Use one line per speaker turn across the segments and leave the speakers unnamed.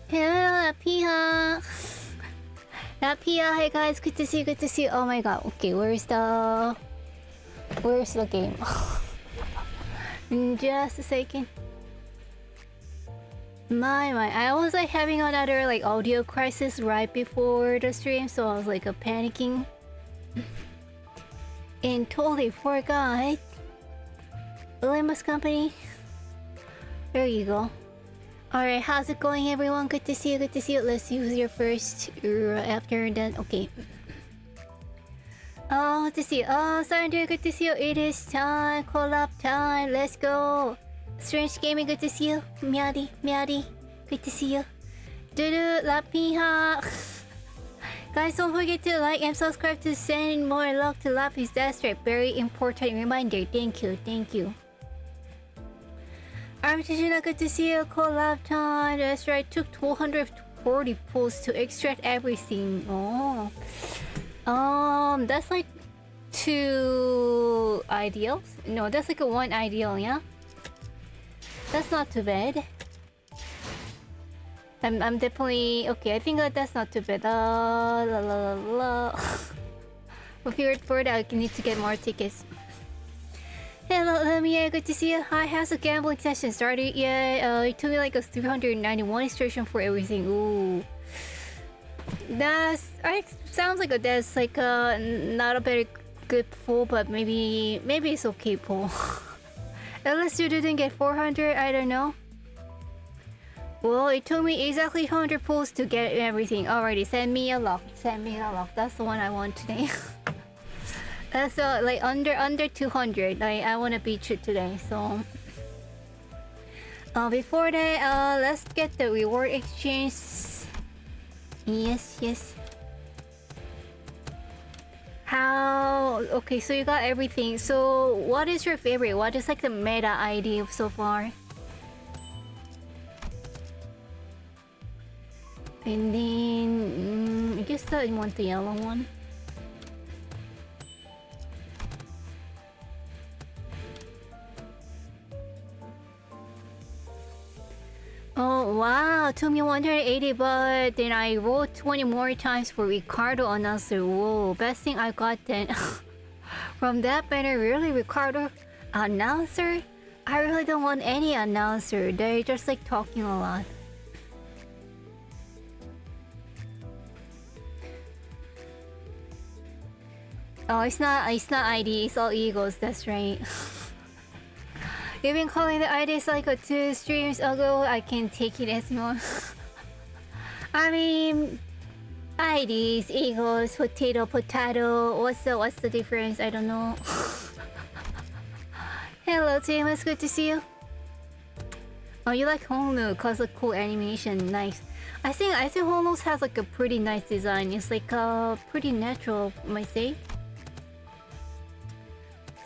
Hello, Lapia. Lapia, hey guys, good to see you, good to see you. Oh my god, okay, where's the game? Just a second. My, I was like having another like audio crisis right before the stream, so I was like panicking. And totally forgot. Limbus Company. There you go. Alright, how's it going everyone? Good to see you, good to see you. Let's use your first after that. Okay. Oh, good to see you. Oh, Sandra, good to see you. It is time. Collab time. Let's go. Strange Gaming, good to see you. Miadi, good to see you. Dudu, Lapiha. Guys, don't forget to like and subscribe to send more luck to Lapis. That's right, very important reminder. Thank you, thank you. Armitagina, good to see you. Collab time. That's right, took 240 pulls to extract everything. Oh. That's like 2 ideals? No, that's like a 1 ideal, yeah? That's not too bad. I'm definitely okay. I think that's not too bad. For that, I need to get more tickets. Hello, Lemia. Good to see you. Hi, how's the gambling session started? Yeah, it took me like a 391 extraction for everything. Ooh, sounds like that's like not a very good pull, but maybe it's okay pull. Unless you didn't get 400, I don't know. Well, it took me exactly 100 pulls to get everything. Alrighty, send me a lock. Send me a lock. That's the one I want today. That's like under 200. I want to beat you today. So before that, let's get the reward exchange. Yes. How? Okay, so you got everything. So what is your favorite? What is like the meta ID so far? And then I guess I want the yellow one. Oh wow, took me 180, but then I rolled 20 more times for Ricardo announcer. Whoa, best thing I got then. From that banner, really, Ricardo announcer? I really don't want any announcer. They're just like talking a lot. Oh, it's not ID, it's all egos, that's right. You've been calling the IDs like 2 streams ago. I can't take it anymore. I mean, IDs, egos, potato. What's the difference? I don't know. Hello, team. It's good to see you. Oh, you like Hongnu cause of cool animation. Nice. I think Hongnu's has like a pretty nice design. It's like pretty natural, I might say.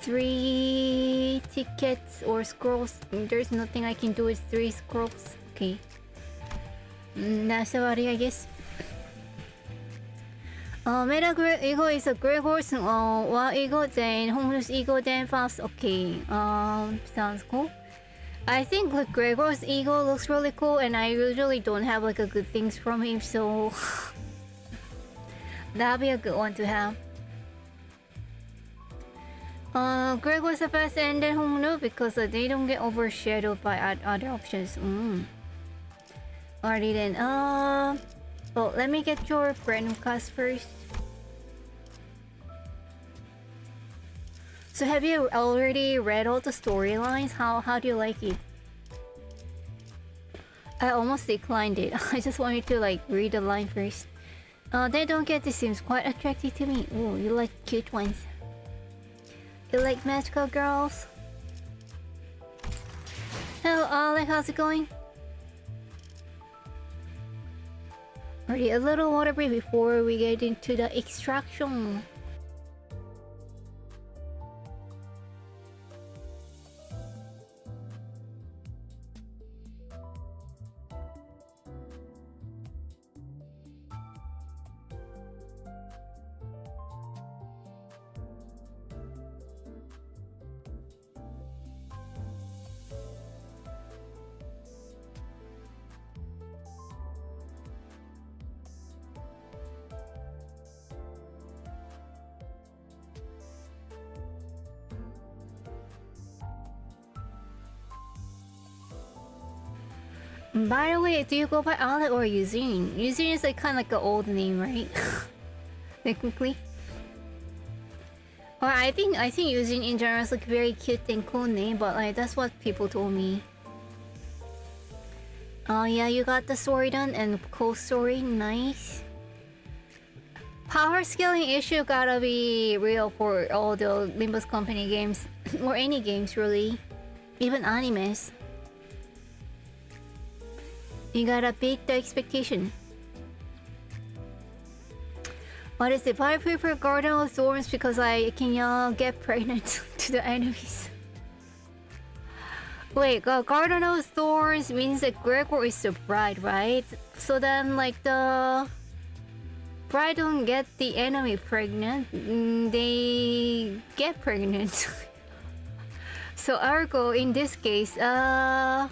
3 tickets or scrolls. There's nothing I can do with 3 scrolls. Okay. That's about it, I guess. Meta Ego is a Gregor's Wild Ego, then Homeless Ego, then Fast. Okay. Sounds cool. I think like Gregor's Ego looks really cool, and I usually don't have like a good things from him, so that'll be a good one to have. Greg was the best and then Hongnu because they don't get overshadowed by other options. Alrighty then. Well, let me get your brand new cast first. So have you already read all the storylines? How do you like it? I almost declined it. I just wanted to like read the line first. They don't get this seems quite attractive to me. Oh, you like cute ones. You like magical girls? Hello, Alec, how's it going? Alright, a little water break before we get into the extraction. By the way, do you go by Alec or Eugene? Eugene is like kind of like an old name, right? Technically. Or I think Eugene in general is like a very cute and cool name, but like that's what people told me. Oh yeah, you got the story done and cool story, nice. Power scaling issue gotta be real for all the Limbus Company games, or any games really, even animes. You gotta beat the expectation. What is it? I prefer Garden of Thorns because I can get pregnant to the enemies. Wait, Garden of Thorns means that Gregor is the bride, right? So then, like, the bride don't get the enemy pregnant, they get pregnant. So ergo, in this case, yeah,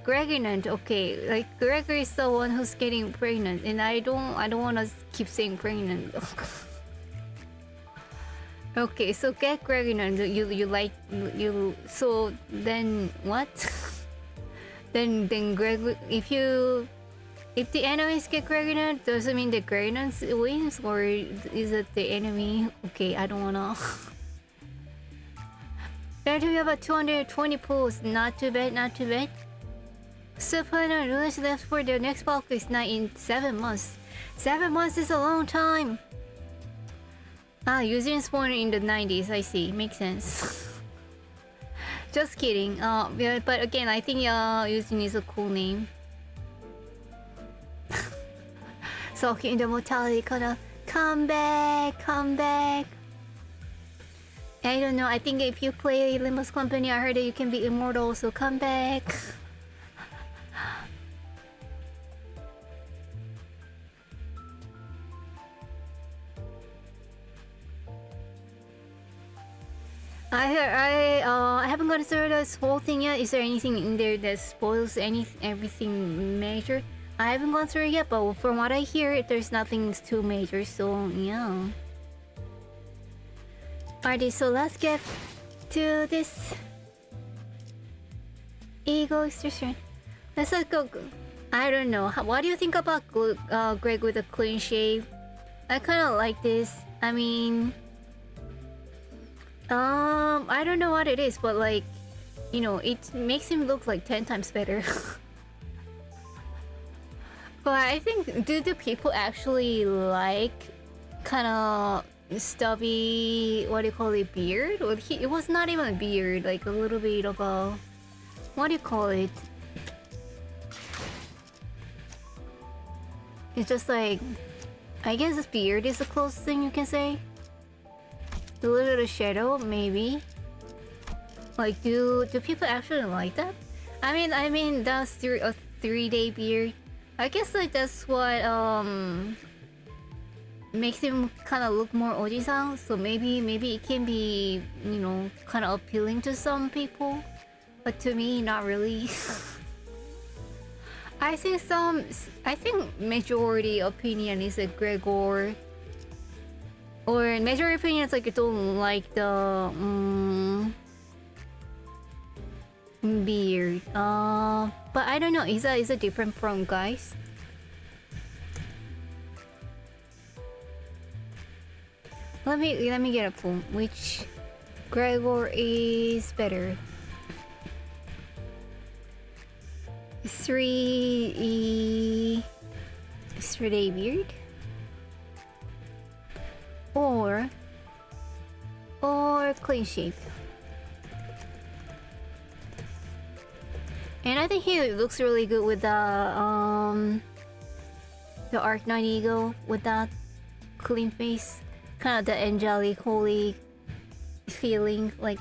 Gregor, okay. Like, Gregor is the one who's getting pregnant, and I don't want to keep saying pregnant. Okay, so get pregnant. You so then what? then Gregor, if the enemies get pregnant, does it mean the pregnant wins, or is it the enemy? Okay, I don't wanna. There we have a 220 pulls. Not too bad, not too bad. Super release left for the next bulk is not in 7 months. 7 months is a long time. Ah, Eugene spawned in the 90s. I see. Makes sense. Just kidding. Yeah, but again, I think Eugene is a cool name. So in the mortality kinda come back. I don't know. I think if you play Limbus Company, I heard that you can be immortal. So come back. I haven't gone through this whole thing yet. Is there anything in there that spoils everything major? I haven't gone through it yet, but from what I hear, there's nothing too major. So yeah. Alrighty, so let's get to this ego extraction. Let's go. I don't know. What do you think about Greg with a clean shave? I kind of like this. I mean, I don't know what it is, but like, you know, it makes him look like 10 times better. But I think, do the people actually like kind of stubby, what do you call it, beard? Well, it was not even a beard, like a little bit of a, what do you call it? It's just like, I guess beard is the closest thing you can say. A little bit of shadow, maybe. Like, do people actually like that? I mean, that's a 3-day beard. I guess like that's what makes him kind of look more oji-san. So maybe it can be, you know, kind of appealing to some people, but to me, not really. I think majority opinion is that Gregor, or majority opinion is like I don't like the beard. But I don't know. Is that different from guys? Let me get a pull. Which Gregor is better? 3-day beard, or clean shave. And I think he looks really good with the Arknight ego with that clean face, kind of the angelic, holy feeling, like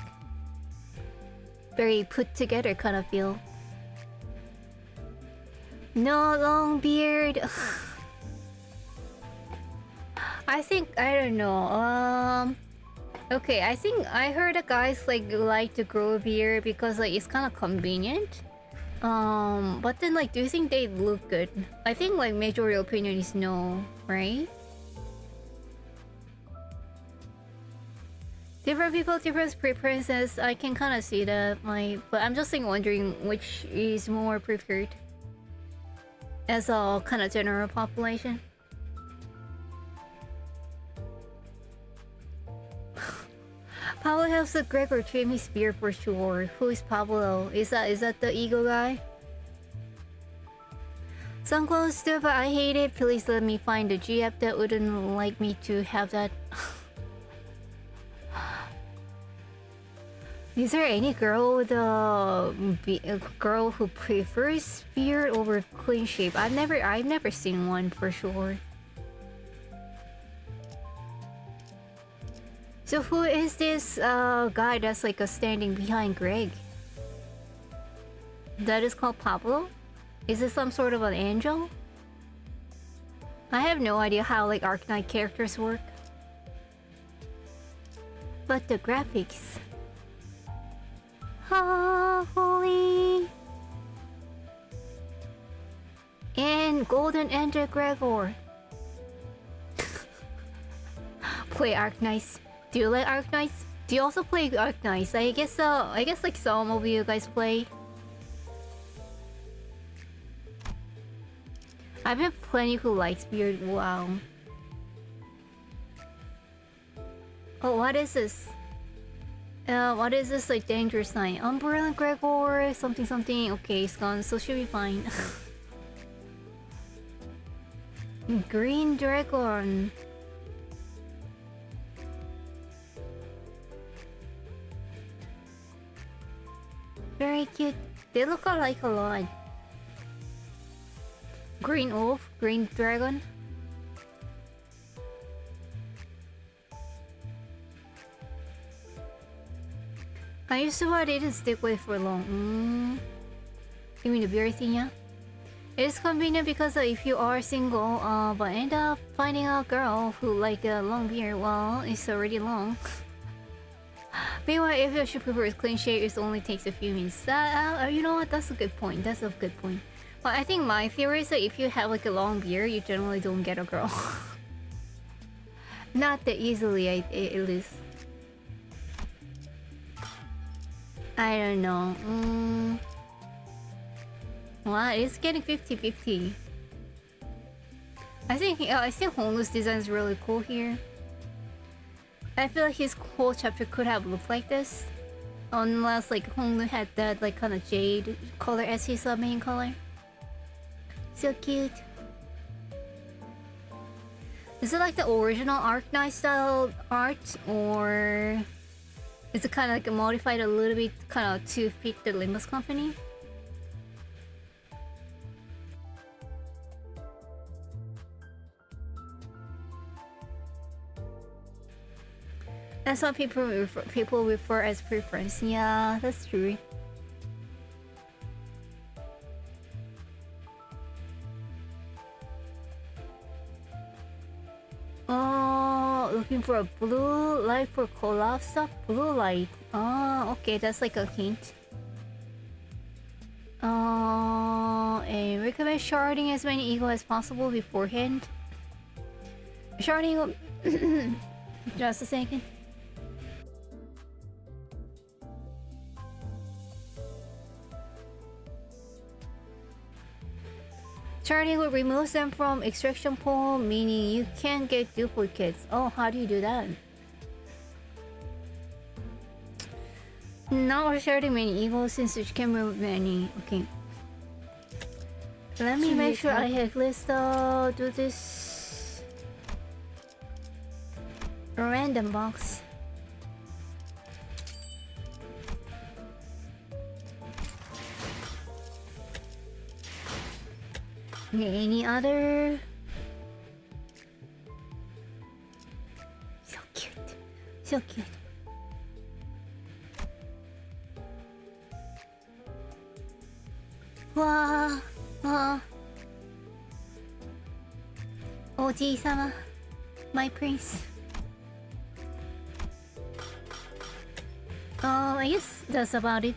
very put together kind of feel. No long beard. I don't know. Okay, I think I heard the guys like to grow a beard because like it's kind of convenient. But then like, do you think they look good? I think like majority opinion is no, right? Different people, different preferences. I can kind of see that. But I'm just like wondering which is more preferred as a kind of general population. Pablo has a Gregor trim his beard for sure. Who is Pablo? Is that the eagle guy? Some clothes too, but I hate it. Please let me find a GF that wouldn't like me to have that. Is there any girl with a girl who prefers beard over clean shave? I've never seen one for sure. So who is this guy that's like standing behind Greg? That is called Pablo? Is it some sort of an angel? I have no idea how like Arknight characters work. But the graphics. Holy. And Golden Ender Gregor. Play Arknights. Do you like Arknights? Do you also play Arknights? I guess like some of you guys play. I've met plenty who likes beard. Wow. Oh, what is this? What is this like danger sign? Umbrella Gregor something something. Okay, it's gone, so should be fine. Green Dragon. Very cute. They look alike a lot. Green Wolf, Green Dragon. I used to, I didn't stick with it for long. You mean the beard thing, yeah? It is convenient because if you are single, but end up finding a girl who like a long beard, well, it's already long. Meanwhile, if you should prefer clean shave, it only takes a few minutes. You know what? That's a good point. That's a good point. But I think my theory is that if you have like a long beard, you generally don't get a girl. Not that easily, at least. I don't know. Wow, it's getting 50-50. I think Honglu's design is really cool here. I feel like his whole chapter could have looked like this, unless like Honglu had that like kind of jade color as his main color. So cute. Is it like the original Arknight style art, or is it kind of like modified a little bit, kind of to fit the Limbus Company? That's what people refer as preference. Yeah, that's true. Oh, looking for a blue light for collab stuff. Blue light. Oh, okay, that's like a hint. And recommend sharding as many eagle as possible beforehand. Sharding. Just a second. Sharding will remove them from extraction pool, meaning you can't get duplicates. Oh, how do you do that? Not sharding many eagles since you can remove many. Okay. Let me make sure I have list do this random box. Any other? So cute. So cute. Wow. Oji-sama, my prince. I guess that's about it.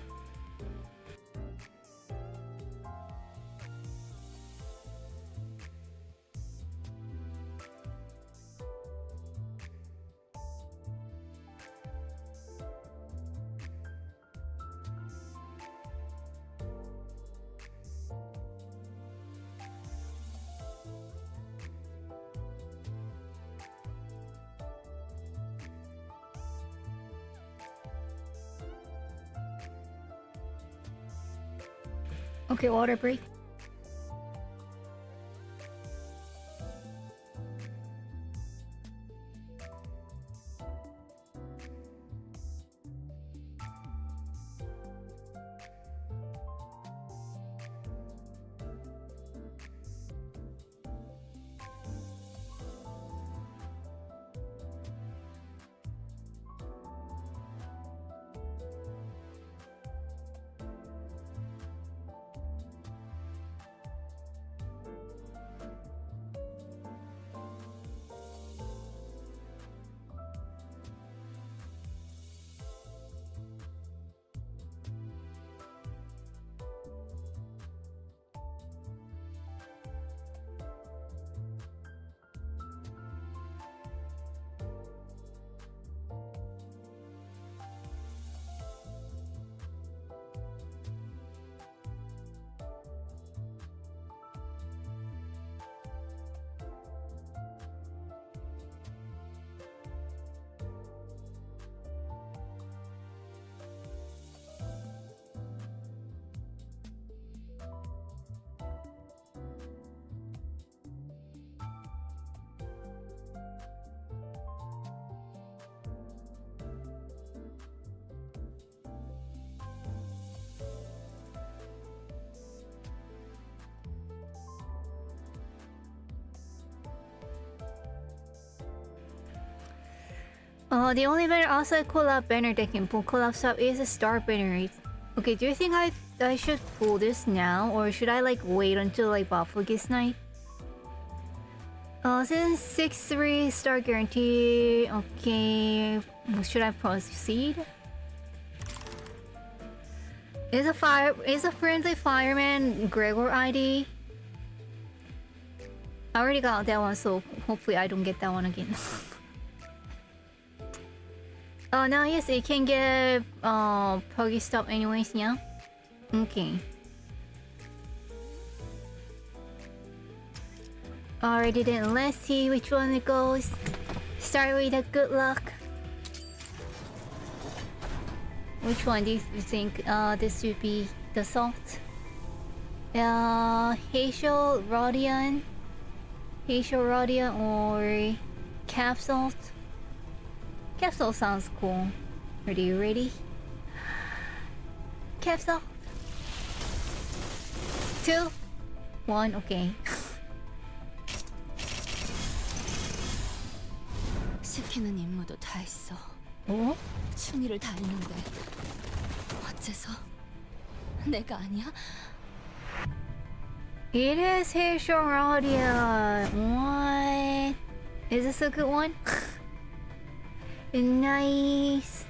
Okay, water break. The only banner outside collab banner that can pull collab stuff is a star banner, right? Okay, do you think I should pull this now, or should I like wait until like Bafugis night? Since 6-3 star guarantee, okay, should I proceed? Is a friendly fireman Gregor ID? I already got that one, so hopefully I don't get that one again. Oh, now yes, it can get Puggy stop anyways, yeah? Okay. Alrighty then, let's see which one it goes. Start with a good luck. Which one do you think this would be the salt? Hazel Rodian or Capsule? Capsule sounds cool. Are you ready? Capsule. 2, 1, okay.
시키는 임무도 다 했어.
어?
충의를 다했는데 어째서 내가 아니야?
It is Hazel Rodian. What? Is this a good one? Nice.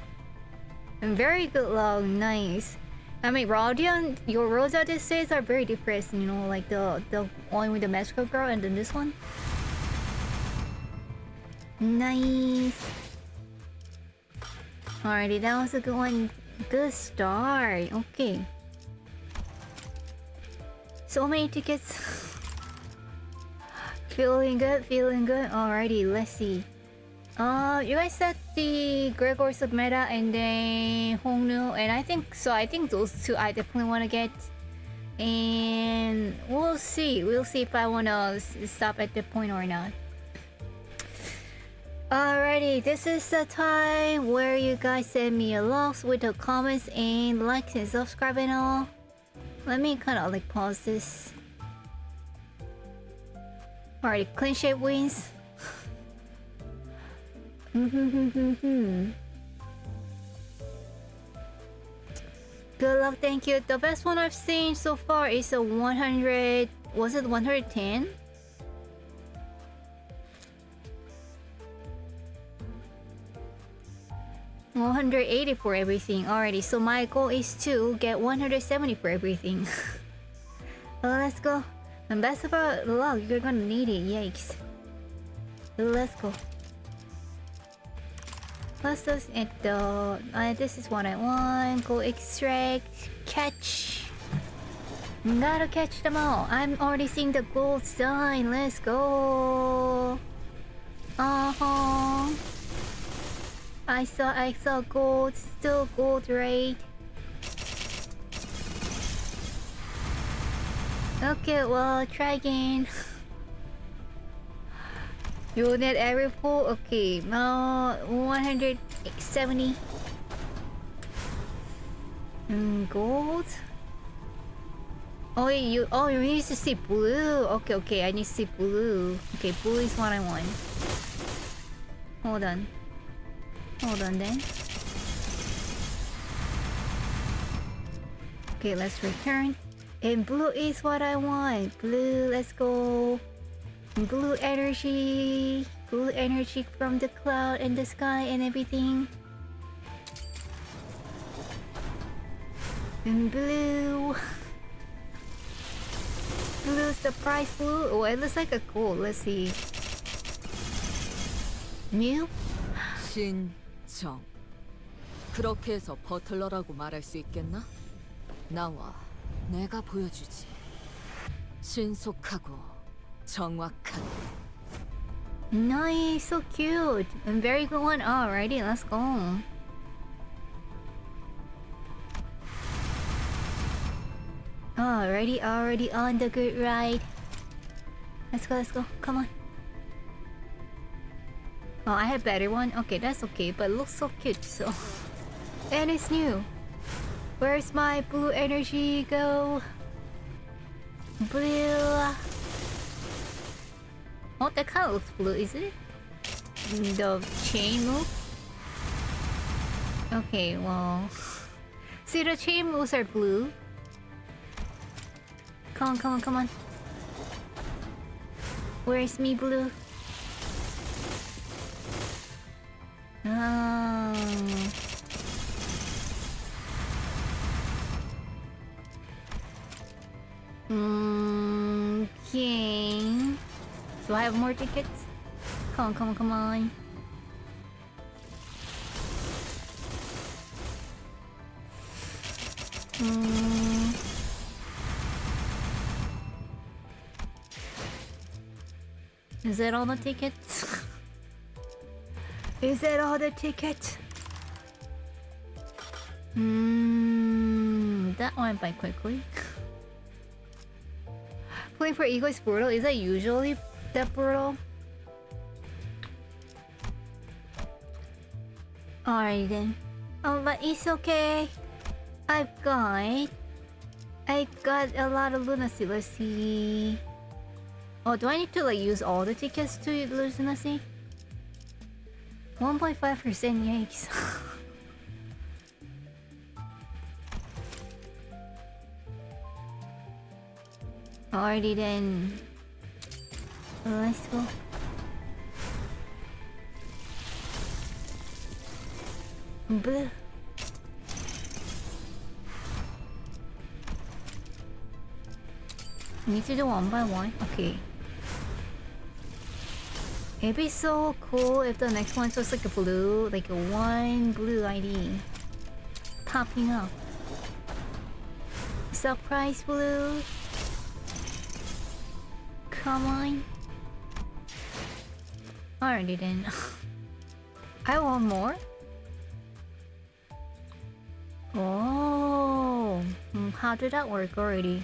And very good luck, nice. I mean, Rodian, your Rosa these days are very depressing, you know, like the one with the magical girl and then this one. Nice. Alrighty, that was a good one. Good start. Okay. So many tickets. Feeling good, feeling good. Alrighty, let's see. You guys said the Gregor Submeta and then Hongnu, and I think so. I think those two I definitely want to get, and we'll see. We'll see if I want to stop at the point or not. Alrighty, this is the time where you guys send me a logs with the comments and likes and subscribe and all. Let me kind of like pause this. Alrighty, clean shape wins. Good luck, thank you. The best one I've seen so far is a 100. Was it 110? $180 for everything. Alrighty, so my goal is to get 170 for everything. Well, let's go. And that's about luck. You're gonna need it. Yikes. Let's go. Let's just at the. This is what I want. Go extract. Catch. Gotta catch them all. I'm already seeing the gold sign. Let's go. I saw gold. Still gold, right? Okay, well, try again. You need every pull? Okay, 170. Gold? Oh, you need to see blue. Okay, I need to see blue. Okay, blue is what I want. Hold on then. Okay, let's return. And blue is what I want. Blue, let's go. Blue energy from the cloud and the sky and everything. And blue surprise blue. Oh, it looks like a cool. Let's see. New?
신정. 그렇게 해서 버틀러라고 말할 수 있겠나? 나와, 내가 보여주지. 신속하고 정확하게.
Nice, so cute. And very good one. Alrighty, let's go. Already on the good ride. Let's go. Come on. Oh, I have better one. Okay, that's okay, but it looks so cute. So, and it's new. Where's my blue energy go? Blue. Oh, that kind of looks blue, is it? The chain move? Okay, well. See, the chain moves are blue. Come on. Where's me blue? Oh. Okay. Do I have more tickets? Come on. Is that all the tickets? Is that all the tickets? That went by quickly. Playing for Ego is brutal. Is that usually that brutal? Alright then. Oh, but it's okay. I've got a lot of lunacy. Let's see. Oh, do I need to like use all the tickets to lose lunacy? 1.5%, yikes. Alrighty then. Let's go. Blue. Need to do one by one? Okay. It'd be so cool if the next one's just like a blue, like a one blue ID popping up. Surprise blue. Come on. Alrighty then. I want more. Oh, how did that work already?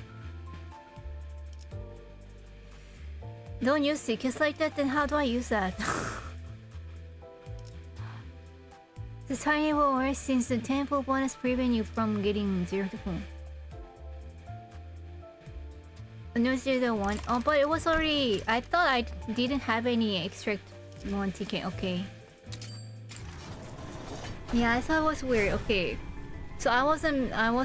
Don't use tickets like that, then how do I use that? The tiny will worse since the temple bonus prevent you from getting 0 to 4. No 0 to 1. Oh, but it was already. I thought I didn't have any extra one ticket. Okay. Yeah, I thought it was weird. Okay. So I was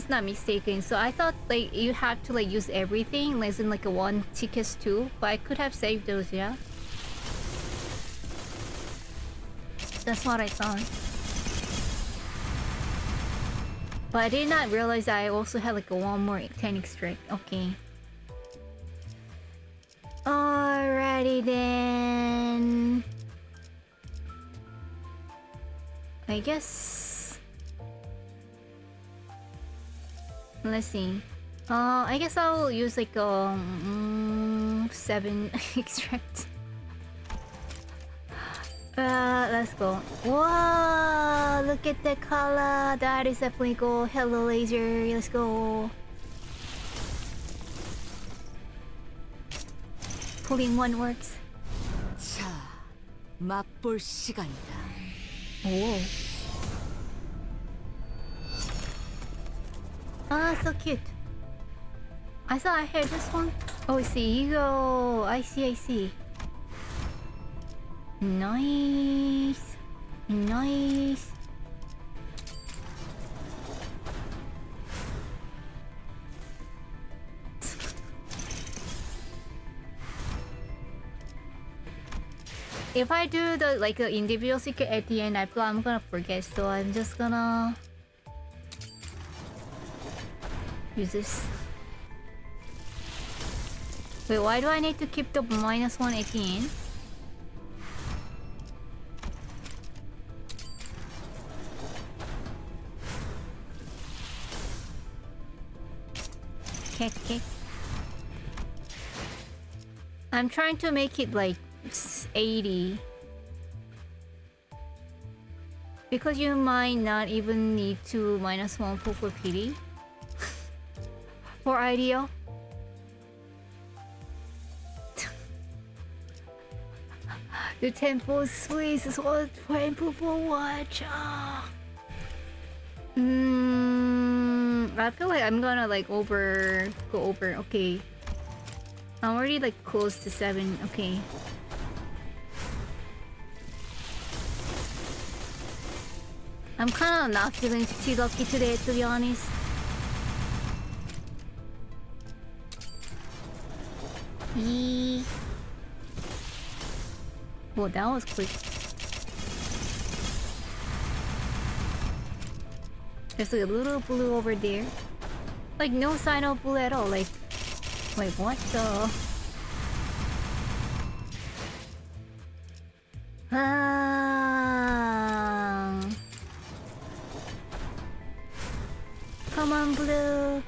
not mistaken. So I thought like you have to like use everything, less than like a one tickets too. But I could have saved those, yeah. That's what I thought. But I did not realize I also had like a one more 10 extra. Okay. Alrighty then. I guess. Let's see. I guess I'll use like 7 extract. Let's go. Whoa! Look at the color. That is definitely gold. Hello, laser. Let's go. pulling one works.
자, 맛볼 시간이다.
Oh. Ah, so cute. I thought I had this one. Oh, I see. You go. I see, I see. Nice. Nice. If I do the like individual secret at the end, I'm gonna forget. So I'm just gonna use this. Wait, why do I need to keep the -1 at the end? Okay. I'm trying to make it like 80 because you might not even need to -1 pull for pity for ideal. The tempo squeeze is what tempo for watch. I feel like I'm gonna like go over. Okay, I'm already like close to 7. Okay. I'm kind of not feeling too lucky today, to be honest. Yee. Whoa, that was quick. There's like a little blue over there. Like no sign of blue at all. Like, wait, what the? Come on, blue.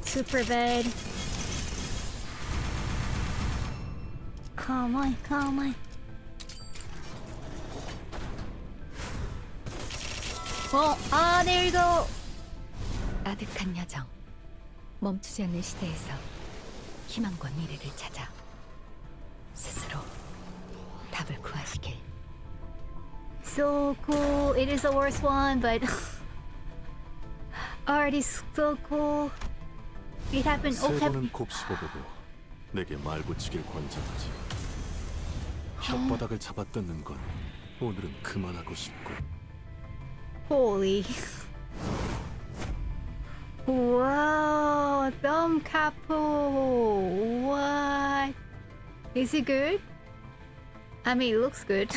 Super bad. Come on, come on. Oh, there you go.
아득한 여정. 멈추지 않는 시대에서 희망과 미래를 찾아 스스로 답을 구하시길.
So cool. It is the worst one, but art is so cool. It happened.
세
Okay.
번은 곱씹어보고 내게 말 붙이길 권장하지. 혓바닥을 잡아뜯는 건 오늘은 그만하고 싶고.
Holy. Wow, thumb capo. What? Is it good? I mean, it looks good.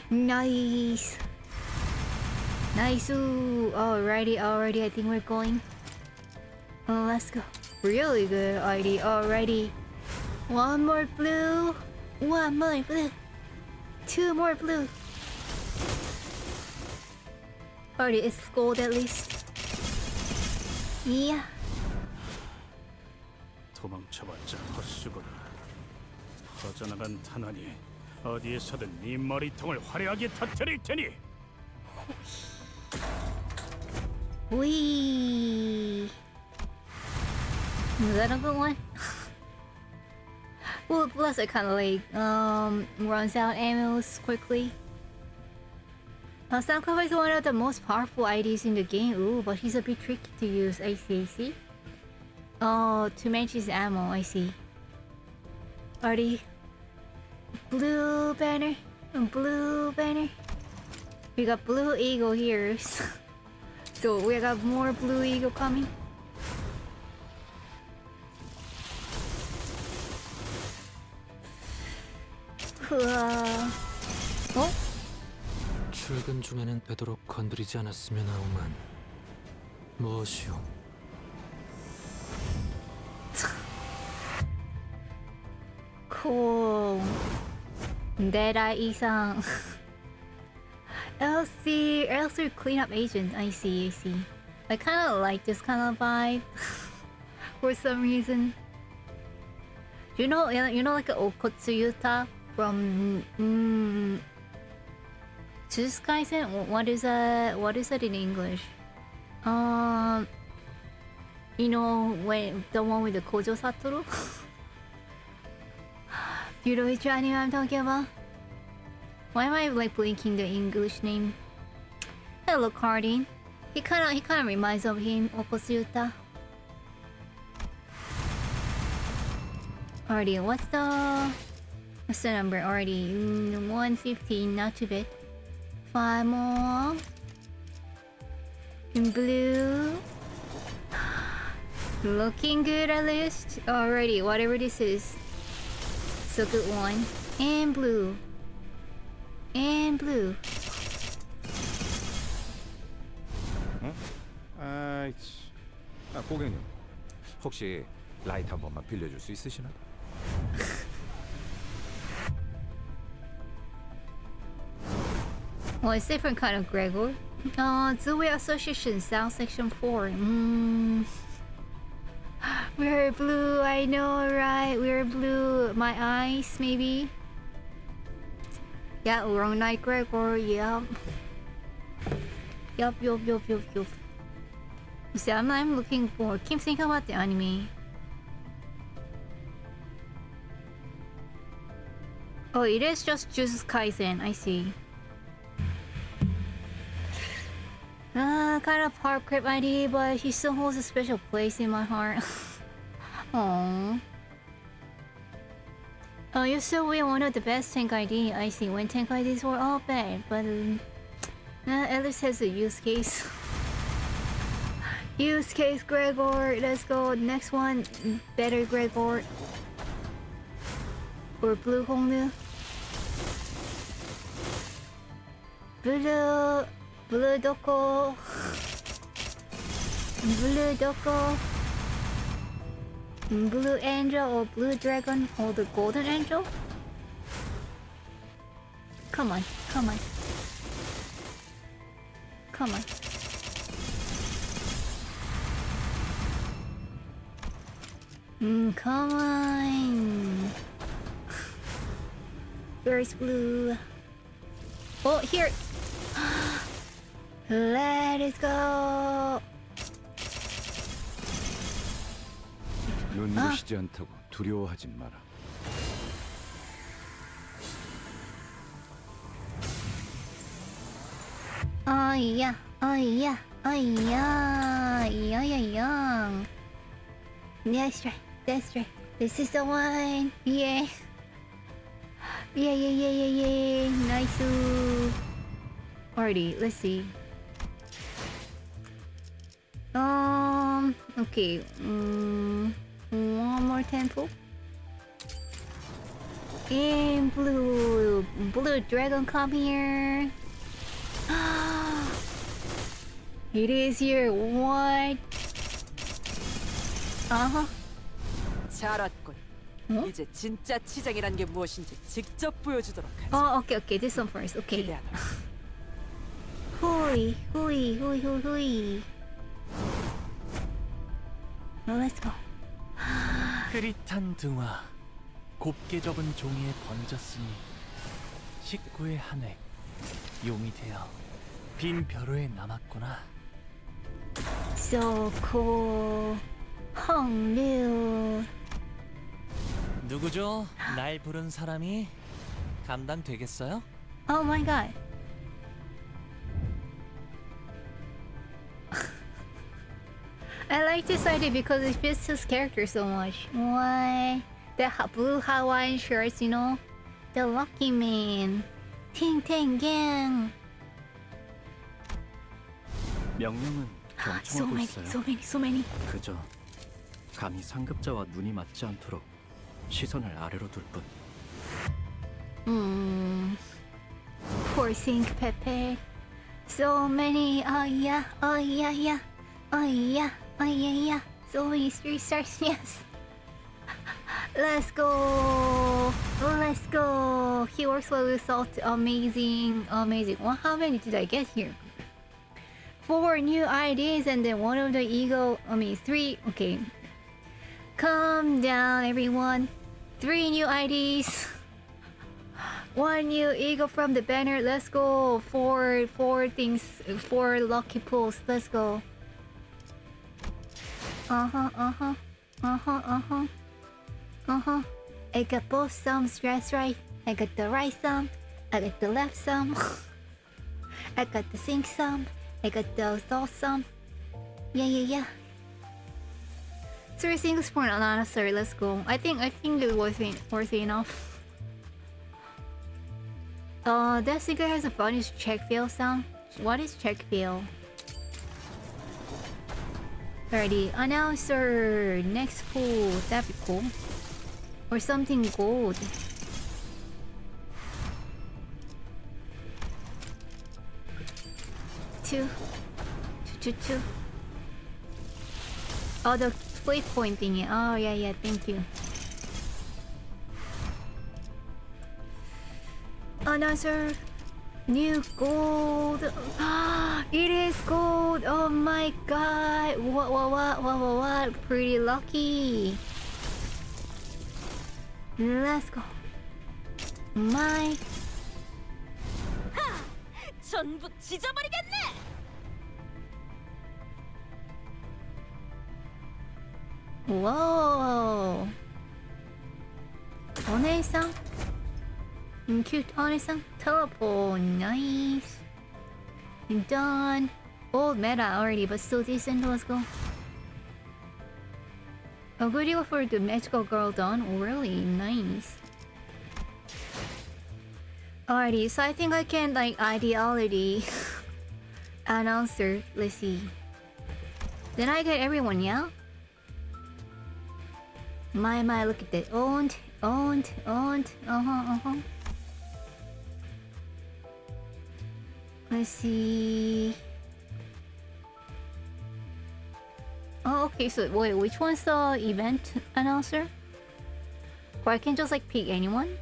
Nice. Nice. Ooh. Alrighty. I think we're going. Oh, let's go. Really good ID. Alrighty. One more blue. One more blue. Two more blue. Alrighty, it's gold at least. Yeah.
도망쳐봤자 헛수고다. 퍼져나간 탄환이 어디에서든 네 머리통을 화려하게 터뜨릴 테니.
Wee. Is that a good one? Well, plus it kind of like runs out ammos quickly. Sankova is one of the most powerful IDs in the game. Ooh, but he's a bit tricky to use. I see. Oh, to match his ammo. I see. Already. Blue banner. Blue banner. We got blue eagle here. So we got more blue eagle coming. 어?
출근 중에는 되도록 건드리지 않았으면 하오만 무엇이오?
Cool. Deadeye 이상. LC cleanup agent. I see. I kind of like this kind of vibe for some reason. You know like Okotsu Yuta from Jujutsu Kaisen. What is that in English? You know, when the one with the Kojo Satoru. You know which anime I'm talking about? Why am I like blinking the English name? Hello, Cardin. He kind of reminds of him, Oposuta. Already, what's the number already? 115, not too bad. 5 more. In blue. Looking good at least. Already, whatever this is. It's a good one. And blue. And blue.
고객님, 혹시 라이트 한 번만 빌려줄 수 있으시나?
Well, it's different kind of Gregor. Zooey Association, South Section 4. We're blue, I know, right? We're blue. My eyes, maybe? Yeah, wrong night, Gregor. Yup. Yup. See, I'm looking for... Keep thinking about the anime. Oh, it is just Jujutsu Kaisen. I see. Kind of heart crib ID, but he still holds a special place in my heart. Aww. Oh, you still win one of the best tank ID. I see. When tank IDs were all bad, but at least has a use case. Use case, Gregor. Let's go. Next one, better Gregor. Or blue Hongnu. Blue Doko. Blue Doko. Blue Angel or Blue Dragon or the Golden Angel? Come on. Come on. Where's blue? Oh, here! Let it go!
눈부시지 않다고 두려워하지 마라.
Oh yeah. That's right. This is the one. Yeah. Nice. Alrighty, let's see. Okay. One more temple. And blue dragon, come here. It is here. What?
잘 왔군.
어?
이제 진짜 치장이란 게 무엇인지 직접 보여주도록 하지.
Oh, okay. This one first. Okay.
기대하노라.
Hooey. Now let's go.
흐릿한 등화, 곱게 접은 종이에 번졌으니 식구의 한획, 용이 되어 빈 벼루에 남았구나.
So cool. 헝류.
누구죠? 날 부른 사람이 감당되겠어요?
Oh my god. I like this idea because it fits his character so much. Why? The blue Hawaiian shirts, you know? The lucky man. Ting Ting Gang.
명령은
So
경청하고
many,
있어요.
so many.
그저 감히 상급자와 눈이 맞지 않도록 시선을 아래로 둘 뿐.
Poor Sink Pepe. So many. Oh yeah. So many 3 stars. Yes. Let's go. He works well with salt. Amazing. Well, how many did I get here? 4 new IDs and then one of the ego. 3. Okay. Calm down, everyone. 3 new IDs. 1 new ego from the banner. Let's go. 4 things. 4 lucky pulls. Let's go. I got both thumbs dressed right. I got the right thumb. I got the left thumb. I got the sink thumb. I got the thought thumb. Yeah. 3 things for an unnecessary. Let's go. I think it was worth enough. That single has a bonus check fail sound. What is check fail? Alrighty, announcer next pool. That'd be cool. Or something gold. Two. Oh, the play point thingy. Oh yeah, thank you. Another new gold. It is gold. Oh my god. What? Pretty lucky. Let's go. My.
전부 지져버리겠네.
Whoa. 오네상. Cute 오네상. Teleport. Nice. Done. Old meta already, but still decent. Let's go. A good deal for the magical girl done. Really nice. Alrighty, so I think I can like ideality announcer. Let's see. Then I get everyone, yeah? My, look at that. Owned. Let's see. Oh, okay, so wait, which one's the event announcer? Or I can just like pick anyone?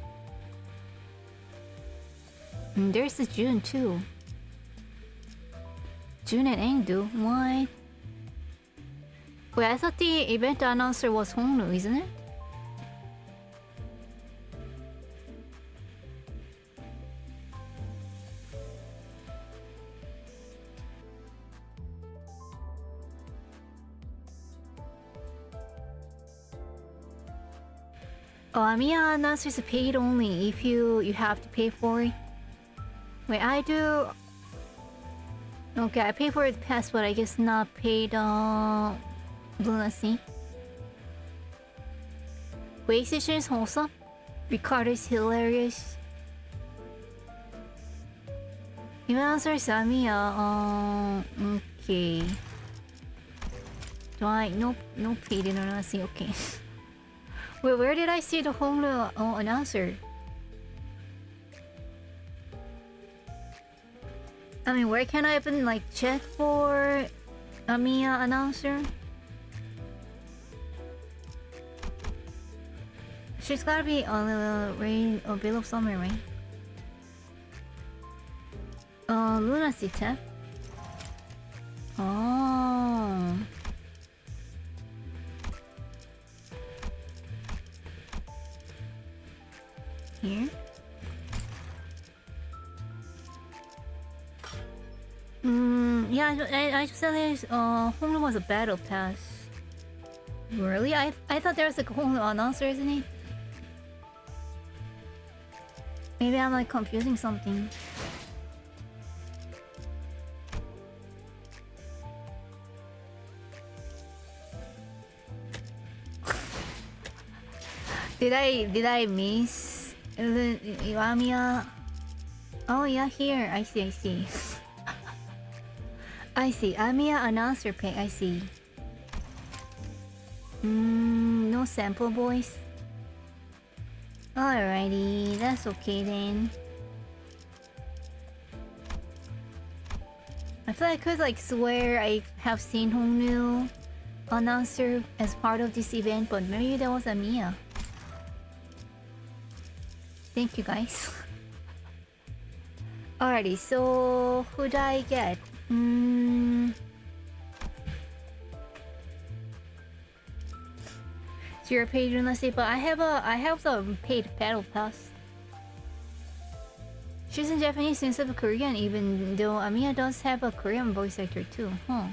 There's the June too. June and Engdu. What? Wait, I thought the event announcer was Hongnu, isn't it? Oh, Amiya announcer is paid only if you have to pay for it. Wait, I do. Okay, I pay for the pass, but I guess not paid. Lunacy. Wait, session is wholesome. Ricardo is hilarious. Even answer is Amiya. Okay. Do I no paid in Lunacy? Okay. Wait, where did I see the Honglu announcer? I mean, where can I even like check for Amiya announcer? She's gotta be on the rain or Bill of Summer, right? Lunacy tab. Oh. Here. Yeah, I just said there's Honglu was a battle pass. Really? I thought there was like a Honglu announcer, isn't it? Maybe I'm like confusing something. Did I miss Amiya? Oh yeah, here. I see. I see. Amiya announcer pay. I see. No sample voice. Alrighty, that's okay then. I feel like I could like swear I have seen Hongnu announcer as part of this event, but maybe that was Amiya. Thank you guys. Alrighty, so who do I get? Zero paid Lunacy, but I have the paid battle pass. She's in Japanese instead of Korean, even though Amiya does have a Korean voice actor too, huh?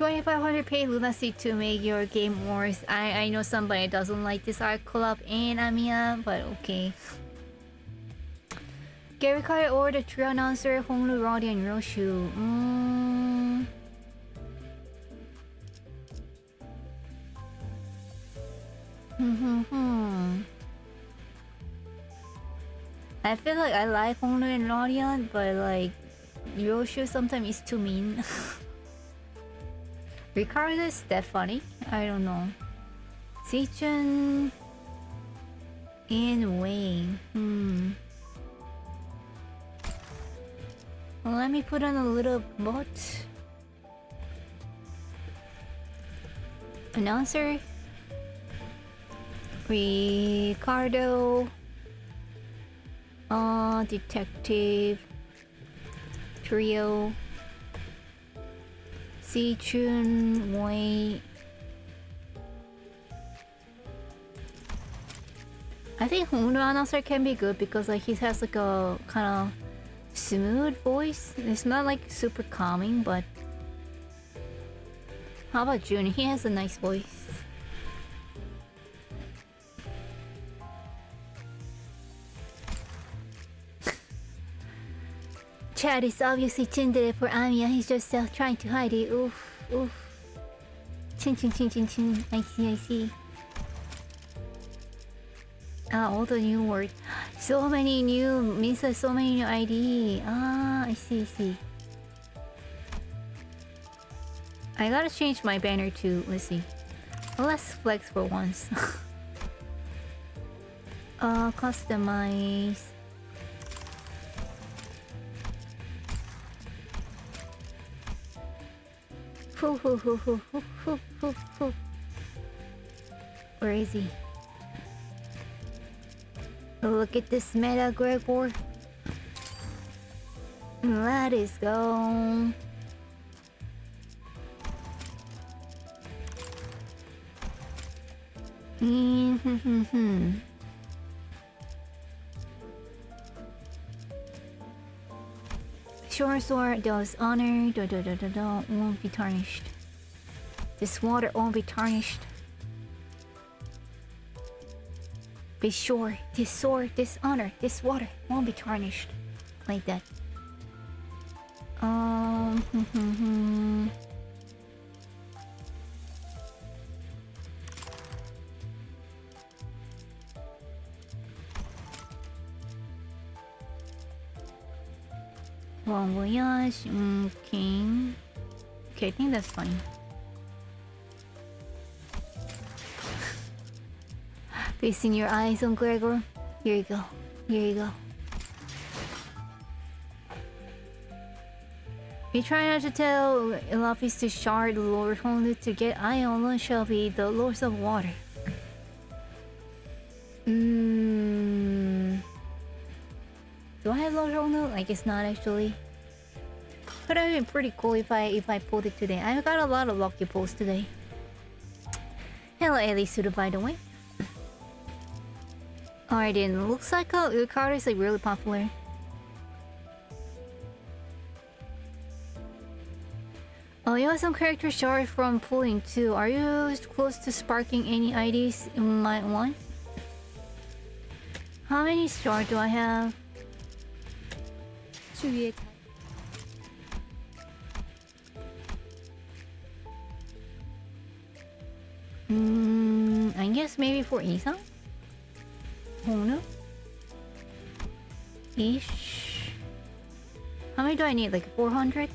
2,500 pay lunacy to make your game worse. I know somebody doesn't like this Arknights Collab and Amiya, but okay. Gary Kai or the true announcer, Honglu, Roddy, and Roshu. I feel like I like Honglu and Rodian, but like Roshu sometimes is too mean. Ricardo is that funny? I don't know. Seichun and Wayne. Well, let me put on a little bot. Announcer. Ricardo. Detective. Trio. Seichun, Wei. I think Hongnu announcer can be good because like he has like a kind of smooth voice. It's not like super calming, but how about Jun? He has a nice voice. Chad is obviously tsundere for Amiya. He's just trying to hide it. Oof, oof. Chin chin chin chin chin. I see, I see. All the new words. So many new means so many new ID. I see, I see. I gotta change my banner too. Let's see. Let's flex for once. Customize. Where is he? Look at this meta, Gregor. Let us go. Sure sword does honor. Won't be tarnished. This water won't be tarnished. Be sure this sword, this honor, this water won't be tarnished. Like that. Bon voyage. Okay. Okay, I think that's fine. Facing your eyes on Gregor. Here you go. Here you go. We try not to tell Lapis to shard the Lord Honlu to get Ion alone shall be the Lords of Water. Do I have Lord Honlu? I guess not actually. Could have been pretty cool if I pulled it today. I got a lot of lucky pulls today. Hello Elyxica, by the way. Alright then, looks like Ricardo is like really popular. Oh, you have some character shards from pulling too. Are you close to sparking any IDs you might want? How many shards do I have? I guess maybe for Isa? Hono? Ish. How many do I need? Like 400?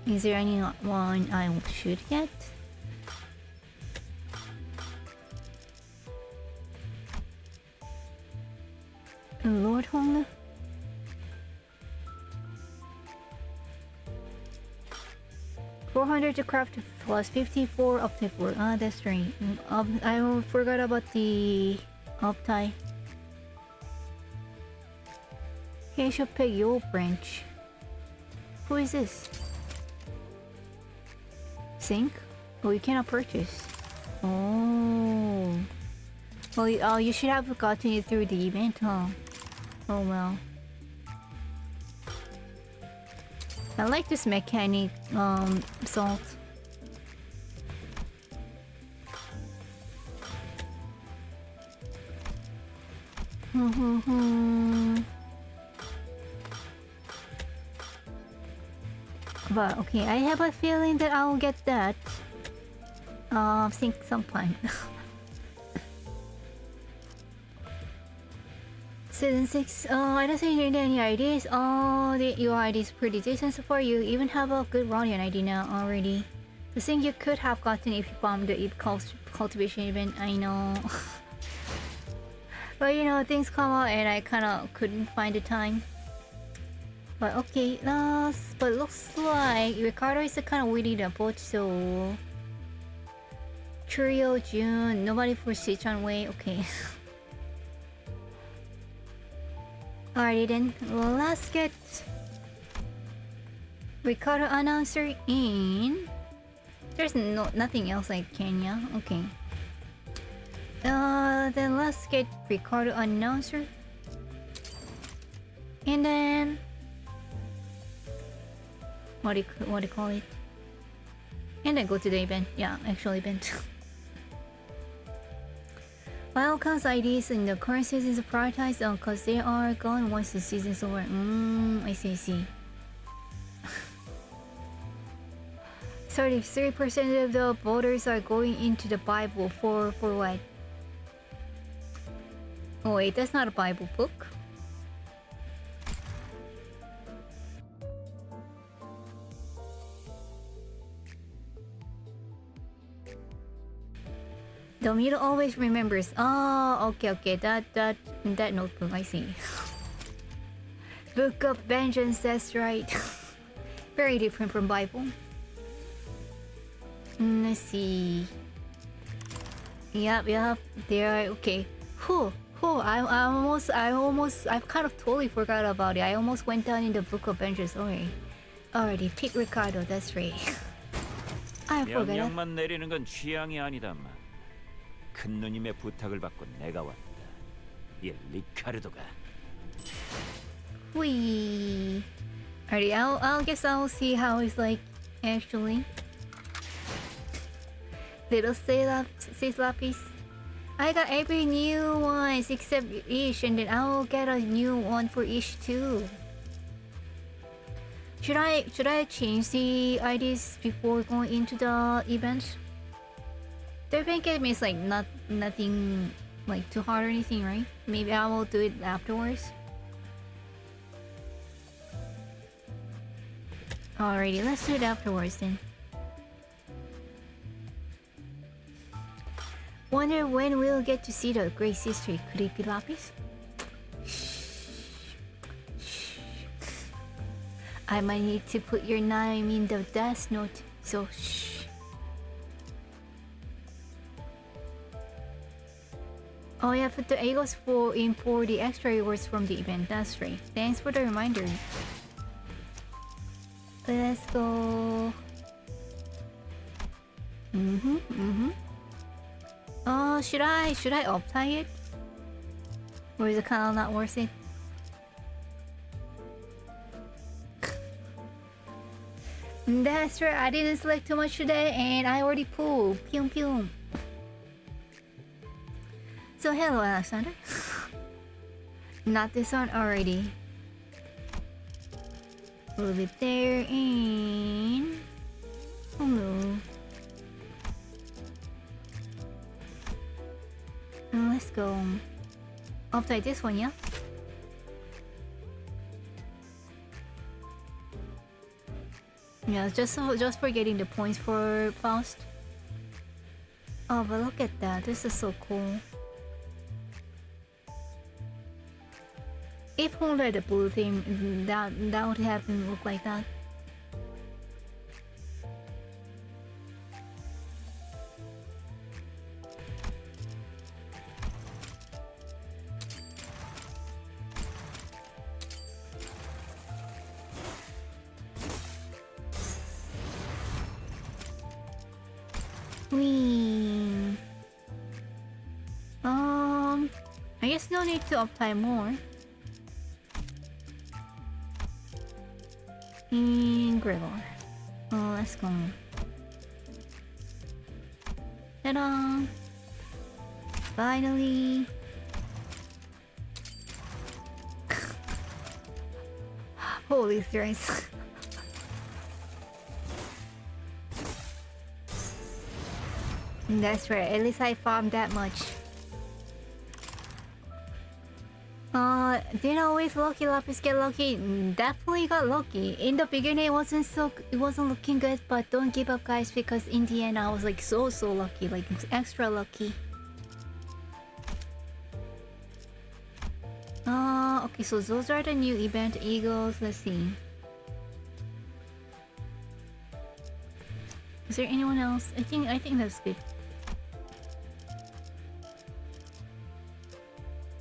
Is there any one I should get? Lord Honlu? $400 to craft plus 54 up to 4. Ah, that's right. I forgot about the uptie. Okay, I should pick your branch. Who is this? Sync? Oh, you cannot purchase. Oh. Well, you should have gotten it through the event, huh? Oh well. I like this mechanic salt. But okay, I have a feeling that I'll get that. Think sometime. Season 6. I don't think you need any ideas. Your ID is pretty decent so far. You even have a good Rodian ID now already. The thing you could have gotten if you bombed the cultivation event. I know. But you know, things come out and I kinda couldn't find the time. But okay, but looks like Ricardo is kind of witty the boat, so Churio, June, nobody for Sichuan Way. Okay. Alrighty then, well, let's get Ricardo announcer in. There's nothing else like Kenya. Okay. Then let's get Ricardo announcer, and then what do you call it? And then go to the event. Yeah, actual event. Wildcards IDs in the current season is prioritized because they are gone once the season's over. I see. 33% of the voters are going into the Bible for what? Oh wait, that's not a Bible book. The middle always remembers. Oh, okay. That notebook, I see. Book of Vengeance, that's right. Very different from Bible. Let's see. Yep. There. Okay. I've kind of totally forgot about it. I almost went down in the Book of Vengeance. Already pick Ricardo. That's right. I forgot.
명령만 내리는 건 취향이 아니다만. 큰 누님의 부탁을 받고 내가 왔다. 이 리카르도가.
Wee. Alrighty, I'll guess I'll see how it's like actually. Little Sis Lapis. I got every new ones except Ish, and then I'll get a new one for Ish too. Should I change the IDs before going into the event? The event game is like nothing like too hard or anything, right? Maybe I will do it afterwards. Alrighty, let's do it afterwards then. Wonder when we'll get to see the Great Sister. Could it be Lapis? Shh. I might need to put your name in the death note, so shh. Oh yeah, put the Agos for the extra rewards from the event. That's right. Thanks for the reminder. Let's go. Oh, should I up-tie it? Or is it kind of not worth it? That's right, I didn't select too much today and I already pulled. Pew. So hello, Alexander. Not this one already. A little bit there and hello. And let's go. Up-tie this one, yeah. Yeah, just for getting the points for Faust. Oh, but look at that. This is so cool. If only the blue theme, that would have him look like that. Whee. I guess no need to apply more. in Gregor. Oh, let's go. Ta-da! Finally! Holy thrice. That's right, at least I farmed that much. Didn't always Lucky Lapis get lucky? Definitely got lucky. In the beginning it wasn't looking good, but don't give up guys, because in the end I was like so lucky, like extra lucky. Okay, so those are the new event eagles. Let's see. Is there anyone else? I think that's good.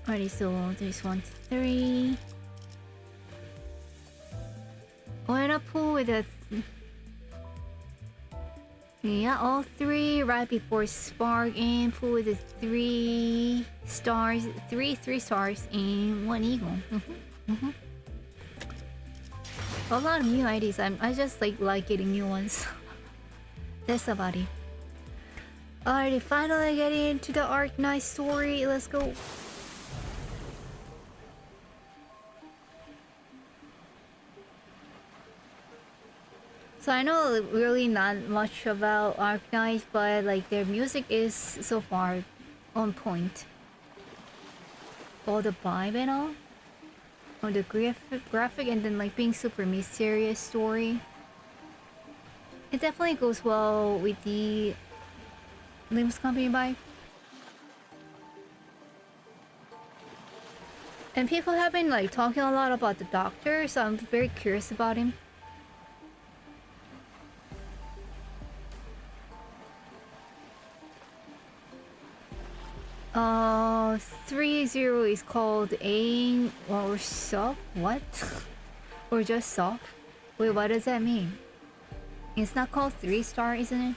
Alrighty, so there's 1, 2, 3. Oh, and a pool with a yeah, all 3 right before Spark, and pool with the 3 stars, 3 stars and 1 eagle. A lot of new IDs. I just like getting new ones. That's about it. Alrighty, finally getting into the Arknights story. Let's go. So I know really not much about Arknights, but like their music is so far on point. All the vibe and all, or the graphic, and then like being super mysterious story. It definitely goes well with the Limbus Company vibe. And people have been like talking a lot about the Doctor, so I'm very curious about him. 3-0 is called aim or soft? What? Or just soft? Wait, what does that mean? It's not called 3-star, isn't it?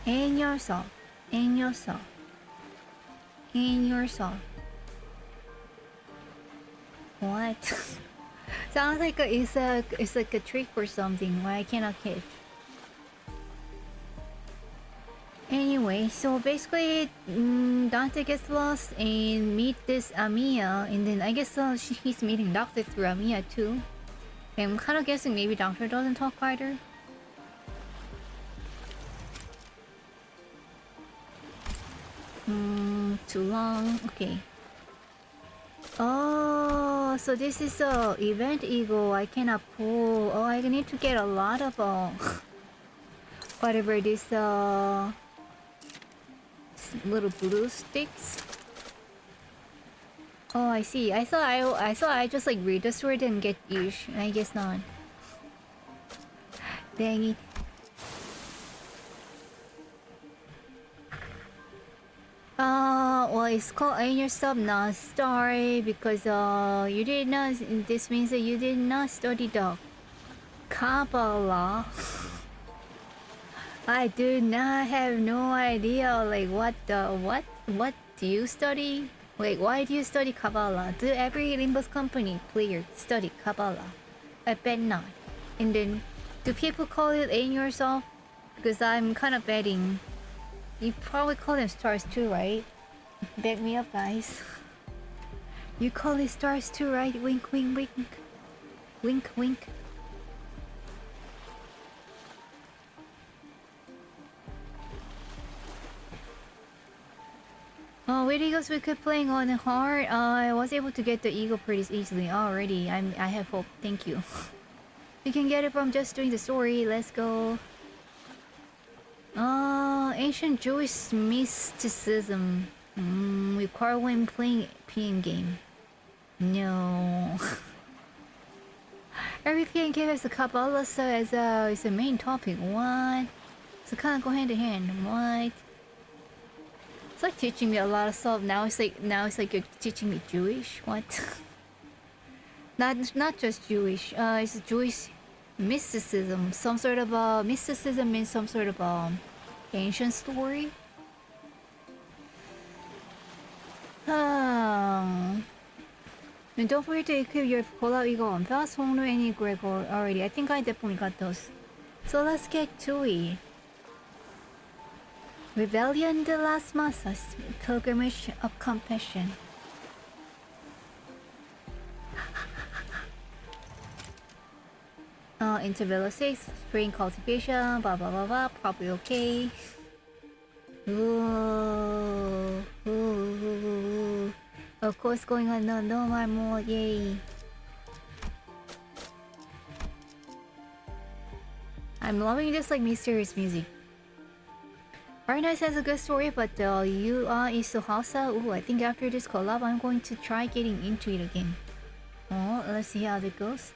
In yourself. In yourself. In yourself. What? Sounds like it's like a trick or something where I cannot catch. Anyway, so basically, Dante gets lost and meet this Amiya, and then I guess he's meeting Doctor through Amiya too. And I'm kind of guessing maybe Doctor doesn't talk either. Too long. Okay. Oh, so this is a event eagle I cannot pull. Oh, I need to get a lot of whatever this little blue sticks. Oh, I see. I thought I just like read the story and get ish. I guess not. Dang it. Well, it's called Ain't Yourself Not Story because you did not. This means that you did not study the Kabbalah. I do not have no idea. Like what do you study? Wait, why do you study Kabbalah? Do every Limbus Company player study Kabbalah? I bet not. And then, do people call it Ain't Yourself? Because I'm kind of betting. You probably call them stars too, right? Back me up, guys. You call it stars too, right? Wink, wink, wink. Wink, wink. Oh, with Eagles we could playing on hard. I was able to get the Eagle pretty easily already. I have hope. Thank you. You can get it from just doing the story. Let's go. Ancient Jewish mysticism. Require when playing PM game. No. Every PM game has a Kabbalah so as a main topic. What? So kind of go hand in hand. What? It's like teaching me a lot of stuff. Now it's like you're teaching me Jewish. What? Not just Jewish. It's Jewish mysticism. Some sort of mysticism means some sort of ancient story. And don't forget to equip your collab eagle on Fast, Hongnu, and Gregor already. I think I definitely got those. So let's get to it. Rebellion the Last Masas, Pilgrimage of Compassion. Interval 6, Spring Cultivation, blah blah blah blah, probably okay. Ooh, ooh, ooh, ooh. Of course, going on the normal mode, yay. I'm loving this like mysterious music. Arknights has a good story, but UI is so Hausa. Ooh, I think after this collab, I'm going to try getting into it again. Oh, let's see how that goes.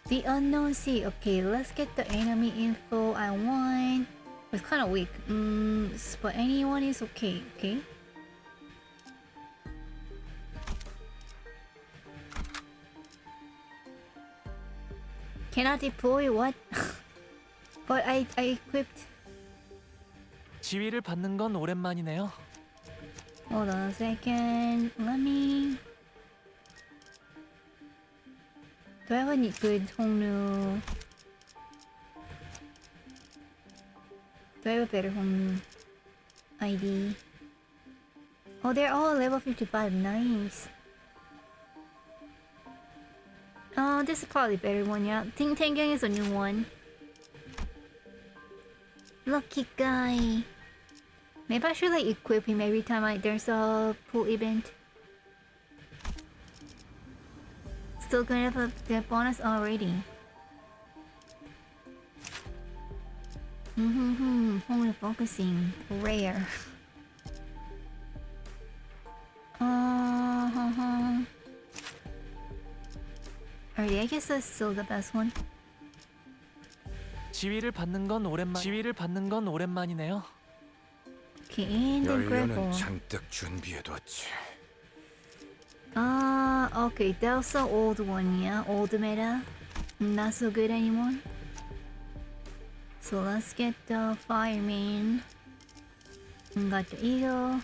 The Unknown Sea. Okay, let's get the enemy info I want. It's kind of weak. But anyone is okay. Okay. Cannot deploy what? But I equipped.
지위를 받는 건 오랜만이네요.
Hold on a second. Let me. Do I have any good Hongnu? Do I have a better Hongnu ID? Oh, they're all level 55. Nice. Oh, this is probably a better one, yeah. Ting Tengyang is a new one. Lucky guy. Maybe I should like equip him every time there's a pool event. Still gonna have a bonus already. Only focusing. Rare. Alright, I guess that's still the best one.
지위를 받는 건 오랜만이네요.
Okay, and then Gregor.
연료는 잔뜩 준비해뒀지.
Okay, that was the old one, yeah? Old meta. Not so good anymore. So let's get the fireman. Got the eagle.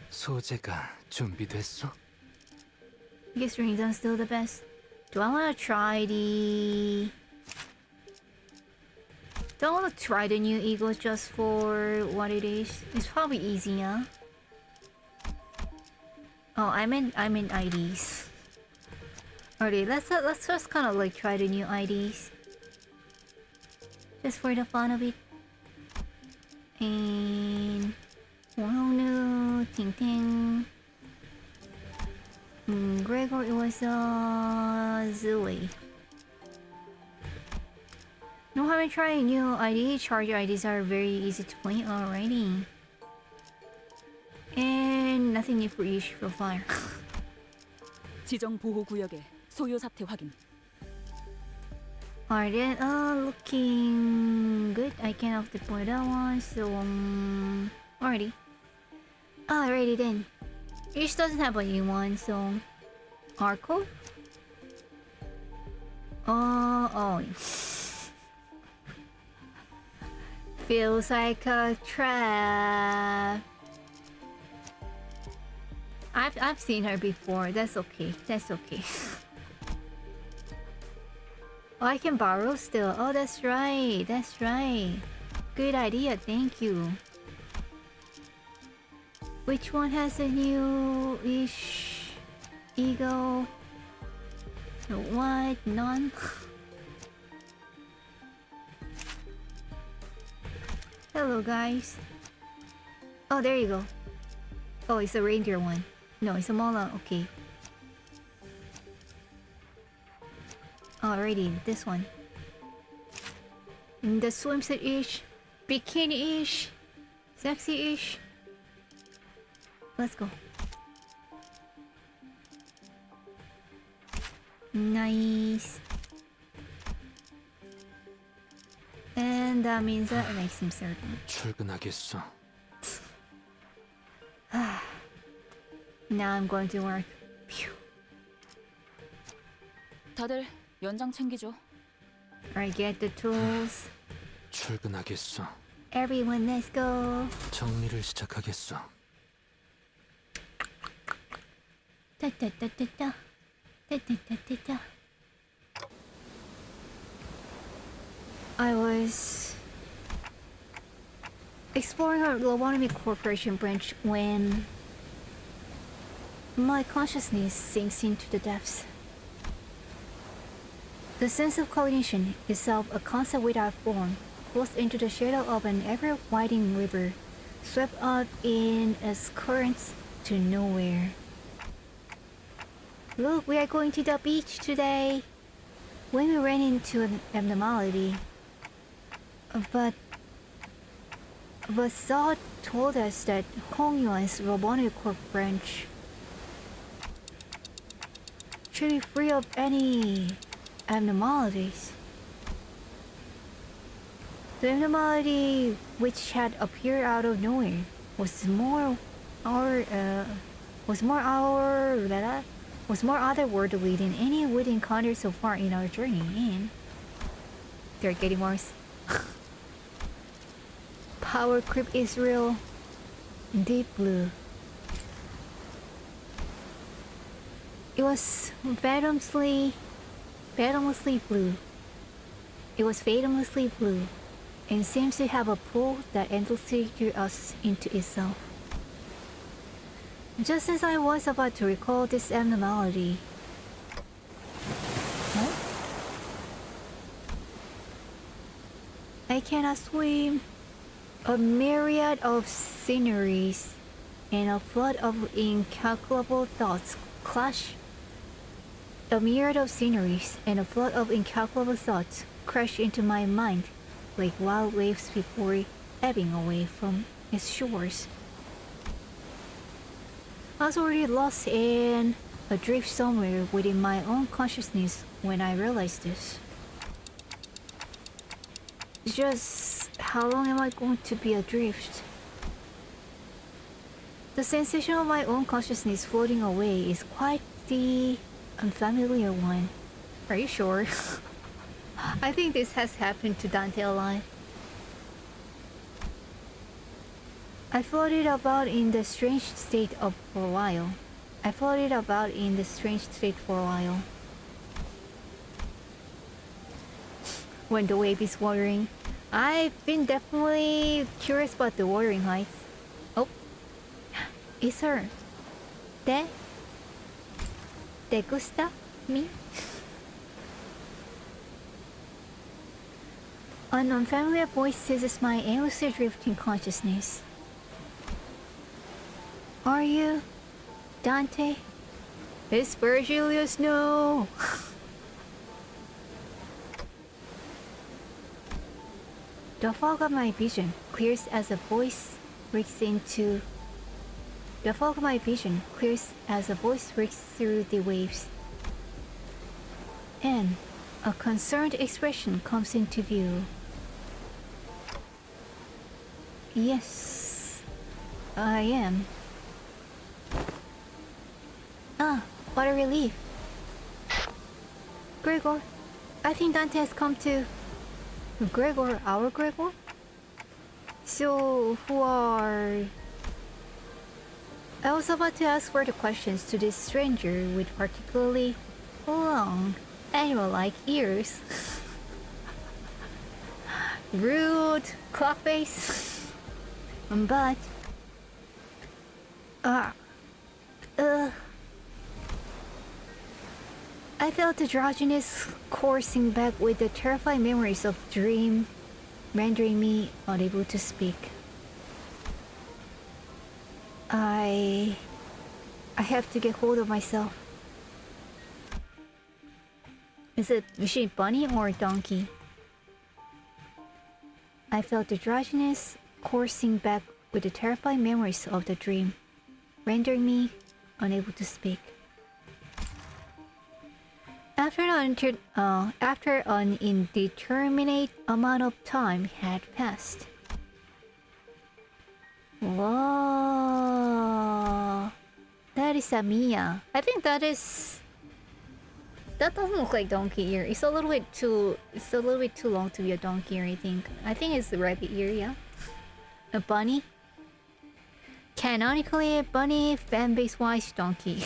소재가 준비됐어?
I guess Ring's still the best. Do I want to try the... Do I want to try the new eagle just for what it is? It's probably easy, yeah? Oh, I meant IDs. Alright, let's just kind of like try the new IDs. Just for the fun of it. And... Hongnu, Ting Ting. Gregor, it was Zooey. No, haven't tried new ID. Charger IDs are very easy to play already. And nothing new for each profile.
지정 보호 구역의 소요 사태 확인.
Alright then, looking good. I can have to deploy that one, so alrighty. Alrighty then. Each doesn't have a new one, so Arco? Oh. Feels like a trap. I've seen her before. That's okay. That's okay. Oh, I can borrow still. Oh, that's right. That's right. Good idea. Thank you. Which one has a new-ish ego? What? None? Hello, guys. Oh, there you go. Oh, it's a reindeer one. No, it's a mola. Okay. Alrighty, this one. And the swimsuit-ish, bikini-ish, sexy-ish. Let's go. Nice. And that means that it makes him certain.
출근하겠어.
Now I'm going to work. Phew.
다들 연장 챙기죠.
Alright, get the tools.
출근하겠어.
Everyone, let's go.
정리를 시작하겠어.
따따따따따. 따따따따따. I was exploring our lobotomy corporation branch when my consciousness sinks into the depths. The sense of cognition itself, a concept without form, lost into the shadow of an ever-widening river, swept out in its currents to nowhere. Look, we are going to the beach today. When we ran into an abnormality, but thought told us that Hongyuan's Robotic Corp branch should be free of any abnormalities. The abnormality which had appeared out of nowhere was more otherworldly than any we'd encountered so far in our journey, and they're getting worse. Power creep is real. Deep blue. It was fathomlessly blue. It was fathomlessly blue, and seems to have a pull that endlessly drew us into itself. Just as I was about to recall this abnormality, I cannot swim. A myriad of sceneries and a flood of incalculable thoughts clash. A myriad of sceneries and a flood of incalculable thoughts crash into my mind like wild waves before ebbing away from its shores. I was already lost and adrift somewhere within my own consciousness when I realized this. Just how long am I going to be adrift? The sensation of my own consciousness floating away is quite the unfamiliar one. Are you sure? I think this has happened to Dante a lot. I floated about in the strange state for a while. When the wave is watering, I've been definitely curious about the watering heights. Oh, it's her. ¿Te gusta me? An unfamiliar voice seizes my aimlessly drifting consciousness. Are you Dante? It's Virgilius, no! The fog of my vision clears as a voice breaks through the waves. And a concerned expression comes into view. Yes, I am. Ah, what a relief. Gregor, I think Dante has come to... Gregor, our Gregor? So, who are... I was about to ask further questions to this stranger with particularly long, animal-like ears. Rude, clockface. But... I felt the drowsiness coursing back with the terrifying memories of dream, rendering me unable to speak. I have to get hold of myself. Is it bunny or donkey? I felt the drowsiness coursing back with the terrifying memories of the dream, rendering me unable to speak. After an indeterminate amount of time had passed. Whoa, that is a Mia. I think that is That doesn't look like donkey ear. It's a little bit too long to be a donkey ear, I think. I think it's the rabbit ear, yeah. A bunny. Canonically a bunny, fan-base wise donkey.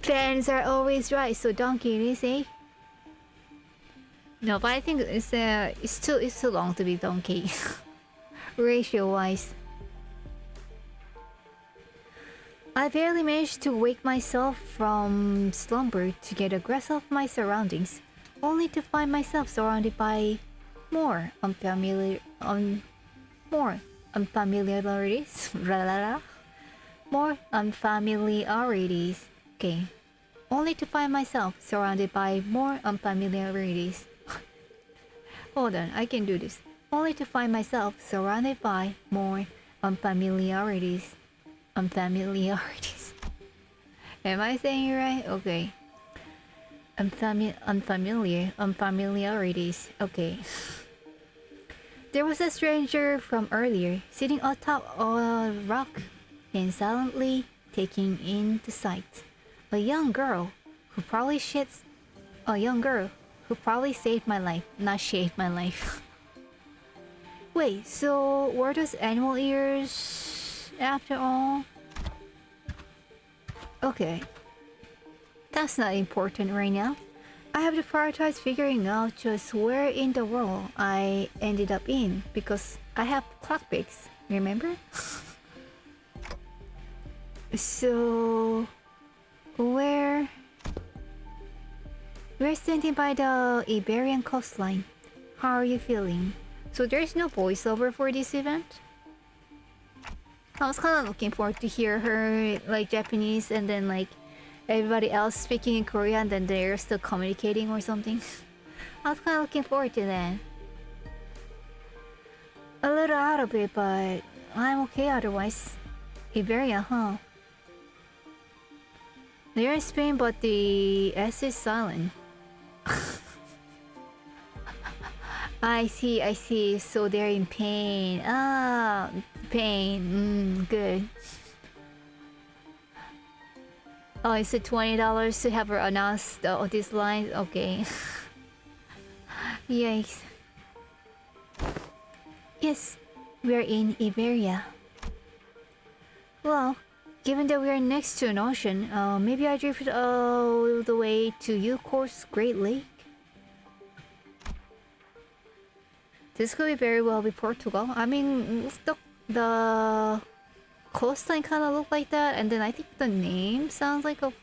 Fans are always right, so donkey it is, eh? No, but I think it's too long to be donkey. Ratio wise. I barely managed to wake myself from slumber to get a grasp of my surroundings, only to find myself surrounded by more unfamiliarities. More unfamiliarities. Okay. Only to find myself surrounded by more unfamiliarities. Hold on, I can do this. Only to find myself surrounded by more unfamiliarities. Unfamiliarities. Am I saying it right? Okay. Unfamiliarities. Okay. There was a stranger from earlier, sitting atop a rock and silently taking in the sight. A young girl who probably saved my life. Not shaved my life. Wait, so were those animal ears after all? Okay. That's not important right now. I have to prioritize figuring out just where in the world I ended up in because I have clock breaks, remember? So we're standing by the Iberian coastline. How are you feeling? So there's no voiceover for this event? I was kind of looking forward to hear her like Japanese and then like everybody else speaking in Korean and then they're still communicating or something. I was kind of looking forward to that. A little out of it, but I'm okay otherwise. Iberia, huh? They're in Spain, but the S is silent. I see. So they're in pain. Ah, pain. Good. Oh, is it $20 to have her announce these lines? Okay. Yikes. Yes, we're in Iberia. Well, given that we're next to an ocean, maybe I drifted all the way to Yukor's Great Lake. This could be very well be Portugal. I mean, the coastline kind of look like that, and then I think the name sounds like a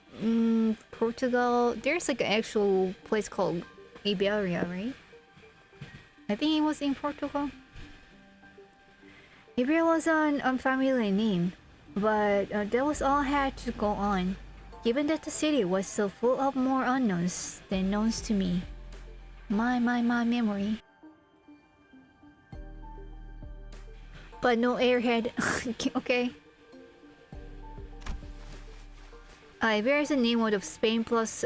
Portugal. There's like an actual place called Iberia, right? I think it was in Portugal. Iberia was an unfamiliar name, but that was all I had to go on, given that the city was so full of more unknowns than knowns to me. My memory. But no airhead. Okay. Iberia is the name of Spain plus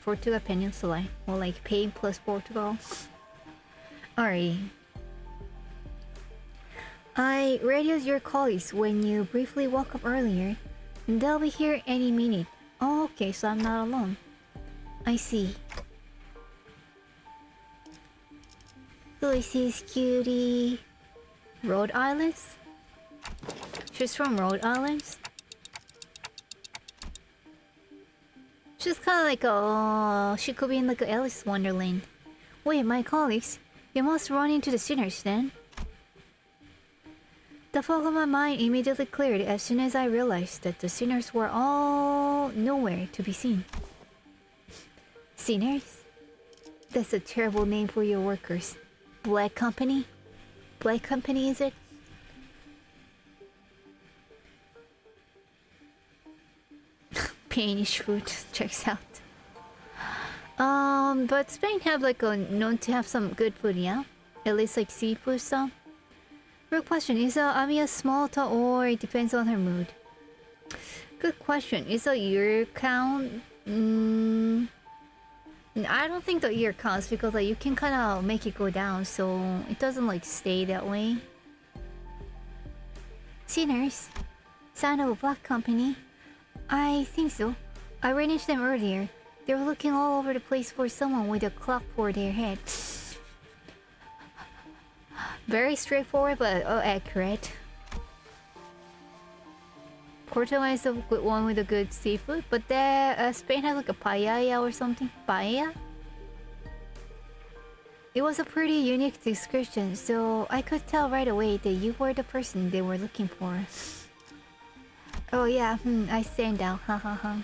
Portugal Peninsula. Or like Spain plus Portugal. Alright. I radioed your colleagues when you briefly woke up earlier. They'll be here any minute. Oh, okay, so I'm not alone. I see. Who is this cutie? Rhode Islands? She's from Rhode Islands? She's kind of like a... she could be in like a Alice Wonderland. Wait, my colleagues, you must run into the sinners then. The fog of my mind immediately cleared as soon as I realized that the sinners were all nowhere to be seen. Sinners? That's a terrible name for your workers. Black Company? Black Company, is it? Spanish food checks out. But Spain have like known to have some good food, yeah? At least like seafood stuff. Real question, is Ami a small talk or it depends on her mood? Good question. Is a year count? I don't think the year counts because like you can kind of make it go down, so it doesn't like stay that way. Sinners, sign of a black company. I think so. I ran into them earlier. They were looking all over the place for someone with a clock for their head. Very straightforward, but accurate. Portugal is a good one with a good seafood, but Spain has like a paella or something. Paella? It was a pretty unique description, so I could tell right away that you were the person they were looking for. Oh yeah, I stand out, hahaha.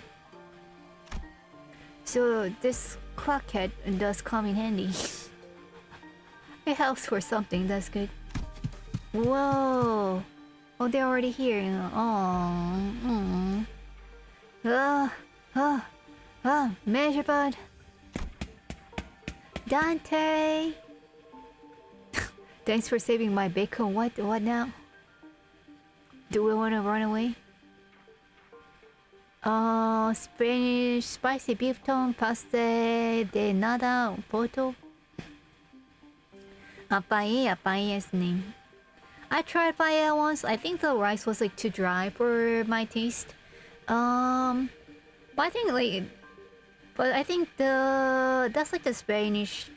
So this clock head does come in handy. It helps for something, that's good. Whoa! Oh, they're already here. Measure bud. Dante! Thanks for saving my bacon. What now? Do we want to run away? Spanish spicy beef tongue, pastel de nada, poto. Paella is the name. I tried paella once. I think the rice was like too dry for my taste. But I think that's like the Spanish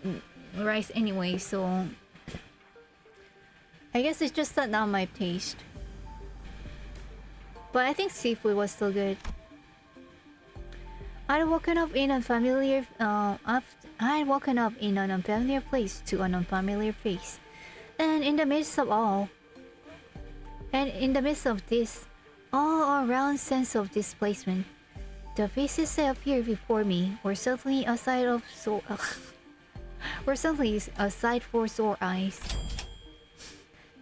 rice anyway, so I guess it's just not my taste. But I think seafood was still good. I had woken up in an unfamiliar place to an unfamiliar face, and in the midst of this all-around sense of displacement, the faces that appeared before me were suddenly a sight for sore eyes.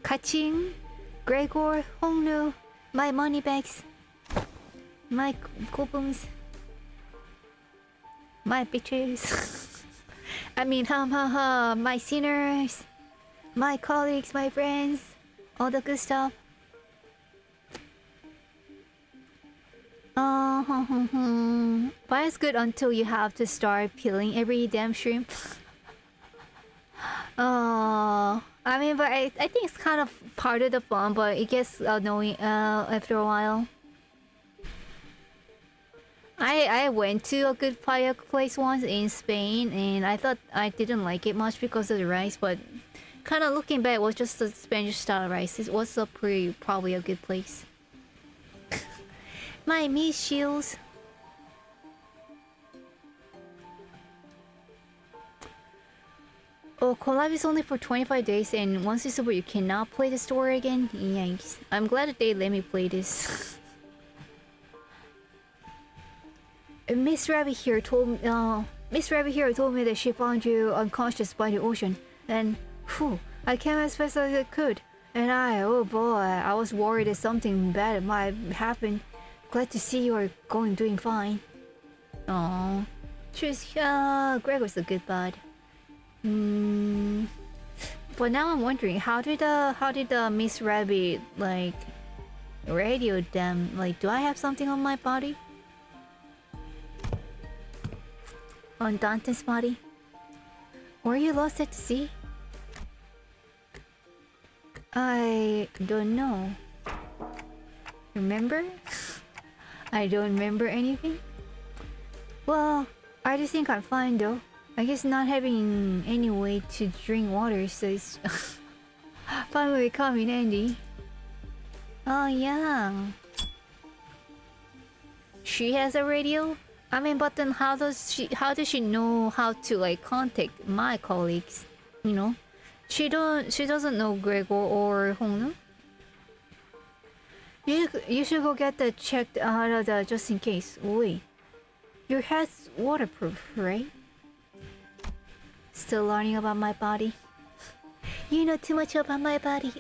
Kaching, Gregor, Hongnu, my moneybags, my kopums, my bitches. I mean, my sinners, my colleagues, my friends, all the good stuff. But it's good until you have to start peeling every damn shrimp. I mean, but I think it's kind of part of the fun, but it gets annoying after a while. I went to a good paella place once in Spain, and I thought I didn't like it much because of the rice, but kind of looking back, it was just the Spanish style rice. It was probably a good place. My meat shields. Oh, collab is only for 25 days, and once it's over, you cannot play the story again. Yikes! I'm glad that they let me play this. Miss Rabbit here told me that she found you unconscious by the ocean, and whew, I came as fast as I could. And oh boy, I was worried that something bad might happen. Glad to see you are doing fine. Aww. Greg was a good bud. But now I'm wondering, how did Miss Rabbit like radio them? Like, do I have something on my body? On Dante's body? Were you lost at sea? I don't know. Remember? I don't remember anything. Well, I just think I'm fine though. I guess not having any way to drink water, so it's finally come in handy. Oh yeah. She has a radio? I mean, but then how does she know how to like contact my colleagues? You know? She doesn't know Gregor or Hongnu. You should go get that checked out just in case. Wait. Your head's waterproof, right? Still learning about my body. You know too much about my body.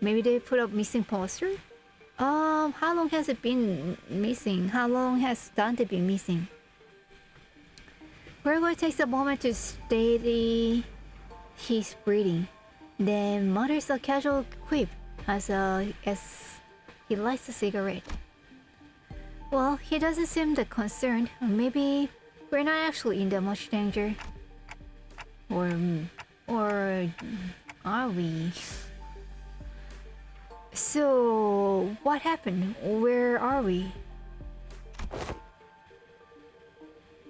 Maybe they put up missing poster? How long has it been missing? How long has Dante been missing? Gregor takes a moment to steady his breathing, then mutters a casual quip as he lights a cigarette. Well, he doesn't seem that concerned. Maybe we're not actually in that much danger. Or are we? So, what happened? Where are we?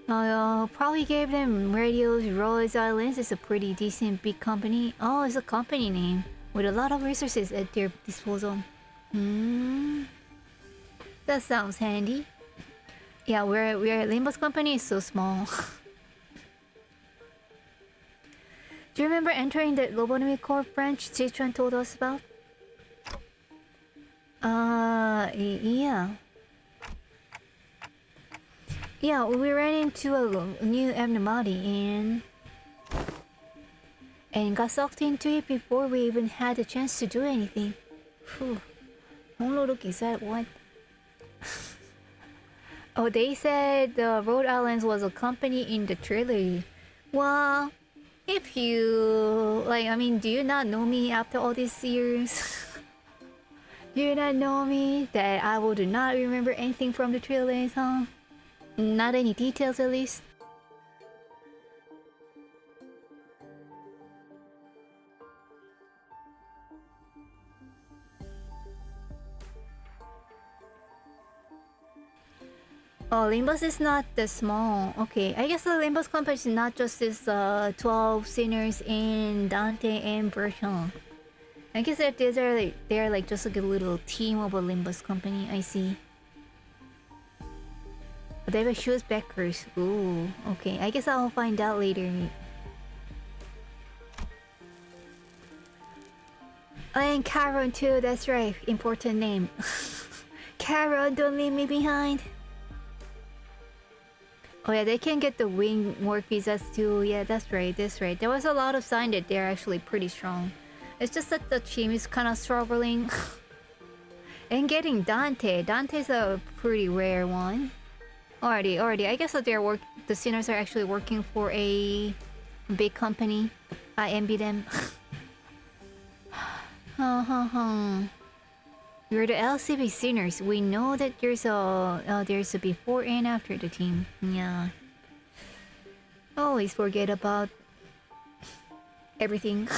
Probably gave them radios. Rose Islands is a pretty decent big company. Oh, it's a company name with a lot of resources at their disposal. That sounds handy. Yeah, we're Limbus Company is so small. Do you remember entering the Lobotomy Corp branch Chichuan told us about? Yeah. Yeah, we ran into a new abnormality and got sucked into it before we even had a chance to do anything. Phew. Honolulu, is that what? Oh, they said the Rhode Islands was a company in the trailer. Well, if you... like, I mean, do you not know me after all these years? Do you not know me? That I would not remember anything from the trailers, huh? Not any details, at least. Oh, Limbus is not that small. Okay, I guess the Limbus Company is not just this 12 sinners and Dante and Bertrand. I guess that they're like just like a little team of a Limbus Company. I see. But they have a shoes backers. Ooh, okay. I guess I'll find out later. And Caron too. That's right. Important name. Caron, don't leave me behind. Oh yeah, they can get the wing work visas too. Yeah, that's right. That's right. There was a lot of sign that they're actually pretty strong. It's just that the team is kind of struggling. And getting Dante. Dante's a pretty rare one. Already. I guess that the sinners are actually working for a big company. I envy them. You're the LCB sinners. We know that there's a before and after the team. Yeah. Always forget about everything.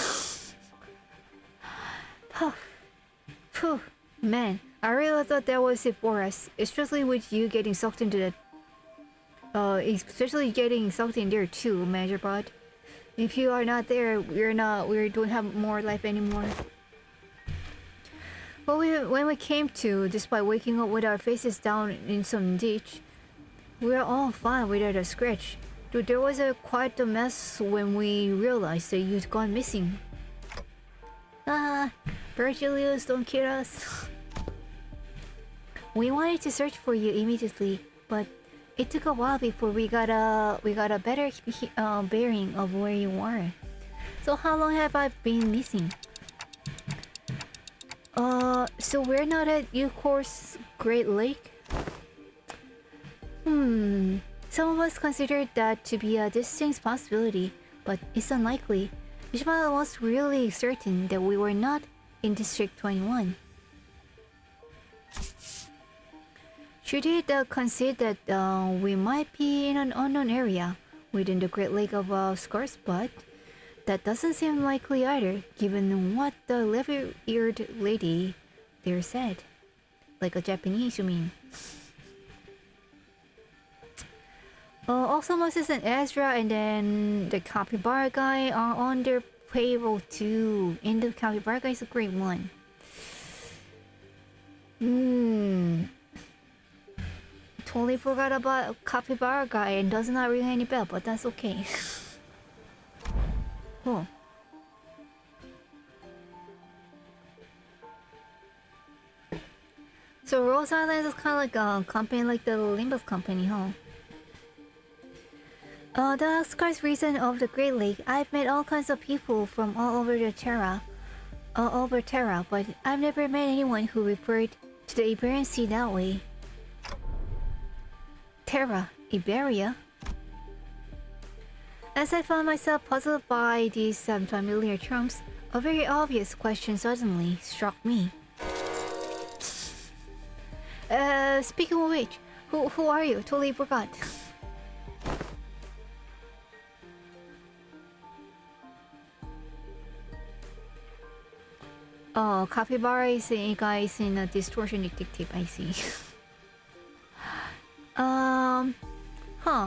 Man, I really thought that was it for us. Especially with you getting sucked into that. Especially getting sucked in there too, Measurebot. If you are not there, we don't have more life anymore. Well, when we came to, despite waking up with our faces down in some ditch, we were all fine without a scratch. Dude, there was quite a mess when we realized that you'd gone missing. Virgilius, don't kill us. We wanted to search for you immediately, but it took a while before we got a better bearing of where you are. So how long have I been missing? So we're not at Eucor's Great Lake? Some of us considered that to be a distinct possibility, but it's unlikely. Ishmael was really certain that we were not in District 21. She did concede that we might be in an unknown area within the Great Lake of Scars, but that doesn't seem likely either, given what the level-eared lady there said. Like a Japanese, you mean? Also, Moses and Ezra and then the Capybara guy are on their payroll too. And the Capybara guy is a great one. Totally forgot about Capybara guy and does not ring any bell, but that's okay. Cool. So Rose Islands is kind of like a company like the Limbus Company, huh? The scarce region of the Great Lake, I've met all kinds of people from all over Terra, but I've never met anyone who referred to the Iberian Sea that way. Terra, Iberia? As I found myself puzzled by these unfamiliar terms, a very obvious question suddenly struck me. Speaking of which, who are you? Totally forgot. Oh, capybara is a guy is in a distortion detective. I see.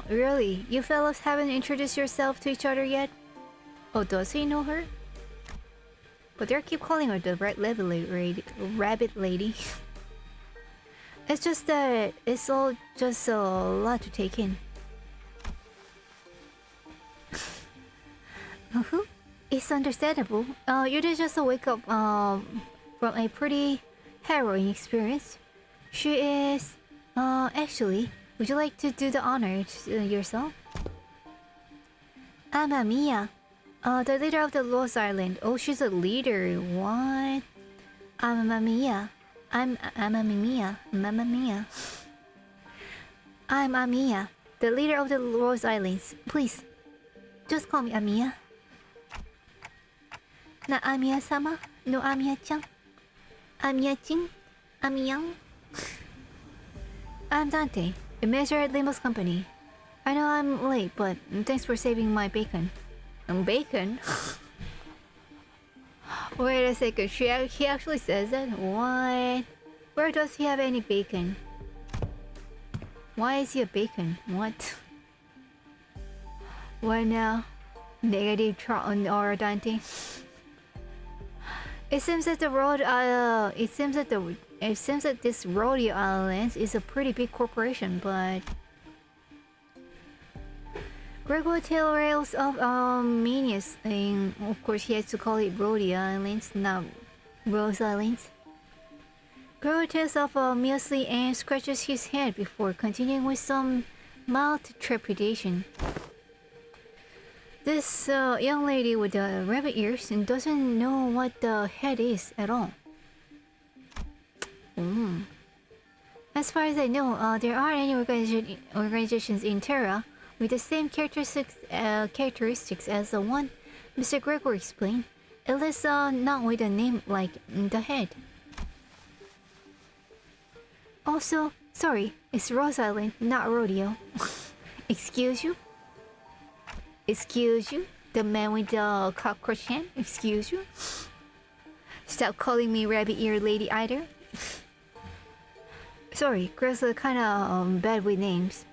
Really? You fellows haven't introduced yourself to each other yet? Oh, does he know her? But they keep calling her the rabbit lady. It's just that it's all just a lot to take in. It's understandable. You did just wake up from a pretty harrowing experience. She is actually, would you like to do the honors yourself? I'm Amiya, the leader of the Lost Island. Oh, she's a leader. What? I'm Amiya. I'm Amiya. Mamma Mia. I'm Amiya, the leader of the Lost Islands. Please, just call me Amiya. Na Amiya-sama? No Amiya-chan? Amiya-chin? Amiyang? I'm Dante, a manager at Limbus Company. I know I'm late, but thanks for saving my bacon. Bacon? Wait a second, he actually says that? What? Where does he have any bacon? Why is he a bacon? What? What now? Negative Tron or Dante? It seems that this rodeo island is a pretty big corporation, but Gregor Tail Rails of Manius, and of course he has to call it Rodeo Islands, not Rose Islands. Gregor Tails of Muesli and scratches his head before continuing with some mild trepidation. This young lady with the rabbit ears doesn't know what the head is at all. As far as I know, there aren't any organizations in Terra with the same characteristics as the one Mr. Gregor explained, at least not with a name like the head. Also, sorry, it's Rose Island, not Rodeo. Excuse you? Excuse you? The man with the cockroach hand? Excuse you? Stop calling me rabbit ear lady either. Sorry, girls are kinda bad with names.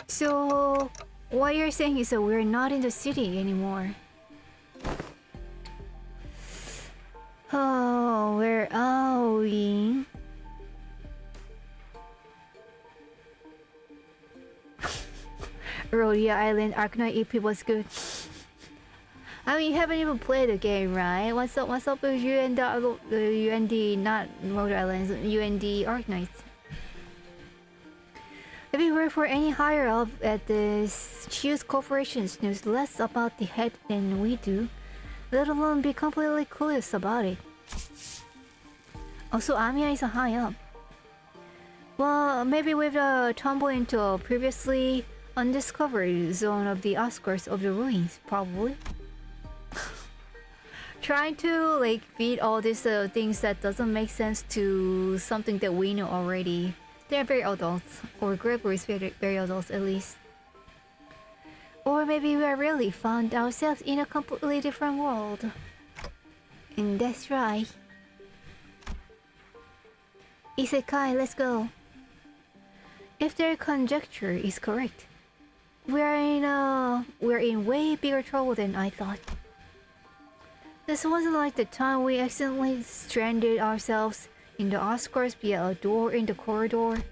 So, what you're saying is that we're not in the city anymore. Oh, where are we? Rodeo Island Arknight EP was good. I mean, you haven't even played the game, right? What's up with you and the not Rodeo Islands, UND Arknights? If you work for any higher up at this huge corporations knows less about the head than we do, let alone be completely clueless about it. Also, Amiya is a high up. Well, maybe we've tumbled into a previously undiscovered zone of the outskirts of the ruins, probably. Trying to like feed all these things that doesn't make sense to something that we know already. They're very adults, or Gregor is very adults at least. Or maybe we are really found ourselves in a completely different world. And that's right. Isekai, let's go. If their conjecture is correct, we're in way bigger trouble than I thought. This wasn't like the time we accidentally stranded ourselves in the outskirts via a door in the corridor.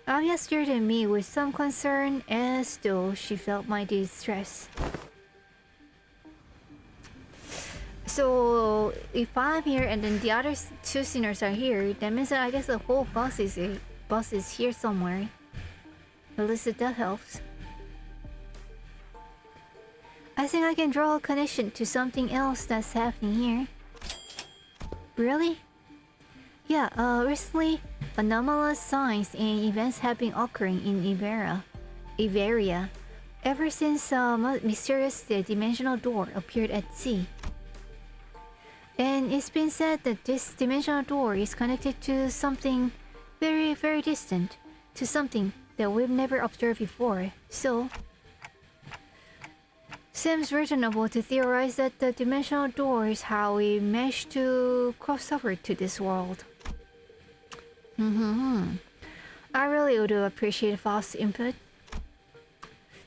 Amiya stared at me with some concern as though she felt my distress. So if I'm here and then the other two sinners are here, that means that I guess the whole bus is here somewhere. At least that helps. I think I can draw a connection to something else that's happening here. Really? Yeah, recently anomalous signs and events have been occurring in Iberia ever since a mysterious dimensional door appeared at sea. And it's been said that this dimensional door is connected to something very, very distant, to something that we've never observed before. So, Seems reasonable to theorize that the dimensional door is how we managed to cross over to this world. I really would appreciate Faust's input.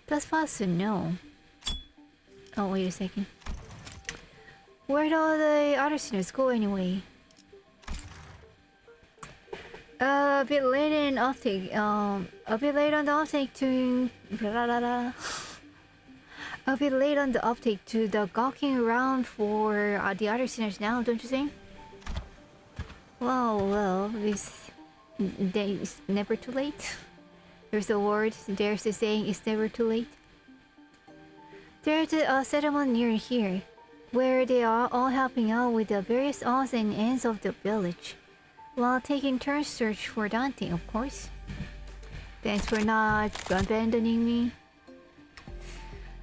Does Faust know? Oh, wait a second. Where'd all the other sinners go anyway? A bit late in uptake. A bit late on the uptake to. A bit late on the uptake to the gawking around for the other sinners now, don't you think? Well, it's never too late. There's a word, there's a saying, it's never too late. There's a settlement near here, where they are all helping out with the various odds and ends of the village, while taking turns search for Dante, of course. Thanks for not abandoning me.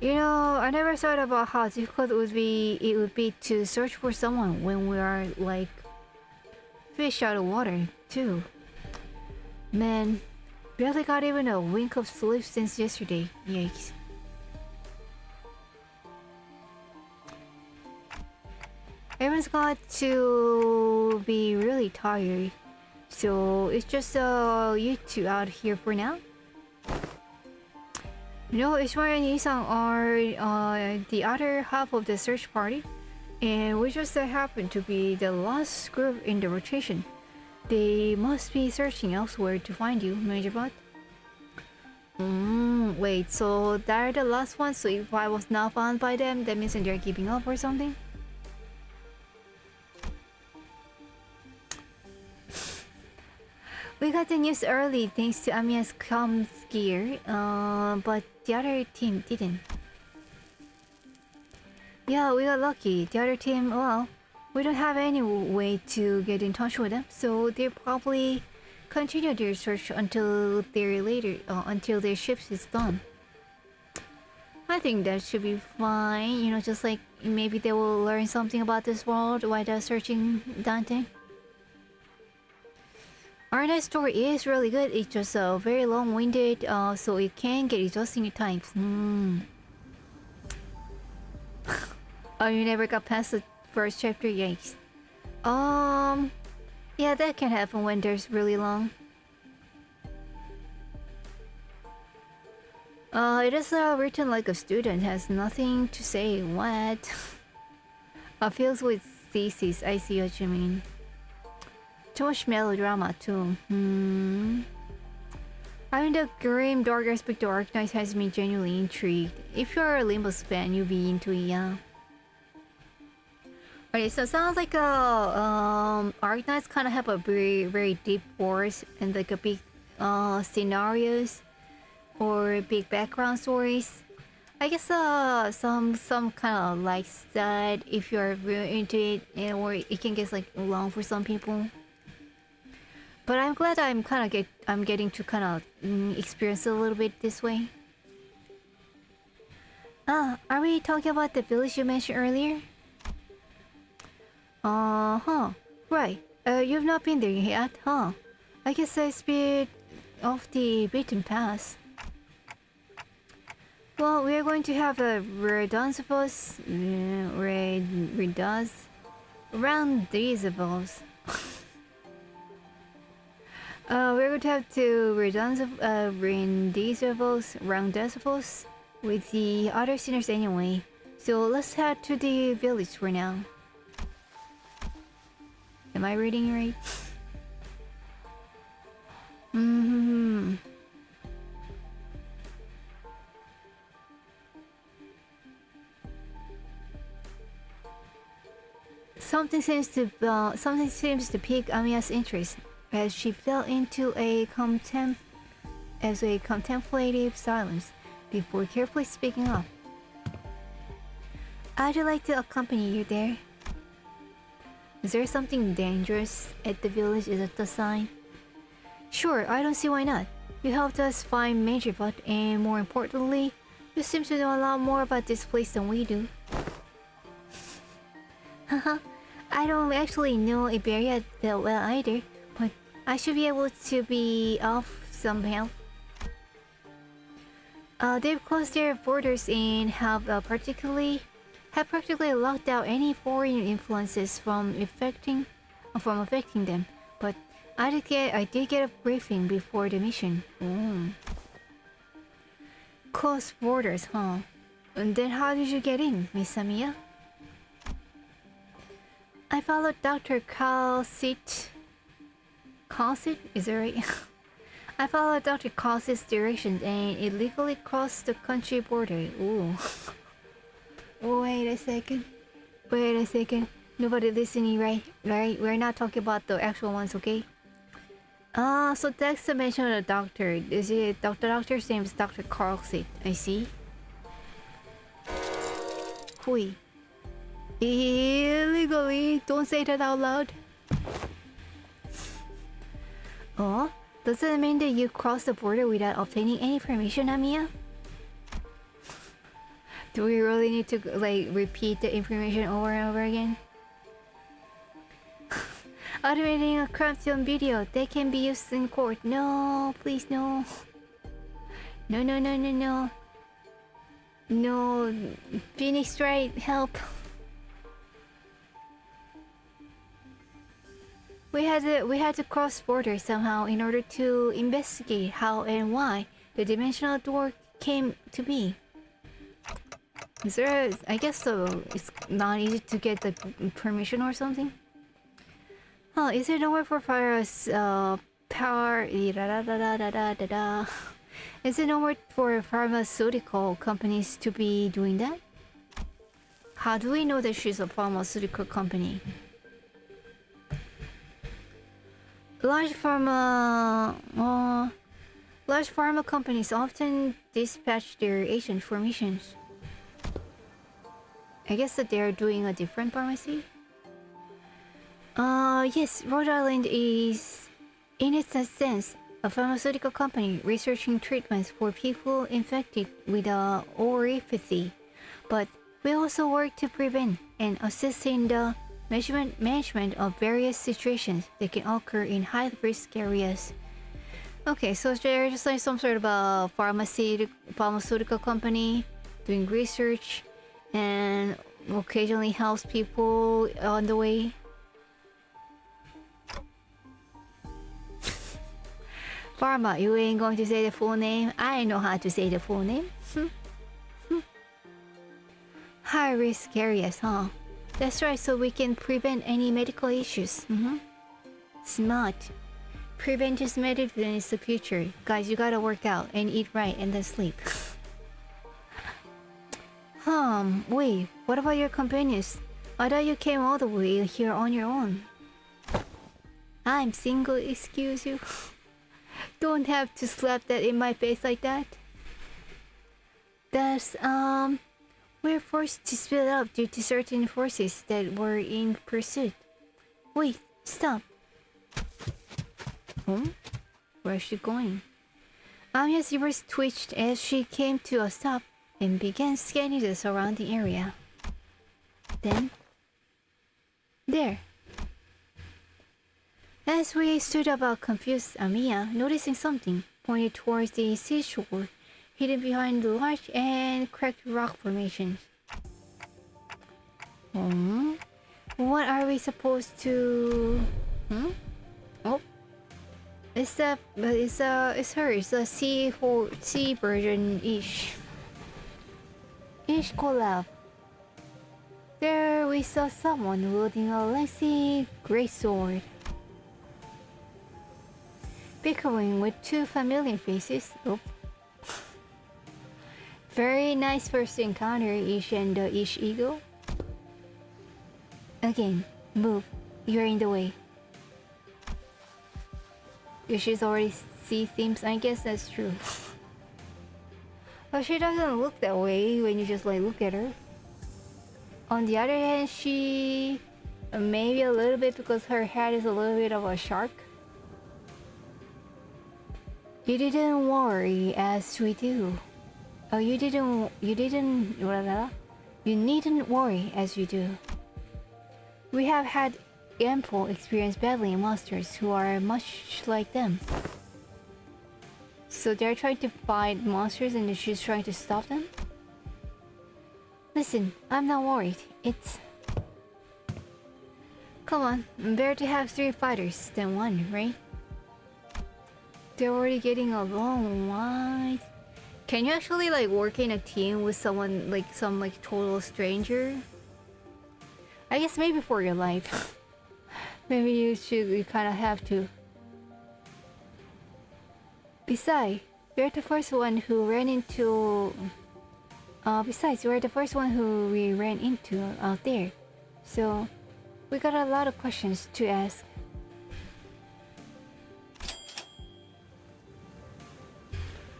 You know, I never thought about how difficult it would be to search for someone when we are like fish out of water, too. Man, barely got even a wink of sleep since yesterday. Yikes. Everyone's got to be really tired, so it's just you two out here for now. You know, Ishmael and Isang are the other half of the search party, and we just happen to be the last group in the rotation. They must be searching elsewhere to find you, Majorbot. Wait, so they're the last ones, so if I was not found by them, that means they're giving up or something? We got the news early thanks to Amiya's comms gear, but the other team didn't. Yeah, we got lucky. The other team, well, we don't have any way to get in touch with them, so they'll probably continue their search until their ship is done. I think that should be fine, you know, just like maybe they will learn something about this world while they're searching Dante. Arknights story is really good, it's just very long-winded, so it can get exhausting at times. Oh, you never got past the first chapter? Yikes. Yeah, that can happen when there's really long. It is written like a student, has nothing to say. What? Feels with thesis, I see what you mean. Too much melodrama too. I mean, the grim, dark aspect of Arknights has me genuinely intrigued. If you're a Limbus fan, you'll be into it, yeah. Okay, so it sounds like Arknights kind of have a very, very deep force and like a big scenarios or big background stories. I guess some kind of likes that if you're really into it, or it can get like long for some people. But I'm glad I'm getting to kind of experience it a little bit this way. Are we talking about the village you mentioned earlier? Right. You've not been there yet, huh? I guess it's a bit off the beaten path. Well, we are going to have a redundancy around these evils. We're going to have to roundiciples with the other sinners anyway. So let's head to the village for now. Am I reading right? Something seems to pique Amiya's interest as she fell into a contemplative silence before carefully speaking up. I'd like to accompany you there. Is there something dangerous at the village? Is it the sign? Sure, I don't see why not. You helped us find Majorbot, and more importantly, you seem to know a lot more about this place than we do. Haha, I don't actually know Iberia that well either, but I should be able to be of some help. they've closed their borders and have practically locked out any foreign influences from affecting them. But I did get a briefing before the mission. Closed borders, huh? And then how did you get in, Miss Amiya? I followed Dr. Calcit. Calcit? Is that right? I followed Dr. Calcit's directions and illegally crossed the country border. Ooh. Wait a second. Nobody listening, right? We're not talking about the actual ones, okay? So that's the mention of the doctor. Is it the doctor's name is Dr. Calcit? I see. Hui. Illegally. Don't say that out loud. Oh, does it mean that you crossed the border without obtaining any permission, Amiya? Do we really need to like repeat the information over and over again? Automating a crime film video that can be used in court. No, please no. No. No, Phoenix Wright, help. We had to cross borders somehow in order to investigate how and why the dimensional door came to be. Is there I guess so it's not easy to get the permission or something? Oh, is there nowhere for Is it nowhere for pharmaceutical companies to be doing that? How do we know that she's a pharmaceutical company? Large pharma companies often dispatch their agents for missions. I guess that they're doing a different pharmacy? Yes, Rhode Island is, in its sense, a pharmaceutical company researching treatments for people infected with oropathy. But we also work to prevent and assist in the management of various situations that can occur in high-risk areas. Okay, so they're just like some sort of a pharmaceutical company doing research and occasionally helps people on the way. Pharma, you ain't going to say the full name? I know how to say the full name. High-risk areas, huh? That's right, so we can prevent any medical issues. Smart. Preventive medicine is the future. Guys, you gotta work out and eat right and then sleep. Wait, what about your companions? I thought you came all the way here on your own. I'm single, excuse you. Don't have to slap that in my face like that. That's, we're forced to split up due to certain forces that were in pursuit. Wait, stop. Where's she going? Amiya's ears twitched as she came to a stop and began scanning the surrounding area. Then, there. As we stood about confused, Amiya, noticing something, pointed towards the seashore, hidden behind the large and cracked rock formations. What are we supposed to... Oh. It's her. It's a sea version-ish. Collab. There we saw someone wielding a lengthy greatsword. Bickering with two familiar faces. Very nice first encounter, Ish and the Ish Eagle. Again, move. You're in the way. She's already see themes. I guess that's true. But she doesn't look that way when you just like look at her. On the other hand, she maybe a little bit because her head is a little bit of a shark. You didn't worry as we do. Oh, you needn't worry as you do. We have had ample experience battling monsters who are much like them. So they're trying to fight monsters and she's trying to stop them? Listen, I'm not worried. It's... Come on, better to have 3 fighters than 1, right? They're already getting along, what? Can you actually like work in a team with someone like some like total stranger? I guess maybe for your life. Maybe you kind of have to. Besides, you're the first one who ran into... besides, you're the first one who we ran into out there. So, we got a lot of questions to ask.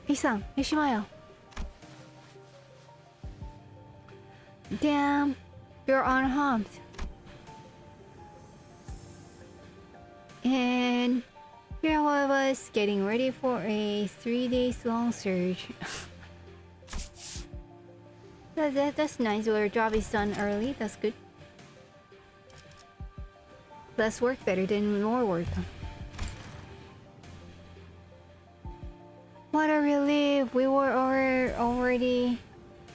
Hey-san, Mishimayo. Damn, you're unharmed. And here I was getting ready for a 3 days long search. That's nice. Our job is done early. That's good. Less work better than more work. What a relief. We were already...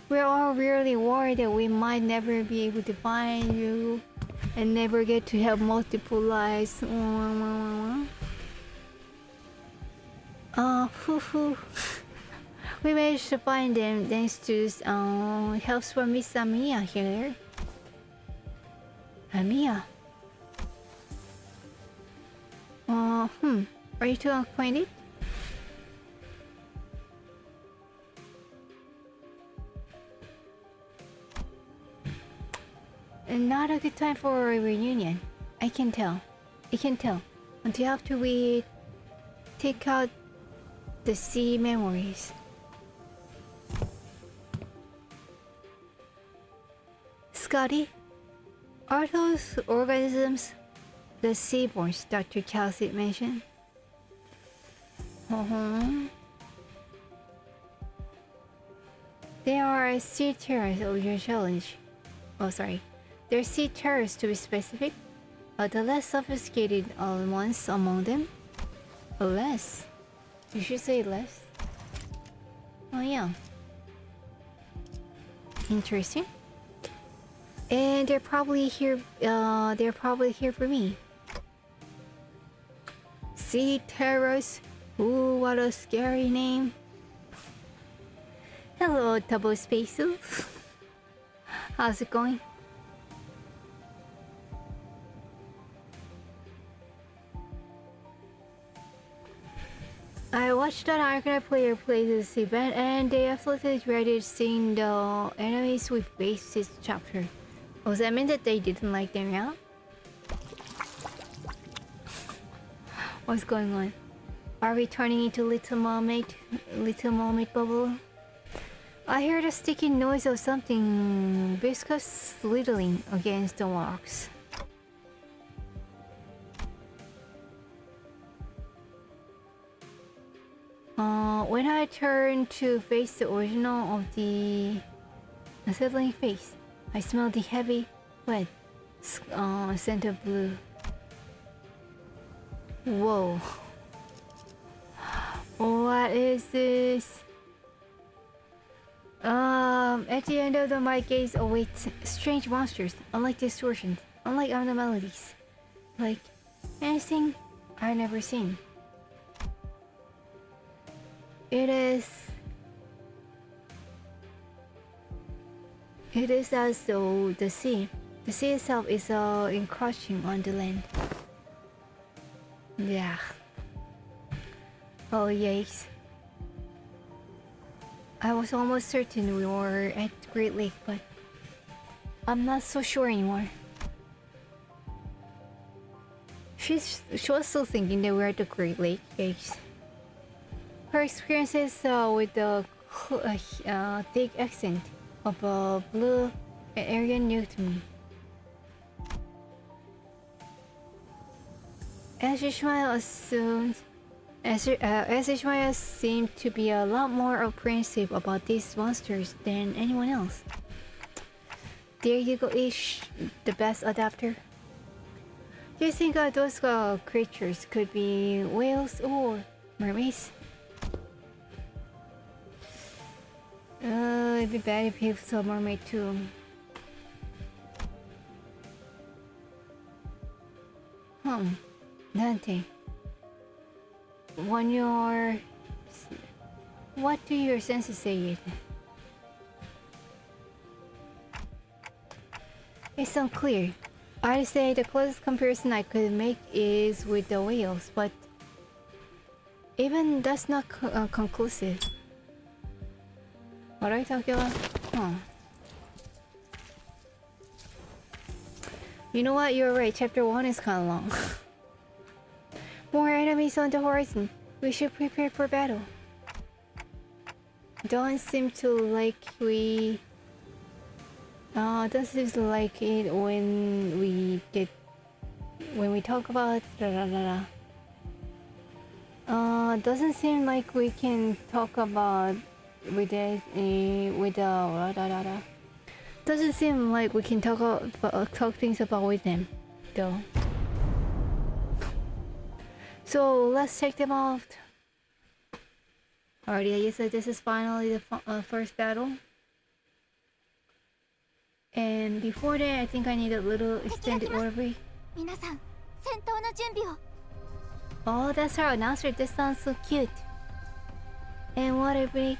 We're all really worried that we might never be able to find you and never get to have multiple lives. We managed to find them thanks to helps from Miss Mia here. Mia. Are you two acquainted? Not a good time for a reunion. I can tell. Until after we take out the sea memories. Scotty, are those organisms the seaborns Dr. Calcit mentioned? They are sea terrors of your challenge. Oh, sorry. They're sea terrors to be specific. The less sophisticated ones among them. Less? You should say less. Oh yeah. Interesting. And they're probably here. They're probably here for me. Sea terrors. Ooh, what a scary name. Hello, Double Spaces. How's it going? I watched an Arknight player play this event and they absolutely dreaded seeing the enemies we faced this chapter. Does that mean that they didn't like them out? What's going on? Are we turning into Little Mermaid bubble? I heard a sticky noise of something viscous slithering against the rocks. When I turned to face the original of the unsettling face, I smelled the heavy, wet scent of blue. Whoa. What is this? At the end of my gaze awaits strange monsters, unlike distortions, unlike abnormalities, like anything I've never seen. It is as though the sea itself is encroaching on the land. Yeah. Oh yikes. I was almost certain we were at Great Lake, but I'm not so sure anymore. She was still thinking that we're at the Great Lake. Yikes. Her experiences with the thick accent of a blue area new to me. As Ishmael seemed to be a lot more apprehensive about these monsters than anyone else. There you go, Ish, the best adapter. Do you think those creatures could be whales or mermaids? it'd be bad if he saw mermaid too. Dante. When you're... What do your senses say? It's unclear. I'd say the closest comparison I could make is with the whales, but even that's not conclusive. What are you talking about? You know what? You're right. Chapter 1 is kind of long. More enemies on the horizon. We should prepare for battle. Don't seem to like don't seem to like it when we talk about doesn't seem like we can talk about with it doesn't seem like we can talk things about with them though. So let's check them out. Alrighty, I guess that this is finally the first battle. And before that, I think I need a little extended overview. Oh, that's our announcer. This sounds so cute. And what a break.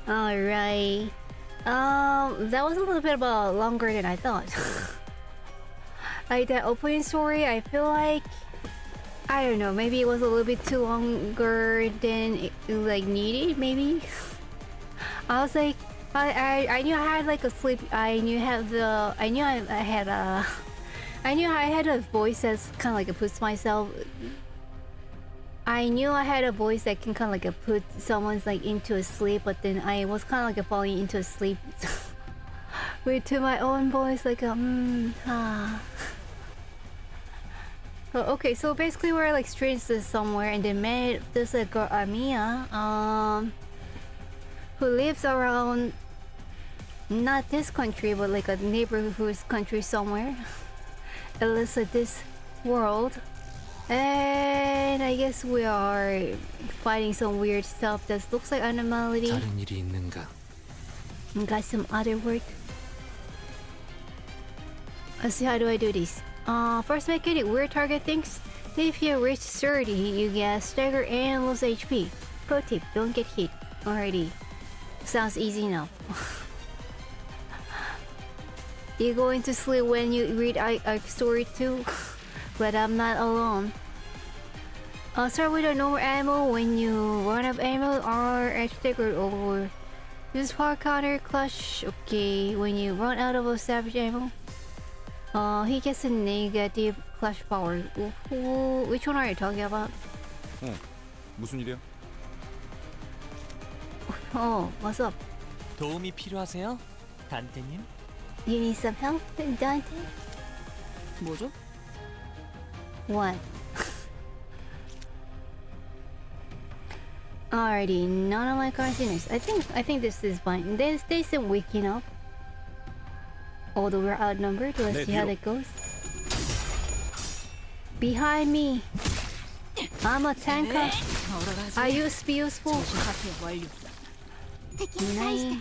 Alright. That was a little bit about longer than I thought. Like that opening story, I feel like, I don't know, maybe it was a little bit too longer than it, like, needed, maybe. I was like, I knew I had like a sleep. I knew I had a voice that's kind of like a puts myself. I knew I had a voice that can kind of like put someone's like into a sleep, but then I was kind of like falling into a sleep with to my own voice, like Oh, okay, so basically we're like strangers somewhere, and then met this girl Amia, who lives around not this country, but like a neighborhood country somewhere. Elyxica, this world. And I guess we are fighting some weird stuff that looks like anomaly.
다른 일이 있는가?
Got some other work. Let's see, how do I do this? First mechanic, weird target things. If you reach 30, you get stagger and lose HP. Pro tip, don't get hit. Alrighty. Sounds easy enough. You going to sleep when you read Arc story 2? But I'm not alone. Start with a normal ammo. When you run out of ammo or stagger or use power counter clutch. Okay, when you run out of a savage ammo, he gets a negative clutch power. Which one are you talking about?
무슨 일이야?
Oh, what's up?
도움이 필요하세요? 단테님?
You need some help, Dante?
뭐죠?
What? Alrighty, none of my cards in this. I think this is fine. They seem weak enough. Although we're outnumbered, let's see how that goes. Behind me! I'm a tanker! I used to be useful! Nice.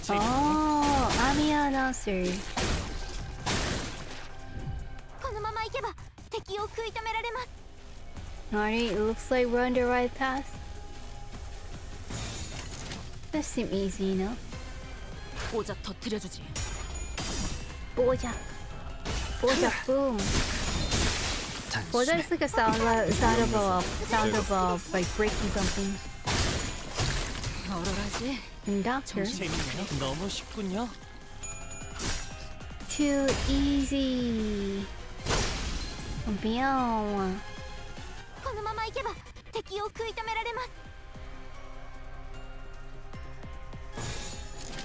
Oh, Amia announcer. Alright, it looks like we're on the right path. That seems easy enough.
오자 터뜨려주지.
Boja. Boja boom. Boja is like a sound of like breaking something.
어러라지.
Doctor.
재밌네요. 너무 쉽군요.
Too easy. Meow.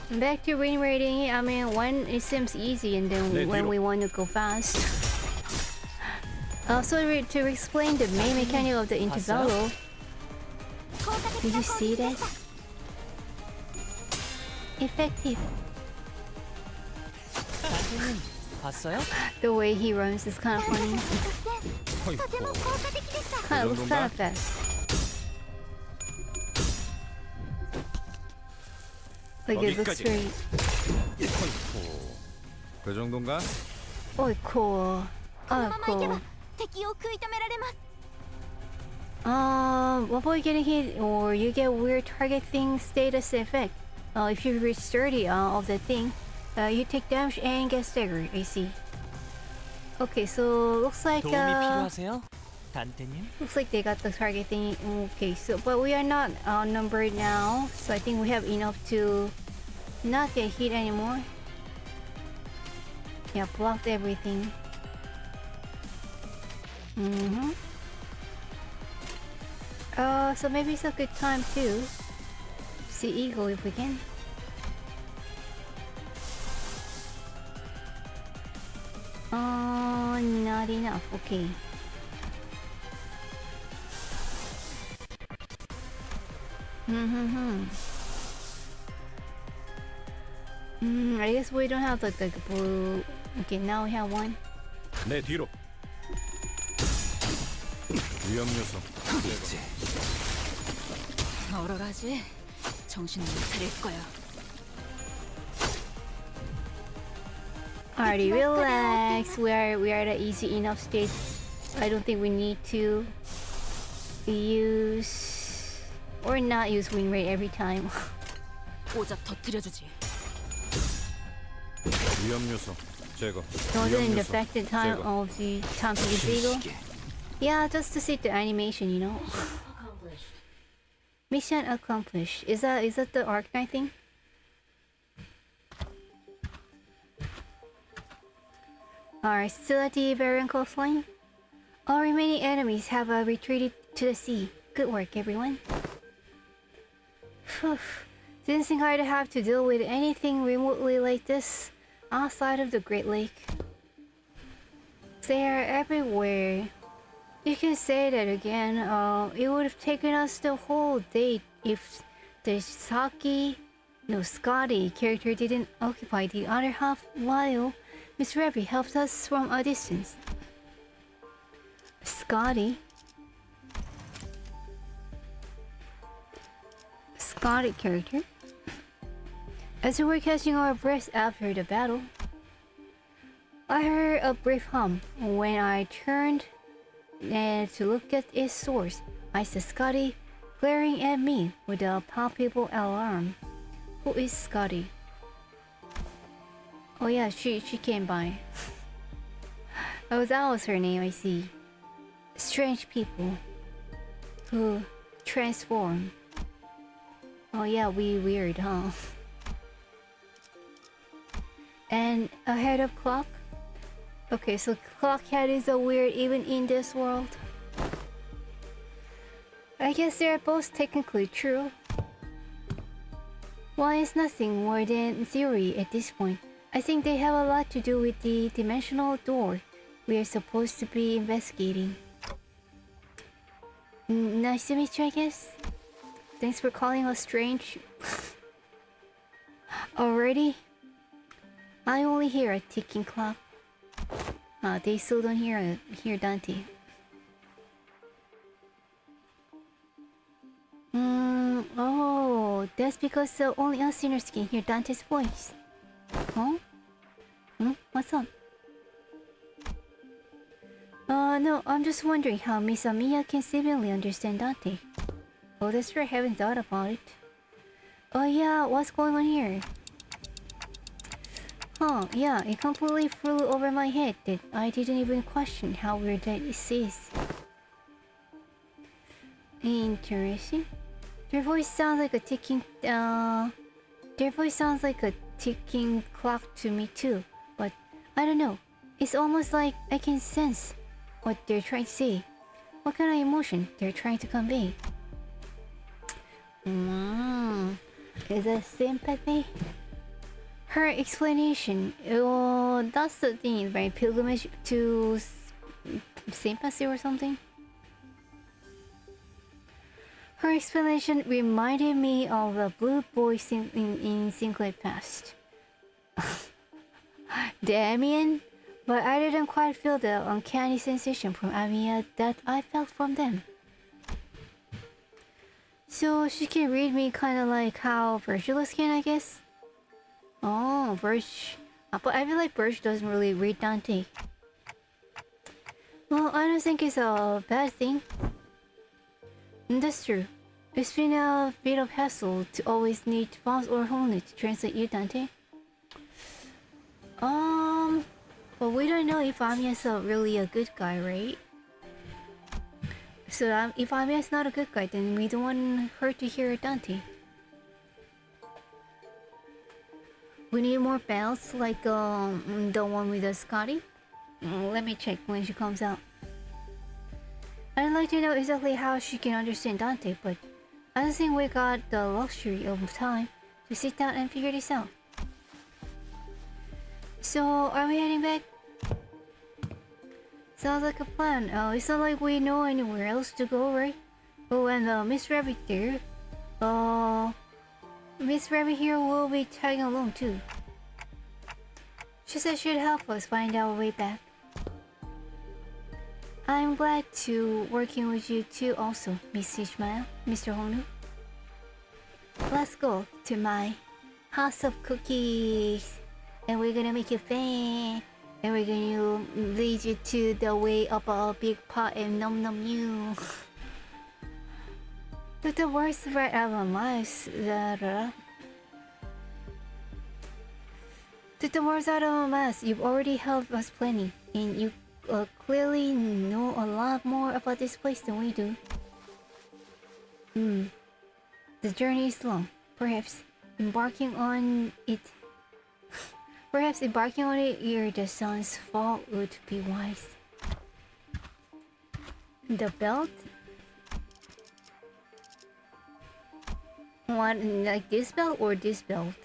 Back to win rating. I mean, when it seems easy, and then when we want to go fast. So to explain the main mechanic of the intervallo. Did you see that? Effective.
단테님, 봤어요?
The way he runs is kind of funny. Kind of looks kind of fast. Like it looks very.
그 정도인가?
Oh, cool. Oh, cool. Before getting hit, or you get weird target thing status effect. If you reach 30 of the thing, you take damage and get staggered. I see. Okay, so looks like
도움이 필요하세요? 단테님?
looks like they got the target thing. Okay, so but we are not numbered now, so I think we have enough to not get hit anymore. Yeah, blocked everything. So maybe it's a good time to see Eagle if we can. Not enough. Okay. I guess we don't have like the blue. Okay, now we have one.
내 뒤로. 위험 요소.
어러라지. 정신 못 차릴 거야.
Alrighty, relax. We are at an easy enough stage. I don't think we need to use, or or not use wing rate every time.
오잡 터뜨려주지.
위험 요소 제거.
Wasn't the affected time of the time to use eagle. Yeah, just to see the animation, you know. Mission accomplished. Is that the Arknight thing? Alright, still at the Iberian coastline. All remaining enemies have retreated to the sea. Good work, everyone. Phew. Didn't think I'd have to deal with anything remotely like this outside of the Great Lake. They are everywhere. You can say that again. It would have taken us the whole day if the Scotty character didn't occupy the other half while Miss Revy helped us from a distance. Scotty character. As we were catching our breath after the battle, I heard a brief hum. When I turned to look at its source, I saw Scotty glaring at me with a palpable alarm. Who is Scotty? Oh yeah, she came by. Oh, that was her name, I see. Strange people who transform. Oh yeah, weird, huh? And a head of clock? Okay, so clockhead is a weird even in this world. I guess they're both technically true. Well, it's nothing more than theory at this point. I think they have a lot to do with the dimensional door we are supposed to be investigating. Nice to meet you, I guess. Thanks for calling us strange. Already? I only hear a ticking clock. They still don't hear Dante. Oh, that's because only us sinners can hear Dante's voice. Huh? What's up? No, I'm just wondering how Miss Amiya can seemingly understand Dante. Oh, that's true, I haven't thought about it. Oh yeah, what's going on here? Huh, yeah, it completely flew over my head that I didn't even question how weird that is. Interesting. Their voice sounds like a ticking clock to me too, but I don't know. It's almost like I can sense what they're trying to say. What kind of emotion they're trying to convey. Is it sympathy? Her explanation, that's the thing, right? Pilgrimage to sympathy or something? Her explanation reminded me of the blue boy in Sinclair Past. Damien? But I didn't quite feel the uncanny sensation from Amiya that I felt from them. So she can read me kind of like how Virgilus can, I guess? Oh, Birch. But I feel like Birch doesn't really read Dante. Well, I don't think it's a bad thing. That's true. It's been a bit of hassle to always need Voss or Homely to translate you, Dante. But we don't know if Amiya's really a good guy, right? So if Amiya's not a good guy, then we don't want her to hear Dante. We need more belts like the one with the Scotty. Let me check when she comes out. I'd like to know exactly how she can understand Dante, but I don't think we got the luxury of time to sit down and figure this out. So, are we heading back? Sounds like a plan. It's not like we know anywhere else to go, right? Oh, and Miss Rabbit there. Miss Rabbit here will be tagging along too. She said she'd help us find our way back. I'm glad to working with you too also, Miss Ishmael, Mr. Honu. Let's go to my house of cookies. And we're gonna make you fan. And we're gonna lead you to the way of a big pot and nom nom you. But the worst right out of my life, Took the words out of my mouth. You've already helped us plenty, and you clearly know a lot more about this place than we do. The journey is long. Perhaps embarking on it. Perhaps embarking on it ere the sun's fall would be wise. The belt? What, like this belt or this belt?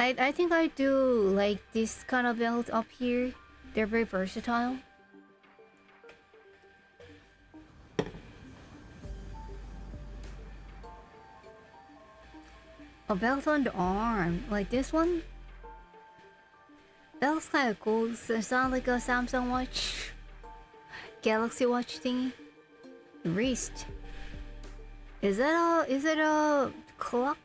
I think I do like this kind of belt up here. They're very versatile. A belt on the arm, like this one? That looks kind of cool. It sounds like a Samsung watch. Galaxy watch thingy. Wrist. Is it a clock?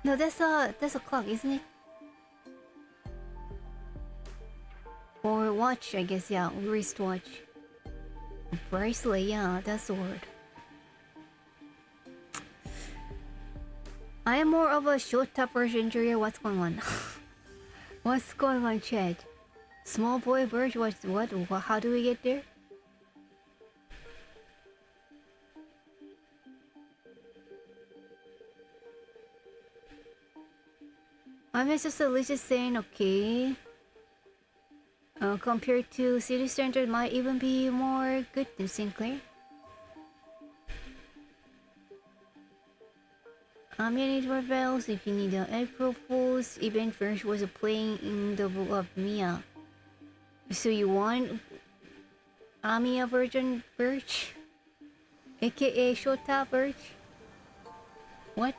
No, that's a clock, isn't it? Or watch, I guess, yeah, wristwatch. Bracelet, yeah, that's the word. I am more of a short top version, Julia. What's going on? What's going on, Chad? Small boy bird, what? How do we get there? I'm just delicious saying okay. Compared to city standard, might even be more good than Sinclair. Need more bells if you need an April Fool's event first was playing in the book of Mia. So you want Amiya version Birch? AKA Shota Birch? What?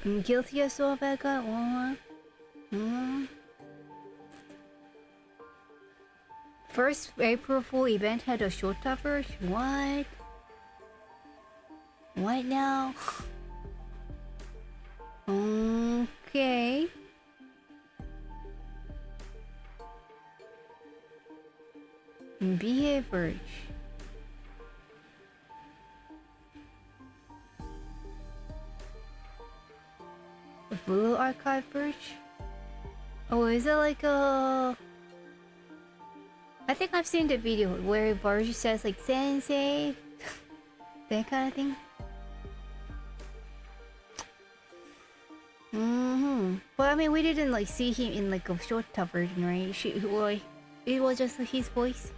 I'm guilty as so bad guy. First April Fool event had a Shota Birch? What? What now? Okay. BA Birch. Blue Archive Birch? Oh, is it like a... I think I've seen the video where Birch says like Sensei. That kind of thing. But I mean, we didn't like see him in like a short top version, right? It was just his voice.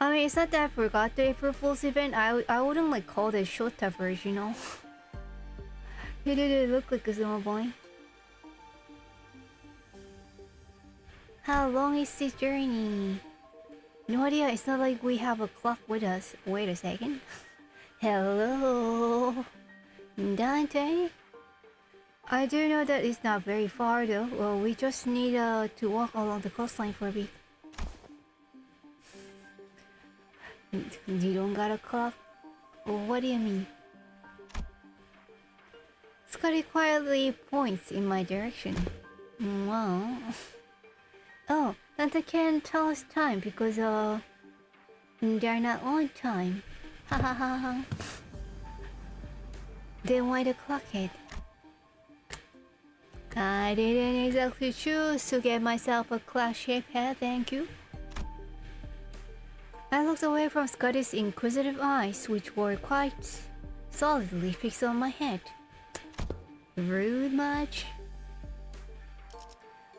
I mean, it's not that I forgot the April Fool's event. I wouldn't like call it short top version, you know? He didn't look like a small boy. How long is this journey? No idea. It's not like we have a clock with us. Wait a second. Hello, Dante. I do know that it's not very far though. Well, we just need to walk along the coastline for a bit. You don't got a clock? What do you mean? Scotty quietly points in my direction. Well... Oh, Dante can't tell us time because they're not on time. Ha ha ha ha. Then why the clock hit? I didn't exactly choose to get myself a clock-shaped head, thank you. I looked away from Scotty's inquisitive eyes, which were quite solidly fixed on my head. Rude much?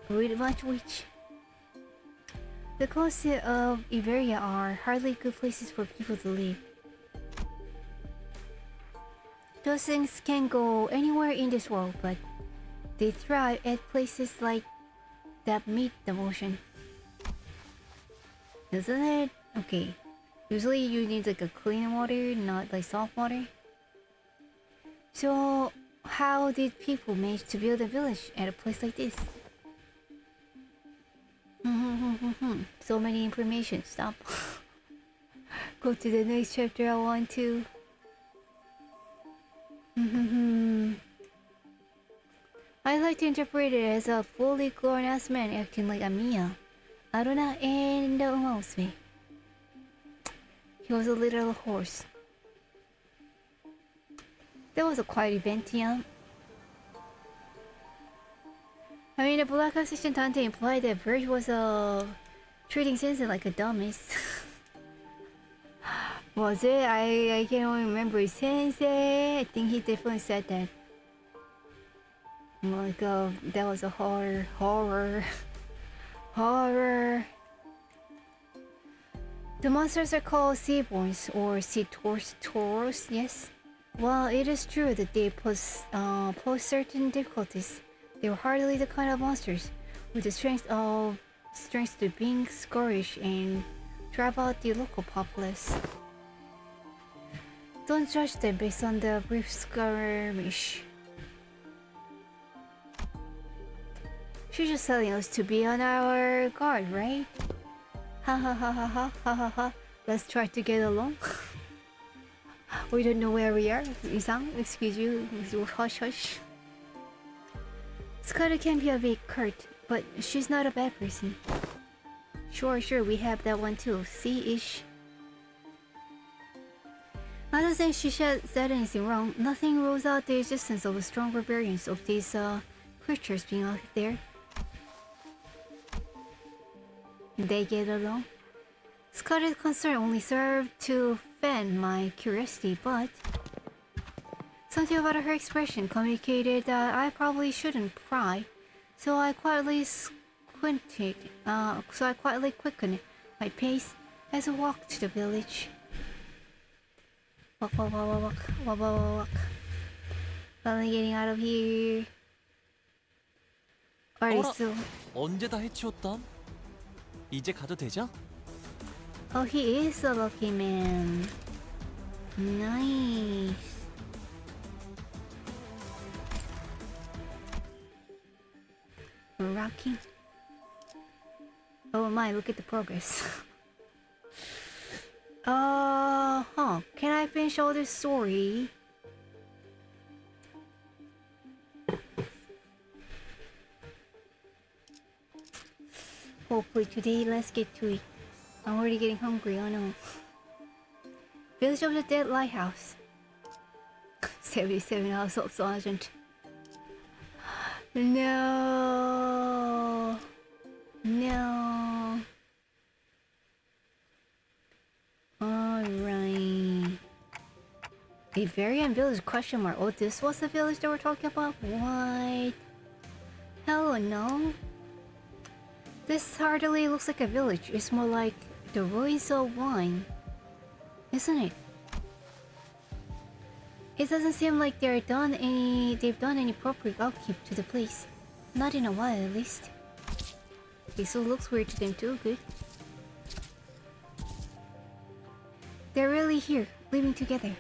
Rude much which? The coasts of Iberia are hardly good places for people to live. Those things can go anywhere in this world, but they thrive at places like that meet the ocean. Isn't it? Okay. Usually you need like a clean water, not like salt water. So how did people manage to build a village at a place like this? So many information. Stop. Go to the next chapter. I want to. I like to interpret it as a fully grown ass man acting like a Mia. I don't know, and that reminds me. He was a little horse. That was a quiet event, yeah. I mean, the Black Assistant Tante implied that Birch was treating Sensei like a dumbass. Was it? I can't even remember. Sensei, I think he definitely said that. Like, that was a horror. The monsters are called Seaborns or Sea Tauros, yes. While it is true that they pose certain difficulties, they were hardly the kind of monsters with the strength to being scourge and drive out the local populace. Don't judge them based on the brief skirmish. She's just telling us to be on our guard, right? Ha ha ha ha ha ha ha ha. Let's try to get along. We don't know where we are. Isang, excuse you. Hush hush. Skada can be a bit curt, but she's not a bad person. Sure, we have that one too. See-ish. Not to say she said anything wrong. Nothing rules out the existence of a stronger variant of these creatures being out there. They get along. Scott's concern only served to fan my curiosity, but something about her expression communicated that I probably shouldn't pry. So I quietly quickened my pace as I walked to the village. Walk. Finally getting out of here. Alright, so
언제 다 해치웠담? 이제 가도 되죠?
oh, he is a lucky man. Nice. Rocking. Oh my, look at the progress. Can I finish all this story? Hopefully today, let's get to it. I'm already getting hungry, oh no. Village of the Dead Lighthouse. 77 House of Sergeant. No. Alright. A Varian village question mark. Oh, this was the village that we're talking about? What? Hell no. This hardly looks like a village. It's more like the ruins of wine. Isn't it? It doesn't seem like they've done any proper upkeep to the place. Not in a while, at least. Okay, so it looks weird to them too. Good. They're really here, living together.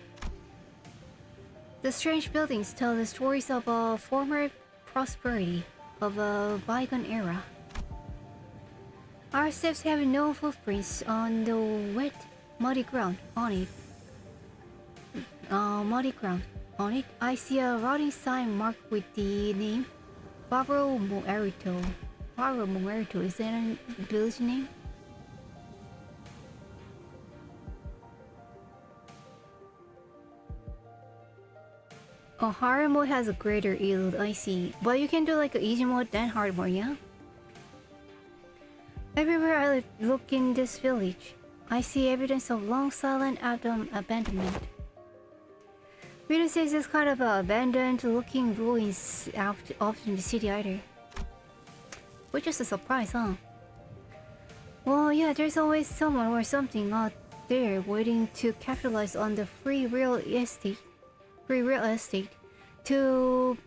The strange buildings tell the stories of a former prosperity of a bygone era. Our steps have no footprints on the wet, muddy ground. On it, I see a rotting sign marked with the name Barro Muerto. Barro Muerto, is that a village name? Oh, hard mode has a greater yield, I see. But you can do like an easy mode then hard mode, yeah? Everywhere I look in this village, I see evidence of long silent abandonment. We don't see this kind of abandoned looking ruins off in the city either. Which is a surprise, huh? Well, yeah, there's always someone or something out there waiting to capitalize on the free real estate to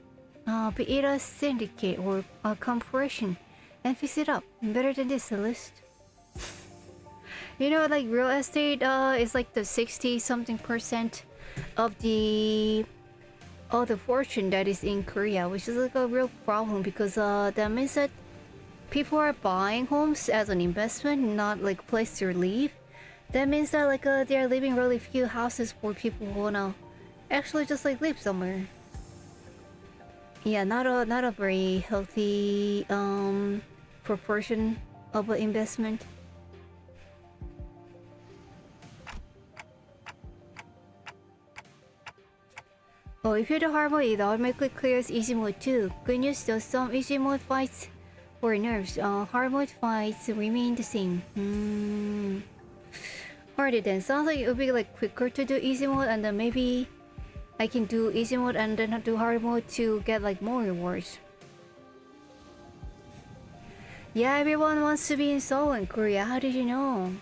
be it a syndicate or a corporation and fix it up better than this, Celeste. You know, like real estate is like the 60-something% of the fortune that is in Korea, which is like a real problem because that means that people are buying homes as an investment, not like a place to live. That means that like they're leaving really few houses for people who wanna actually just like live somewhere. Yeah, not a very healthy proportion of an investment. Oh, if you're the hard mode, it automatically clears easy mode too. Good news though, some easy mode fights or nerfs. Hard mode fights remain the same. Harder then. Sounds like it would be like quicker to do easy mode, and then maybe I can do easy mode and then do hard mode to get like more rewards. Yeah, everyone wants to be in Seoul in Korea. How did you know?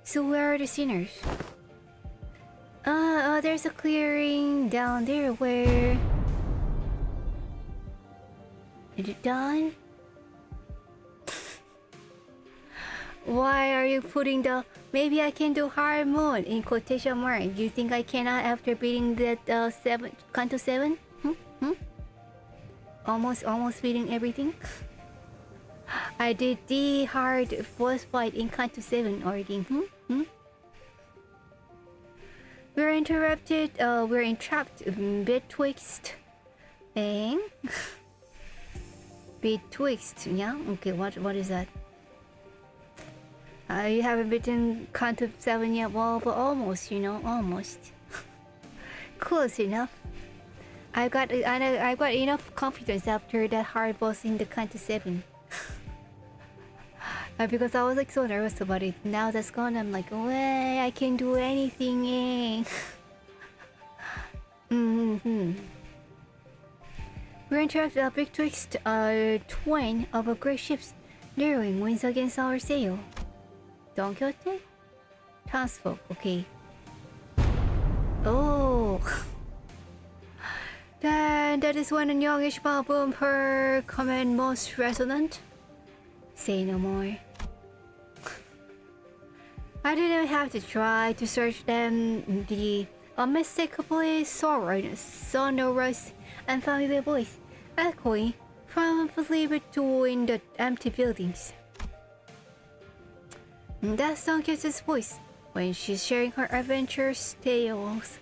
So where are the sinners? There's a clearing down there where... Is it done? Why are you putting the maybe I can do hard mode in quotation mark? Do you think I cannot after beating that canto 7? Almost beating everything. I did the hard boss fight in canto 7 already. We're interrupted. We're entrapped betwixt. Betwixt. Yeah. Okay. What is that? You haven't beaten canto 7 yet. Well, but almost. You know, almost. Close enough. I got enough confidence after that hard boss in the canto 7. Because I was like so nervous about it. Now that's gone, I'm like, way I can do anything. We're interrupted betwixt twain of a great ships, narrowing winds against our sail. Don Quixote? Townsfolk, okay. Oh. Then that is when a youngish boomed her command most resonant. Say no more. I didn't have to try to search them. The unmistakably sonorous and familiar voice echoing triumphantly between the empty buildings. That's Don Quixote's voice when she's sharing her adventurous tales.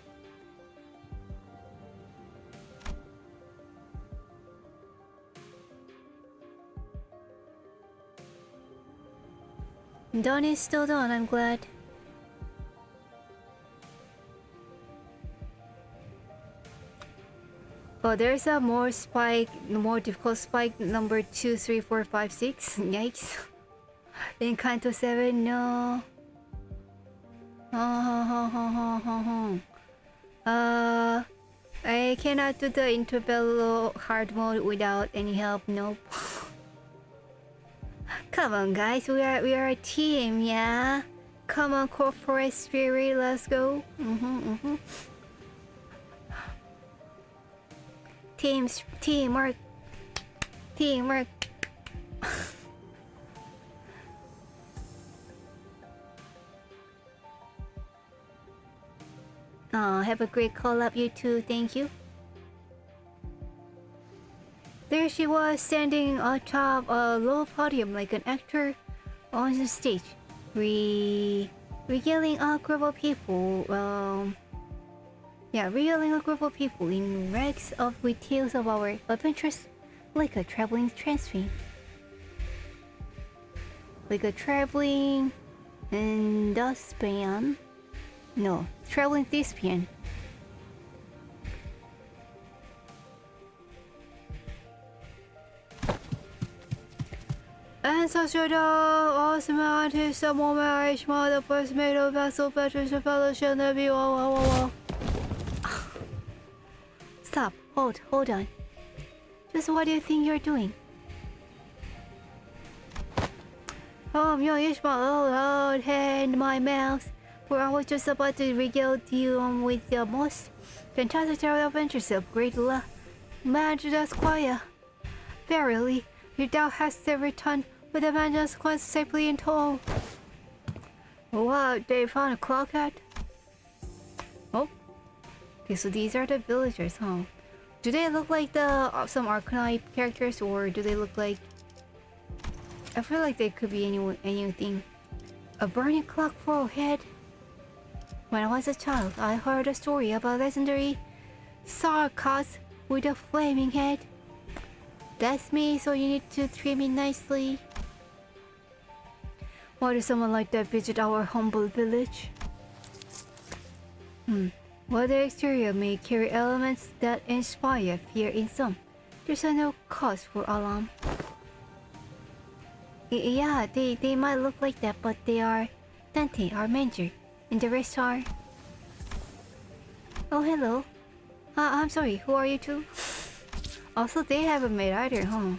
Done is still done, I'm glad. Oh, there's a more difficult spike number 2, 3, 4, 5, 6. Yikes. In Canto 7, no. I cannot do the Interbello hard mode without any help, nope. Come on, guys, we are a team, yeah. Come on, corporate spirit, let's go. Teamwork. Oh, have a great collab, you too. Thank you. There she was, standing atop a low podium like an actor on the stage, regaling a group of people. Regaling a group of people in rags with tales of our adventures, like a traveling transfer. Like a traveling thespian. No, traveling thespian. And such a awesome artist, a moment I smiled the first made of vessel veterans of fellowship and the whoa. Stop, hold on. Just what do you think you're doing? Oh, young Ishmael, oh, hand in my mouth. For I was just about to regale you with the most fantastic travel adventures of great Majesty Squire. Verily, your thou hast returned with the Majesty Squire safely in tow. Wow, they found a claw cat? Oh. Okay, so these are the villagers, huh? Do they look like the some Arknight characters, or do they look like... I feel like they could be anything. A burning clock for a head. When I was a child, I heard a story about legendary Sarkas with a flaming head. That's me, so you need to treat me nicely. Why does someone like that visit our humble village? While the exterior may carry elements that inspire fear in some, there's no cause for alarm. Yeah, they might look like that, but they are Dante, our mentor, and the rest are... Oh, hello. I'm sorry, who are you two? Also, they haven't met either, huh?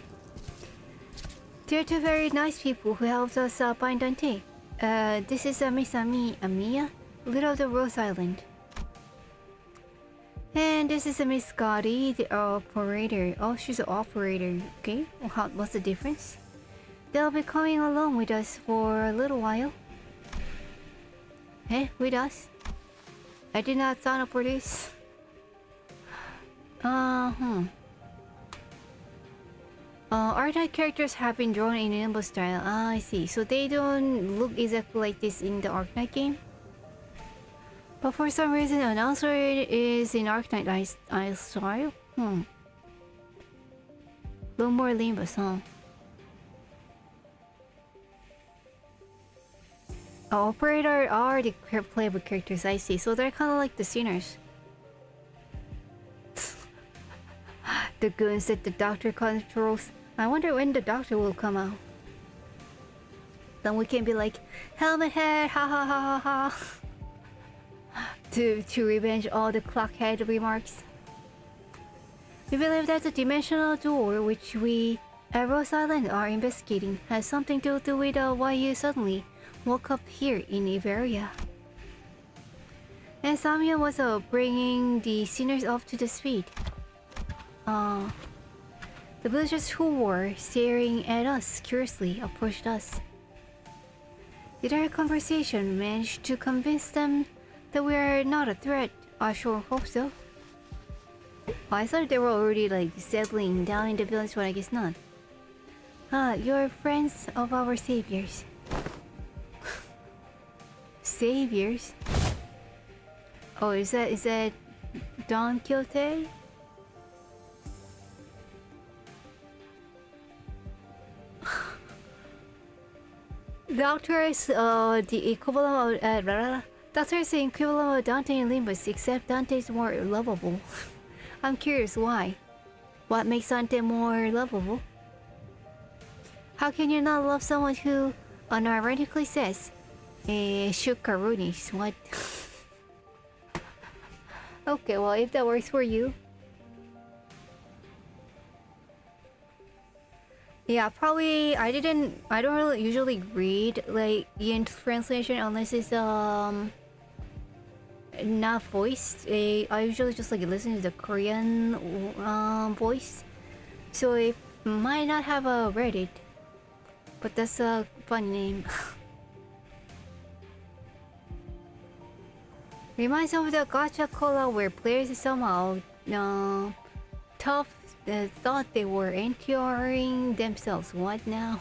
They're two very nice people who helped us find Dante. This is Miss Amia, leader of the Rose Island. And this is Miss Scotty, the operator. Oh, she's an operator. Okay, what's the difference? They'll be coming along with us for a little while. Hey, with us? I did not sign up for this. Arknight characters have been drawn in Limbus style. Ah, I see. So they don't look exactly like this in the Arknight game. But for some reason, announcer is in Arknight style. A little more Limbus, huh? Operator are the playable characters, I see. So they're kind of like the sinners. The goons that the doctor controls. I wonder when the doctor will come out. Then we can be like, helmet head, ha ha ha ha ha. To revenge all the clockhead remarks. We believe that the dimensional door which we at Rose Island are investigating has something to do with why you suddenly woke up here in Iberia. And Samia was bringing the sinners up to the speed. The villagers who were staring at us curiously approached us. Did our conversation manage to convince them that we are not a threat? I sure hope so. I thought they were already like settling down in the village, but I guess not. You're friends of our saviors. Saviors? Oh, is that Don Quixote? Doctor is the equivalent of Doctor is the equivalent of Dante and Limbus, except Dante is more lovable. I'm curious why. What makes Dante more lovable? How can you not love someone who unironically says, Shukarunis? What? Okay, well, if that works for you. Yeah, probably I don't really usually read like in translation unless it's not voiced. I usually just like listen to the Korean voice. So it might not have read it. But that's a fun name. Reminds me of the gacha collab where players somehow tough thought they were NTRing themselves. What now?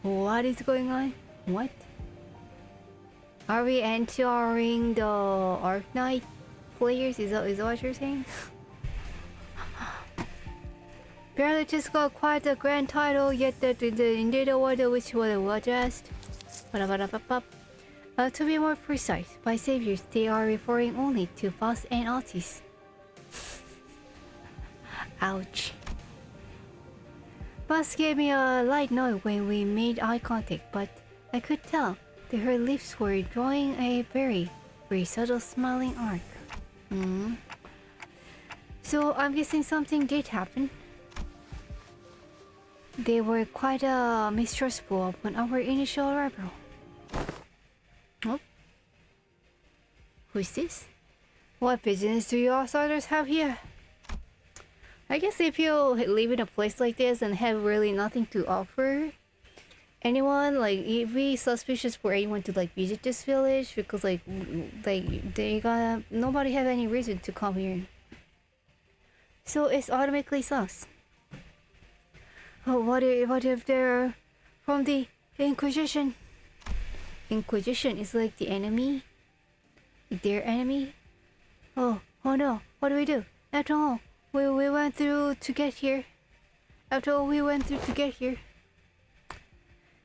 What is going on? What? Are we NTRing the Arknight players? Is that what you're saying? Barely just got quite a grand title, yet the indeed award which was addressed. To be more precise, by saviors they are referring only to Faust and Otis. Ouch. Buzz gave me a light nod when we made eye contact, but I could tell that her lips were drawing a very, very subtle smiling arc. So I'm guessing something did happen. They were quite mistrustful upon our initial arrival. Oh? Who's this? What business do you outsiders have here? I guess if you live in a place like this and have really nothing to offer anyone, like it'd be suspicious for anyone to like visit this village because like nobody have any reason to come here. So it's automatically sus. Oh, what if they're from the Inquisition? Inquisition is like the enemy? Their enemy? Oh no, what do we do? After all, we went through to get here. After all we went through to get here.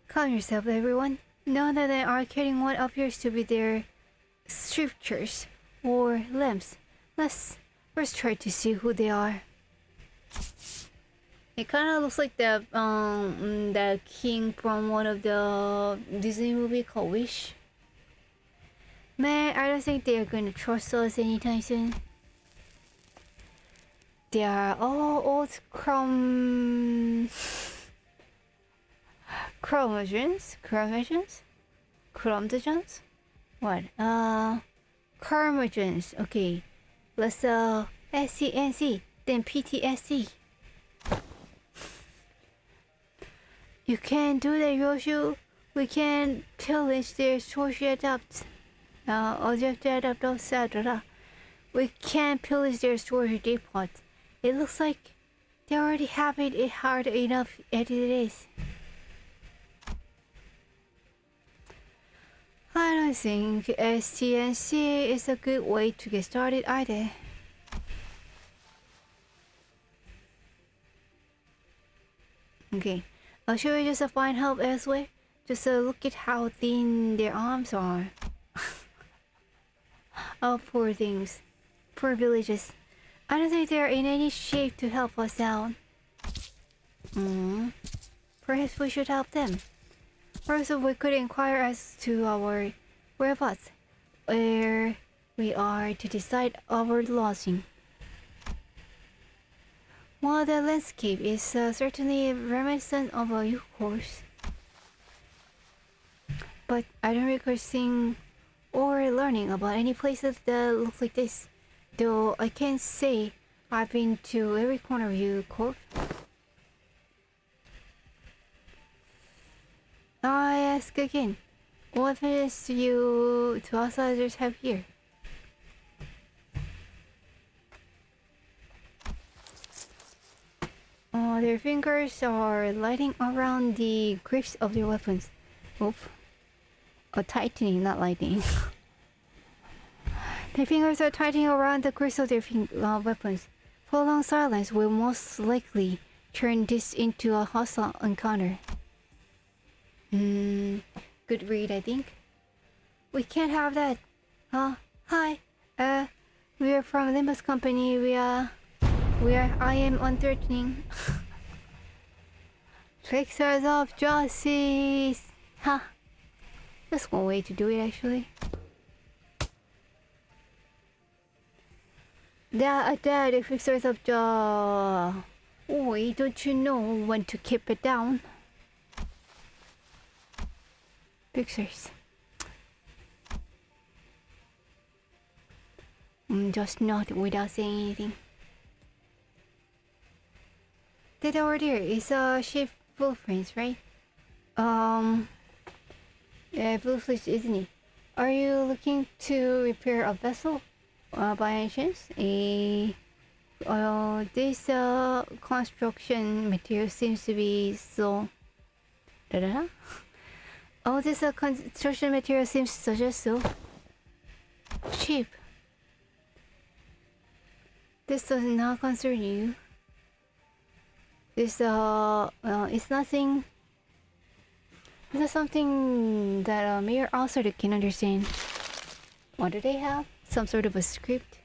Calm yourself, everyone. Know that they are carrying what appears to be their scriptures or lamps. Let's first try to see who they are. It kind of looks like the king from one of the Disney movie called Wish. Man, I don't think they're gonna trust us anytime soon. They are all old chromogens? What? Chromogens. Okay. Let's SCNC, then PTSD. You can't do that, Yoshu. We can pillage their storage We can't pillage their storage depot. It looks like they already have it hard enough as it is. I don't think STNC is a good way to get started either. Okay, should we just find help elsewhere? Just look at how thin their arms are. Oh, poor things. Poor villages. I don't think they're in any shape to help us out. Perhaps we should help them. First, we could inquire as to our whereabouts, where we are to decide our lodging. While the landscape is certainly reminiscent of a youth course, but I don't recall seeing or learning about any places that look like this. Though I can't say I've been to every corner of Corp. I ask again, what business do you to outsiders have here? Their fingers are lighting around the grips of their weapons. Oop. Tightening, not lighting. Their fingers are tightening around the grips of their weapons. Prolonged silence will most likely turn this into a hostile encounter. Good read, I think. We can't have that. Hi. We are from Limbus Company. I am unthreatening. Fixers of justice. Huh. That's one way to do it, actually. The fixers of justice. Wait, don't you know when to keep it down? Fixers. Just nod without saying anything. That over there is a ship blueprints, right? Yeah, blueprints, isn't it? Are you looking to repair a vessel? By any chance? This construction material seems to be so. Oh, this construction material seems to suggest so cheap. This does not concern you. This it's nothing. This is something that a mere outsider can understand. What do they have? Some sort of a script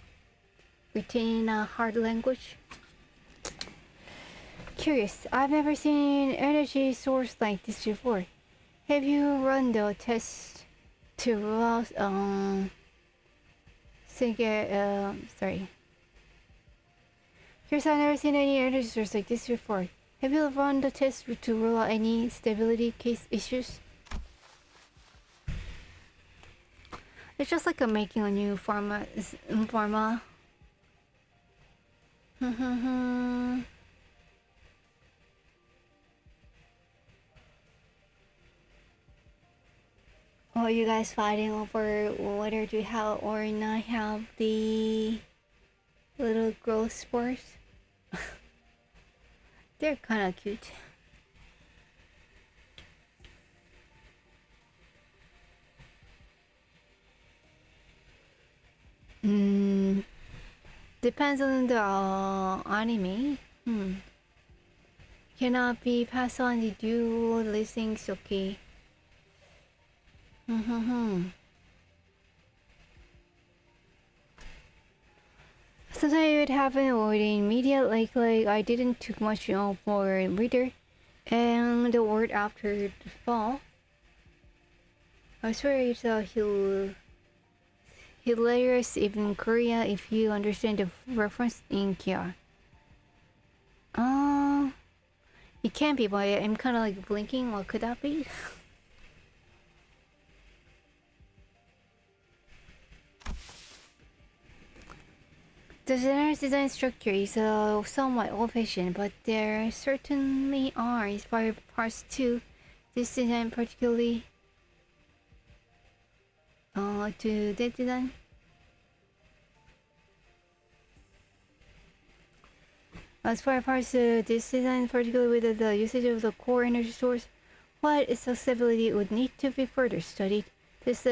written in a hard language. Curious. I've never seen an energy source like this before. Have you run the test to rule out sorry. Curious, I've never seen any energy source like this before. Have you run the test to rule out any stability case issues? It's just like making a new pharma. Are you guys fighting over whether to have or not have the little growth spores? They're kind of cute. Depends on the anime. Cannot be passed on the dual listings. Okay. Sometimes it would happen or in media, like I didn't took much for reader, and the word after the fall. I swear it's hilarious even in Korea if you understand the reference in Kia. It can't be, but I'm kind of like blinking. What could that be? The general design structure is somewhat old-fashioned, but there certainly are inspired parts too. This design particularly to that design. As far as this design, particularly with the usage of the core energy source, what its accessibility would need to be further studied. This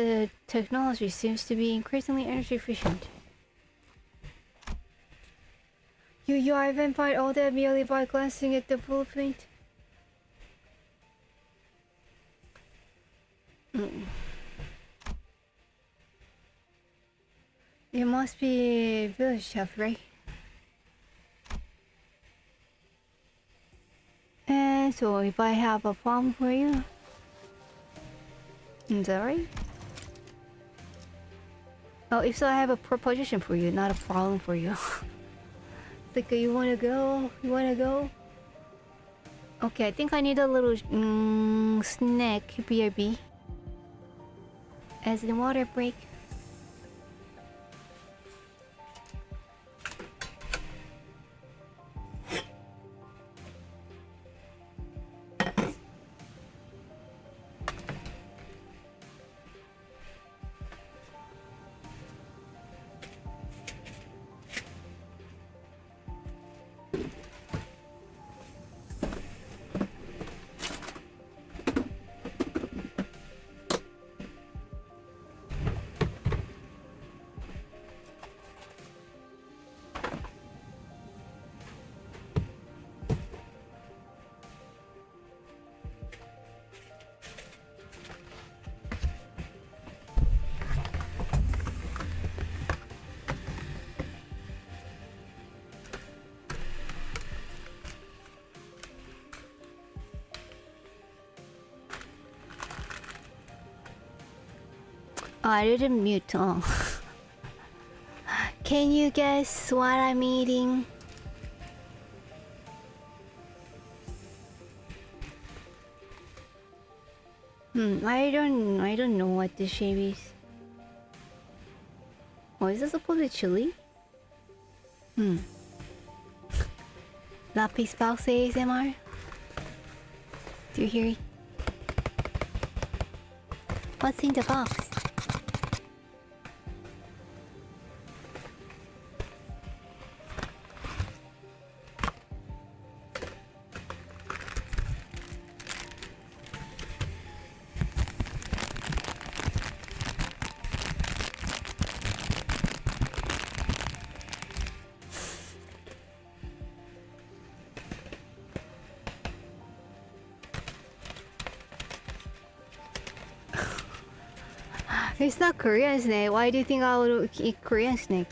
technology seems to be increasingly energy efficient. You haven't find all that merely by glancing at the blueprint. It must be village chef, right? And so if I have a problem for you, is that right? Oh, if so, I have a proposition for you, not a problem for you. Like, you wanna go? You wanna go? Okay, I think I need a little snack, BRB. As the water break. Oh, I didn't mute. Oh. Can you guess what I'm eating? I don't know what this shape is. Oh, is this supposed to be chili? Lapis box ASMR? Do you hear it? What's in the box? It's not Korean snake. Why do you think I would eat Korean snake?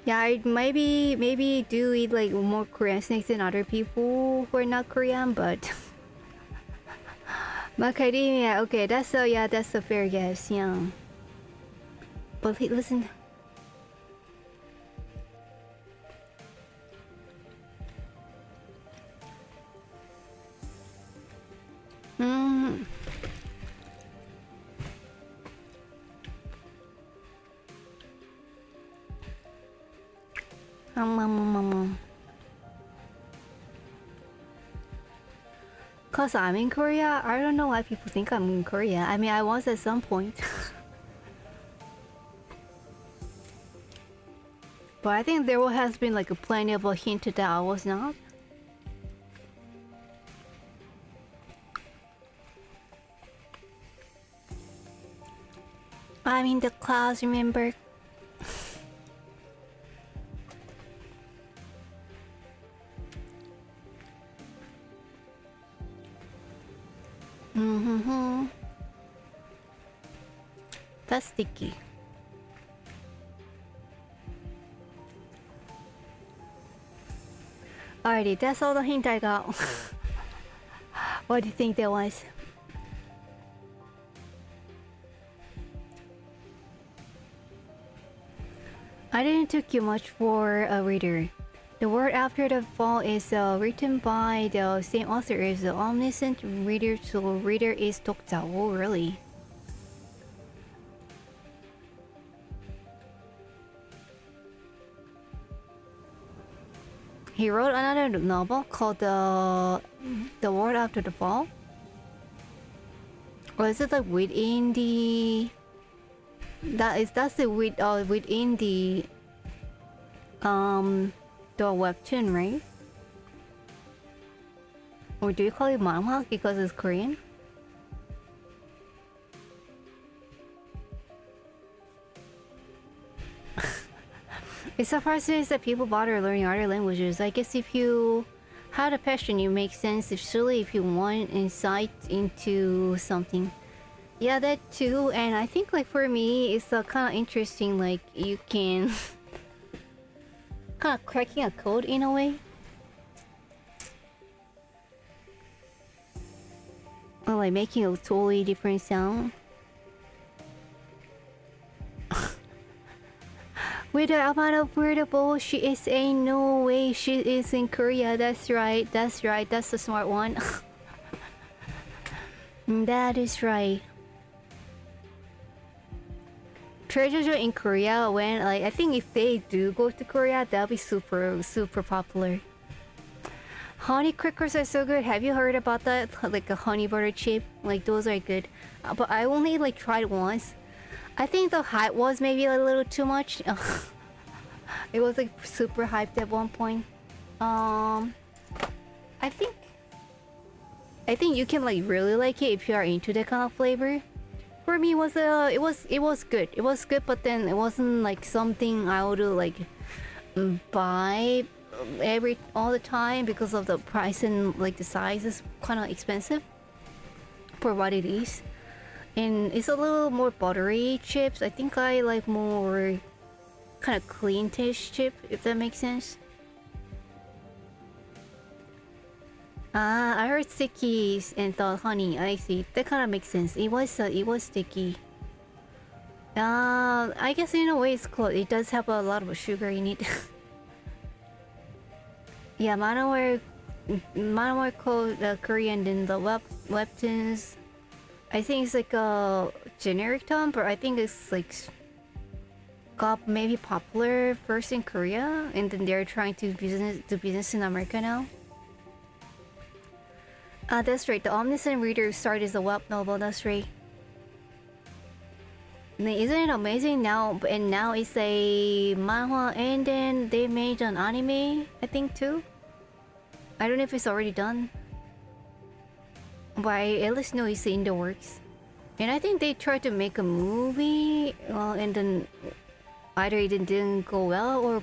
Yeah, I maybe do eat like more Korean snakes than other people who are not Korean, but macadamia. Okay, that's a fair guess. Yeah, but listen. Cause I'm in Korea, I don't know why people think I'm in Korea. I mean, I was at some point. But I think there has been like plenty of a hint that I was not. time in the clouds, remember? Mm-hmm. That's sticky. Alrighty, that's all the hint I got. What do you think that was? I didn't take you much for a reader. The word after the fall is written by the same author as the omniscient reader, so reader is 독자. Oh, really? He wrote another novel called The World After the Fall. Or is it like within the that's the within the webtoon, right? Or do you call it manhwa because it's Korean? It's surprising that people bother learning other languages. I guess if you had a passion, it makes sense. Especially if you want insight into something. Yeah, that too. And I think like for me, it's kind of interesting. Like you can kind of cracking a code in a way. Or like making a totally different sound. With the amount of weirdo she is ain't no way she is in Korea. That's right. That's right. That's the smart one. That is right. Treasure in Korea when like I think if they do go to Korea, that'll be super popular. Honey crackers are so good. Have you heard about that? Like a honey butter chip. Like those are good. But I only like tried once. I think the hype was maybe a little too much. It was like super hyped at one point. I think you can like really like it if you are into that kind of flavor. For me, it was good. It was good, but then it wasn't like something I would like buy all the time because of the price and like the size is kind of expensive for what it is. And it's a little more buttery chips. I think I like more kind of clean taste chip, if that makes sense. I heard sticky and thought honey. I see. That kind of makes sense. It was sticky. I guess in a way it's close. It does have a lot of sugar in it. Yeah, manhwa called Korean than the webtoons. I think it's like a generic term, but I think it's like got maybe popular first in Korea, and then they're trying to do business in America now. That's right. The Omniscient Reader started as a web novel. That's right. And isn't it amazing now? And now it's a manhwa, and then they made an anime, I think too. I don't know if it's already done. But I at least know it's in the works. And I think they tried to make a movie, and then either it didn't go well or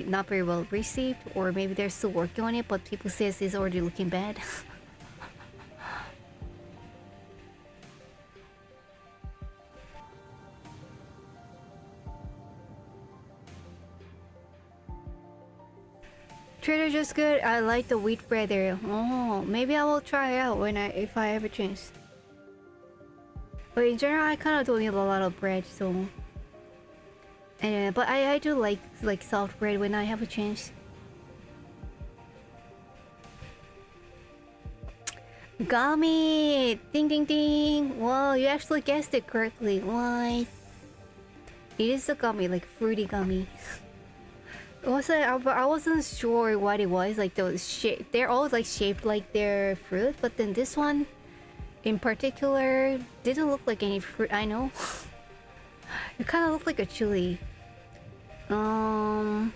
not very well received, or maybe they're still working on it, but people say it's already looking bad. Trader Joe's good. I like the wheat bread there. Oh, maybe I will try it out if I have a chance. But in general, I kind of don't eat a lot of bread, so. But I do like soft bread when I have a chance. Gummy! Ding ding ding! Whoa, you actually guessed it correctly. What? It is a gummy, like fruity gummy. I wasn't sure what it was. Like they're all like shaped like they're fruit, but then this one, in particular, didn't look like any fruit. I know. It kind of looked like a chili. So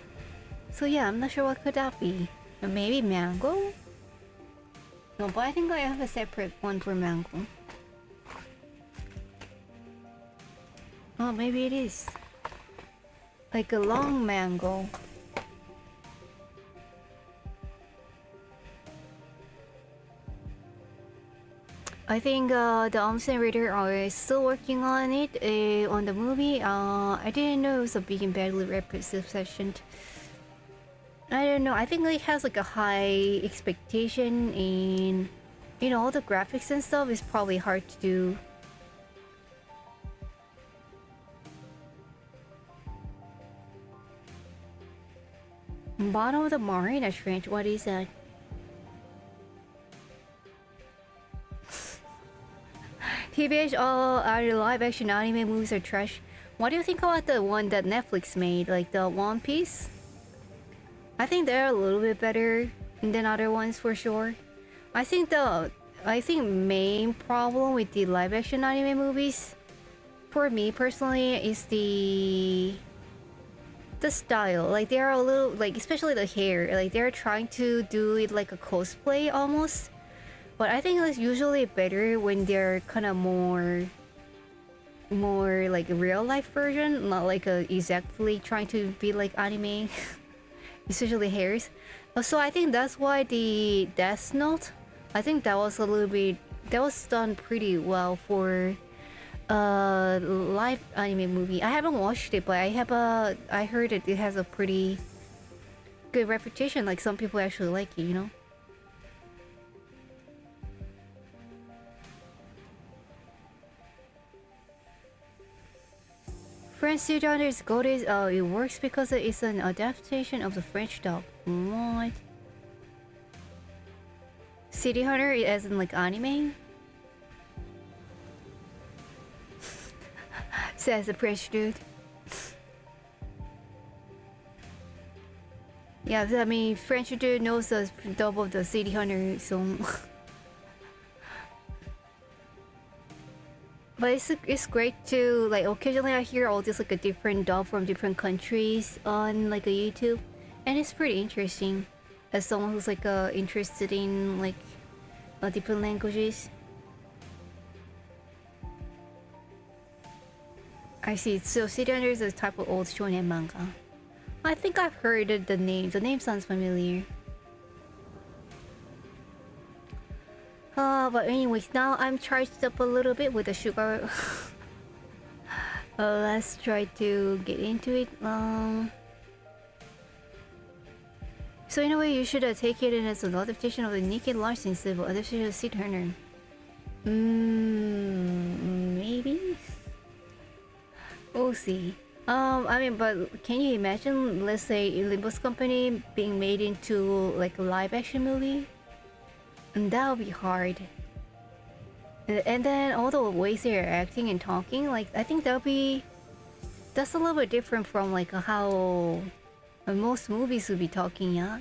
yeah, I'm not sure what could that be. Maybe mango? No, but I think I have a separate one for mango. Oh, maybe it is. Like a long mango. I think the Omsen Reader are still working on it, on the movie. I didn't know it was a big and badly represented. I don't know. I think it has like a high expectation, and you know, all the graphics and stuff is probably hard to do. Bottom of the Marina Trench. What is that? TBH, all our live-action anime movies are trash. What do you think about the one that Netflix made, like the One Piece? I think they're a little bit better than other ones for sure. I think main problem with the live-action anime movies, for me personally, is the style. Like they're a little, like especially the hair, like they're trying to do it like a cosplay almost. But I think it's usually better when they're kind of more like a real life version, not like exactly trying to be like anime, especially hairs. So I think that's why the Death Note, I think that was done pretty well for a live anime movie. I haven't watched it, but I heard it has a pretty good reputation. Like some people actually like it, you know. French City Hunter is good. It works because it's an adaptation of the French dub. What? City Hunter as in like anime? Says the French dude. Yeah, I mean French dude knows the dub of the City Hunter song. But it's great to like occasionally I hear all this like a different dub from different countries on like a YouTube, and it's pretty interesting as someone who's like interested in like different languages. I see. So City Hunter is a type of old shonen manga. I think I've heard the name. The name sounds familiar. But anyways, now I'm charged up a little bit with the sugar. Let's try to get into it. So in a way, you should take it in as an adaptation of the Naked Lunch instead of adaptation of City Hunter. Maybe. We'll see. I mean, but can you imagine, let's say, Limbus Company being made into like a live-action movie? And that would be hard. And then all the ways they're acting and talking, like I think that's a little bit different from like how most movies would be talking, yeah.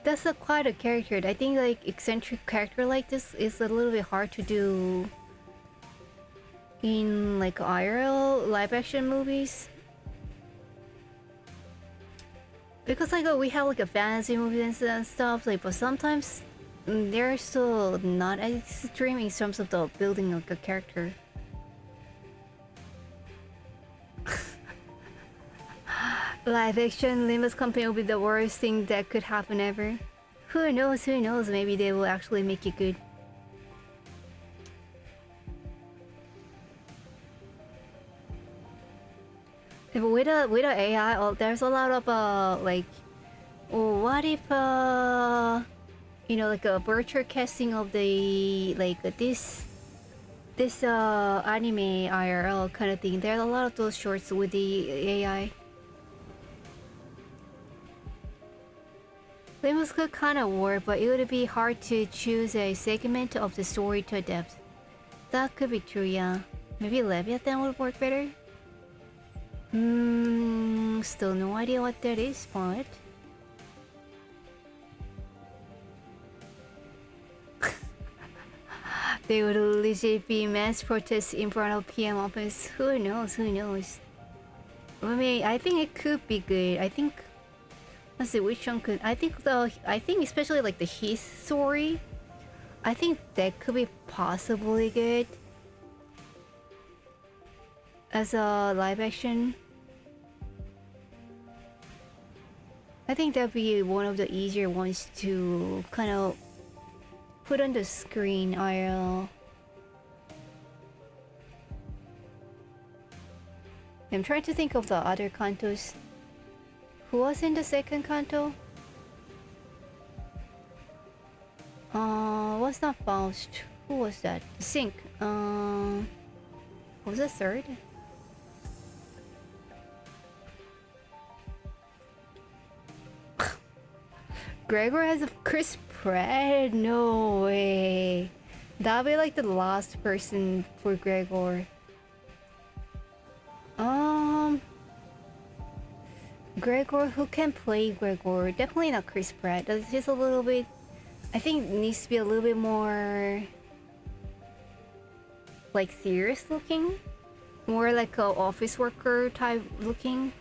That's quite a character. I think like eccentric character like this is a little bit hard to do in like IRL live action movies. Because like we have like a fantasy movies and stuff, like, but sometimes they're still not as extreme in terms of the building of a character. Live action Limbus Company will be the worst thing that could happen ever. Who knows? Who knows? Maybe they will actually make it good. But with a AI, there's a lot of like, what if you know, like a virtual casting of the like this anime IRL kind of thing. There's a lot of those shorts with the AI. Limbus could kind of work, but it would be hard to choose a segment of the story to adapt. That could be true, yeah. Maybe Leviathan would work better. Still no idea what that is, but they would legit be mass protests in front of PM office. Who knows? Who knows? I mean, I think it could be good. I think. Let's see which one could. I think especially like the Heath story. I think that could be possibly good. as a live action. I think that'd be one of the easier ones to kind of put on the screen IRL. I'm trying to think of the other cantos. Who was in the second canto? Was not Faust. Who was that? Sync. What was the third? Gregor has a Chris Pratt? No way. That'll be like the last person for Gregor. Gregor, who can play Gregor? Definitely not Chris Pratt. That's just a little bit. I think it needs to be a little bit more like serious looking, more like a office worker type looking.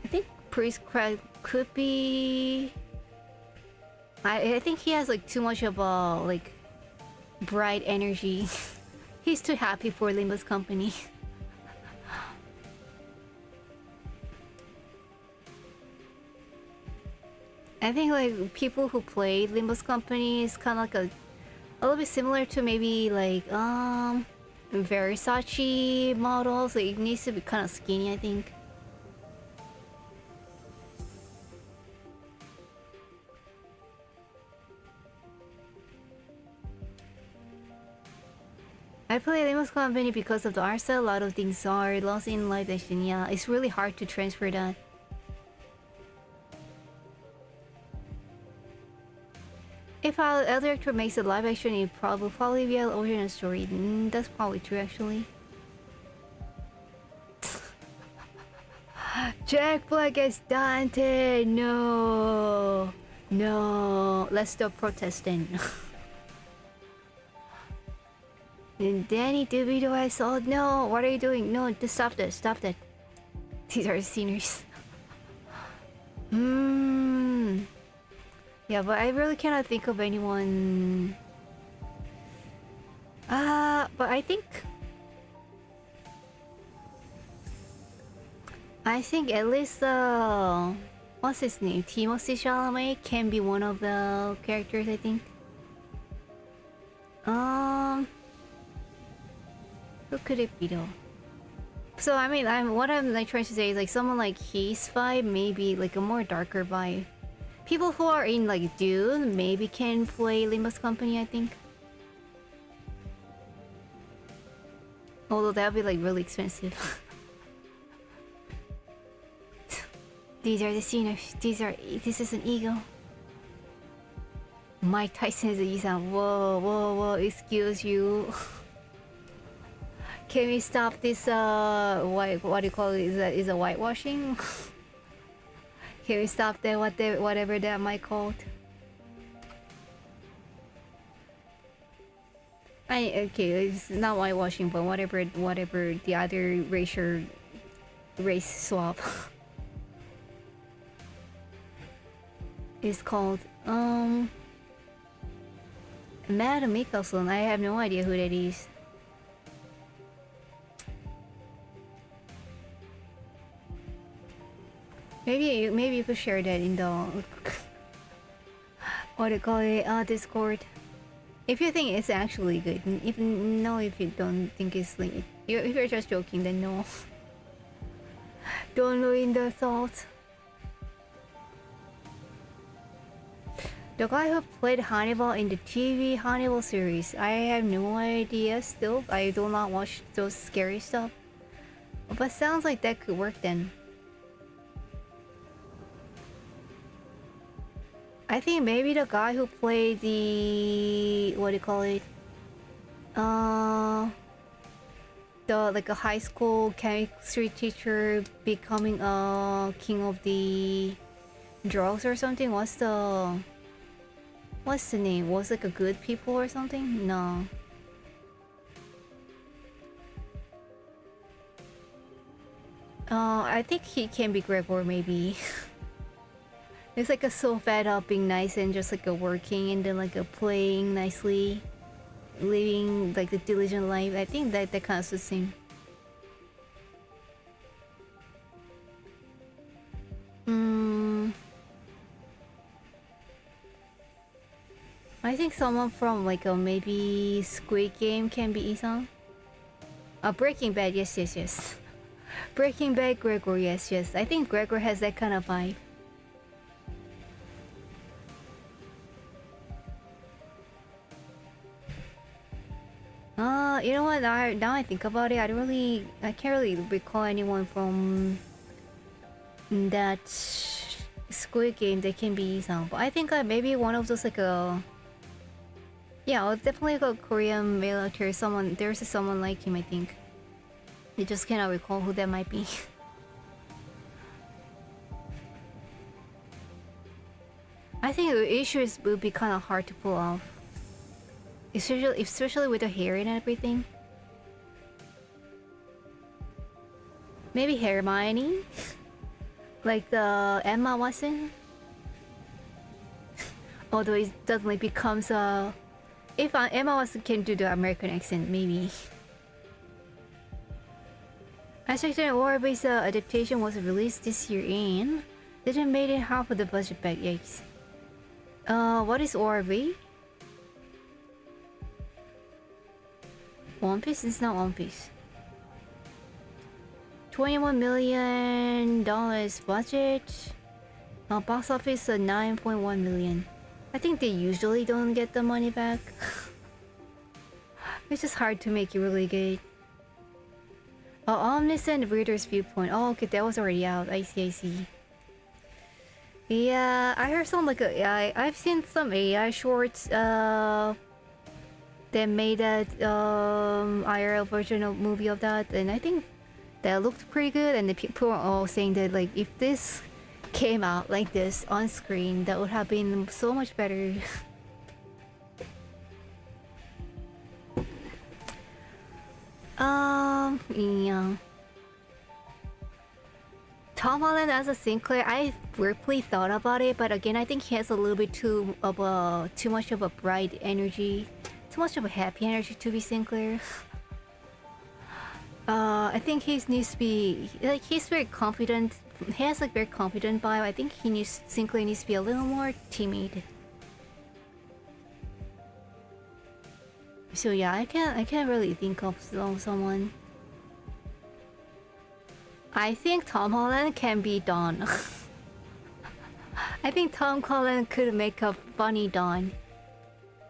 I think Chris Pratt could be. I think he has like too much of a like bright energy. He's too happy for Limbus Company. I think like people who play Limbus Company is kind of like a little bit similar to maybe like Versace models. Like it needs to be kind of skinny, I think. I play Limbus Company because of the art style. A lot of things are lost in live action. Yeah, it's really hard to transfer that. If a director makes a live action, it probably be an original story. That's probably true, actually. Jack Black as Dante. No, no. Let's stop protesting. And Danny DeVito I saw. No, what are you doing? No, just stop that. Stop that. These are sinners. Yeah, but I really cannot think of anyone. But I think at least what's his name? Timothée Chalamet can be one of the characters, I think. Who could it be though? So I mean, what I'm like trying to say is like someone like his vibe, maybe like a more darker vibe. People who are in like Dune maybe can play Limbus Company, I think. Although that would be like really expensive. These are the sinners. This is an ego. Mike Tyson is a Isan. Whoa, whoa, whoa, excuse you. Can we stop this what do you call it? Is a whitewashing? Can we stop that whatever that might called? Okay, it's not whitewashing, but whatever the other race swap is called. Matt Mikkelsen. I have no idea who that is. Maybe you could share that in the what do you call it? Discord. If you think it's actually good, if you don't think it's like if you're just joking, then no. Don't ruin the thoughts. The guy who played Hannibal in the TV Hannibal series, I have no idea still. I do not watch those scary stuff. But sounds like that could work then. I think maybe the guy who played the what do you call it? The like a high school chemistry teacher becoming a king of the drugs or something. What's the name? Was like a good people or something? No. I think he can be Gregor maybe. It's like a so fed up being nice and just like a working and then like a playing nicely. living like the diligent life. I think that kind of suits him. I think someone from like a maybe Squid Game can be Isang. Breaking Bad, yes. Breaking Bad, Gregor, yes. I think Gregor has that kind of vibe. You know what? Now I think about it, I can't really recall anyone from that Squid Game that can be Isang. But I think maybe one of those like a. Yeah, it's definitely a Korean male actor. There's someone like him, I think. I just cannot recall who that might be. I think the issues will be kind of hard to pull off, especially with the hair and everything. Maybe Hermione, like the Emma Watson. Although it suddenly becomes a. If Emma Watson can do the American accent, maybe. I checked that War-based adaptation was released this year and didn't make it half of the budget back. Yikes. What is ORV? One Piece? It's not One Piece. $21 million budget. Box office 9.1 million. I think they usually don't get the money back. It's just hard to make it really good. Omniscient Reader's Viewpoint. Oh, okay, that was already out. I see. Yeah, I heard some like I've seen some AI shorts that made that IRL version of movie of that, and I think that looked pretty good. And the people are all saying that like if this came out like this on screen, that would have been so much better. Yeah. Tom Holland as a Sinclair, I briefly thought about it, but again, I think he has a little bit too much of a bright energy, too much of a happy energy to be Sinclair. I think he needs to be like he's very confident. He has like very confident vibe. I think Sinclair needs to be a little more timid. So yeah, I can't really think of someone. I think Tom Holland can be Don. I think Tom Holland could make a funny Don.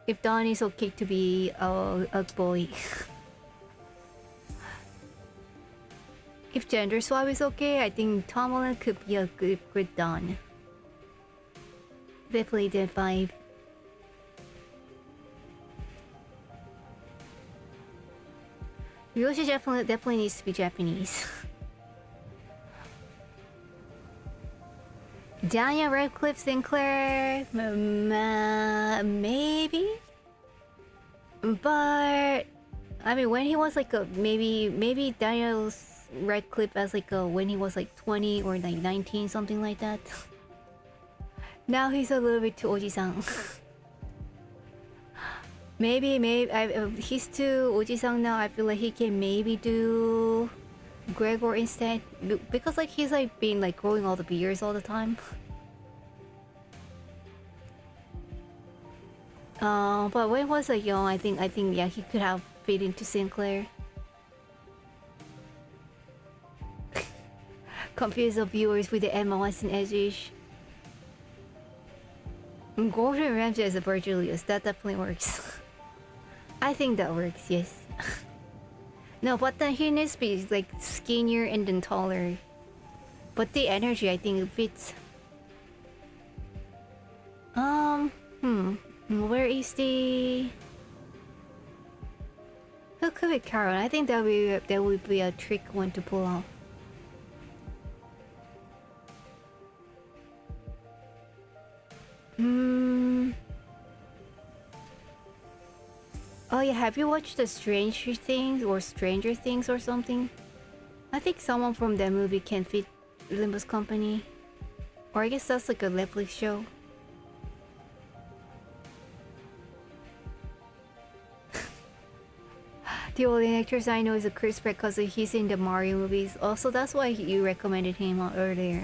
If Don is okay to be a boy. If gender swap is okay, I think Tom Holland could be a good Don. Definitely the vibe. Yoshi definitely needs to be Japanese. Daniel Radcliffe Sinclair, maybe, but I mean when he was like a maybe Daniel Radcliffe as like a when he was like 20 or like 19, something like that. Now he's a little bit too oji-san. maybe he's too oji-san now. I feel like he can maybe do Gregor instead, because like he's like been like growing all the beards all the time. But when he was like young, I think yeah, he could have fit into Sinclair. Confuse the viewers with the Emma Watson edge. Gordon Ramsay as a Virgilius, that definitely works. I think that works, yes. No, but then he needs to be like skinnier and then taller. But the energy, I think it fits. Where is the? Who could be Karen? I think that would be a trick one to pull off. Oh yeah, have you watched the Stranger Things or something? I think someone from that movie can fit Limbus Company. Or I guess that's like a Netflix show. The only actors I know is a Chris Pratt because he's in the Mario movies. Also, that's why you recommended him earlier.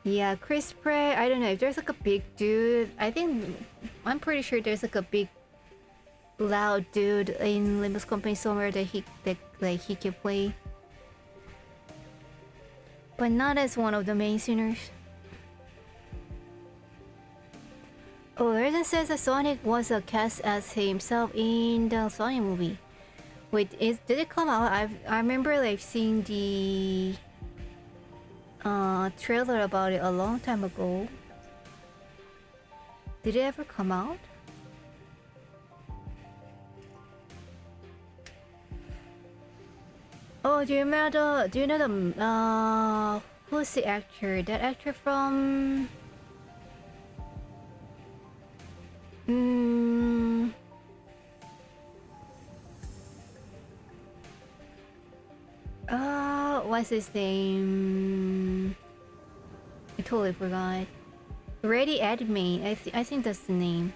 Yeah, Chris Pratt. I don't know if there's like a big dude. I'm pretty sure there's like a big, loud dude in Limbus Company somewhere that he can play, but not as one of the main singers. Oh, Resident says that Sonic was cast as himself in the Sonic movie. Wait, did it come out? I remember like seeing the trailer about it a long time ago. Did it ever come out? Oh, do you know the who's the actor? That actor from what's his name? I totally forgot. Ready Edme. I think that's the name.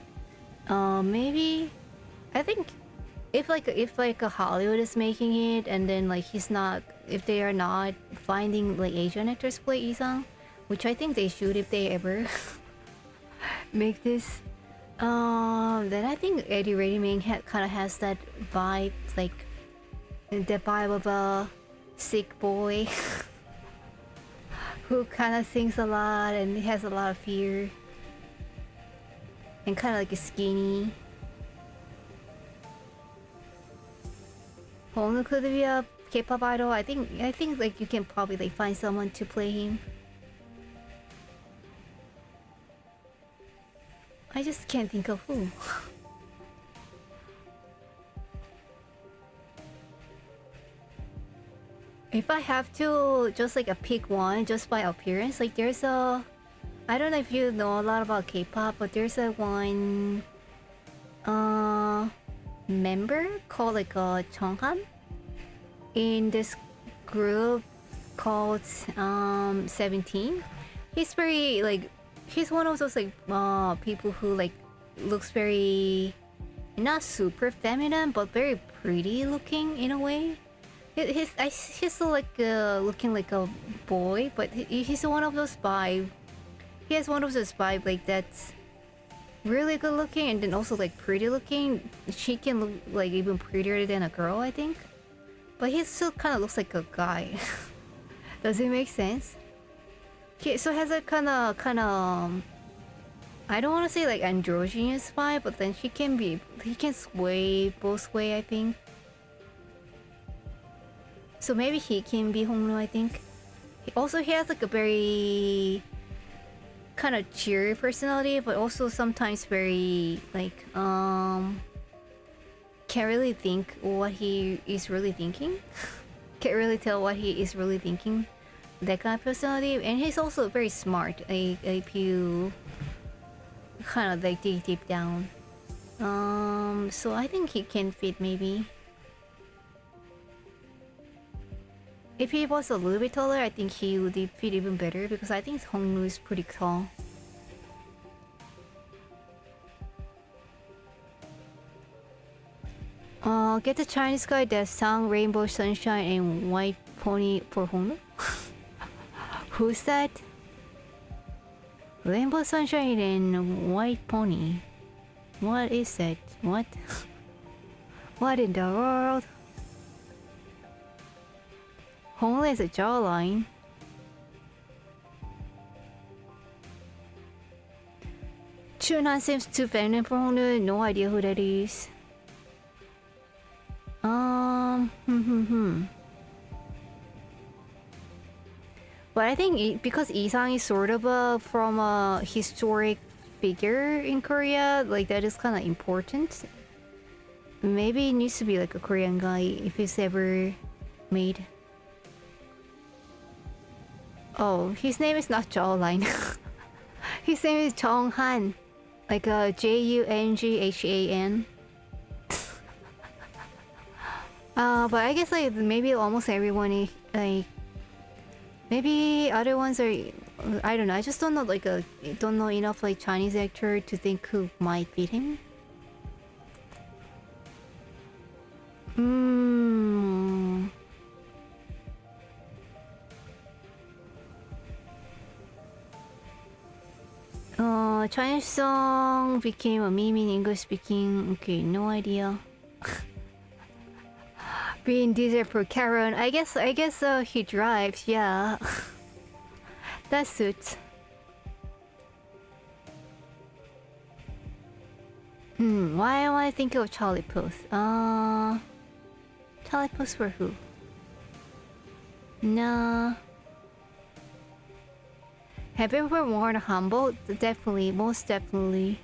Maybe. I think if a Hollywood is making it, and then like if they are not finding like Asian actors play Isang, which I think they should if they ever make this. Then I think Eddie Redmayne kind of has that vibe, like the vibe of a sick boy who kind of thinks a lot and has a lot of fear and kind of like skinny. Honu could be a K-pop idol. I think like you can probably like find someone to play him. I just can't think of who. If I have to just like pick one just by appearance, like there's a, I don't know if you know a lot about K-pop, but there's a one member called like Chonghan in this group called 17. He's very like, he's one of those like people who like looks very not super feminine but very pretty looking in a way. He's still like looking like a boy, but he's one of those vibe. He has one of those vibe like that's really good looking and then also like pretty looking. She can look like even prettier than a girl, I think. But he still kind of looks like a guy. Does it make sense? Okay, so it has a kind of I don't want to say like androgynous vibe, but then he can sway both way, I think. So maybe he can be Hongnu, I think. He has like a very kind of cheery personality, but also sometimes very like can't really think what he is really thinking. Can't really tell what he is really thinking. That kind of personality, and he's also very smart. If you kind of like dig deep down. So I think he can fit maybe. If he was a little bit taller, I think he would fit even better because I think Hongnu is pretty tall. Get the Chinese guy that sang Rainbow Sunshine and White Pony for Hongnu? Who's that? Rainbow Sunshine and White Pony. What is that? What? What in the world? Honglu has a jawline. Chunhan seems too feminine for Honglu. No idea who that is. But I think because Isang is sort of from a historic figure in Korea, like that is kind of important. Maybe it needs to be like a Korean guy if it's ever made. Oh, his name is not Jawline. His name is Jonghan, like Junghan. But I guess like maybe almost everyone is like. Maybe other ones are, I don't know. I just don't know don't know enough like Chinese actor to think who might beat him. Chinese song became a meme in English speaking. Okay, no idea. Being DJ for Karen. I guess he drives, yeah. That suits. Why am I thinking of Charlie Puth? Charlie Puth for who? Nah. Have you ever worn a hanbok? Definitely, most definitely.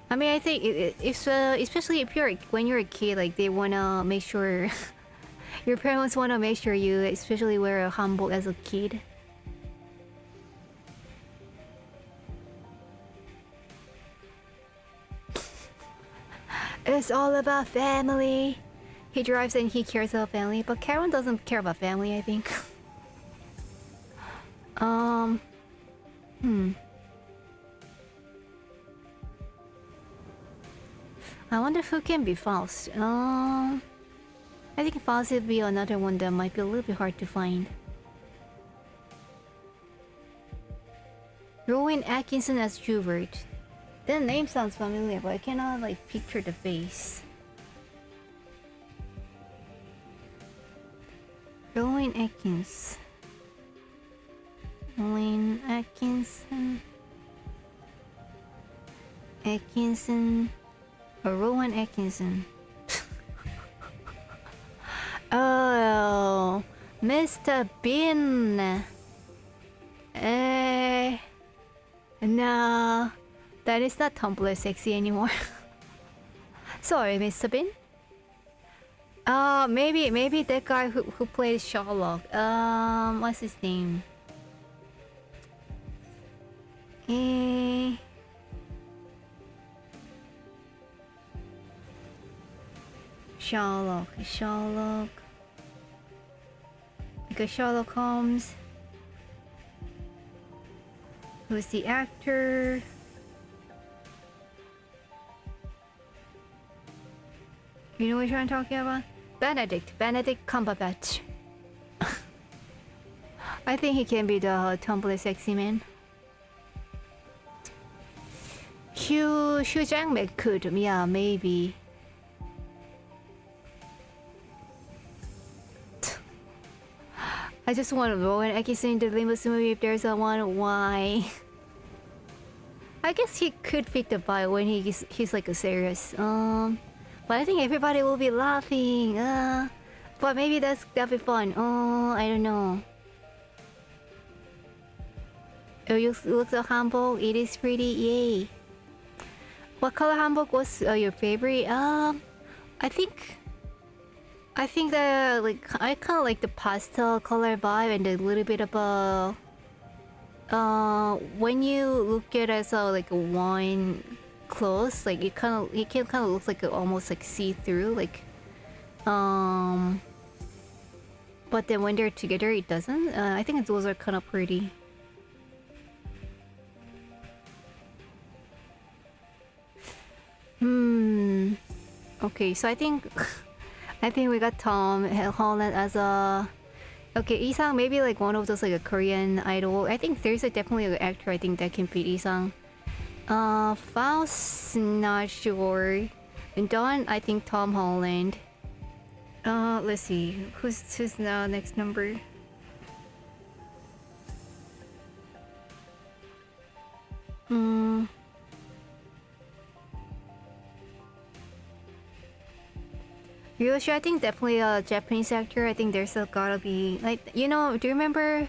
I mean, I think it's especially if when you're a kid, like they wanna make sure your parents wanna make sure you especially wear a hanbok as a kid. It's all about family. He drives and he cares about family, but Karen doesn't care about family, I think. I wonder who can be Faust. I think Faust would be another one that might be a little bit hard to find. Rowan Atkinson as Hubert. That name sounds familiar, but I cannot like picture the face. Rowan Atkins. Rowan Atkinson. Atkinson. Or Rowan Atkinson. Oh, Mr. Bean. No, that is not Tumblr sexy anymore. Sorry, Mr. Bean. Maybe that guy who plays Sherlock. What's his name? Sherlock. Because Sherlock Holmes. Who's the actor? You know which one I'm talking about? Benedict Cumberbatch. I think he can be the Tumblr sexy man. Hugh Jackman could, yeah, maybe. I just want to Rowan Atkinson in the Limbus movie if there's a one. Why? I guess he could fit the vibe when he's like a serious. But I think everybody will be laughing. But maybe that'll be fun. I don't know. Oh, you look the hanbok. It is pretty. Yay. What color hanbok was your favorite? I think that I kind of like the pastel color vibe and a little bit of a when you look at it as a wine close, like it kind of looks like almost like see through, like but then when they're together it doesn't. I think those are kind of pretty. Okay, so I think we got Tom Holland as a... Okay, Isang, maybe like one of those like a Korean idol. I think there's definitely an actor I think that can beat Isang. Faust, not sure. And Dawn, I think Tom Holland. Let's see. Who's now next number? Ryoshi, I think definitely a Japanese actor. I think there's gotta be like, you know, do you remember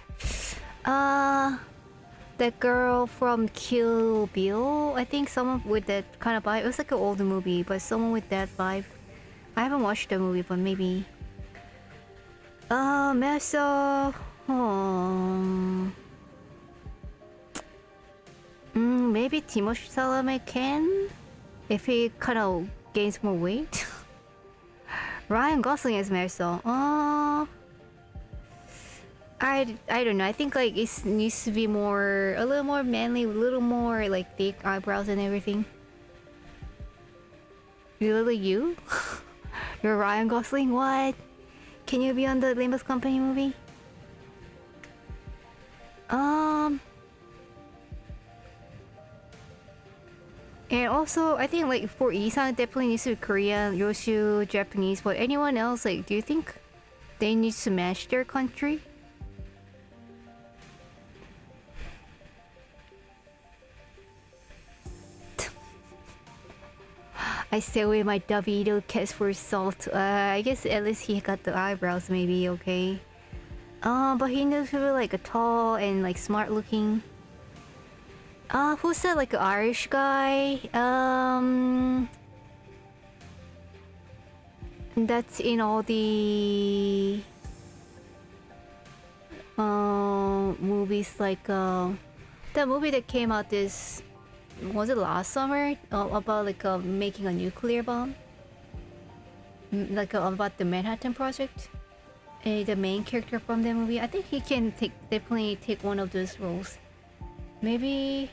that girl from Kill Bill? I think someone with that kind of vibe. It was like an old movie, but someone with that vibe. I haven't watched the movie, but maybe. Mesa. Maybe Timothée Chalamet can, if he kind of gains more weight. Ryan Gosling is Mercer. I don't know. I think like it needs to be more, a little more manly, a little more like thick eyebrows and everything. Really, you? You're Ryan Gosling? What? Can you be on the Limbus Company movie? And also, I think like for Isan, definitely needs to be Korean, Yoshu, Japanese. But anyone else, like, do you think they need to match their country? I stay away my Davido cats for salt. I guess at least he got the eyebrows, maybe okay. But he needs to be like a tall and like smart looking. Who's that, like, an Irish guy? That's in all the movies, like that movie that came out this, was it last summer? About like making a nuclear bomb, like about the Manhattan Project. The main character from the movie, I think he can definitely take one of those roles. Maybe.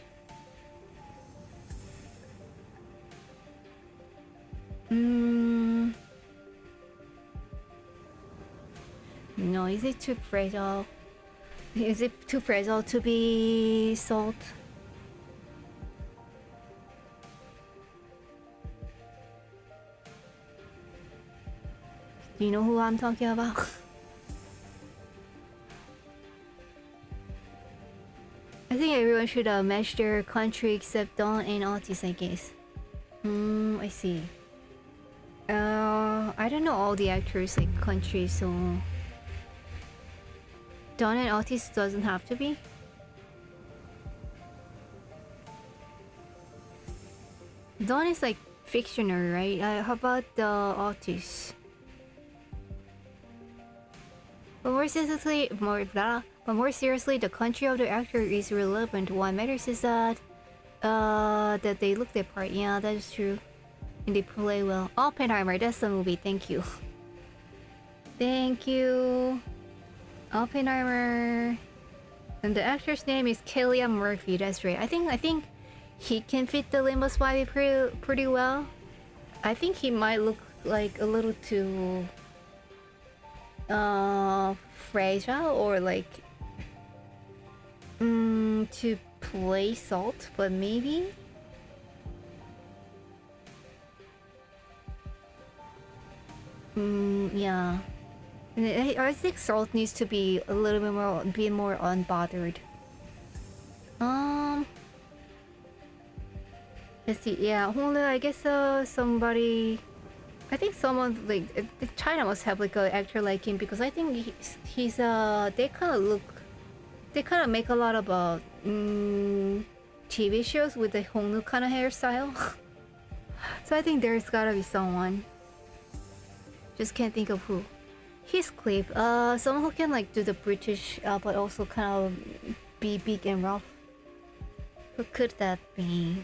No, is it too fragile? Is it too fragile to be salt? Do you know who I'm talking about? I think everyone should match their country except Dawn and Otis, I guess. I see. I don't know all the actors, like, countries, so... Dawn and Otis doesn't have to be? Dawn is like fictional, right? How about the Otis? But more seriously, the country of the actor is relevant. What matters is that they look their part. Yeah, that is true. And they play well. Oppenheimer, that's the movie. Thank you. Thank you. Oppenheimer. And the actor's name is Cillian Murphy. That's right. I think he can fit the Limbus body pretty well. I think he might look like a little too fragile, or like to play salt, but maybe. Yeah. I think salt needs to be a little bit more unbothered. Let's see. Yeah, only I guess somebody. I think someone like China must have like an actor like him, because I think he's they kind of make a lot of TV shows with the Hongnu kind of hairstyle. So I think there's gotta be someone. Just can't think of who. Heathcliff, someone who can like do the British, but also kind of be big and rough. Who could that be?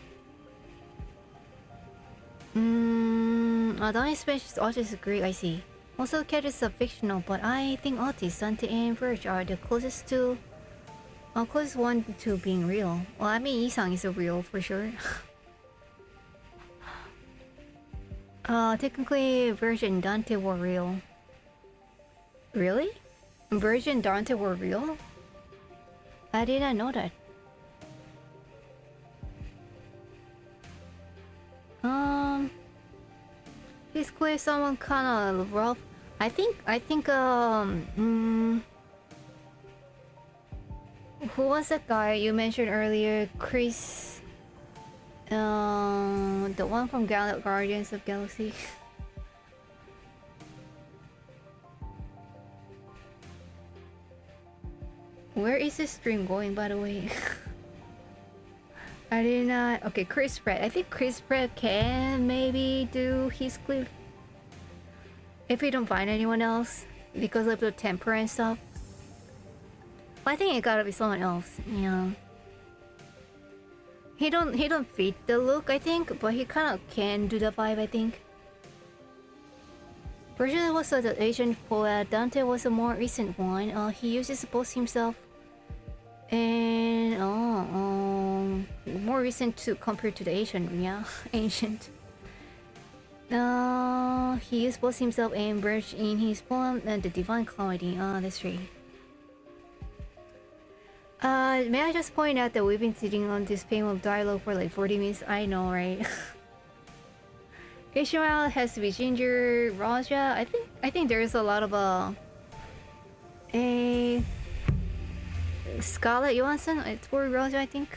Donnie Spanish Otis is great, I see. Also, the characters are fictional, but I think Otis, Dante, and Verge are the closest one to being real. Well, I mean, Isang is a real for sure. Technically, Verge and Dante were real. Really? Verge and Dante were real? I did not know that. He's clear someone kind of rough. I think who was that guy you mentioned earlier? Chris, the one from Guardians of Galaxy. Where is this stream going, by the way? I did not. Okay, Chris Pratt. I think Chris Pratt can maybe do Heathcliff if we don't find anyone else because of the temper and stuff. But I think it gotta be someone else. Yeah. He don't fit the look, I think, but he kind of can do the vibe, I think. Virgil was the Asian poet. Dante was a more recent one. He uses both himself and more recent to compared to the Asian, yeah, ancient. He used both himself and Birch in his poem and the Divine Comedy. That's right. May I just point out that we've been sitting on this payment of dialogue for like 40 minutes? I know, right? Ishmael has to be Ginger, Raja. I think there's a lot of a Scarlett Johansson. It's for Raja, I think.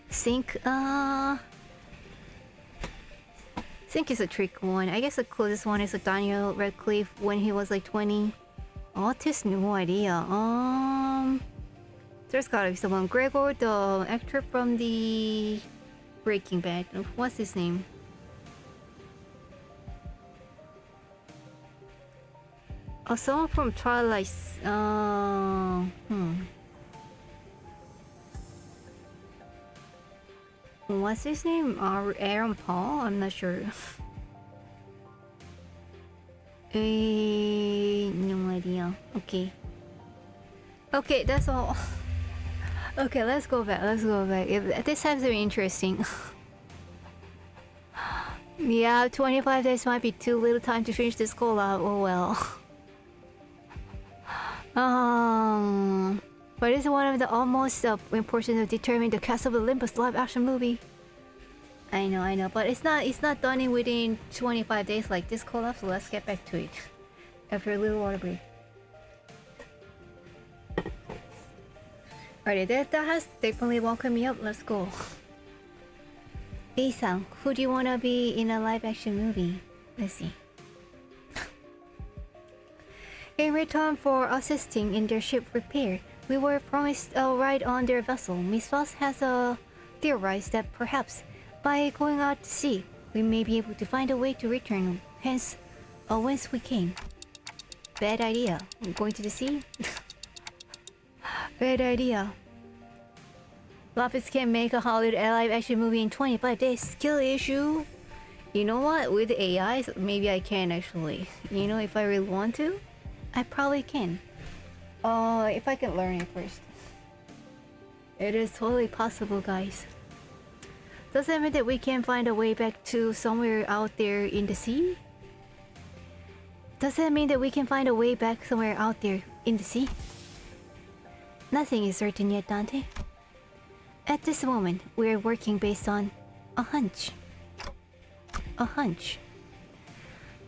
Sync is a trick one. I guess the closest one is Daniel Radcliffe when he was like 20. Artist, no idea. There's gotta be someone. Gregor, the actor from the Breaking Bad. What's his name? Oh, someone from Twilight. What's his name? Aaron Paul? I'm not sure. No idea. Okay. Okay, that's all. Okay, let's go back. This time's very interesting. Yeah, 25 days might be too little time to finish this collab. Oh well. But it's one of the almost important to determine the cast of the Limbus live action movie. I know, but it's not done within 25 days like this collab, so let's get back to it after a little water break. Alright, that has definitely woken me up. Let's go. A-san, who do you wanna be in a live action movie? Let's see. In return for assisting in their ship repair, we were promised a ride on their vessel. Miss Foss has theorized that perhaps by going out to sea, we may be able to find a way to return, hence, whence we came. Bad idea. Going to the sea? Bad idea. Lapis can make a Hollywood live action movie in 25 days. Skill issue. You know what? With AIs, maybe I can actually. You know, if I really want to, I probably can. If I can learn it first. It is totally possible, guys. Does that mean that we can find a way back to somewhere out there in the sea? Does that mean that we can find a way back somewhere out there in the sea? Nothing is certain yet, Dante. At this moment, we are working based on a hunch. A hunch.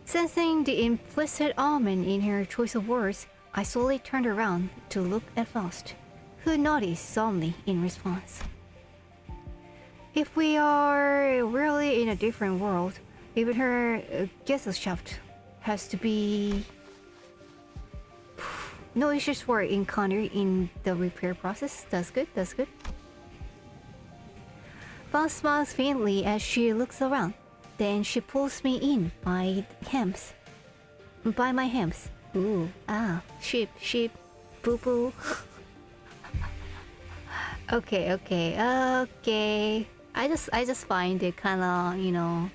Sensing the implicit almond in her choice of words, I slowly turned around to look at Faust, who nodded solemnly in response. If we are really in a different world, even her Gesellschaft has to be... No issues were encountered in the repair process. That's good, that's good. Faust smiles faintly as she looks around. Then she pulls me in by hems. By my hems. Ooh, sheep, boo-boo. Okay. I just find it kinda, you know...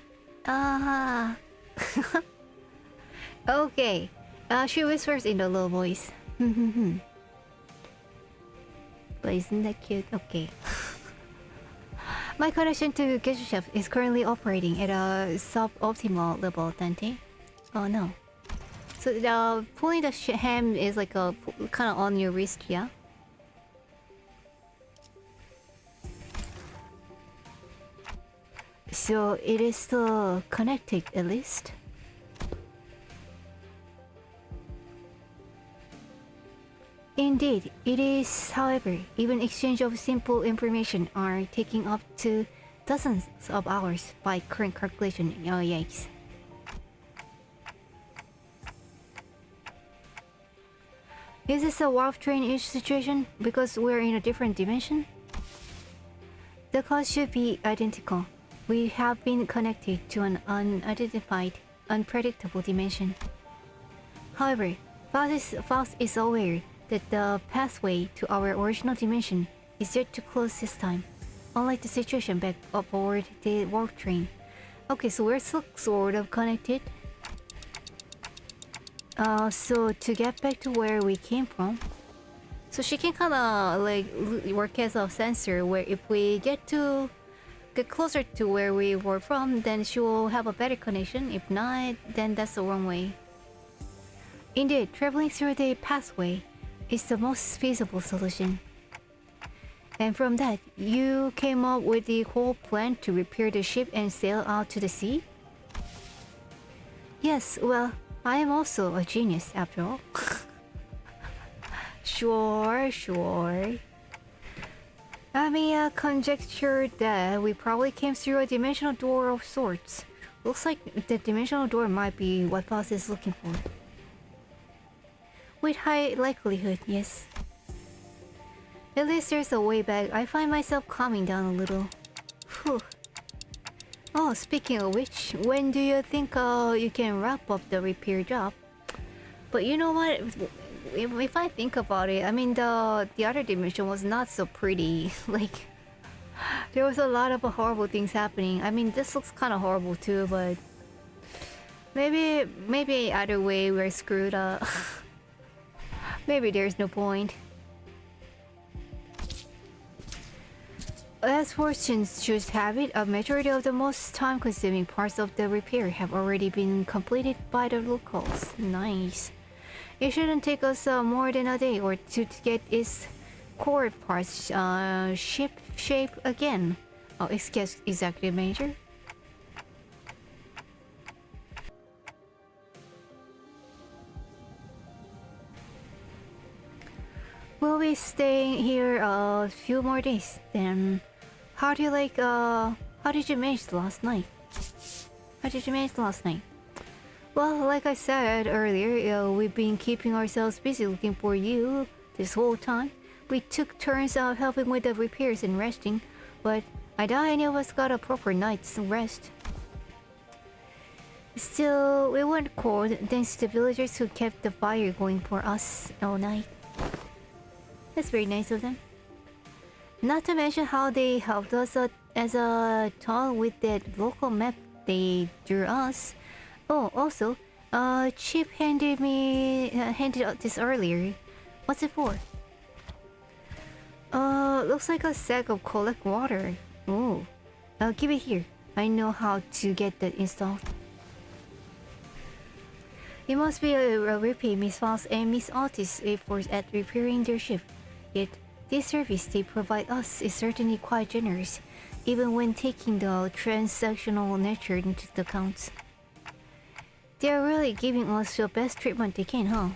Okay. She whispers in a low voice. But isn't that cute? Okay. My connection to Gesellschaft is currently operating at a sub-optimal level, Dante. Oh no. So pulling the ham is like a kind of on your wrist, yeah? So it is still connected at least? Indeed, it is. However, even exchange of simple information are taking up to dozens of hours by current calculation. Oh yikes. Is this a warp train-ish situation because we're in a different dimension? The cause should be identical. We have been connected to an unidentified, unpredictable dimension. However, Faust is aware that the pathway to our original dimension is yet to close this time, unlike the situation back aboard the warp train. Okay, so we're still sort of connected. So to get back to where we came from, so she can kind of like work as a sensor where if we get closer to where we were from, then she will have a better connection. If not, then that's the wrong way. Indeed, traveling through the pathway is the most feasible solution. And from that, you came up with the whole plan to repair the ship and sail out to the sea? Yes, well, I am also a genius after all. Sure. I mean, conjecture that we probably came through a dimensional door of sorts. Looks like the dimensional door might be what Boss is looking for. With high likelihood, yes. At least there's a way back. I find myself calming down a little. Whew. Oh, speaking of which, when do you think you can wrap up the repair job? But you know what? If I think about it, I mean the other dimension was not so pretty. Like there was a lot of horrible things happening. I mean this looks kind of horrible too, but maybe either way we're screwed up. Maybe there's no point. As fortune should have it, a majority of the most time-consuming parts of the repair have already been completed by the locals. Nice. It shouldn't take us more than a day or two to get its core parts ship shape again. Oh, excuse Executive Manager. We'll be staying here a few more days. Then, how did you manage last night? Well, like I said earlier, we've been keeping ourselves busy looking for you this whole time. We took turns out helping with the repairs and resting, but I doubt any of us got a proper night's rest. Still, we weren't cold thanks to the villagers who kept the fire going for us all night. That's very nice of them. Not to mention how they helped us as a toll with that local map they drew us. Oh, also, Chip handed out this earlier. What's it for? Looks like a sack of collect water. Oh, give it here. I know how to get that installed. It must be a repay Miss Fox and Miss Otis efforts at repairing their ship. Yet, this service they provide us is certainly quite generous, even when taking the transactional nature into account. They are really giving us the best treatment they can, huh?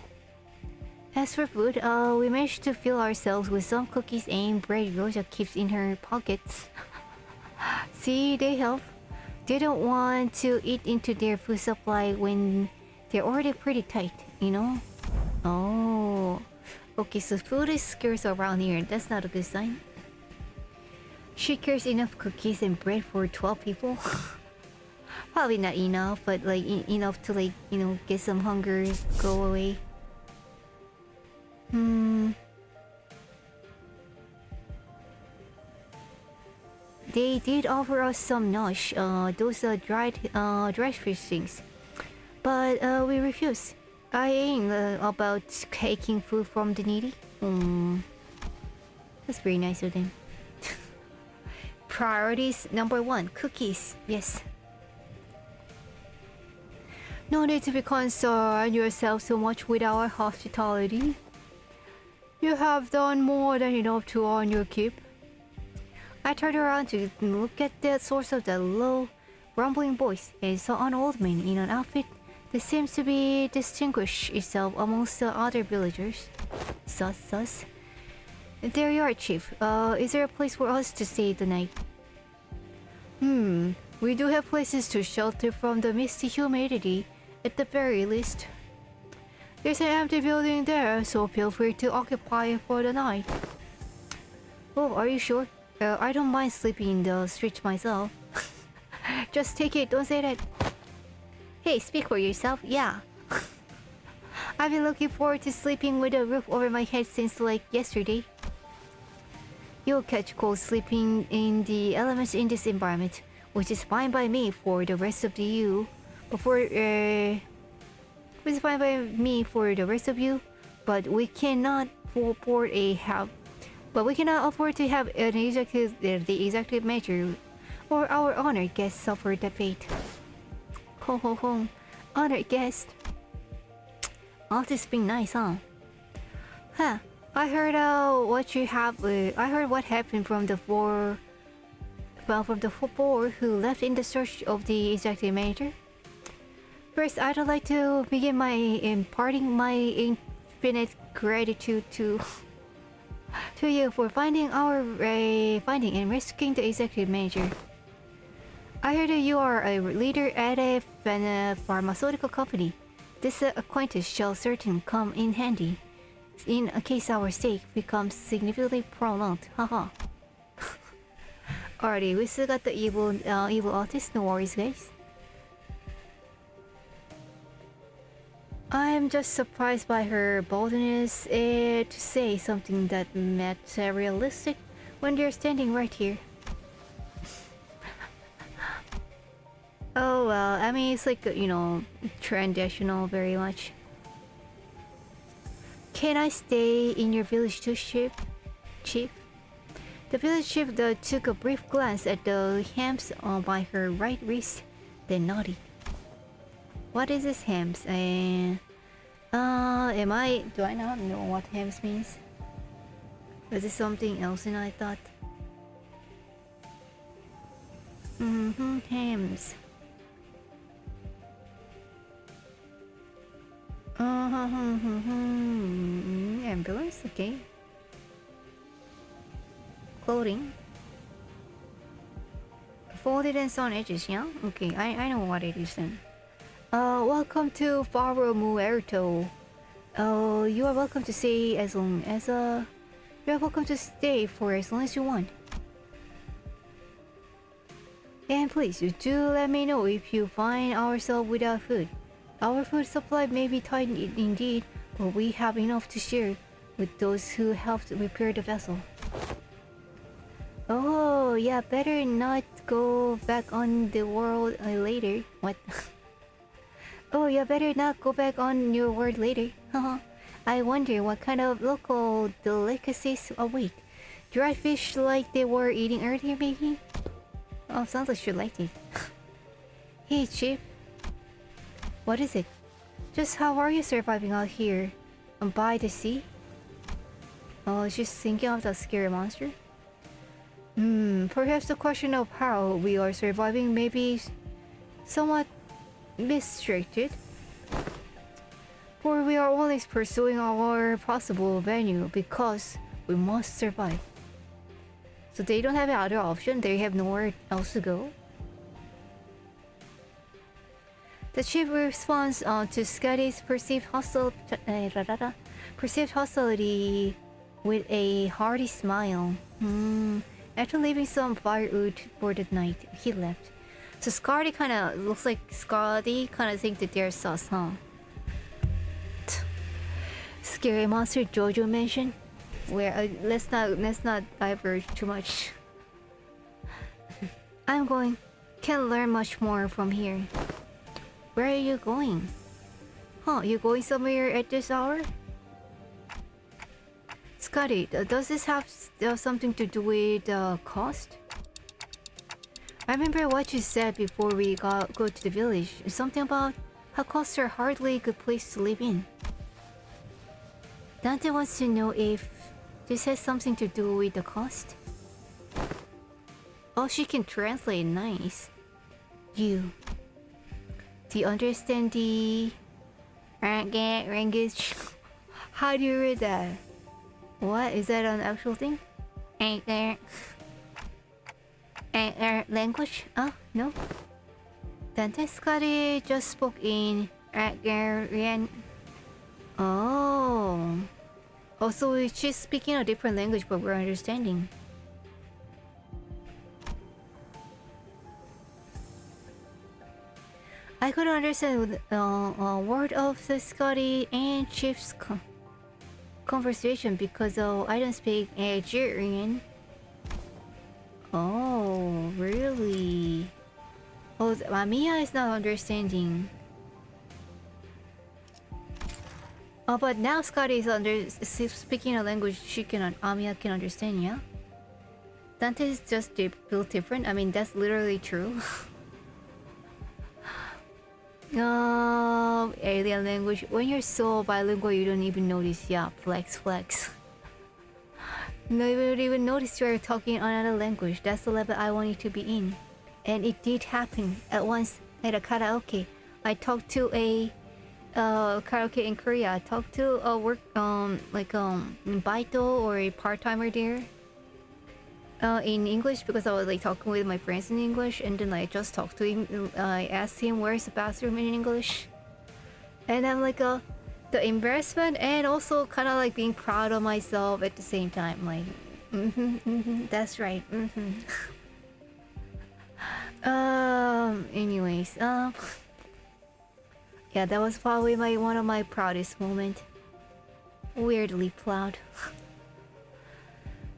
As for food, we managed to fill ourselves with some cookies and bread Rosa keeps in her pockets. See, they help. They don't want to eat into their food supply when they're already pretty tight, you know? Oh. Okay, so food is scarce around here. That's not a good sign. She carries enough cookies and bread for 12 people. Probably not enough, but like enough to like, you know, get some hunger go away. They did offer us some nosh, those dried fish things, but we refused. I ain't about taking food from the needy. That's very nice of them. Priorities number 1, cookies. Yes. No need to be concerned yourself so much with our hospitality. You have done more than enough to earn your keep. I turned around to look at the source of the low, rumbling voice and saw an old man in an outfit that seems to be distinguish itself amongst the other villagers. Sus. There you are, Chief. Is there a place for us to stay the night? We do have places to shelter from the misty humidity, at the very least. There's an empty building there, so feel free to occupy it for the night. Oh, are you sure? I don't mind sleeping in the streets myself. Just take it, don't say that. Hey, speak for yourself. Yeah. I've been looking forward to sleeping with a roof over my head since like yesterday. You'll catch cold sleeping in the elements in this environment, which is fine by me for the rest of you. Which is fine by me for the rest of you, but we cannot afford to have the executive manager or our honored guest suffer the fate. Ho. Honored guest. All this being nice, huh? I heard what you have. I heard what happened from the four. Well, from the four who left in the search of the executive manager. First, I'd like to begin by imparting my infinite gratitude to you for finding and rescuing the executive manager. I heard that you are a leader at a pharmaceutical company. This acquaintance shall certainly come in handy in case our stake becomes significantly prolonged. Haha. Alrighty, we still got the evil artist. No worries, guys. I'm just surprised by her boldness to say something that materialistic when they're standing right here. Oh well, I mean it's like traditional very much. Can I stay in your village too, Chief? The village chief took a brief glance at the hams by her right wrist, then nodded. What is this hams? Do I not know what hams means? Is it something else than I thought? Hams. Ambulance, okay. Clothing. Folded and sewn edges, yeah? Okay, I know what it is then. Welcome to Faro Muerto. You are welcome to stay as long as you are welcome to stay for as long as you want. And please do let me know if you find ourselves without food. Our food supply may be tight indeed, but we have enough to share with those who helped repair the vessel. Oh, yeah, better not go back on the world later. What? Oh, yeah, better not go back on your word later. I wonder what kind of local delicacies await. Dry fish like they were eating earlier, maybe? Oh, sounds like she liked it. Hey, Chief. What is it? Just how are you surviving out here? By the sea? Oh, she's thinking of that scary monster? Perhaps the question of how we are surviving may be somewhat misdirected. For we are always pursuing our possible venue because we must survive. So they don't have other option, they have nowhere else to go. The chief responds to Scotty's perceived hostility with a hearty smile. After leaving some firewood for the night, he left. So Scotty kind of looks like Scotty kind of think that they're sus, huh? Scary monster Jojo mentioned. Where let's not diverge too much. I'm going. Can't learn much more from here. Where are you going? Huh, you going somewhere at this hour? Scotty, does this have something to do with cost? I remember what you said before we go to the village. Something about how costs are hardly a good place to live in. Dante wants to know if this has something to do with the cost. Oh, she can translate. Nice. Do you understand the language? How do you read that? What? Is that an actual thing? Language? Oh, no. Dante Scotty just spoke in Hungarian. Oh. Oh, so she's speaking a different language, but we're understanding. I couldn't understand a word of the Scotty and Chief's conversation because I don't speak Algerian. Oh, really? Oh, Mia is not understanding. Oh, but now Scotty is speaking a language Mia can understand, yeah? Dante is just built different. I mean, that's literally true. Alien language. When you're so bilingual, you don't even notice. Yeah, flex. Nobody even noticed you were talking another language. That's the level I wanted to be in. And it did happen at once at a karaoke. I talked to a karaoke in Korea. I talked to a work baito or a part-timer there. In English because I was like talking with my friends in English, and then I just talked to him. I asked him where's the bathroom in English, and I'm like the embarrassment and also kind of like being proud of myself at the same time. Like, that's right. Anyways, yeah, that was probably one of my proudest moments. Weirdly proud.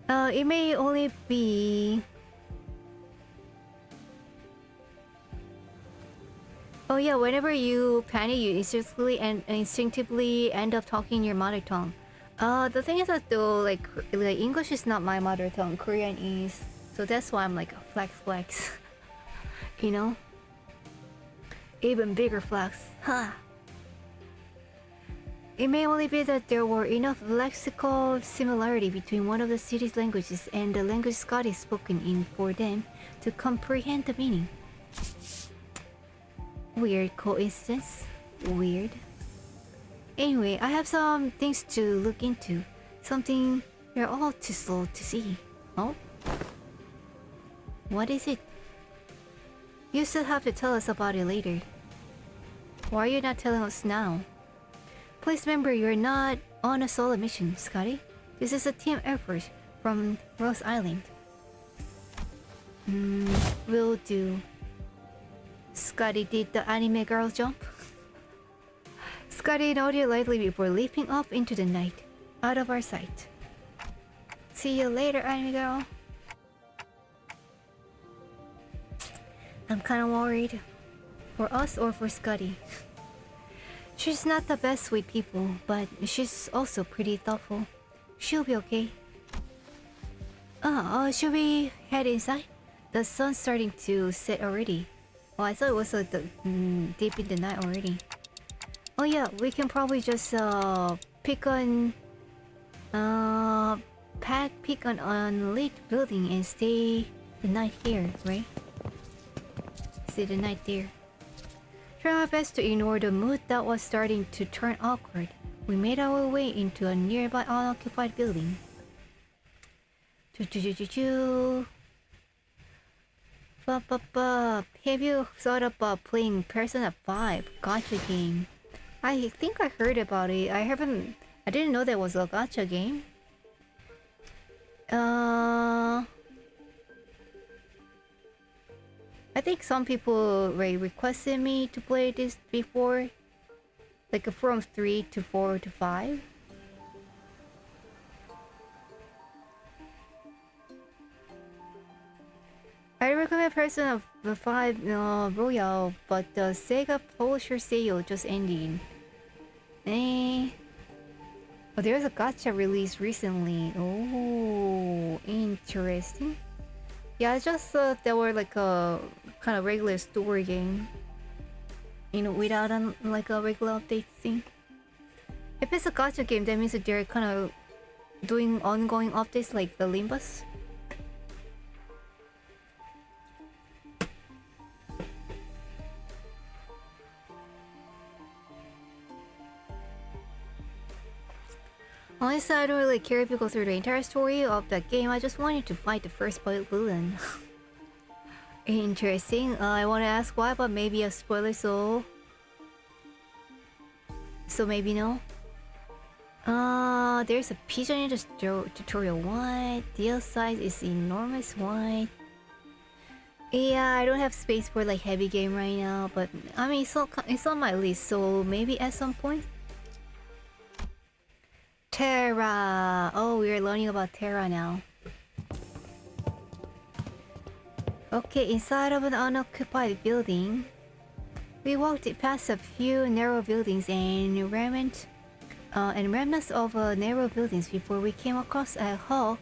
It may only be... Oh yeah, whenever you panic, you instinctively end up talking your mother tongue. The thing is that though, like English is not my mother tongue, Korean is. So that's why I'm like flex. You know? Even bigger flex. Ha! It may only be that there were enough lexical similarity between one of the city's languages and the language Scott is spoken in for them to comprehend the meaning. Weird coincidence. Weird. Anyway, I have some things to look into. Something you're all too slow to see. Oh? What is it? You still have to tell us about it later. Why are you not telling us now? Please remember you're not on a solo mission, Scotty. This is a team effort from Rose Island. Will do. Scotty did the anime girl jump. Scotty nodded lightly before leaping up into the night, out of our sight. See you later, anime girl. I'm kinda worried. For us or for Scotty? She's not the best with people, but she's also pretty thoughtful. She'll be okay. Should we head inside? The sun's starting to set already. Oh, I thought it was deep in the night already. Oh yeah, we can probably just pick on lit building and stay the night here, right? Stay the night there. Try my best to ignore the mood that was starting to turn awkward. We made our way into a nearby unoccupied building. Have you thought about playing Persona 5 gacha game? I think I heard about it. I didn't know there was a gacha game. I think some people requested me to play this before, like from 3 to 4 to 5. I recommend Persona 5 Royal, but the Sega publisher sale just ended. Oh, there's a gacha release recently. Oh, interesting. Yeah, I just thought they were like a kind of regular story game, you know, without like a regular update thing. If it's a gacha game, that means that they're kind of doing ongoing updates like the Limbus. Honestly, I don't really care if you go through the entire story of that game. I just wanted to fight the first villain. Interesting. I want to ask why, but maybe a spoiler, so maybe no. There's a pigeon in the tutorial. What? Deal size is enormous. What? Yeah, I don't have space for like heavy game right now, but I mean it's on my list, so maybe at some point. Terra. Oh, we're learning about Terra now. Okay, inside of an unoccupied building. We walked past a few narrow buildings and remnants of narrow buildings before we came across a hall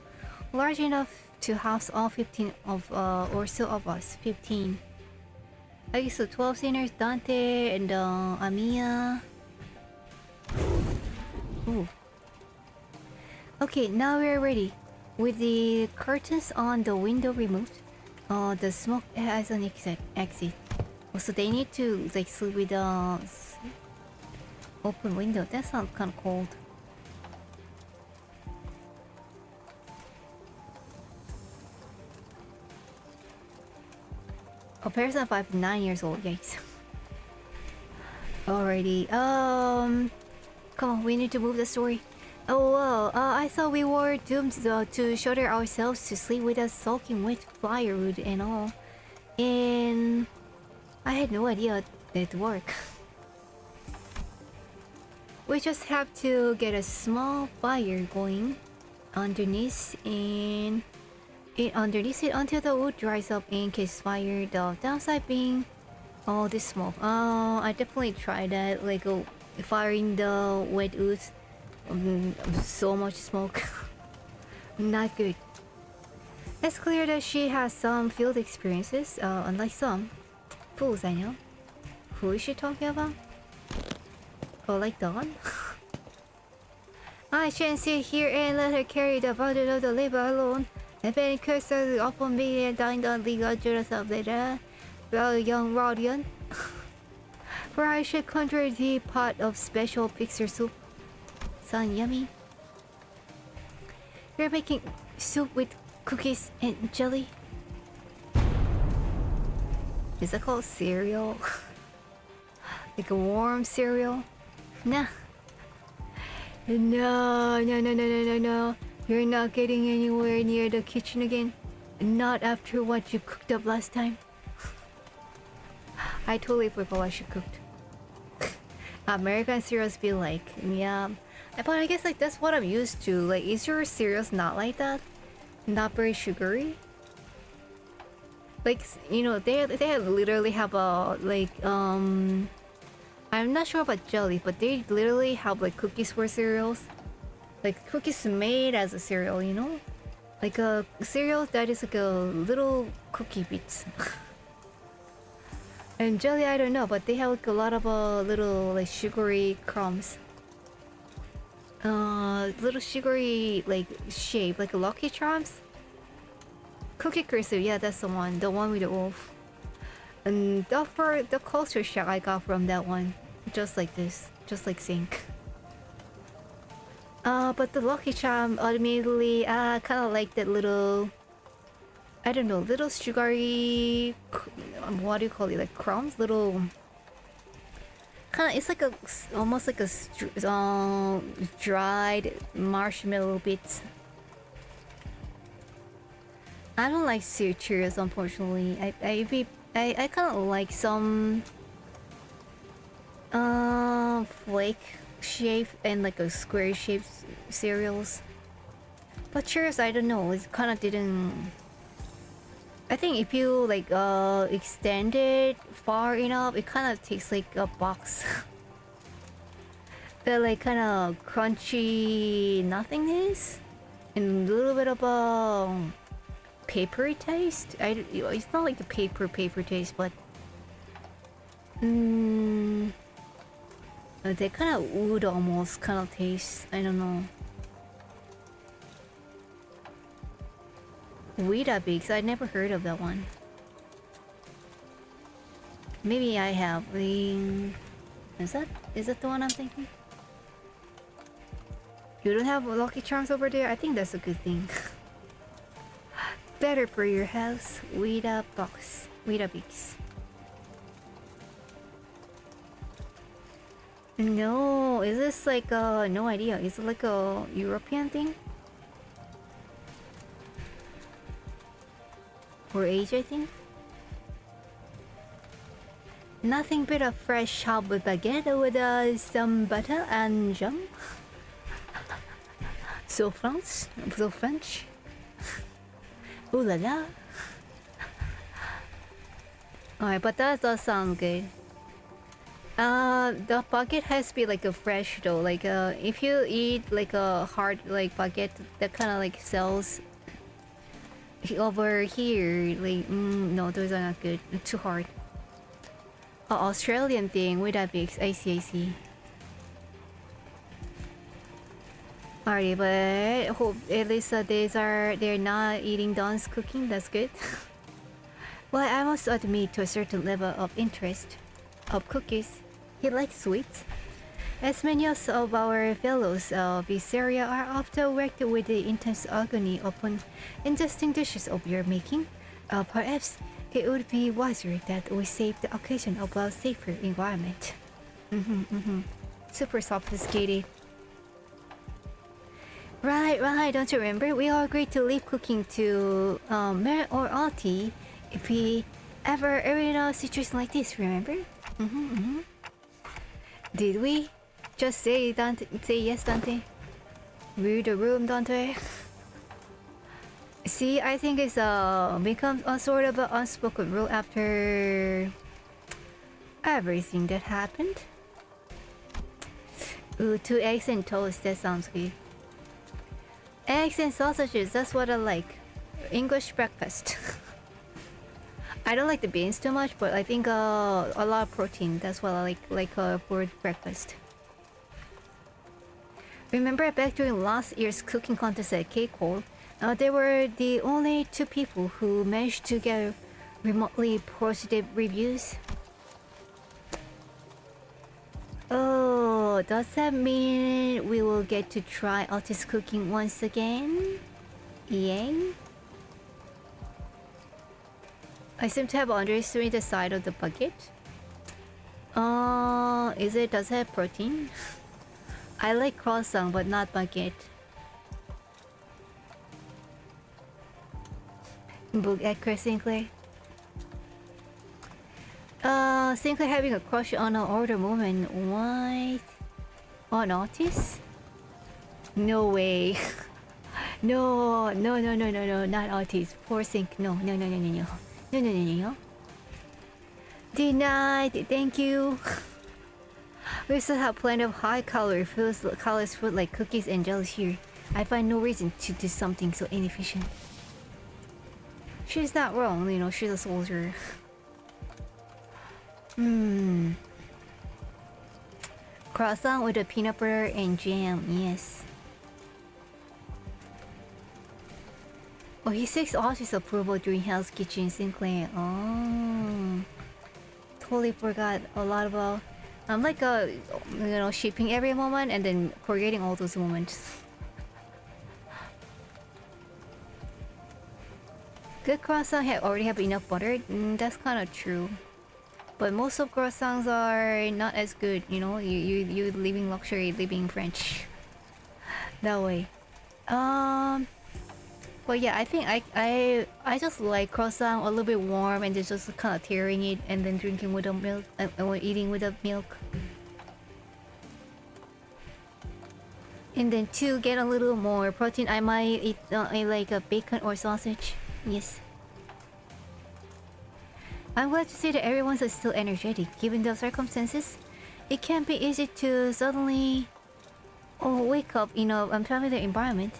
large enough to house all 15 or so of us. 15. I guess so 12 sinners, Dante and Amiya. Ooh. Okay, now we're ready. with the curtains on the window removed, the smoke has an exit. So they need to like sleep with a open window. That sounds kind of cold. Comparison 5 to 9 years old. Yikes. Alrighty. Come on, we need to move the story. Oh well, I thought we were doomed to shelter ourselves to sleep with us soaking wet firewood and all. And I had no idea it'd work. We just have to get a small fire going underneath and underneath it until the wood dries up and catches fire. The downside being all this smoke. I definitely tried that, like firing the wet wood. So much smoke. Not good. It's clear that she has some field experiences, unlike some fools I know. Who is she talking about? Oh, like Dawn? I shouldn't sit here and let her carry the burden of the labor alone. If any curse upon me and dying on the dangerous of later, well, young Rodion. For I should conjure the pot of special pixar soup. Sound yummy? You're making soup with cookies and jelly? Is that called cereal? Like a warm cereal? Nah. No. You're not getting anywhere near the kitchen again. Not after what you cooked up last time. I totally forgot what she cooked. American cereals be like, yeah. But I guess like that's what I'm used to. Like, is your cereals not like that? Not very sugary? Like, you know, they literally have a like I'm not sure about jelly, but they literally have like cookies for cereals. Like cookies made as a cereal, you know? Like a cereal that is like a little cookie bits. And jelly, I don't know, but they have like a lot of little like sugary crumbs. Little sugary like shape, like a Lucky Charms. Cookie Crisp, yeah, that's the one with the wolf. And the culture shock I got from that one, just like this, just like Zinc. But the Lucky Charm admittedly, kind of like that little, I don't know, little sugary, what do you call it, like crumbs, little. Kind of, it's like almost like a dried marshmallow bits. I don't like Cheerios, unfortunately. I kind of like some flake shape and like a square shaped cereals. But Cheerios, I don't know. It kind of didn't. I think if you like extend it far enough, it kind of tastes like a box. The like kind of crunchy nothingness and a little bit of a papery taste. It's not like the paper taste, but they kind of wood almost kind of taste. I don't know. Weetabix, I never heard of that one. Maybe I have. Is that the one I'm thinking? You don't have Lucky Charms over there? I think that's a good thing. Better for your house. Weetabix. No, is this like no idea. Is it like a European thing? Or Asia, I think? Nothing but a fresh hot baguette with some butter and jam. So French. Ooh la la. Alright, but that does sound good. The baguette has to be like a fresh though. Like if you eat like a hard like baguette that kind of like sells over here, like no, those are not good. Too hard. Australian thing with that big. I see. Alright, but hope at least they're not eating Don's cooking. That's good. Well, I must admit to a certain level of interest of cookies. He likes sweets. As many of our fellows of this area are often worked with the intense agony upon ingesting dishes of your making, perhaps it would be wiser that we save the occasion of a safer environment. Super sophisticated. Right, don't you remember? We all agreed to leave cooking to Mer or Alti if we ever are in a situation like this, remember? Did we? Just say Dante, say yes, Dante. Read the room, Dante. See, I think it's becomes a sort of an unspoken rule after everything that happened. Ooh, 2 eggs and toast, that sounds good. Eggs and sausages, that's what I like. English breakfast. I don't like the beans too much, but I think a lot of protein. That's what I like for breakfast. Remember back during last year's cooking contest at Cape Hall, they were the only 2 people who managed to get remotely positive reviews. Oh, does that mean we will get to try Altis cooking once again? Yay! I seem to have underestimated the side of the bucket. Does it have protein? I like croissant, but not baguette. Book Edgar Sinclair. Sinclair having a crush on an older woman. What? On Otis? No way. No, not Otis. Poor Sink. No. Denied. Thank you. We still have plenty of high-calorie food like cookies and jellies here. I find no reason to do something so inefficient. She's not wrong, you know, she's a soldier. Croissant with a peanut butter and jam, yes. Oh, he seeks Otis approval during Hell's Kitchen Sinclair. Oh. Totally forgot a lot about... I'm like shipping every moment and then forgetting all those moments. Good croissant already have enough butter. That's kind of true. But most of croissants are not as good, you know. You living luxury, living French. That way. But yeah, I think I just like croissant a little bit warm and just kind of tearing it and then drinking with the milk or eating with the milk. And then to get a little more protein, I might eat like a bacon or sausage. Yes. I'm glad to see that everyone's still energetic given the circumstances. It can be easy to suddenly wake up in a unfamiliar environment.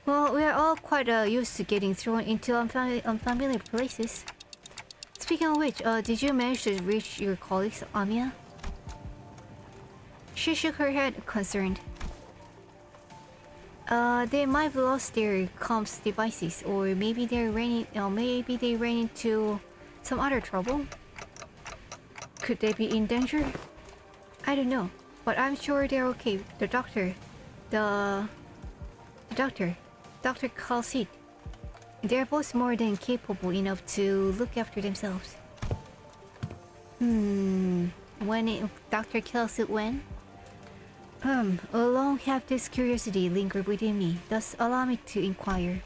Well, we are all quite used to getting thrown into unfamiliar places. Speaking of which, did you manage to reach your colleagues, Amiya? She shook her head, concerned. They might have lost their comms devices, or maybe they ran into some other trouble. Could they be in danger? I don't know, but I'm sure they're okay. The doctor calls it. They're both more than capable enough to look after themselves. Dr. Kells it when? Long have this curiosity lingered within me, thus allow me to inquire.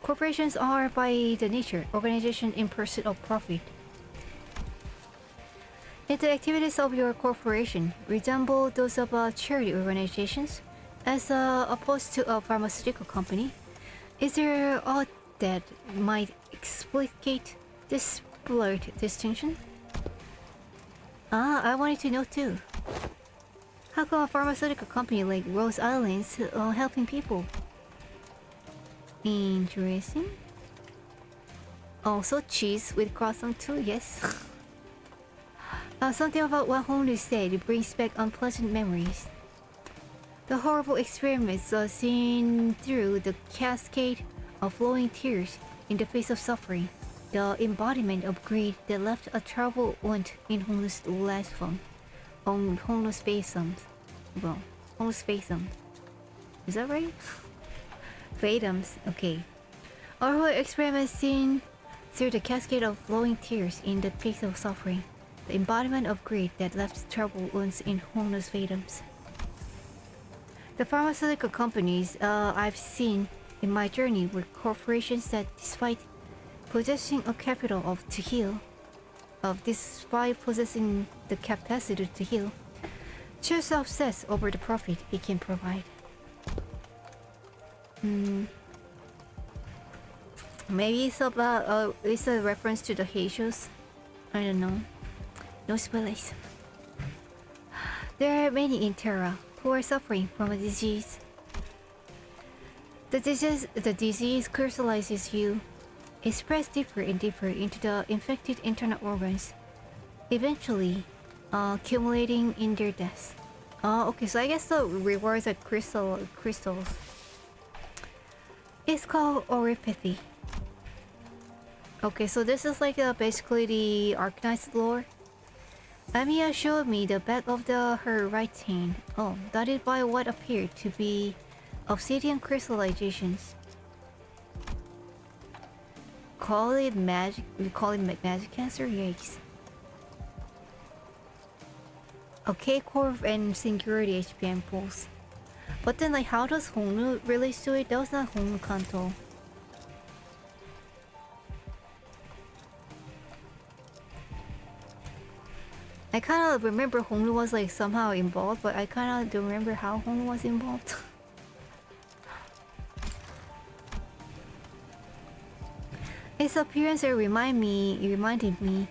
Corporations are, by the nature, organizations in pursuit of profit. If the activities of your corporation resemble those of charity organizations, as opposed to a pharmaceutical company, is there aught that might explicate this blurred distinction? I wanted to know too. How come a pharmaceutical company like Rose Islands helping people? Interesting. Also cheese with croissant too, yes. Something about what Hondu said brings back unpleasant memories. The horrible experiments seen through the cascade of flowing tears in the face of suffering. The embodiment of greed that left a terrible wound in homeless Laspham. Homeless Phantoms. Well, homeless Phantoms. Is that right? Phantoms, okay. Horrible experiments seen through the cascade of flowing tears in the face of suffering. The embodiment of greed that left terrible wounds in homeless Phantoms. The pharmaceutical companies I've seen in my journey were corporations that, despite possessing a capital to heal, despite possessing the capacity to heal, choose to obsess over the profit it can provide. Maybe it's about it's a reference to the Heijos. I don't know. No spoilers. There are many in Terra who are suffering from a disease. The disease crystallizes you. It spreads deeper and deeper into the infected internal organs, eventually accumulating in their deaths. Okay, so I guess the rewards are crystals. It's called oropathy. Okay, so this is like basically the Arknights lore. Amiya showed me the back of her right hand. Oh, dotted by what appeared to be obsidian crystallizations. Call it magic. We call it magic cancer. Yikes. Okay, core and singularity HPM pulse. But then, like, how does Hongnu relate to it? That was not Hongnu Kanto. I kind of remember Hongnu was like somehow involved, but I kind of don't remember how Hongnu was involved. Its appearance reminded me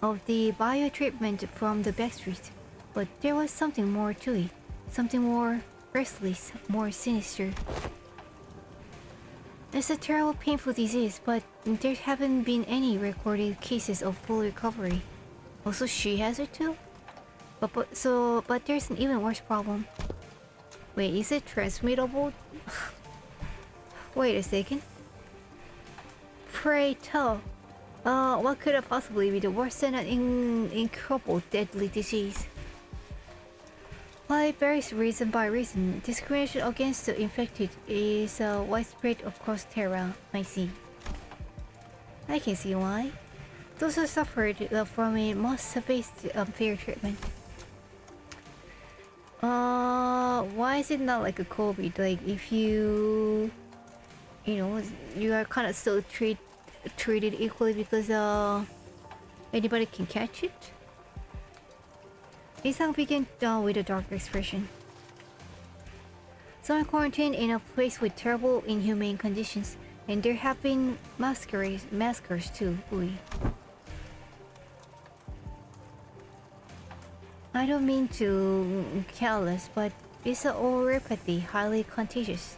of the bio treatment from the backstreet, but there was something more to it, something more restless, more sinister. It's a terrible, painful disease, but there haven't been any recorded cases of full recovery. Also, she has it too? But there's an even worse problem. Wait, is it transmittable? Wait a second. Pray tell, what could it possibly be the worse than an incurable deadly disease? Well, it varies reason by reason. Discrimination against the infected is widespread across Terra. I see. I can see why. Those who suffered from it must have faced unfair treatment. Why is it not like a COVID? Like, if you know, you are kind of still treated equally because anybody can catch it? Isang began with a dark expression. Some are quarantined in a place with terrible, inhumane conditions, and there have been maskers too. Ooh. I don't mean to careless, but is a oropathy highly contagious?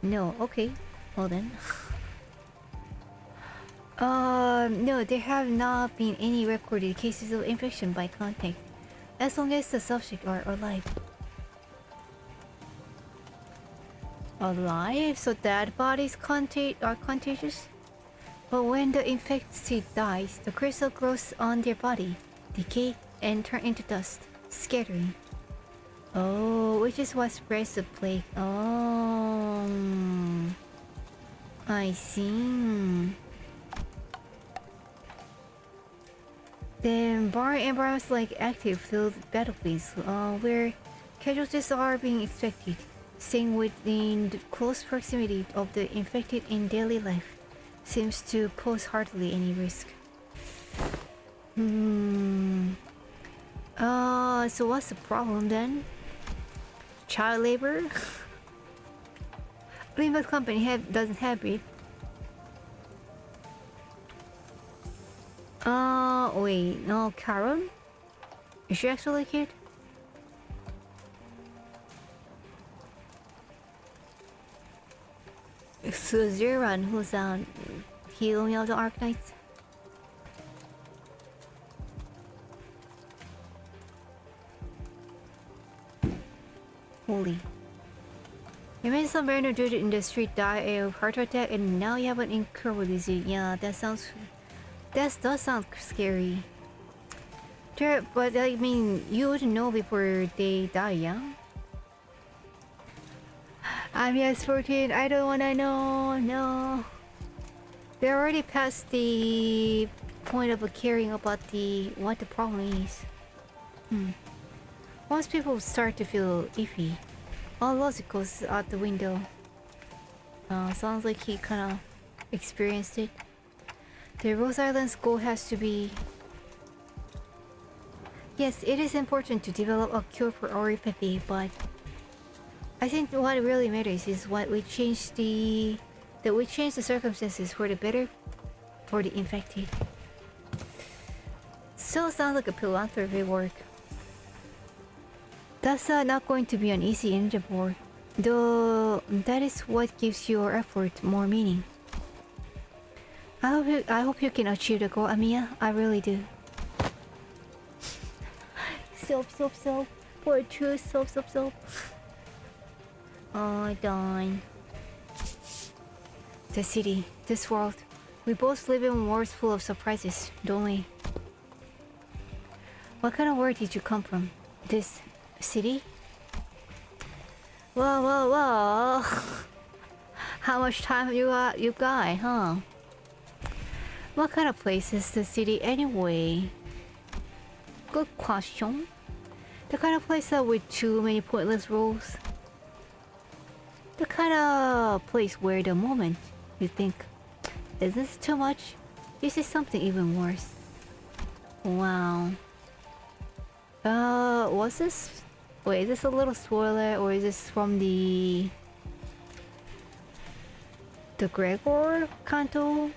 No, okay. Well then. No, there have not been any recorded cases of infection by contact, as long as the subject are alive. Alive? So dead bodies are contagious? But when the infected dies, the crystal grows on their body, decay, and turn into dust, scattering. Oh, which is what spreads the plague. Oh, I see. The environments like active field battlefields, where casualties are being expected, staying within the close proximity of the infected in daily life, seems to pose hardly any risk. So what's the problem then? Child labor? Limbus Company doesn't have it. Wait, no, Karen? Is she actually a kid? Suzuran, who's healing of the Arknights? Holy. You made some random dude in the street die of heart attack and now you have an incurable disease. Yeah, that does sound scary. But I mean, you wouldn't know before they die, yeah? I'm yes 14, I don't wanna know, no. They're already past the point of caring about what the problem is. Once people start to feel iffy, all logic goes out the window. Sounds like he kinda experienced it. The Rose Island's goal has to be... Yes, it is important to develop a cure for oropathy, but I think what really matters is that we change the circumstances for the better for the infected. Still sounds like a philanthropy work. That's not going to be an easy endeavor, though that is what gives your effort more meaning. I hope you can achieve the goal, Amiya. I really do. Soap. For true soap. Oh, darn. The city, this world. We both live in worlds full of surprises, don't we? What kind of world did you come from? This city? Whoa. How much time you got, huh? What kind of place is the city anyway? Good question. The kind of place that with too many pointless rules. The kind of place where the moment you think, is this too much? This is something even worse. Wow. What's this? Wait, is this a little spoiler or is this from the Gregor canto?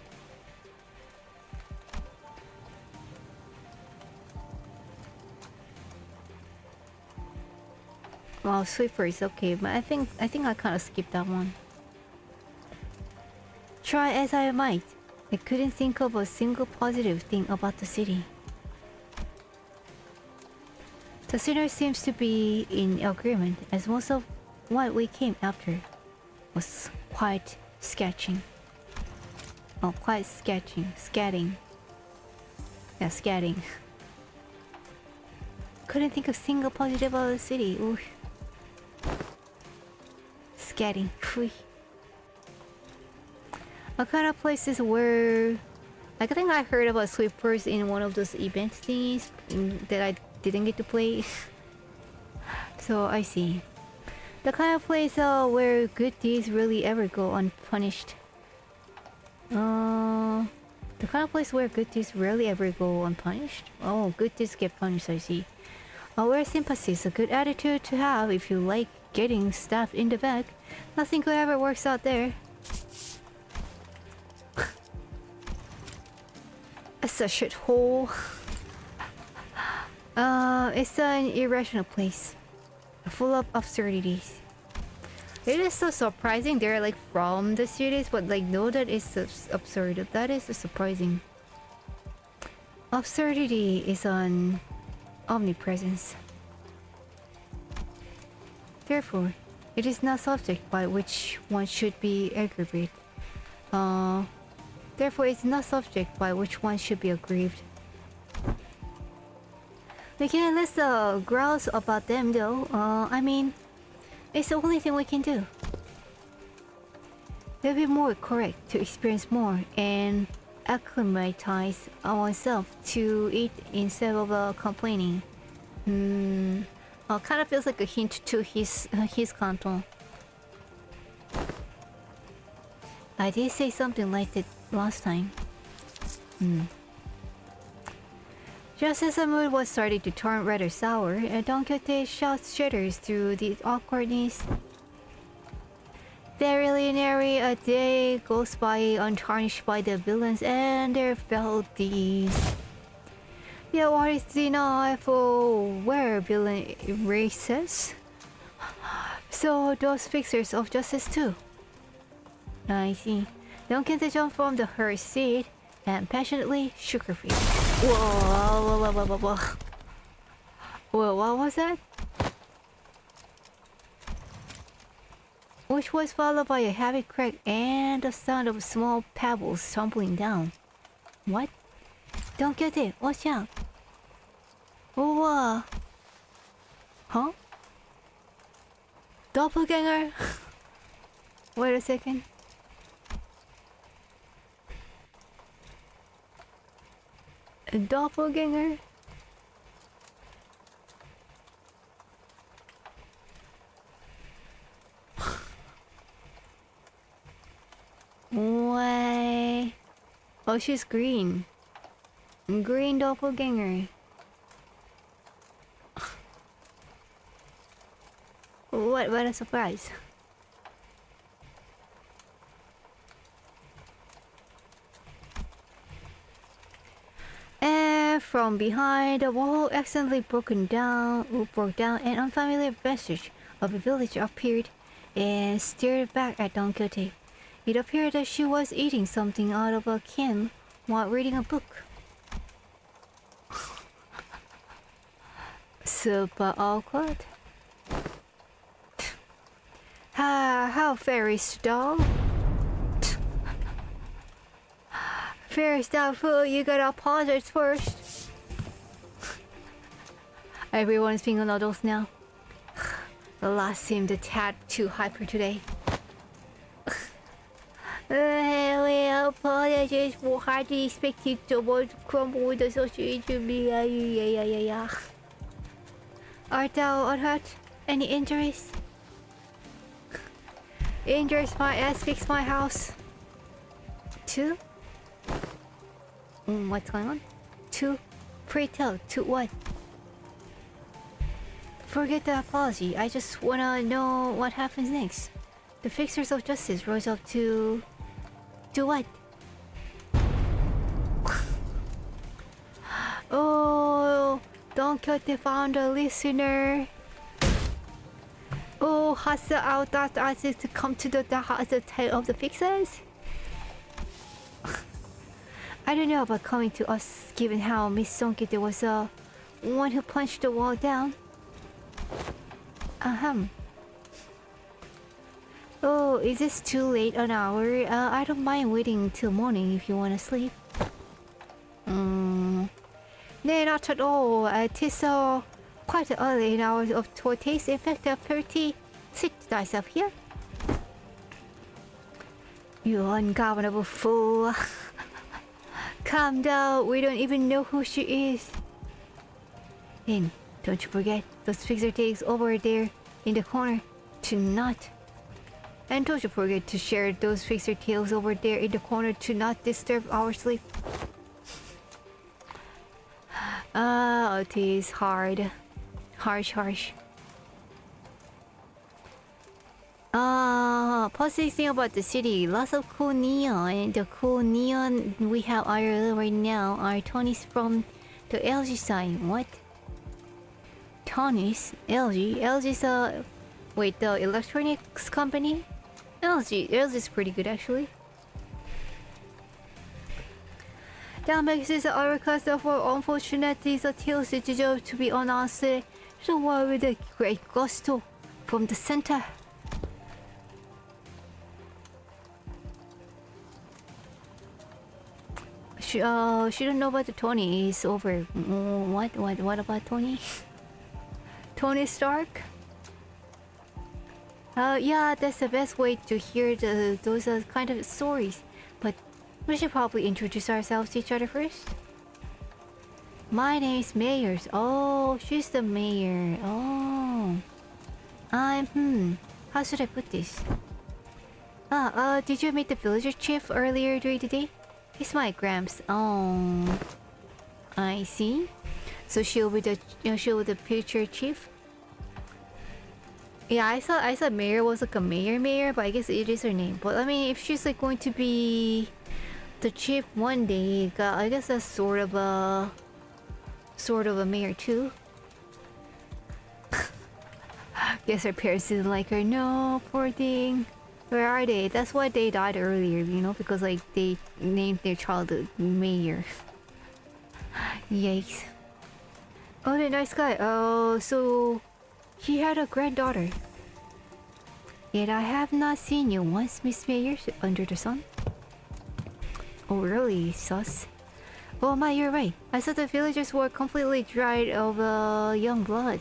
Well, Sweeper is okay, but I think I kind of skipped that one. Try as I might, I couldn't think of a single positive thing about the city. The sinner seems to be in agreement, as most of what we came after was quite sketching. Oh, quite sketching. Scatting. Yeah, scatting. Couldn't think of a single positive about the city. Ooh. Scatting. Phew. What kind of places where... I think I heard about sweepers in one of those event thingies that I didn't get to play. So I see. The kind of place where good deeds really ever go unpunished. The kind of place where good deeds rarely ever go unpunished? Oh, good deeds get punished, I see. Where sympathy is a good attitude to have if you like getting stabbed in the back. Nothing good ever works out there. It's a shithole. It's an irrational place, full of absurdities. It is so surprising they're like from the cities, but like know that it's absurd. That is surprising. Absurdity is an omnipresence. Therefore, it is not subject by which one should be aggravated. Therefore, it's not subject by which one should be aggrieved. We can list growls about them though. I mean, it's the only thing we can do. It would be more correct to experience more and acclimatize oneself to it instead of complaining. Kind of feels like a hint to his canto. I did say something like that last time. Just as the mood was starting to turn rather sour, Don Quixote shouts shudders through the awkwardness. Verily nary a day goes by untarnished by the villains and their fell deeds. Yet what is denied for where villain races? So those fixers of justice too. I see. Don Quixote jumped from the hearse seat and passionately shook her feet. Whoa, what was that? which was followed by a heavy crack and the sound of small pebbles tumbling down. What? Don't get it. Watch out. Oh, huh? Doppelganger? Wait a second. A doppelganger? Why? Oh, she's green. Green doppelganger. What a surprise. And from behind, the wall accidentally broke down, an unfamiliar vestige of a village appeared and stared back at Don Quixote. It appeared that she was eating something out of a can while reading a book. Super awkward. How very stall. Very doubtful, you gotta apologize first. Everyone's being an adult now. The last seemed a tad too hyper today. We apologize for hardly expecting the world to crumble with the sausage to be. Art thou unhurt? Any injuries? Injuries my ass, fix my house. 2? What's going on? 2? Pray tell, to what? Forget the apology, I just wanna know what happens next. The fixers of justice rose up to... Do what? Oh, Don Quixote found a listener. Oh, has the audacity to come to the tail of the fixers? I don't know about coming to us, given how Miss Don Quixote was the one who punched the wall down. Oh, is this too late an hour? I don't mind waiting till morning if you want to sleep. No, not at all. It is quite early in hours of taste. In fact, pretty. Sit thyself here. You ungovernable fool. Calm down. We don't even know who she is. Then, don't you forget those fixer takes over there in the corner to not. And don't you forget to share those fixer tails over there in the corner to not disturb our sleep. It is hard. Harsh. Positive thing about the city, lots of cool neon, and the cool neon we have IRL right now are Tony's from the LG side. What? Tony's? LG? LG's wait, the electronics company? LG's pretty good actually. That makes this a request for unfortunately the tales deserve to be unanswered. So why with a great gusto from the center? She don't know about the Tony. It's over. What about Tony? Tony Stark? Yeah, that's the best way to hear those kind of stories. But we should probably introduce ourselves to each other first. My name is Mayers. Oh, she's the mayor. Oh. How should I put this? Did you meet the villager chief earlier during the day? He's my Gramps. Oh. I see. So she'll be the future chief? Yeah, I thought mayor was like a mayor, but I guess it is her name. But I mean, if she's like going to be the chief one day, I guess that's sort of a mayor too. Guess her parents didn't like her. No, poor thing. Where are they? That's why they died earlier, you know, because like they named their child the mayor. Yikes. Oh, the nice guy. Oh, so he had a granddaughter. Yet I have not seen you once, Miss Mayers, under the sun. Oh, really, sus? Oh my, you're right. I thought the villagers were completely dried of young blood.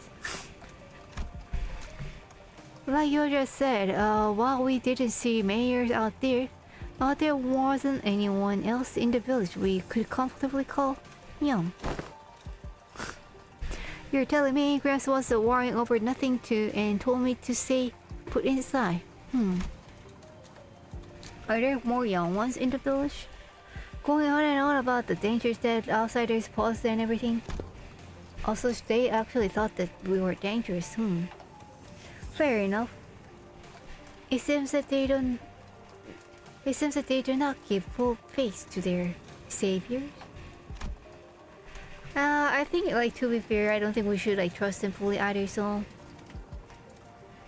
Like you just said, while we didn't see Mayers out there, there wasn't anyone else in the village we could comfortably call young. You're telling me Gramps was worrying over nothing and told me to stay put inside. Are there more young ones in the village? Going on and on about the dangers that outsiders pose and everything. Also, they actually thought that we were dangerous. Fair enough. It seems that they do not give full face to their saviors. I think, like, to be fair, I don't think we should like trust them fully either. So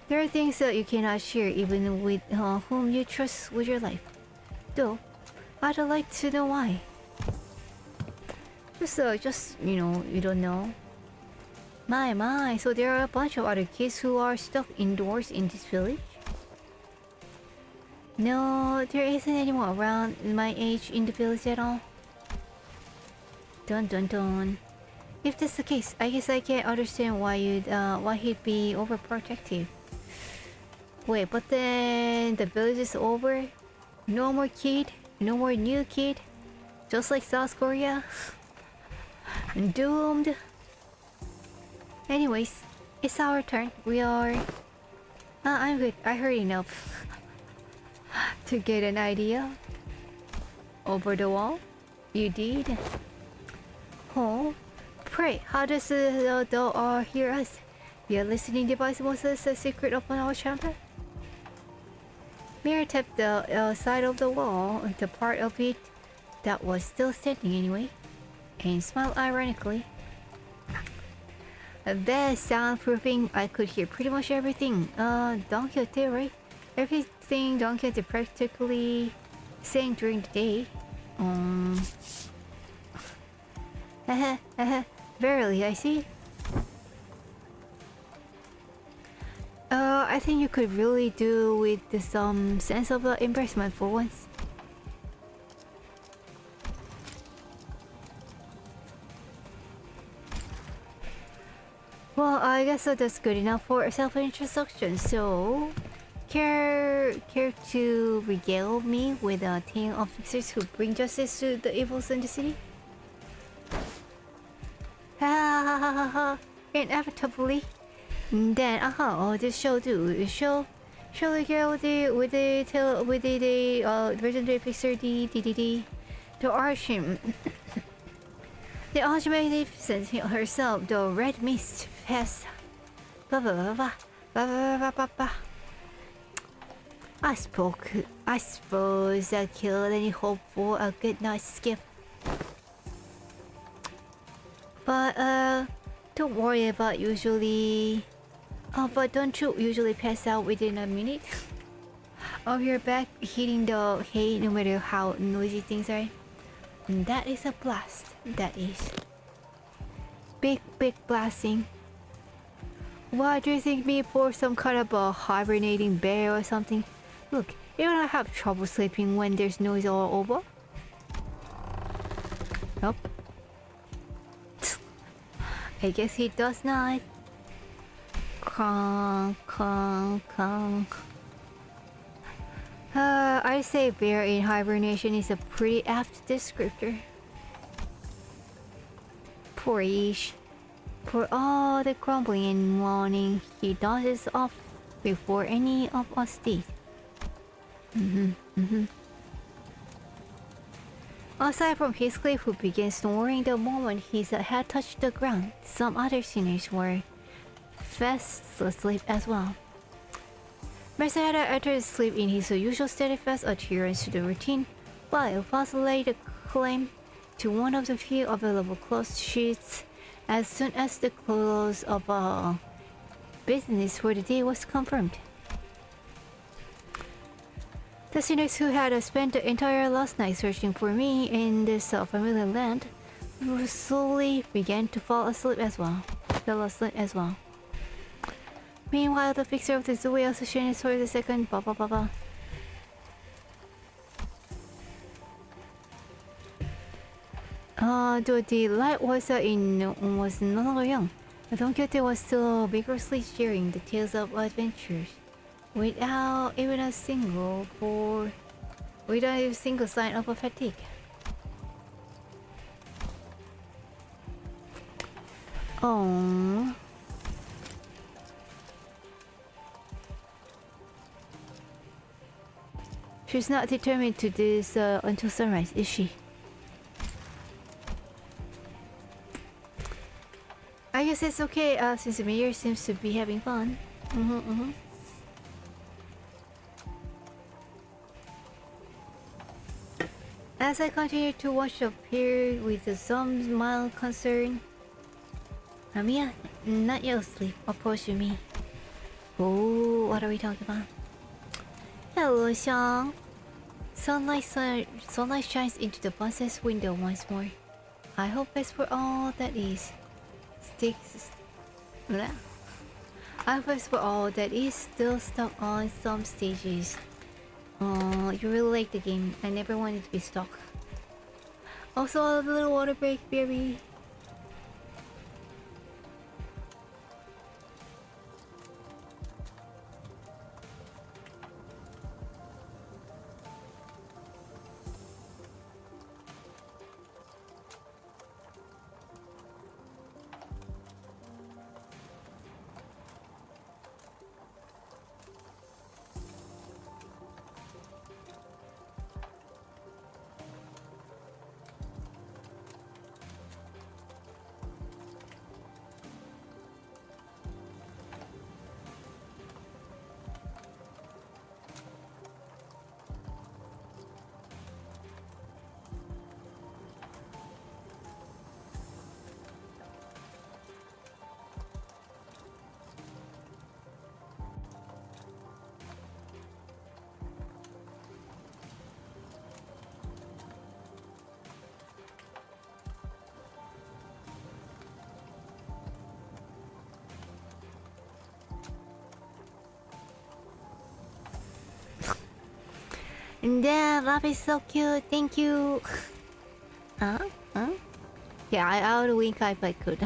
there are things that you cannot share even with whom you trust with your life. Though I'd like to know why. Just you know, you don't know. My, so there are a bunch of other kids who are stuck indoors in this village? No, there isn't anyone around my age in the village at all. Dun dun dun. If that's the case, I guess I can't understand why he'd be overprotective. Wait, but then the village is over? No more kid? No more new kid? Just like South Korea? Doomed? Anyways, it's our turn. We are... I'm good. I heard enough to get an idea. Over the wall? You did? Oh, pray, how does the door hear us? Your listening device was a secret upon our chamber? Mira tapped the side of the wall, the part of it that was still standing anyway, and smiled ironically. That's soundproofing. I could hear pretty much everything. Don Quixote, right? Everything Don Quixote practically saying during the day. Verily, I see. I think you could really do with some sense of embarrassment for once. Well, I guess that's good enough for self-introduction. So, care to regale me with a team of fixers who bring justice to the evils in the city? Inevitably. Then, this show do. Show the girl with the legendary fixer the Archim. The Archmagnificent herself, the Red Mist Fest. I suppose I killed any hope for a good night's skip. But don't worry about usually. But don't you usually pass out within a minute of your back hitting the hay, no matter how noisy things are? And that is a blast. That is big blasting. Why do you think me for some kind of a hibernating bear or something? Look, even I have trouble sleeping when there's noise all over. Nope. I guess he does not. I say bear in hibernation is a pretty apt descriptor. Poor Ish. For all the grumbling and moaning, he dozes off before any of us did. Aside from Heathcliff, who began snoring the moment his head touched the ground, some other sinners were fast asleep as well. Mercedes uttered sleep in his usual steadfast adherence to the routine, while Fossil laid claim to one of the few available closed sheets as soon as the close of business for the day was confirmed. The sinners who had spent the entire last night searching for me in this familiar land slowly began to fall asleep as well. Meanwhile, the fixer of the Zoe Association is for the second. Blah blah blah blah. Though the light was no longer young, Don Quixote was still vigorously sharing the tales of adventures, without even a single sign of a fatigue. Oh. She's not determined to do this until sunrise, is she? I guess it's okay since Mayor seems to be having fun. As I continue to watch the pair with some mild concern, Mia, not yet asleep, approaching me. Oh, what are we talking about? Hello, Xiang. Sunlight shines into the princess window once more. I hope that's for all that is. I hope it's for all that is still stuck on some stages. Oh, you really like the game. I never wanted to be stuck. Also, a little water break, baby. And Lapis is so cute, thank you. Huh? Yeah, I would wink if I could.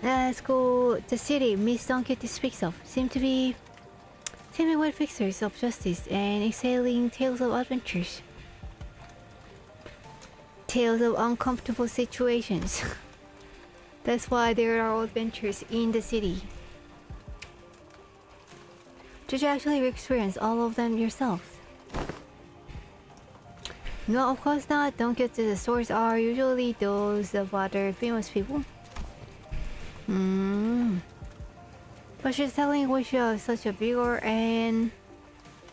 Let's go. The city Miss Don Quixote speaks of seem to be with fixers of justice and exhaling tales of adventures. Tales of uncomfortable situations. That's why there are adventures in the city. Did you actually experience all of them yourself? No, of course not. Don't get to the stores are usually those of other famous people. But she's telling with such a vigor and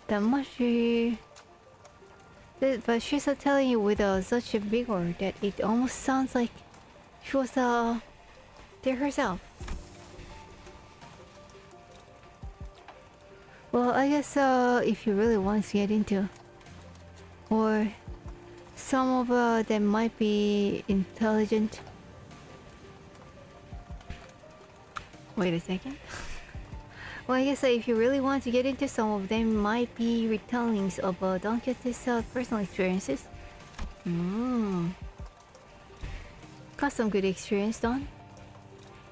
that much but she's telling you with such a vigor that it almost sounds like she was there herself. Well, I guess if you really want to get into, or some of them might be intelligent. Wait a second. Well, I guess if you really want to get into, some of them might be retellings of Don Quixote's personal experiences. Got some good experience, Don.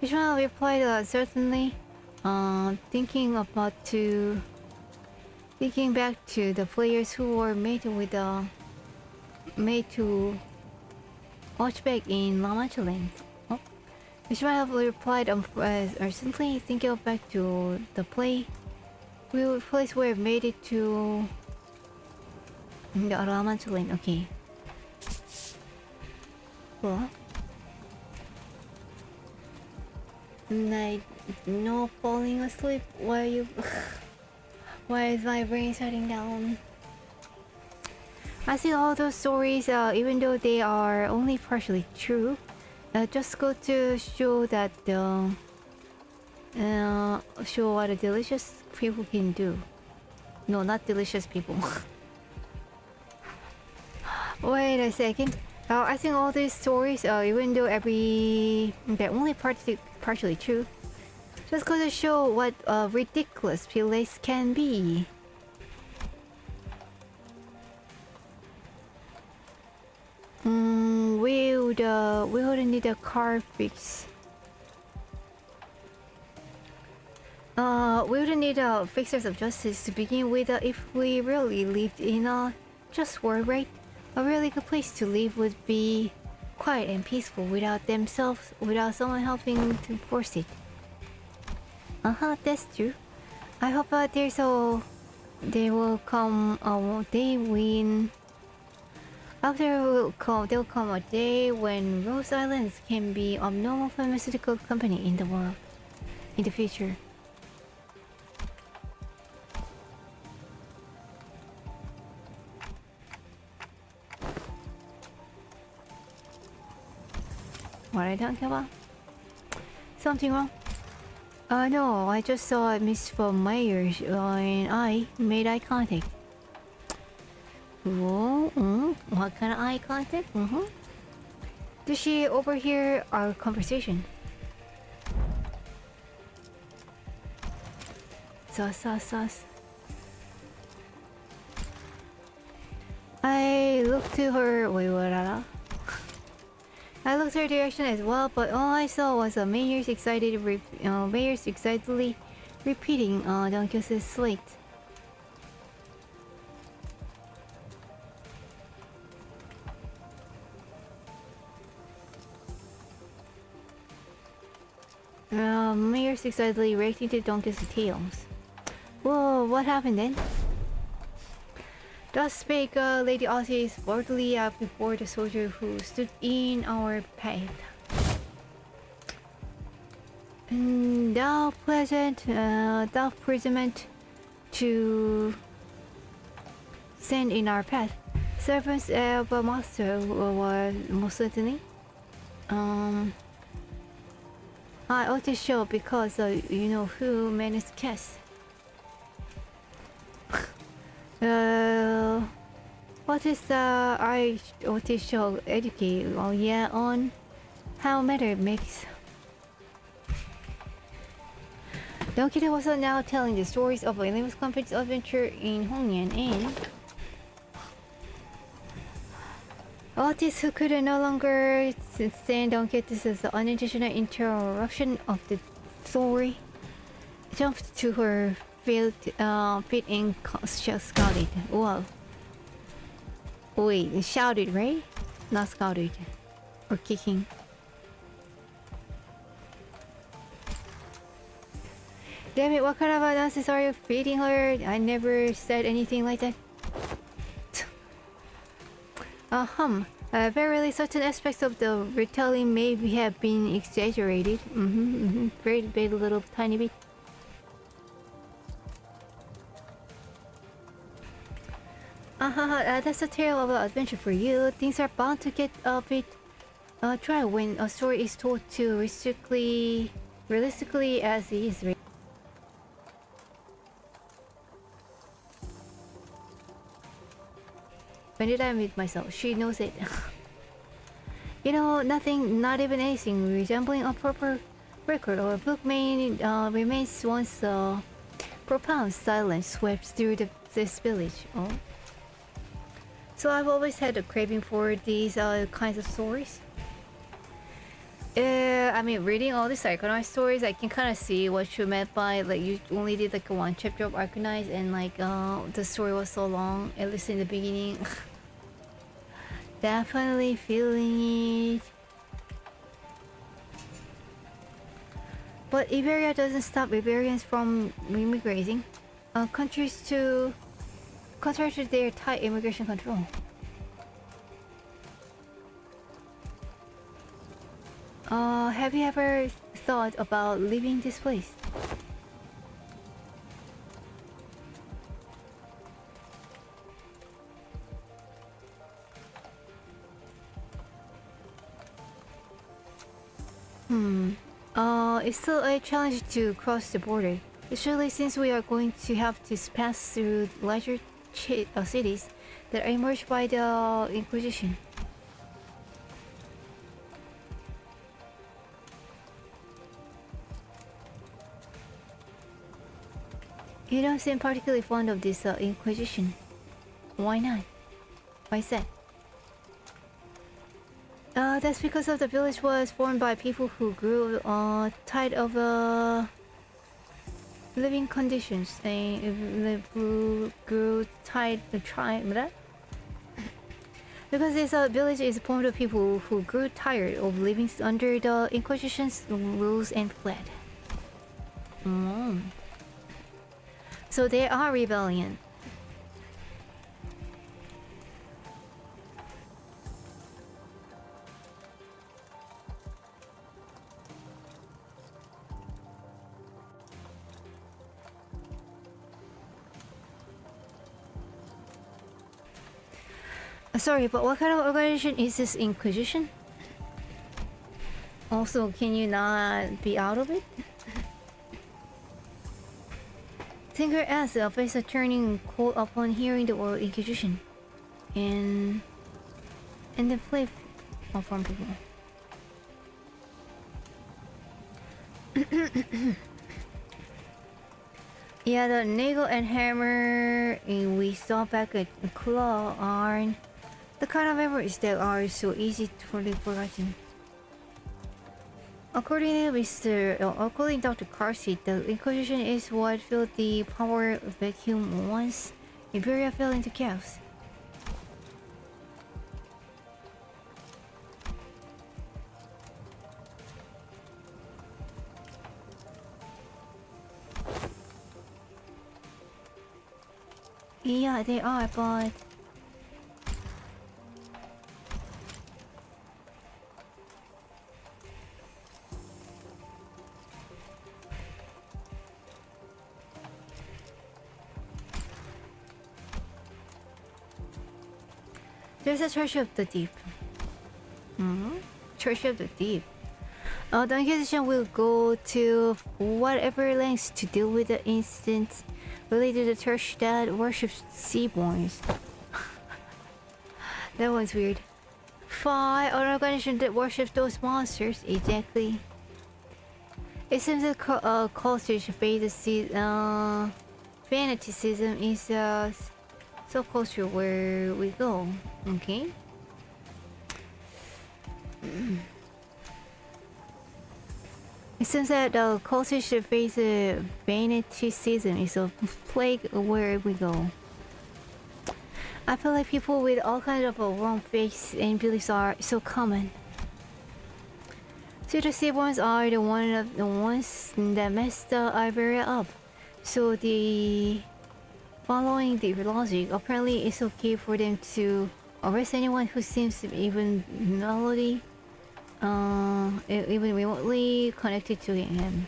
Ishmael replied, certainly. Thinking back to the players who were made to watch back in La Mancha Land. Ishmael replied, recently thinking back to the place where made it to the La Mancha Land. Okay. Well, no falling asleep. Why are you? Why is my brain shutting down? I see all those stories, even though they are only partially true, just go to show that show what a delicious people can do. No, not delicious people. Wait a second. I think all these stories, even though they're only partially true, Just goes to show what ridiculous place can be. We would need a car fix. We would need fixers of justice to begin with if we really lived in a just world, right? A really good place to live would be quiet and peaceful without someone helping to force it. That's true. I hope there will come a day when there'll come a day when Rose Islands can be a normal pharmaceutical company in the world in the future. What are you talking about? Something wrong? No, I just saw Miss von Myers and I made eye contact. Whoa, what kind of eye contact? Did she overhear our conversation? Sus. I looked to her. Wait, what? I looked her direction as well, but all I saw was Mayers excitedly repeating Don Quixote's slate. Mayers excitedly reacting to Don Quixote's tales. Whoa, what happened then? Thus spake Lady Otis boldly up before the soldier who stood in our path. Thou present to stand in our path. Servants of a master was most certainly. I ought to show because you know who managed cast. What is I ought to show educate? Oh yeah, on how matter makes. Don Quixote was now telling the stories of Limbus Company's adventure in Hongyan and Otis, who could no longer stand Don Quixote's unintentional interruption of the story, jumped to her feet and shouted. Wow. Wait, shouted, right? Not scouted. Or kicking. Damn it, what kind of nonsense are you feeding her? I never said anything like that. Verily, certain aspects of the retelling may have been exaggerated. Very little tiny bit. That's a tale of adventure for you. Things are bound to get a bit dry when a story is told too realistically as it is. When did I meet myself? She knows it. You know, nothing, not even anything resembling a proper record or a book remains once profound silence swept through this village. Oh. So I've always had a craving for these kinds of stories. I mean, reading all these Arknights stories, I can kind of see what you meant by like you only did like one chapter of Arknights and like the story was so long, at least in the beginning. Definitely feeling it. But Iberia doesn't stop Iberians from immigrating. Contrary to their tight immigration control. Have you ever thought about leaving this place? It's still a challenge to cross the border, especially since we are going to have to pass through larger cities that are emerged by the Inquisition. You don't seem particularly fond of this Inquisition. Why not? Why is that? That's because of the village was formed by people who grew tired of living conditions. They grew tired of trying that. Because this village is formed of people who grew tired of living under the Inquisition's rules and fled. So they are rebellion. Sorry, but what kind of organization is this Inquisition? Also, can you not be out of it? Tinker asks a face turning cold upon hearing the word Inquisition. And then play from people. Yeah, the nail and hammer we saw back at Claw aren't the kind of memories that are so easy to be forgotten. According to Dr. Carsey, the Inquisition is what filled the power vacuum once Imperia fell into chaos. Yeah, they are, but there's a Church of the Deep. Church of the Deep. The Inquisition will go to whatever lengths to deal with the incident related to the church that worships seaborns. That one's weird. An organization that worships those monsters. Exactly. It seems that cultish fanaticism is a subculture where we go. Okay. It seems that the cultish fanaticism is a plague where we go. I feel like people with all kinds of wrong faiths and beliefs are so common. So the Seaborns are the ones that messed Iberia up. So following the logic, apparently it's okay for them to arrest anyone who seems even even remotely connected to him.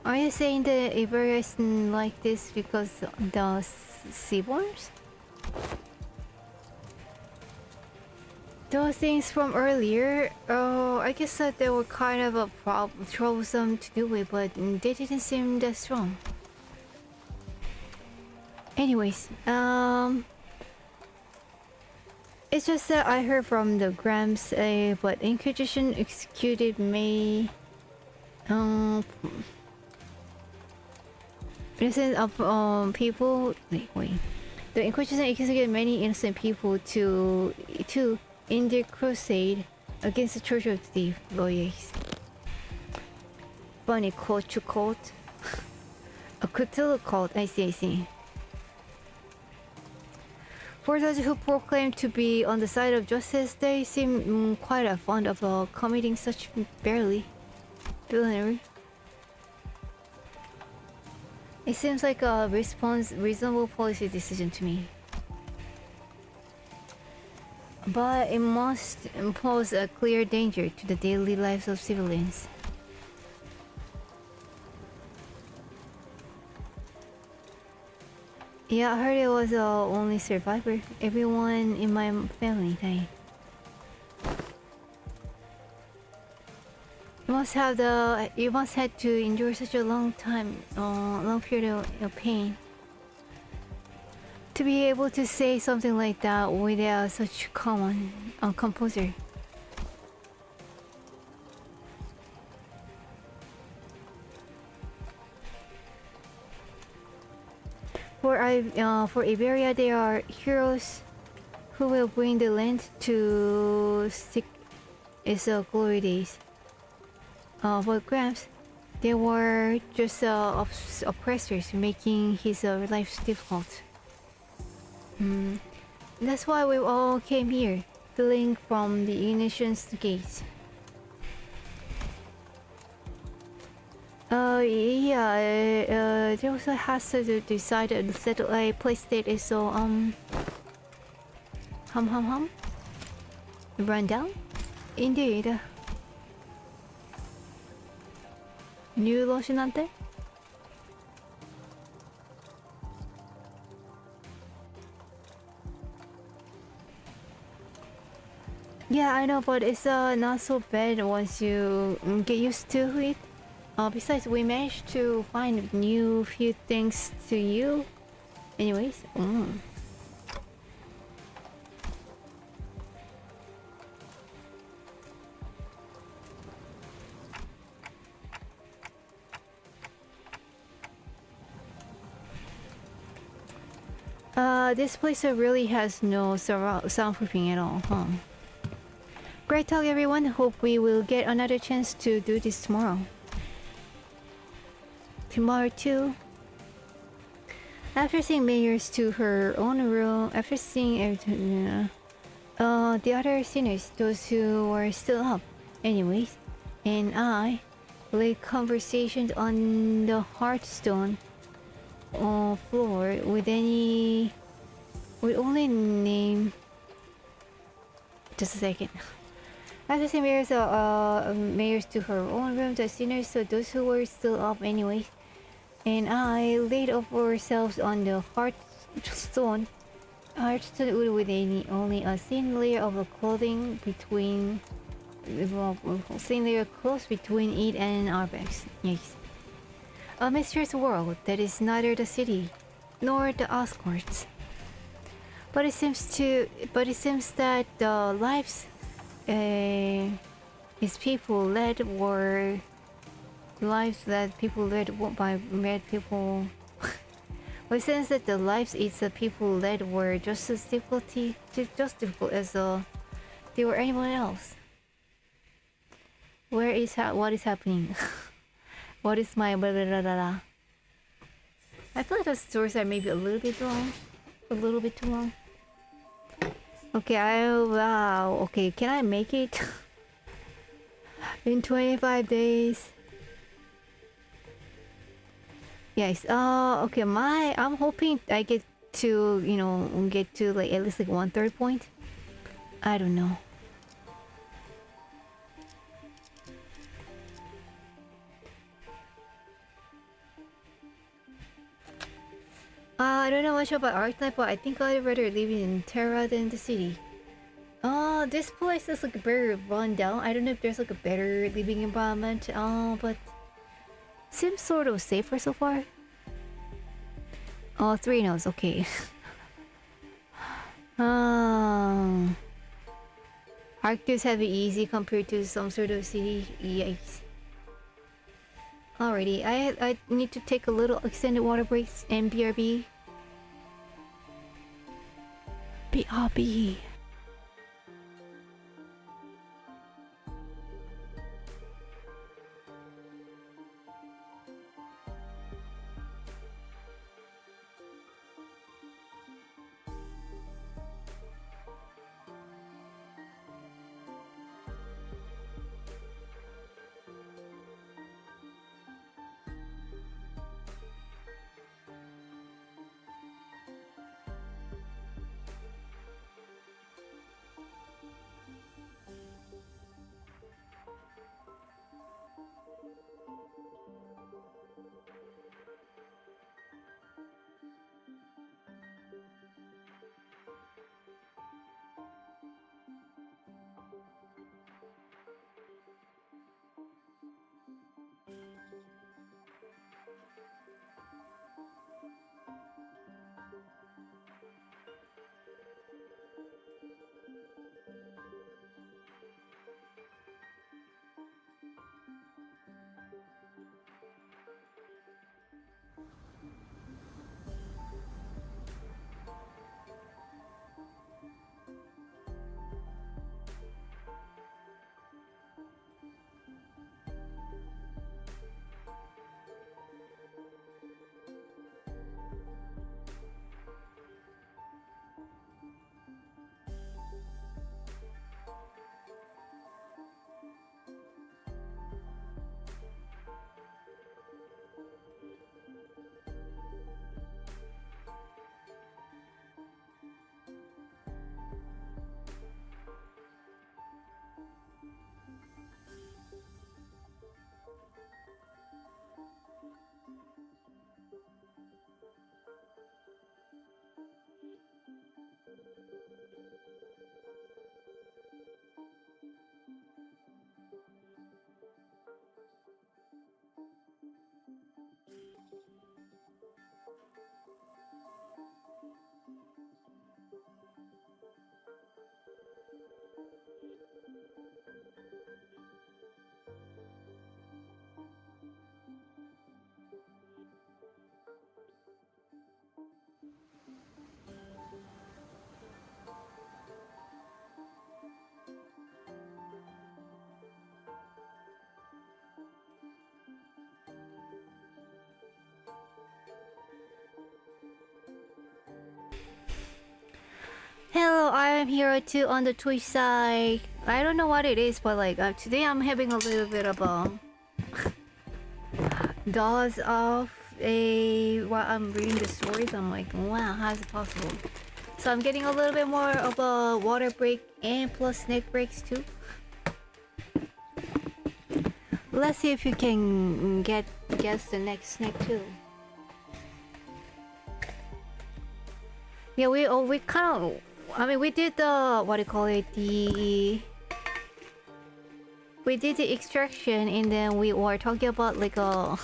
Are you saying that Iberia is like this because the Seaborns? Those things from earlier, I guess that they were kind of troublesome to do with, but they didn't seem that strong. Anyways, it's just that I heard from the Grams, but Inquisition executed innocent of people. Wait. The Inquisition executed many innocent people in their crusade against the Church of the Loyes. Funny cult to cult. A Cthulhu cult, I see. For those who proclaim to be on the side of justice, they seem quite fond of committing such villainy. It seems like a reasonable policy decision to me. But it must pose a clear danger to the daily lives of civilians. Yeah, I heard it was the only survivor. Everyone in my family died. You must have to endure such a long period of pain. To be able to say something like that without such composure. For Iberia, there are heroes who will bring the land to seek its glory days. For Gramps, they were just oppressors, making his life difficult. That's why we all came here, fleeing from the Ignition's gates. Yeah, they also has to decide to settle a place that is so run down. Indeed. New lotionante? Yeah, I know, but it's not so bad once you get used to it. Besides, we managed to find new few things to you. Anyways, this place really has no soundproofing at all, huh? Great talk, everyone. Hope we will get another chance to do this tomorrow. Tomorrow too. After seeing Mayors to her own room, after seeing everything, the other sinners, those who were still up, anyways, and I laid conversations on the Hearthstone floor with only name. Just a second. After seeing Mayors to her own room, the sinners, so those who were still up, anyways, and I laid off ourselves on the Hearthstone wood with only a thin layer of clothing between clothes between it and our backs. Yes. A mysterious world that is neither the city nor the outskirts. But it seems that the lives people led by red people. But it seems that the lives the people led were just as difficult as they were anyone else. What is happening? What is my blah blah blah blah? I feel like those stories are maybe a little bit too long. Okay, wow. Okay, can I make it in 25 days? Yes. Okay. I'm hoping I get to like at least like 1/3 point. I don't know. I don't know much about Arknight, but I think I'd rather live in Terra than the city. This place is like very run down. I don't know if there's like a better living environment. But seems sort of safer so far. Oh, 3 nodes. Okay. Arctics have it easy compared to some sort of city. Yikes. Alrighty, I need to take a little extended water breaks and BRB. BRB. Hello, I am Hero 2 on the Twitch side. I don't know what it is, but like today I'm having a little bit of a dose of a while I'm reading the stories. I'm like, wow, how is it possible? So I'm getting a little bit more of a water break and plus snack breaks too. Let's see if you can guess the next snack too. Yeah, we kind of, I mean, we did the, what do you call it, we did the extraction, and then we were talking about like a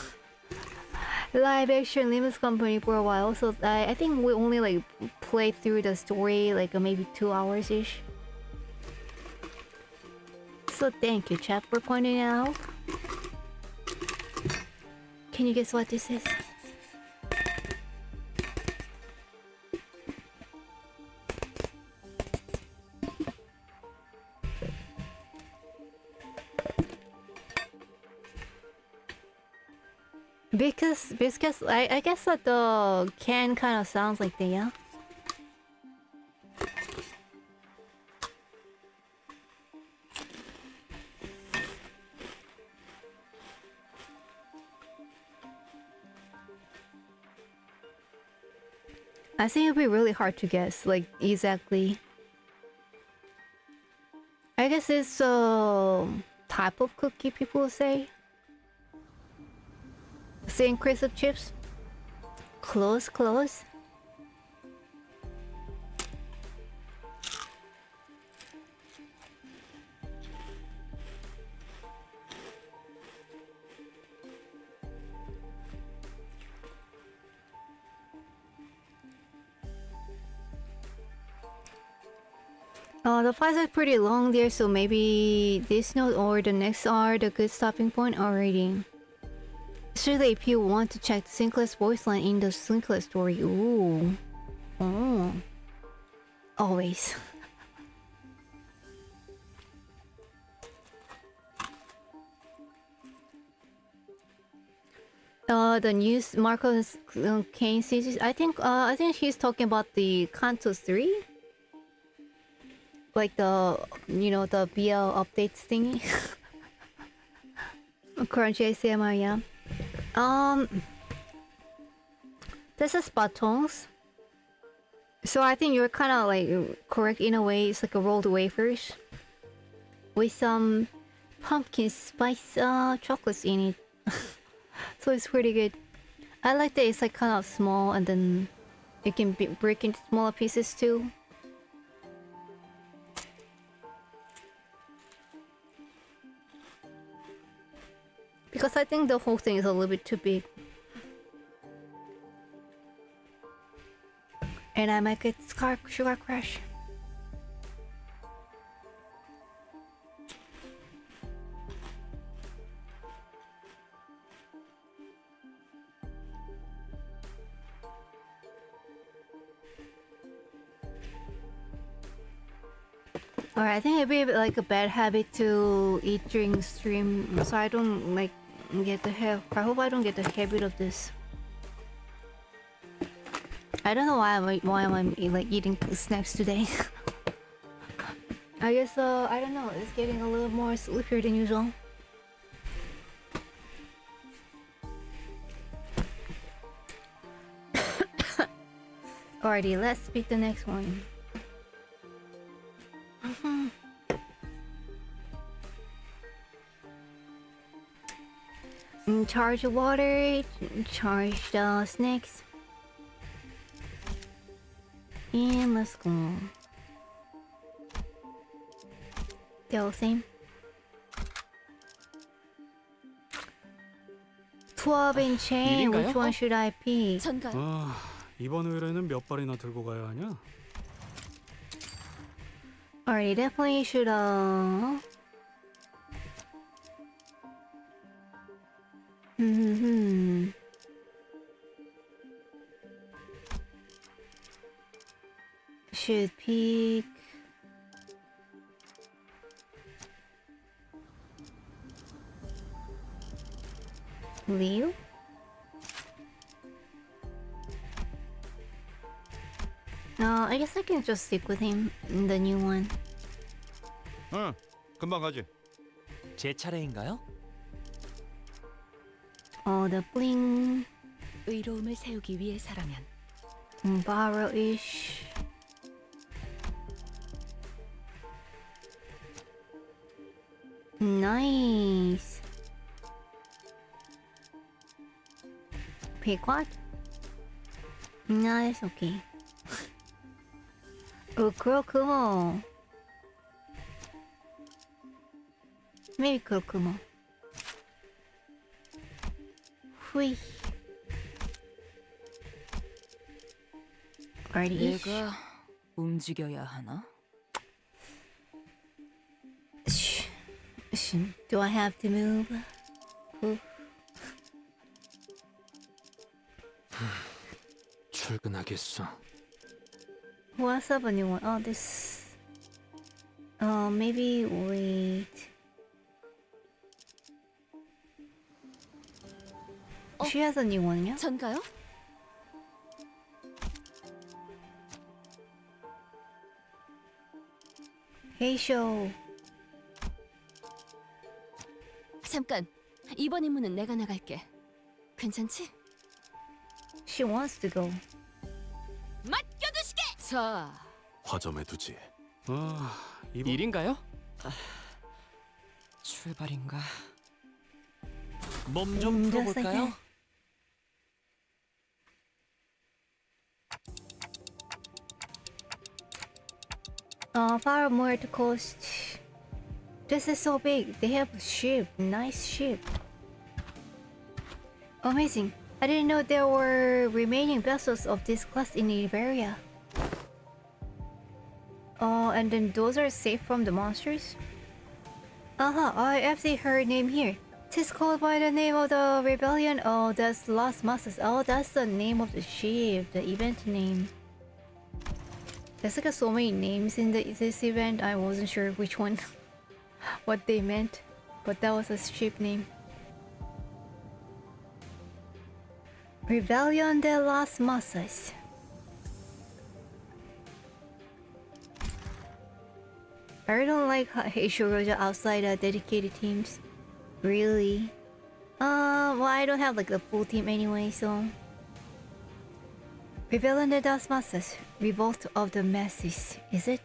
live action Limbus Company for a while. So I think we only like played through the story like maybe 2 hours ish. So thank you, chat, for pointing it out. Can you guess what this is? Because I guess that the can kind of sounds like the, yeah. I think it'd be really hard to guess, like, exactly. I guess it's a type of cookie, people say. Thin crisp chips. Close, close. The files are pretty long there, so maybe this note or the next are the good stopping point already. Especially if you want to check the Sinclair's voice line in the Sinclair story. Ooh. Oh. Always. The news Marcos Kane series. I think he's talking about the Canto 3. Like the, you know, the BL updates thingy. Crunchy ASMR, yeah. This is batons. So I think you're kind of like correct in a way. It's like a rolled wafers with some pumpkin spice chocolates in it. So it's pretty good. I like that it's like kind of small, and then you can break into smaller pieces too. Because I think the whole thing is a little bit too big. And I might get sugar crash. Alright, I think it'd be like a bad habit to eat during stream, so I don't like get the I hope I don't get the habit of this. I don't know why I'm like eating snacks today. I guess I don't know, it's getting a little more sleepier than usual. Alrighty, let's pick the next one. Charge the water, charge the snacks, and let's go. They're all the same. 12-inch chain, which one should I pick?
아, 이번 의뢰는 몇 발이나 들고 가야 하냐?
Alright, definitely should should pick Leo. I guess I can just stick with him in the new one.
응, 금방 가지.
제 차례인가요?
The bling,
의로움을 세우기 위해서라면
borrow-ish. Nice. Pick what? No, it's okay. 그렇구먼. Maybe 그렇구먼. 후이. Alrighty.
얘가 움직여야 하나?
Do I have to move? Oof.
출근하겠어.
What's up, a new one? Oh, this. Maybe wait. She has a new one, yeah?
전가요?
Hey, show.
잠깐. 이번 임무는 내가 나갈게. 괜찮지?
She wants to go.
맡겨두시게. 자,
화점에 두지.
이번
일인가요? 출발인가? 몸 좀
just like
풀어볼까요?
that. Far more to coast. This is so big. They have a ship. Nice ship. Amazing. I didn't know there were remaining vessels of this class in the area. And then those are safe from the monsters? I have seen her name here. Tis called by the name of the rebellion. Oh, that's Lost Masters. Oh, that's the name of the ship, the event name. There's like so many names in this event. I wasn't sure which one, what they meant, but that was a ship name. Rebellion de las Masas. I don't like Heishuroja outside dedicated teams. Really? Well, I don't have like the full team anyway, so. Rebellion de las Masas, Revolt of the Masses, is it?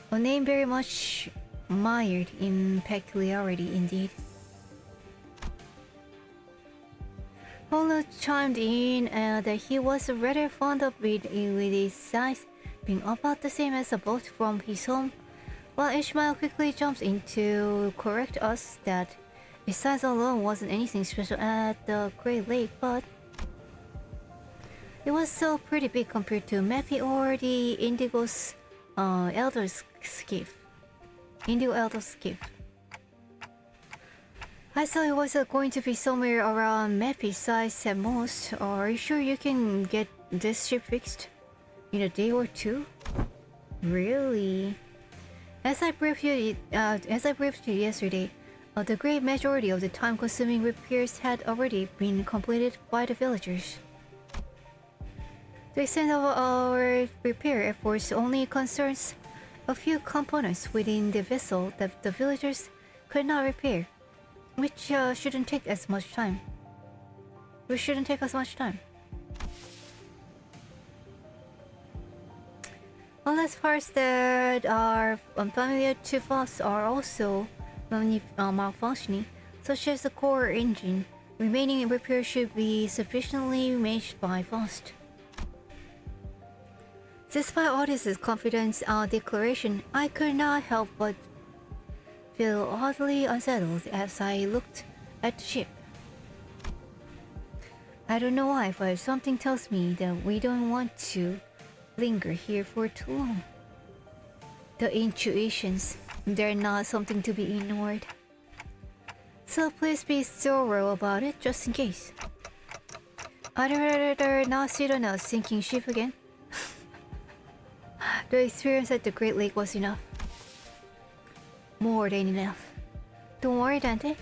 A name very much mired in peculiarity indeed. Polo chimed in that he was rather fond of with his size being about the same as a boat from his home, while Ishmael quickly jumps in to correct us that his size alone wasn't anything special at the Great Lake, but it was still pretty big compared to Meppy or the Indigo's Elder Skiff. Indigo Elder Skiff. I thought it was going to be somewhere around Meppy's size at most. Are you sure you can get this ship fixed in a day or two? Really? As I briefed you yesterday, the great majority of the time-consuming repairs had already been completed by the villagers. The extent of our repair efforts only concerns a few components within the vessel that the villagers could not repair, which shouldn't take as much time. Unless parts that are unfamiliar to us are also malfunctioning, such as the core engine, remaining repairs should be sufficiently managed by Faust. Despite Otis's confident declaration, I could not help but feel oddly unsettled as I looked at the ship. I don't know why, but something tells me that we don't want to linger here for too long. The intuitions, they're not something to be ignored. So please be thorough about it, just in case. I'd rather not sit on a sinking ship again. The experience at the Great Lake was enough. More than enough. Don't worry, Dante.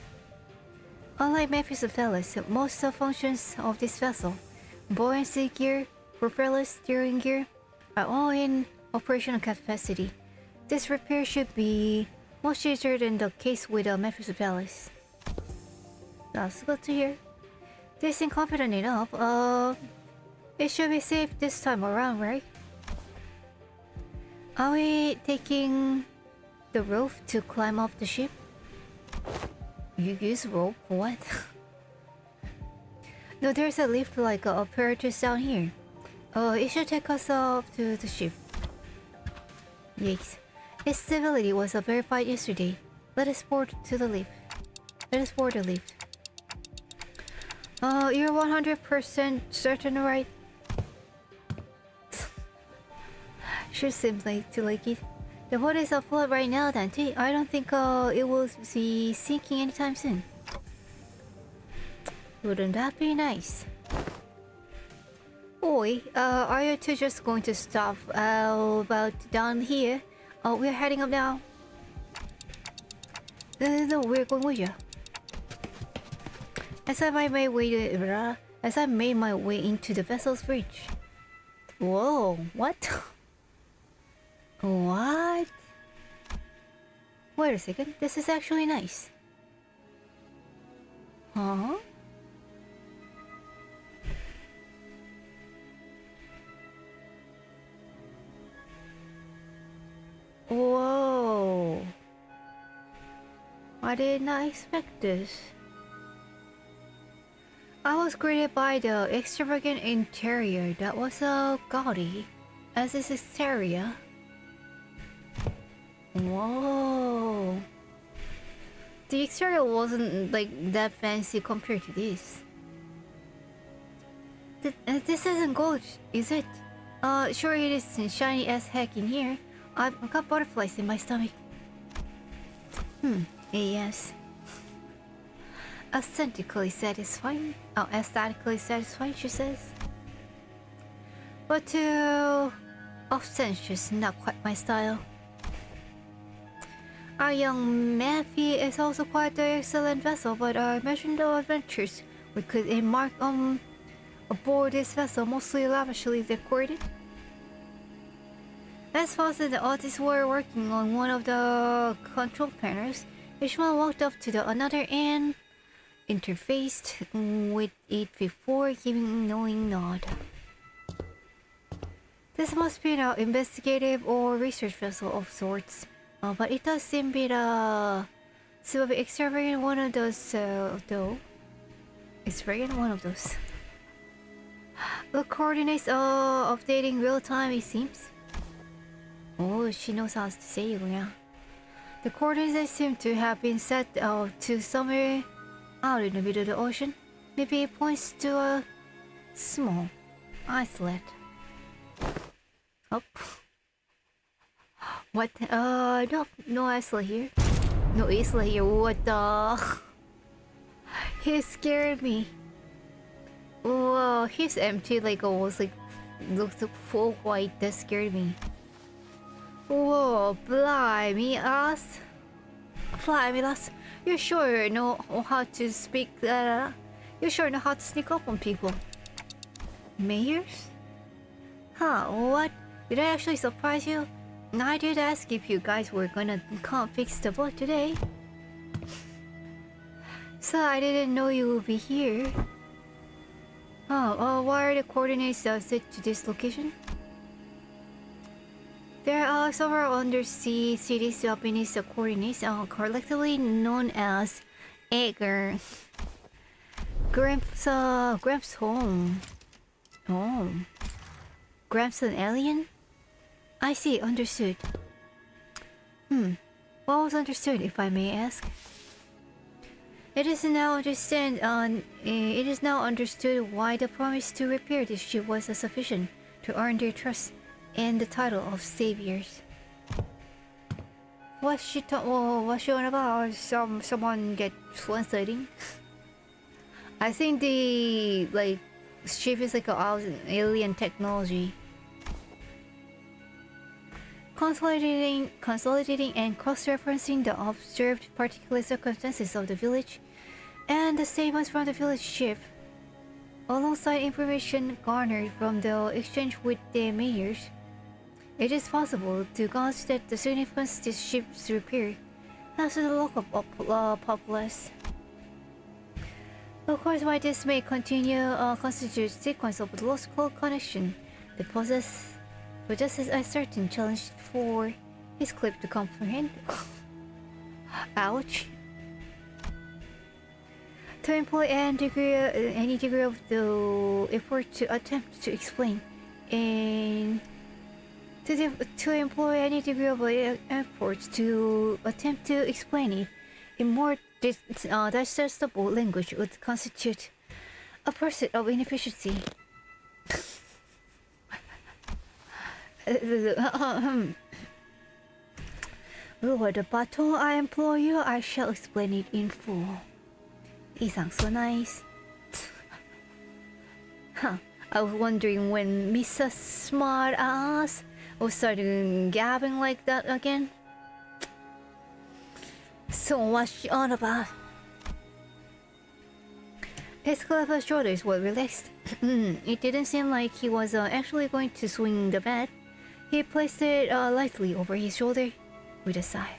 Unlike Mephistopheles, most of the functions of this vessel, buoyancy gear, propeller steering gear, are all in operational capacity. This repair should be much easier than the case with the Memphis Palace. That's good to hear. They seem confident enough. It should be safe this time around, right? Are we taking the rope to climb off the ship? You use rope? What? No, there's a lift like apparatus down here. It should take us up to the ship. Yes. Its stability was verified yesterday. Let us board to the lift. Let us board the lift. You're 100% certain, right? Sure seems to like it. The boat is afloat right now, Dante. I don't think it will be sinking anytime soon. Wouldn't that be nice? Oi, are you two just going to stop about down here? Oh, we're heading up now. No, we're going with you. As I made my way into the vessel's bridge. Whoa, what? What? Wait a second, this is actually nice. Huh? Whoa. I did not expect this. I was greeted by the extravagant interior that was gaudy as its exterior. Whoa. The exterior wasn't like that fancy compared to this. This isn't gold, is it? Sure it is shiny as heck in here. I've got butterflies in my stomach. Yes. Aesthetically satisfying. Oh, aesthetically satisfying, she says. But too ostentatious, not quite my style. Our young Matthew is also quite an excellent vessel, but I imagine the adventures we could embark on aboard this vessel mostly lavishly decorated. As fast as the artists were working on one of the control panels, each one walked up to the another and interfaced with it before giving a knowing nod. This must be an investigative or research vessel of sorts, but it does seem bit extravagant one of those though. Extravagant one of those. The coordinates are updating real time, it seems. Oh, she knows how to say it, yeah. The coordinates seem to have been set to somewhere out in the middle of the ocean. Maybe it points to a small islet. Up. What? No islet here. No islet here. What the? He scared me. Whoa, he's empty, like almost like looks full white. That scared me. Whoa, blimey us. Blimey us. You sure know how to speak you sure know how to sneak up on people. Mayors? Huh, what? Did I actually surprise you? I did ask if you guys were gonna come fix the boat today. So I didn't know you would be here. Why are the coordinates set to this location? There are several undersea cities beneath the coordinates, collectively known as Egger. Gramps home. Oh. Gramps an alien? I see, understood. What was understood, if I may ask? It is now understood why the promise to repair this ship was sufficient to earn their trust and the title of saviors. What's she on about? Someone get translating? I think the ship is like an alien technology. Consolidating and cross-referencing the observed particular circumstances of the village and the statements from the village ship, alongside information garnered from the exchange with the mayors, It is possible to consider the significance of this ship's repair as to the local populace. Of course, why this may continue constitute sequence of logical connection that possesses a certain challenge for his clip to comprehend. Ouch. To employ any degree of the effort to attempt to explain, and to employ any degree of effort to attempt to explain it in more digestible language would constitute a pursuit of inefficiency. Over the baton I employ you, I shall explain it in full. He sounds so nice. Huh. I was wondering when Mrs. Smart Ass was starting gabbing like that again. So what's she on about? His clever shoulders were relaxed. It didn't seem like he was actually going to swing the bat. He placed it lightly over his shoulder with a sigh.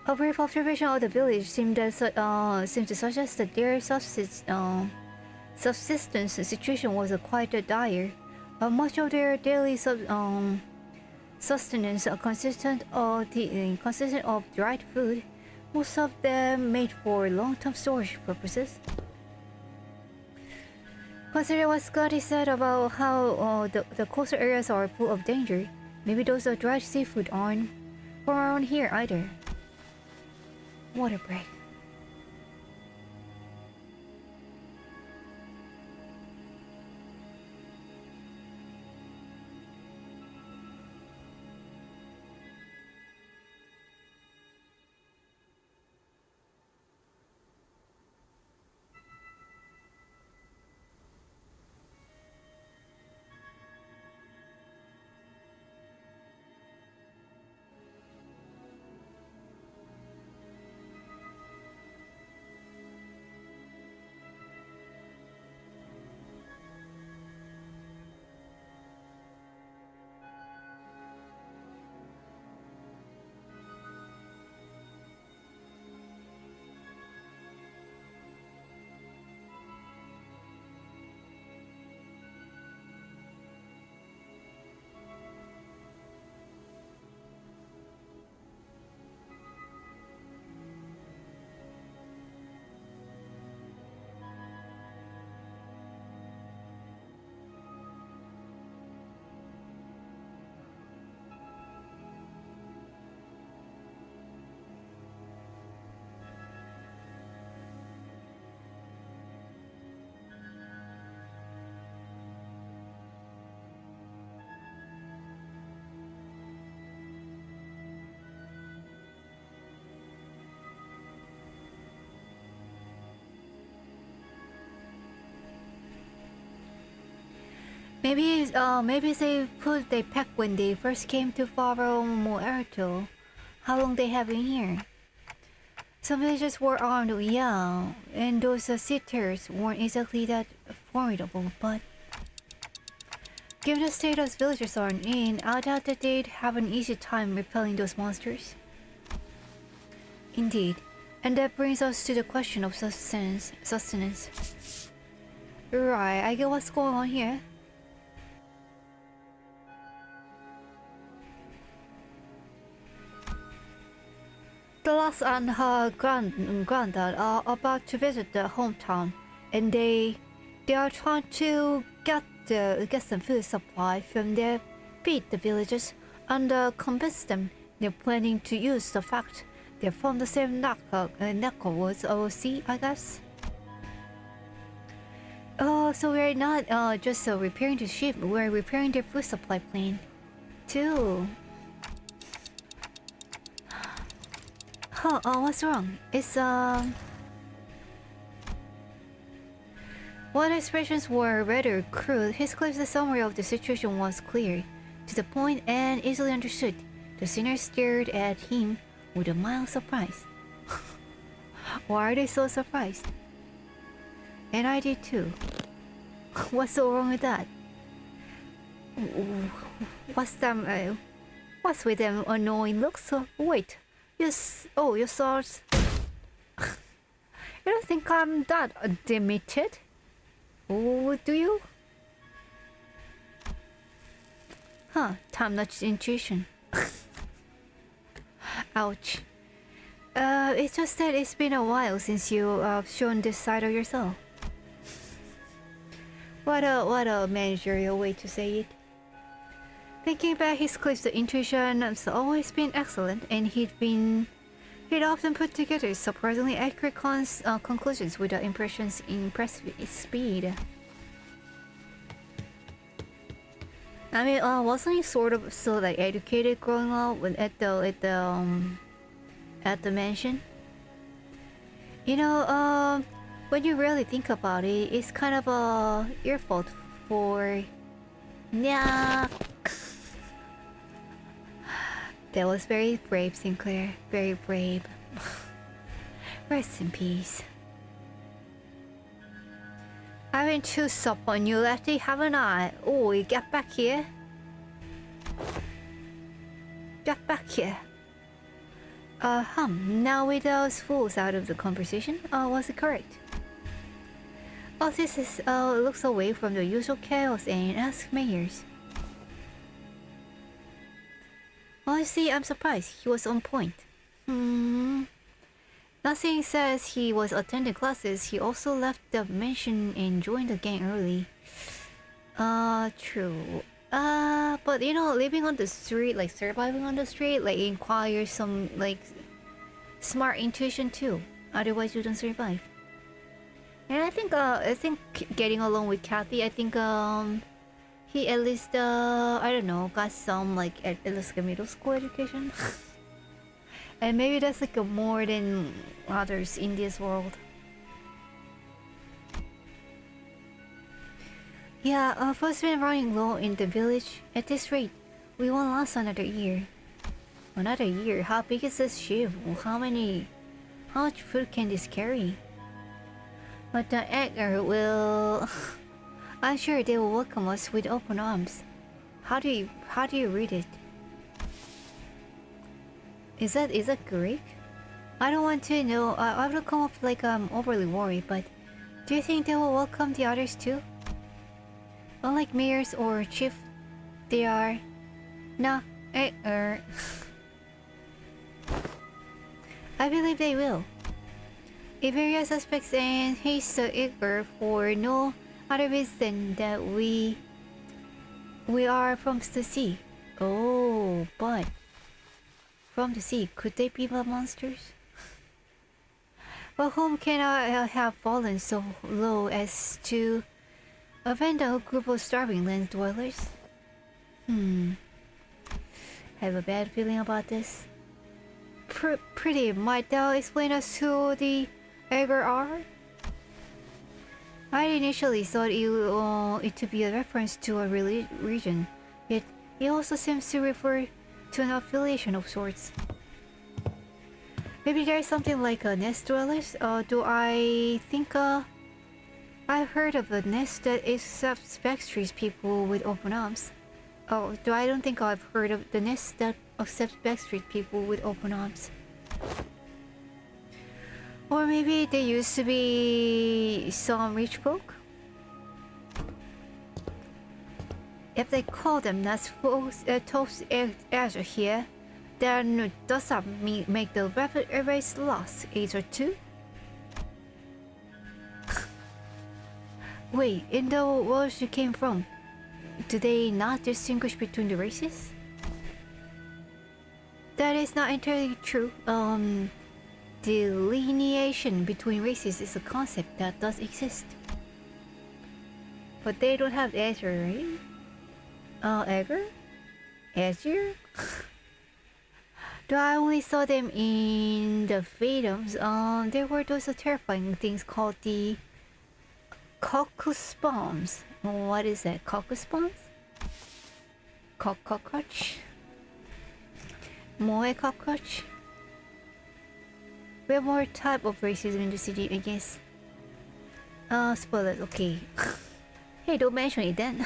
A brief observation of the village seemed to suggest that their subsistence situation was quite dire. Much of their daily sustenance consisted of dried food, most of them made for long-term storage purposes. Considering what Scotty said about how the coastal areas are full of danger, maybe those dried seafood aren't from around here either. Water break. Maybe they put they packed when they first came to Faro Muerto. How long they have been here? Some villagers were armed, yeah, and those sitters weren't exactly that formidable, but given the state those villagers are in, I doubt that they'd have an easy time repelling those monsters. Indeed, and that brings us to the question of sustenance. Right, I get what's going on here. The lass and her granddad are about to visit their hometown, and they are trying to get some food supply from their feed the villagers and convince them they're planning to use the fact they're from the same neck of woods or sea, I guess. Oh, so we're not just repairing the ship, we're repairing their food supply plane too. Huh, what's wrong? It's While the expressions were rather crude, his clear summary of the situation was clear, to the point and easily understood. The sinner stared at him with a mild surprise. Why are they so surprised? And I did too. What's so wrong with that? What's them? What's with them annoying looks? Wait, you saw. You don't think I'm that demented? Oh, do you? Huh? Time nudge intuition. Ouch. It's just that it's been a while since you shown this side of yourself. What a managerial way to say it. Thinking back, his clips, the intuition has always been excellent, and he'd often put together surprisingly accurate conclusions without impressions impressive speed. I mean, wasn't he sort of so like educated growing up at the mansion? You know, when you really think about it, it's kind of your fault for. Nah. That was very brave, Sinclair. Very brave. Rest in peace. I've been too soft on you, Lefty, haven't I? Oh, you get back here. Get back here. Now with those fools out of the conversation, was it correct? Oh, this is, looks away from the usual chaos and ask mayors. Honestly, I'm surprised. He was on point. Nothing says he was attending classes. He also left the mansion and joined the gang early. True. But you know, living on the street, like surviving on the street, like requires some like smart intuition too. Otherwise, you don't survive. And I think getting along with Kathy, I think he at least I don't know, got some like at Elyxica middle school education. And maybe that's like a more than others in this world. Yeah, first been running low in the village. At this rate, we won't last another year. Another year? How big is this ship? How much food can this carry? But the Edgar will... I'm sure they will welcome us with open arms. How do you read it? Is that Greek? I don't want to know. I will come off like I'm overly worried, but do you think they will welcome the others too? Unlike mayors or chief, they are. Nah, I believe they will. If area suspects and haste the Edgar for no other reason that we are from the sea. Oh, but from the sea, could they be the monsters? But whom can I have fallen so low as to offend a group of starving land dwellers? Have a bad feeling about this. Pretty, might thou explain us who the Edgar are? I initially thought it to be a reference to a region, yet it also seems to refer to an affiliation of sorts. Maybe there's something like a nest dwellers? Do I think I've heard of a nest that accepts backstreet people with open arms. Oh, I don't think I've heard of the nest that accepts backstreet people with open arms. Or maybe they used to be some rich folk? If they call them nest folks toast Azure here, then does that make the rapid erase loss Azure too? Wait, in the worlds you came from, do they not distinguish between the races? That is not entirely true. Delineation between races is a concept that does exist. But they don't have Azure, right? Ever? Azure? Though I only saw them in the Phantoms, there were those terrifying things called the coccus bombs. What is that? Coccus bombs? Cockroach? Moe cockroach? We have more type of racism in the city, I guess. Spoilers, okay. Hey, don't mention it then.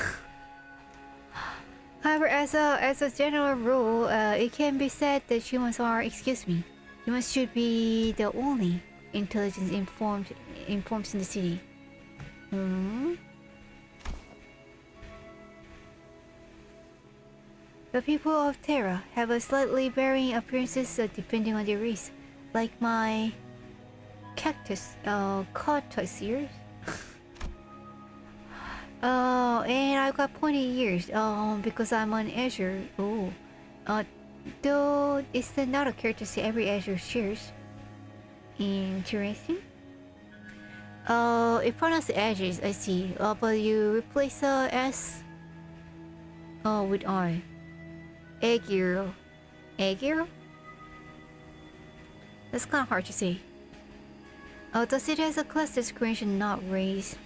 However, as a general rule, it can be said that humans should be the only intelligence informed in the city. The people of Terra have a slightly varying appearances depending on their race, like my cactus, tortoise ears. And I've got pointy ears, because I'm an Azure. Though it's not a characteristic every Azure shares. Interesting. It pronounced edges, I see. But you replace S with R. Aegiro. Aegiro? That's kind of hard to say. The city has a class description, not race.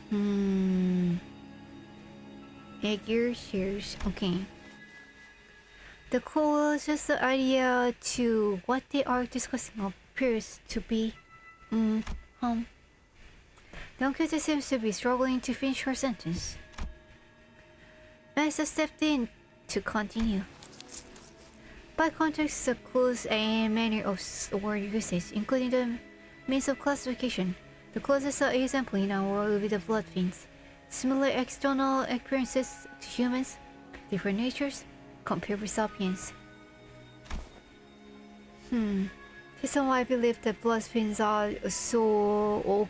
Aegir shares. Okay. The closest idea to what they are discussing appears to be The unconscious seems to be struggling to finish her sentence. Vanessa stepped in to continue. By context, the clues and manner of word usage, including the means of classification, the closest example in our world will be the blood fiends. Similar external appearances to humans, different natures, compared with sapiens. This is why I believe that blood fiends are so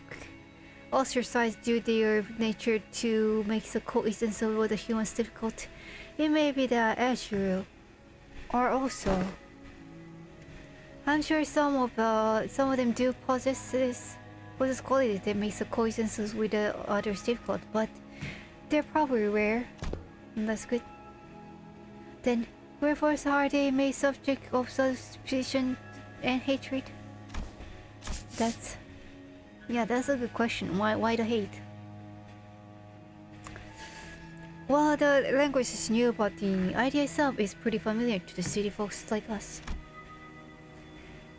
ostracized due to their nature to make the coexistence with the humans difficult. It may be that Azure are also. I'm sure some of them do possess qualities that makes the coexistence with the others difficult, but they're probably rare. That's good. Then, wherefore are they made subject of suspicion and hatred? That's a good question. Why the hate? Well, the language is new, but the idea itself is pretty familiar to the city folks like us.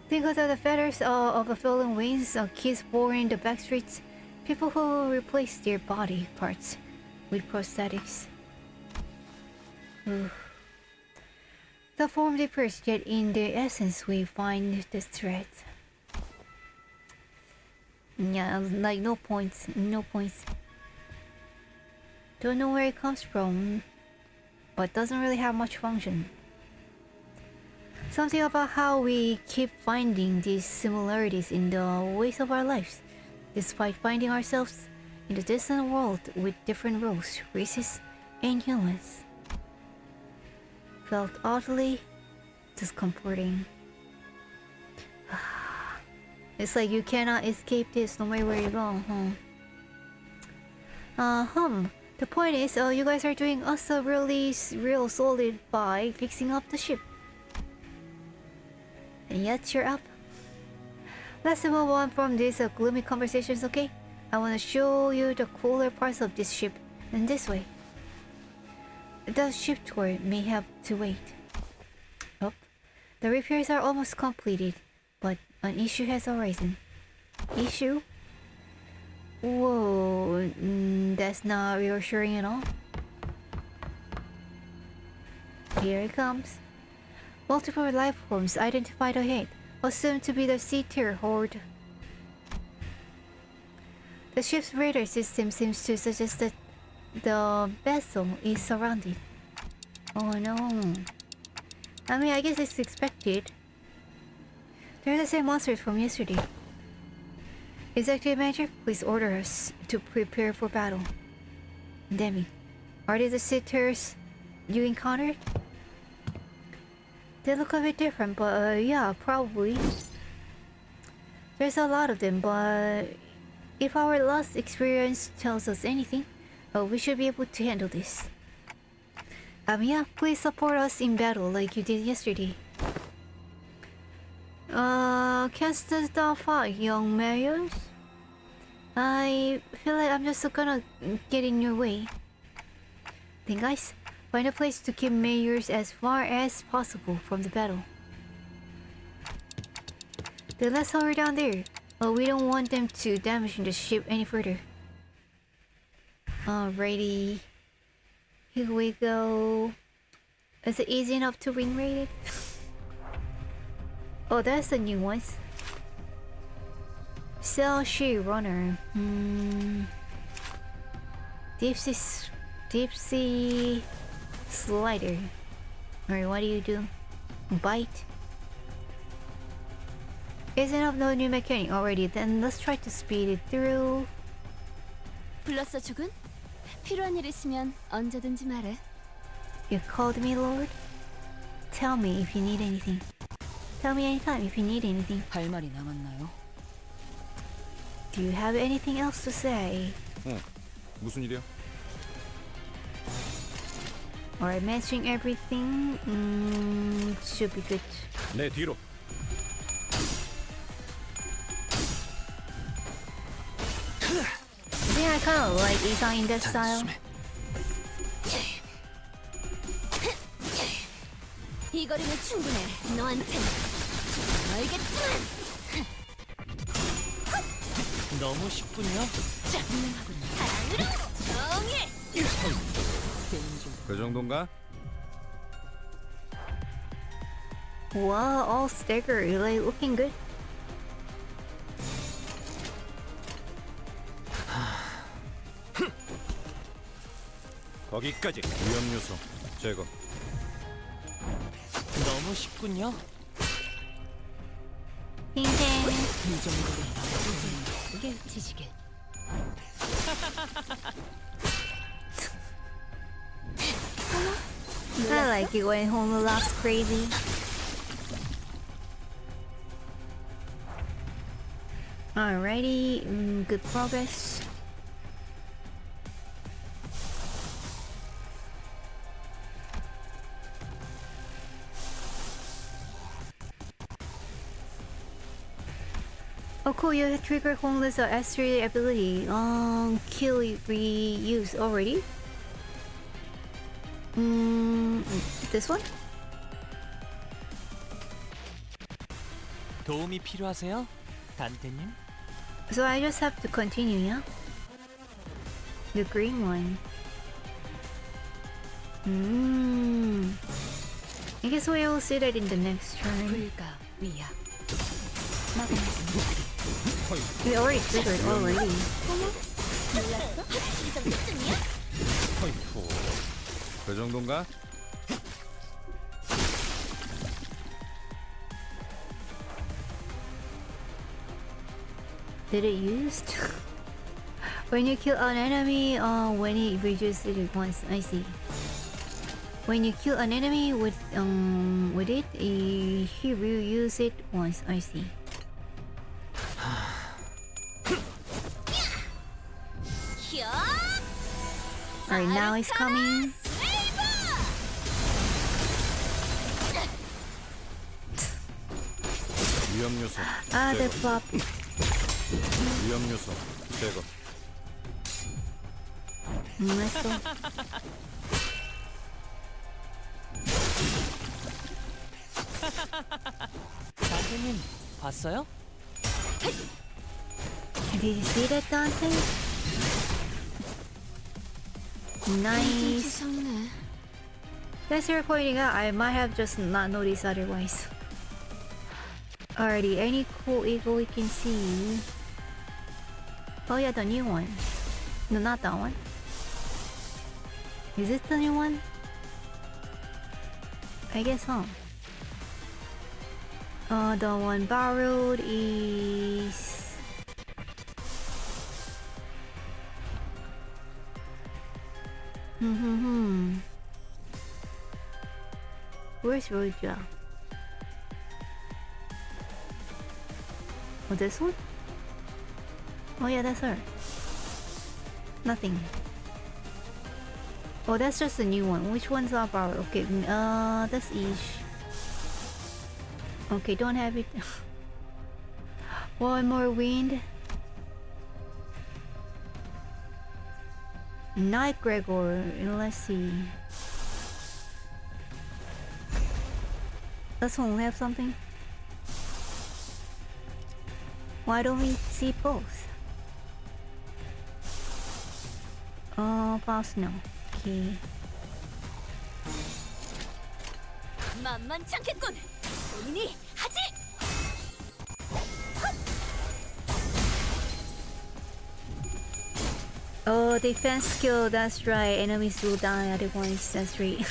Think of the feathers of the fallen wings, kids born in the back streets, people who replace their body parts with prosthetics. The form differs, yet in their essence we find the thread. Yeah, like no points. Don't know where it comes from, but doesn't really have much function. Something about how we keep finding these similarities in the ways of our lives, despite finding ourselves in a distant world with different roles, races, and humans. Felt oddly discomforting. It's like you cannot escape this no matter where you go, The point is, you guys are doing us a real solid by fixing up the ship. And yet you're up. Let's move on from these gloomy conversations, okay? I want to show you the cooler parts of this ship in this way. The ship tour may have to wait. The repairs are almost completed, but an issue has arisen. Issue? Whoa, that's not reassuring at all. Here it comes. Multiple life forms identified ahead, assumed to be the sea terror horde. The ship's radar system seems to suggest that the vessel is surrounded. Oh no. I mean, I guess it's expected. They're the same monsters from yesterday. Executive Manager, please order us to prepare for battle. Demi, are they the sitters you encountered? They look a bit different, but yeah, probably. There's a lot of them, but if our last experience tells us anything, we should be able to handle this. Yeah, please support us in battle like you did yesterday. Cast the fight, young mayors. I feel like I'm just gonna get in your way. Then guys, find a place to keep mayors as far as possible from the battle. Then let's hurry down there. We don't want them to damage the ship any further. Alrighty. Here we go. Is it easy enough to win rated? Oh, that's the new ones. Cell She Runner. Deep sea slider. Alright, what do you do? Bite. Is enough no new mechanic already? Then let's try to speed it through.
불렀어 죽은? 필요한 일 있으면 언제든지 말해.
You called me, Lord? Tell me if you need anything. Tell me anytime if you need anything.
할 말이 남았나요?
Do you have anything else to say?
무슨 일이야?
Alright, matching everything. Should be good.
내 뒤로.
I think I kind of like Isang in that style.
이 거리는 충분해. 너한텐 알겠지만.
너무 쉽군요.
사랑으로 정해.
그 정도인가?
Wow, all staggered, like looking good.
거기까지. 위험 요소 제거.
너무 쉽군요.
핑퐁.
이 정도로 이게 지지게.
I like it when Homo laughs crazy. Alrighty, good progress. Oh cool, you trigger Homeless S3 ability. Kill reuse already? This one?
도움이 필요하세요? 단테님?
So I just have to continue, yeah? The green one. I guess we will see that in the next turn.
불가 위야.
We already triggered already.
몰랐어? 이 정도쯤이야?
허이포. 그 정도인가?
Did it used? When you kill an enemy, when he reduces it once, I see. When you kill an enemy with it, he will use it once, I see. Alright, now it's coming.
위험 요소
Ah, the flop.
위험 요소 제거.
Let's go.
단테님 봤어요?
Did you see that, Dante? Nice.
세상이네.
Thanks for pointing out. I might have just not noticed otherwise. Alrighty, any cool eagle we can see? Oh yeah, the new one. No, not that one. Is it the new one? I guess so. The one borrowed is... Where's Roja? Oh, this one? Oh yeah, that's her. Nothing. Oh, that's just a new one. Which one's our power? Okay, that's Ish. Okay, don't have it. One more wind. Night Gregor. Let's see. Does one have something? Why don't we see both? Oh, pass no. Okay.
만만치 않겠군. 본인이 하지.
Oh, defense skill. That's right. Enemies will die at once. That's right.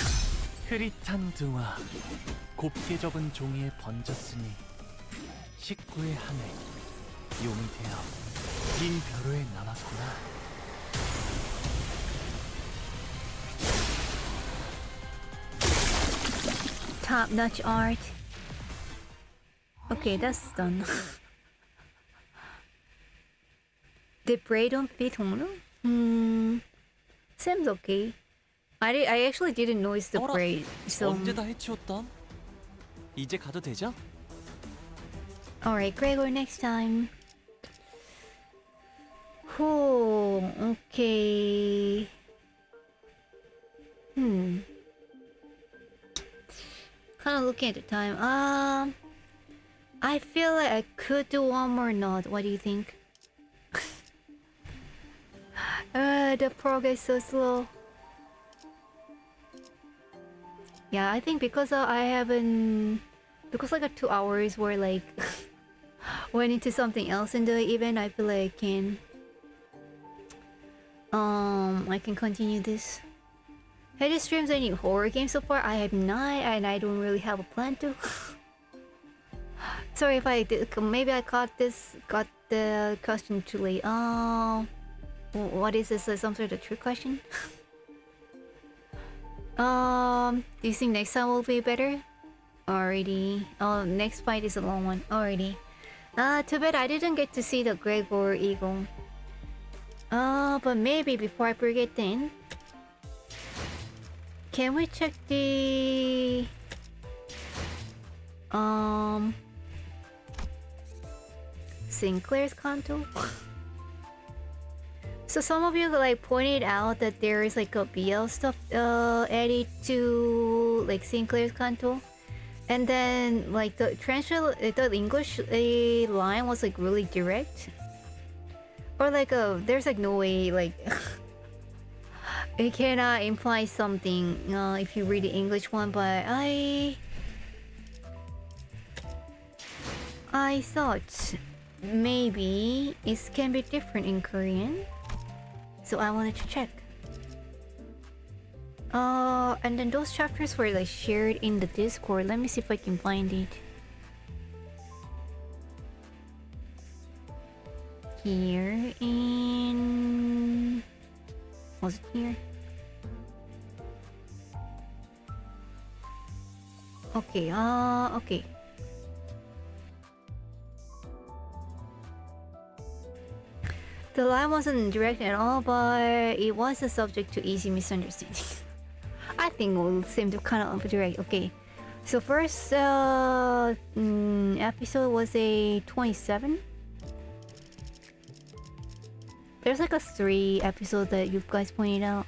흐릿한 등화 곱게 접은 종이에 번졌으니 식구의 하늘 용이 되어 긴 벼루에 남았구나.
Top-notch art. Okay, that's done. The braid don't fit Hongnu? Seems okay. I actually didn't notice the
어라,
braid, so...
언제 다 해치웠던? 이제 가도 되죠?
Alright, Gregor, next time. Cool, okay. Kind of looking at the time. I feel like I could do one more nod. What do you think? The progress is so slow. Yeah, I think because I haven't... Because like 2 hours were like... went into something else in the event, I feel like I can continue this. Have you streamed any horror games so far? I have not, and I don't really have a plan to. Sorry if I did. Maybe I got the question too late. What is this? Some sort of trick question? Do you think next time will be better? Alrighty. Oh, next fight is a long one. Alrighty. Too bad I didn't get to see the Gregor Eagle. But maybe before I forget then, can we check the Sinclair's canto? So some of you like pointed out that there is like a BL stuff added to like Sinclair's canto, and then like the English line was like really direct, or like there's like no way like it cannot imply something if you read the English one, but I thought maybe it can be different in Korean, so I wanted to check. And then those chapters were like shared in the Discord. Let me see if I can find it. Here in... Was it here? Okay, okay. The line wasn't direct at all, but it was a subject to easy misunderstanding. I think we'll seem to kind of direct. Okay, so first episode was a 27. There's like a 3 episode that you guys pointed out.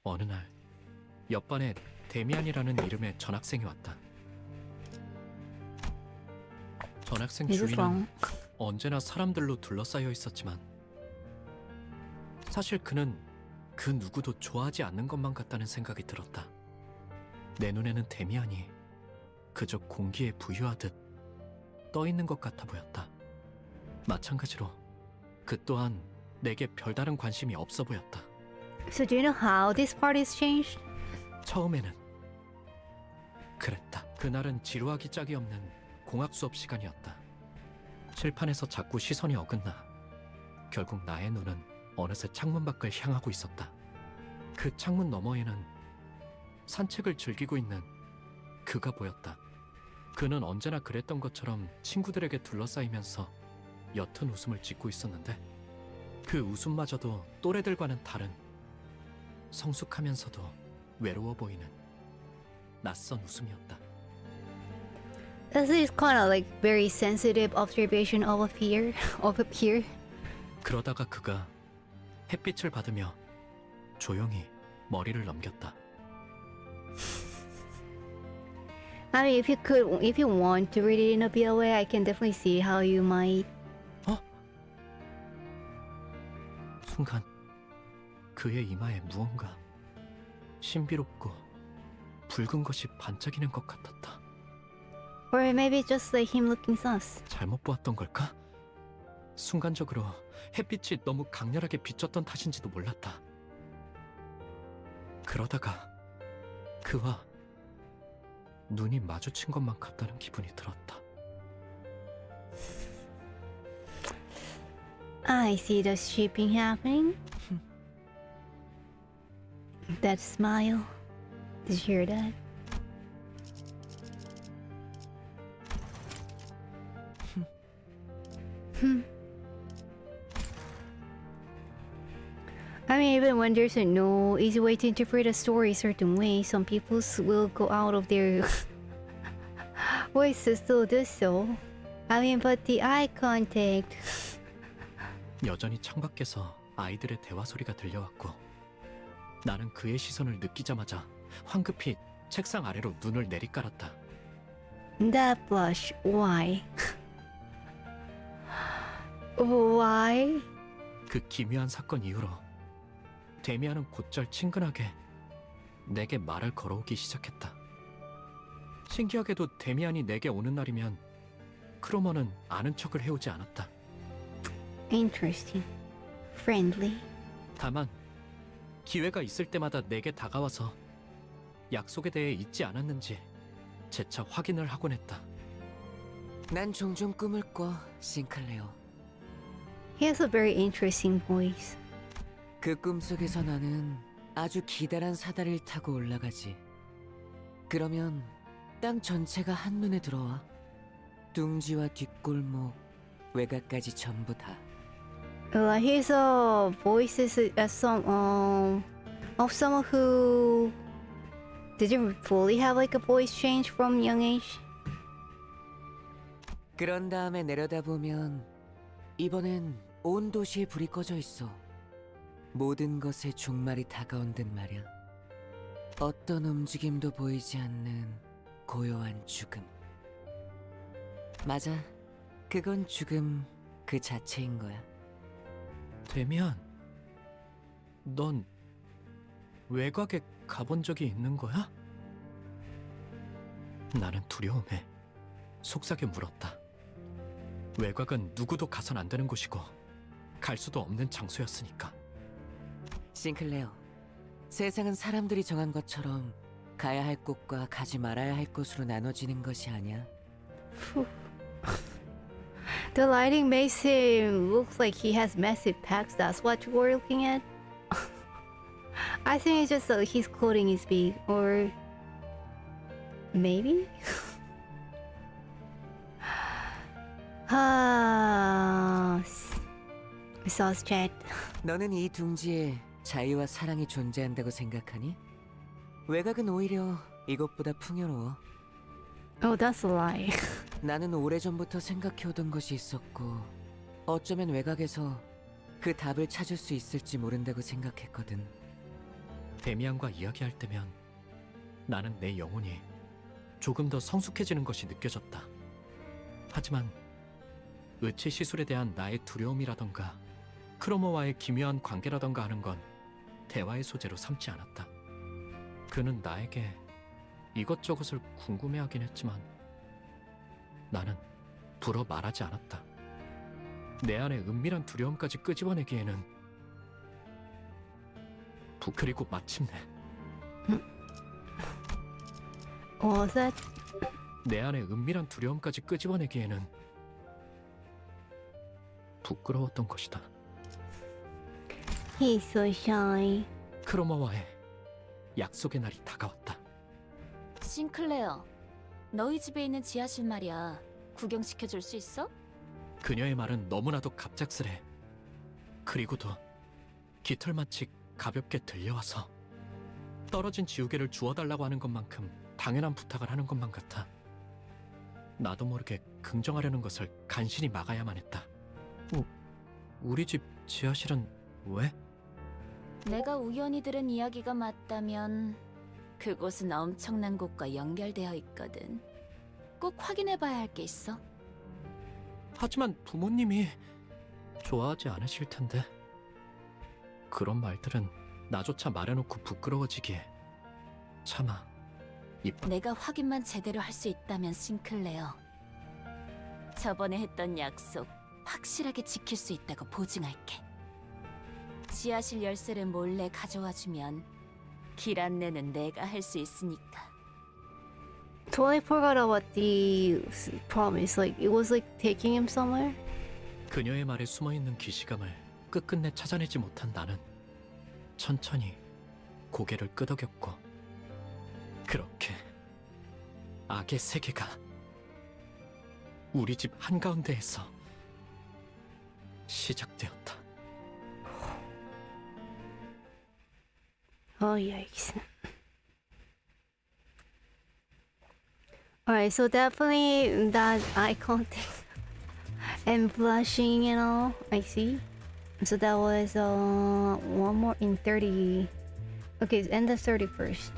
어느 날 옆반에 데미안이라는 이름의 전학생이 왔다. 전학생
Is this wrong?
주위는 언제나 사람들로 둘러싸여 있었지만 사실 그는 그 누구도 좋아하지 않는 것만 같다는 생각이 들었다. 내 눈에는 데미안이 그저 공기에 부유하듯 떠 있는 것 같아 보였다. 마찬가지로 그 또한 내게 별다른 관심이 없어 보였다.
So do you know how this part is changed?
처음에는 그랬다. 그날은 지루하기 짝이 없는 공학 수업 시간이었다. 칠판에서 자꾸 시선이 어긋나 결국 나의 눈은 어느새 창문 밖을 향하고 있었다. 그 창문 너머에는 산책을 즐기고 있는 그가 보였다. 그는 언제나 그랬던 것처럼 친구들에게 둘러싸이면서 옅은 웃음을 짓고 있었는데 그 웃음마저도 또래들과는 다른 성숙하면서도 외로워 보이는 낯선 웃음이었다.
This is kind of like very sensitive observation of a peer.
그러다가 그가 햇빛을 받으며 조용히 머리를 넘겼다.
I mean, if you want to read it in a BL way, I can definitely see how you might.
순간 그의 이마에 무언가 신비롭고 붉은 것이 반짝이는 것 같았다.
Or maybe just like him looking sus.
잘못 보았던 걸까? 순간적으로 햇빛이 너무 강렬하게 비쳤던 탓인지도 몰랐다. 그러다가 그와 눈이 마주친 것만 같다는 기분이 들었다.
I see the shipping happening. That smile. Did you hear that? I mean, even when there's no easy way to interpret a story a certain way, some people will go out of their ways to still do so. I mean, but the eye contact.
여전히 창밖에서 아이들의 대화 소리가 들려왔고 나는 그의 시선을 느끼자마자 황급히 책상 아래로 눈을 내리깔았다.
That blush, why? Why?
그 기묘한 사건 이후로 데미안은 곧잘 친근하게 내게 말을 걸어오기 시작했다. 신기하게도 데미안이 내게 오는 날이면 크로머는 아는 척을 해오지 않았다.
Interesting. Friendly.
다만 기회가 있을 때마다 내게 다가와서 약속에 대해 잊지 않았는지 재차 확인을 하곤 했다.
난 종종 꿈을 꿔, 싱클레어.
He has a very interesting voice.
그 꿈속에서 나는 아주 기다란 사다리를 타고 올라가지. 그러면 땅 전체가 한눈에 들어와. 둥지와 뒷골목, 외곽까지 전부 다.
His voice is of someone who didn't fully have like a voice change from young age.
그런 다음에 내려다보면 이번엔 온 도시에 불이 꺼져 있어. 모든 것에 종말이 다가온 듯 말이야. 어떤 움직임도 보이지 않는 고요한 죽음. 맞아, 그건 죽음 그 자체인 거야.
데미안, 넌 외곽에 가본 적이 있는 거야? 나는 두려움에 속삭여 물었다. 외곽은 누구도 가선 안 되는 곳이고 갈 수도 없는 장소였으니까.
싱클레어, 세상은 사람들이 정한 것처럼 가야 할 곳과 가지 말아야 할 곳으로 나눠지는 것이 아니야.
The lighting makes him look like he has massive packs. That's what we're looking at. I think it's just his clothing is big, or maybe. Sauce chat.
너는 이 둥지에 자유와 사랑이 존재한다고 생각하니? 외곽은 오히려 이것보다 풍요로워.
Oh, that's a lie.
나는 오래전부터 생각해오던 것이 있었고 어쩌면 외곽에서 그 답을 찾을 수 있을지 모른다고 생각했거든.
데미안과 이야기할 때면 나는 내 영혼이 조금 더 성숙해지는 것이 느껴졌다. 하지만 의치 시술에 대한 나의 두려움이라던가 크로모와의 기묘한 관계라던가 하는 건 대화의 소재로 삼지 않았다. 그는 나에게 이것저것을 궁금해하긴 했지만 나는 불어 말하지 않았다. 내 안에 은밀한 두려움까지 끄집어내기에는 그리고 마침내
What was that?
내 안에 은밀한 두려움까지 끄집어내기에는 부끄러웠던 것이다.
He's so shy.
크로머와의 약속의 날이 다가왔다.
싱클레어, 너희 집에 있는 지하실 말이야. 구경시켜줄 수 있어?
그녀의 말은 너무나도 갑작스레 그리고도 깃털마치 가볍게 들려와서 떨어진 지우개를 주워달라고 하는 것만큼 당연한 부탁을 하는 것만 같아. 나도 모르게 긍정하려는 것을 간신히 막아야만 했다. 우리 집 지하실은 왜?
내가 우연히 들은 이야기가 맞다면 그곳은 엄청난 곳과 연결되어 있거든. 꼭 확인해봐야 할 게 있어.
하지만 부모님이 좋아하지 않으실 텐데. 그런 말들은 나조차 말해놓고 부끄러워지기에 차마
내가 확인만 제대로 할 수 있다면 싱클레어. 저번에 했던 약속 확실하게 지킬 수 있다고 보증할게. 지하실 열쇠를 몰래 가져와주면 길 안내는 내가 할 수 있으니까.
Totally forgot about the promise. Like it was like taking him somewhere.
그녀의 말에 숨어있는 기시감을 끝끝내 찾아내지 못한 나는 천천히 고개를 끄덕였고, 그렇게 악의 세계가 우리 집 한가운데에서 시작되었다.
Oh yikes. Alright, so definitely that icon thing and blushing and all, I see. So that was one more in 30. Okay, it's end of 31st.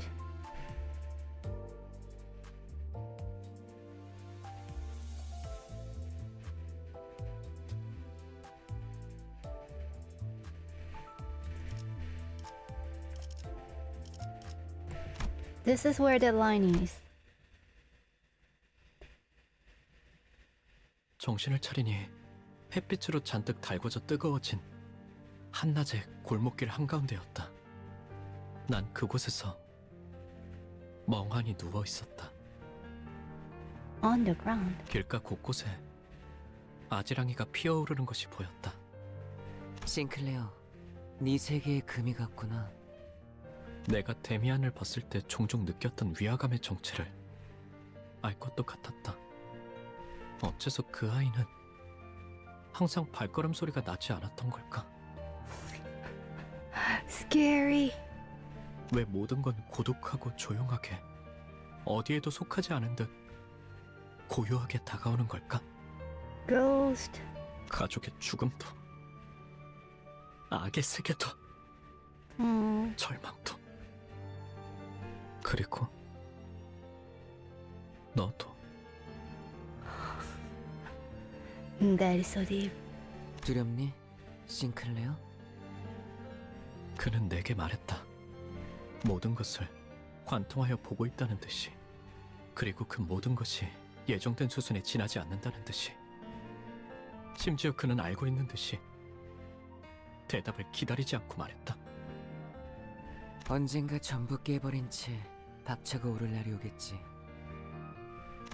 This is where the line is.
정신을 차리니 햇빛으로 잔뜩 달궈져 뜨거워진 한낮의 골목길 한가운데였다. 난 그곳에서 멍하니 누워 있었다.
On the ground.
길가 곳곳에 아지랑이가 피어오르는 것이 보였다.
싱클레어, 네 세계에 금이 갔구나.
내가 데미안을 봤을 때 종종 느꼈던 위화감의 정체를 알 것도 같았다. 어째서 그 아이는 항상 발걸음 소리가 나지 않았던 걸까?
Scary.
왜 모든 건 고독하고 조용하게 어디에도 속하지 않은 듯 고요하게 다가오는 걸까?
Ghost.
가족의 죽음도, 악의 세계도, 절망도, 그리고 너도.
That is so deep.
두렵니, 싱클레어?
그는 내게 말했다. 모든 것을 관통하여 보고 있다는 듯이, 그리고 그 모든 것이 예정된 수순에 지나지 않는다는 듯이, 심지어 그는 알고 있는 듯이 대답을 기다리지 않고 말했다.
언젠가 전부 깨버린 채 박차가 오를 날이 오겠지.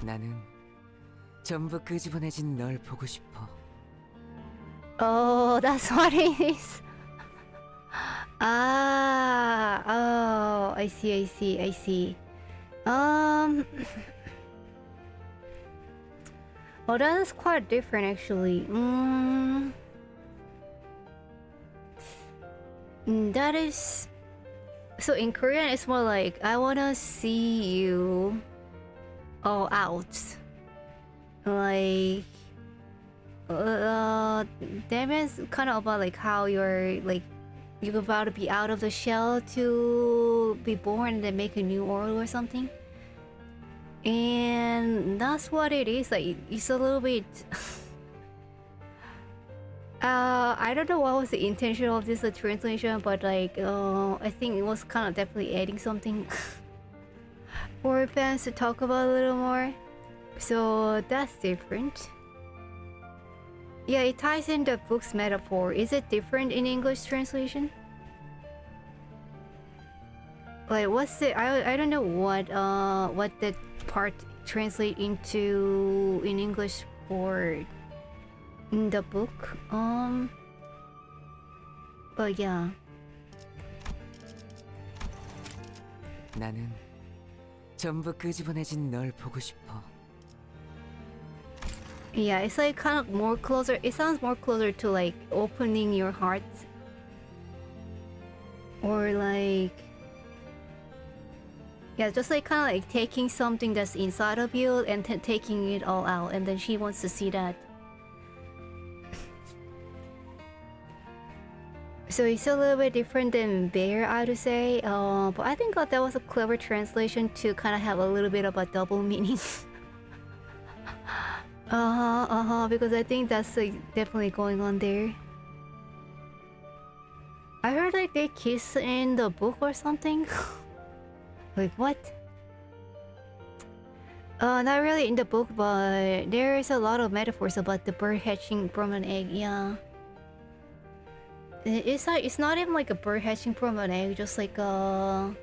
나는 전부 끄집어내진 널 보고 싶어.
Oh, that's what it is. Ah, oh, I see, I see, I see. Oh, that's quite different actually. That is... So in Korean, it's more like, I wanna see you all out. Like... that means kind of about like how you're like you're about to be out of the shell to be born and then make a new world or something, and that's what it is. Like it's a little bit I don't know what was the intention of this translation, but like I think it was kind of definitely adding something for fans to talk about a little more, so that's different. Yeah, it ties in the book's metaphor. Is it different in English translation? Like, what's it? I don't know what that part translate into in English for in the book. But yeah.
나는 전부 끄집어내진 널 보고 싶어.
Yeah, it's like kind of more closer. It sounds more closer to like opening your heart, or like, yeah, just like kind of like taking something that's inside of you and taking it all out, and then she wants to see that. So it's a little bit different than Bear, I would say. But I think that was a clever translation to kind of have a little bit of a double meaning. Because I think that's like definitely going on there. I heard like they kiss in the book or something. Like what? Not really in the book, but there is a lot of metaphors about the bird hatching from an egg. Yeah. It's not even like a bird hatching from an egg, just like a.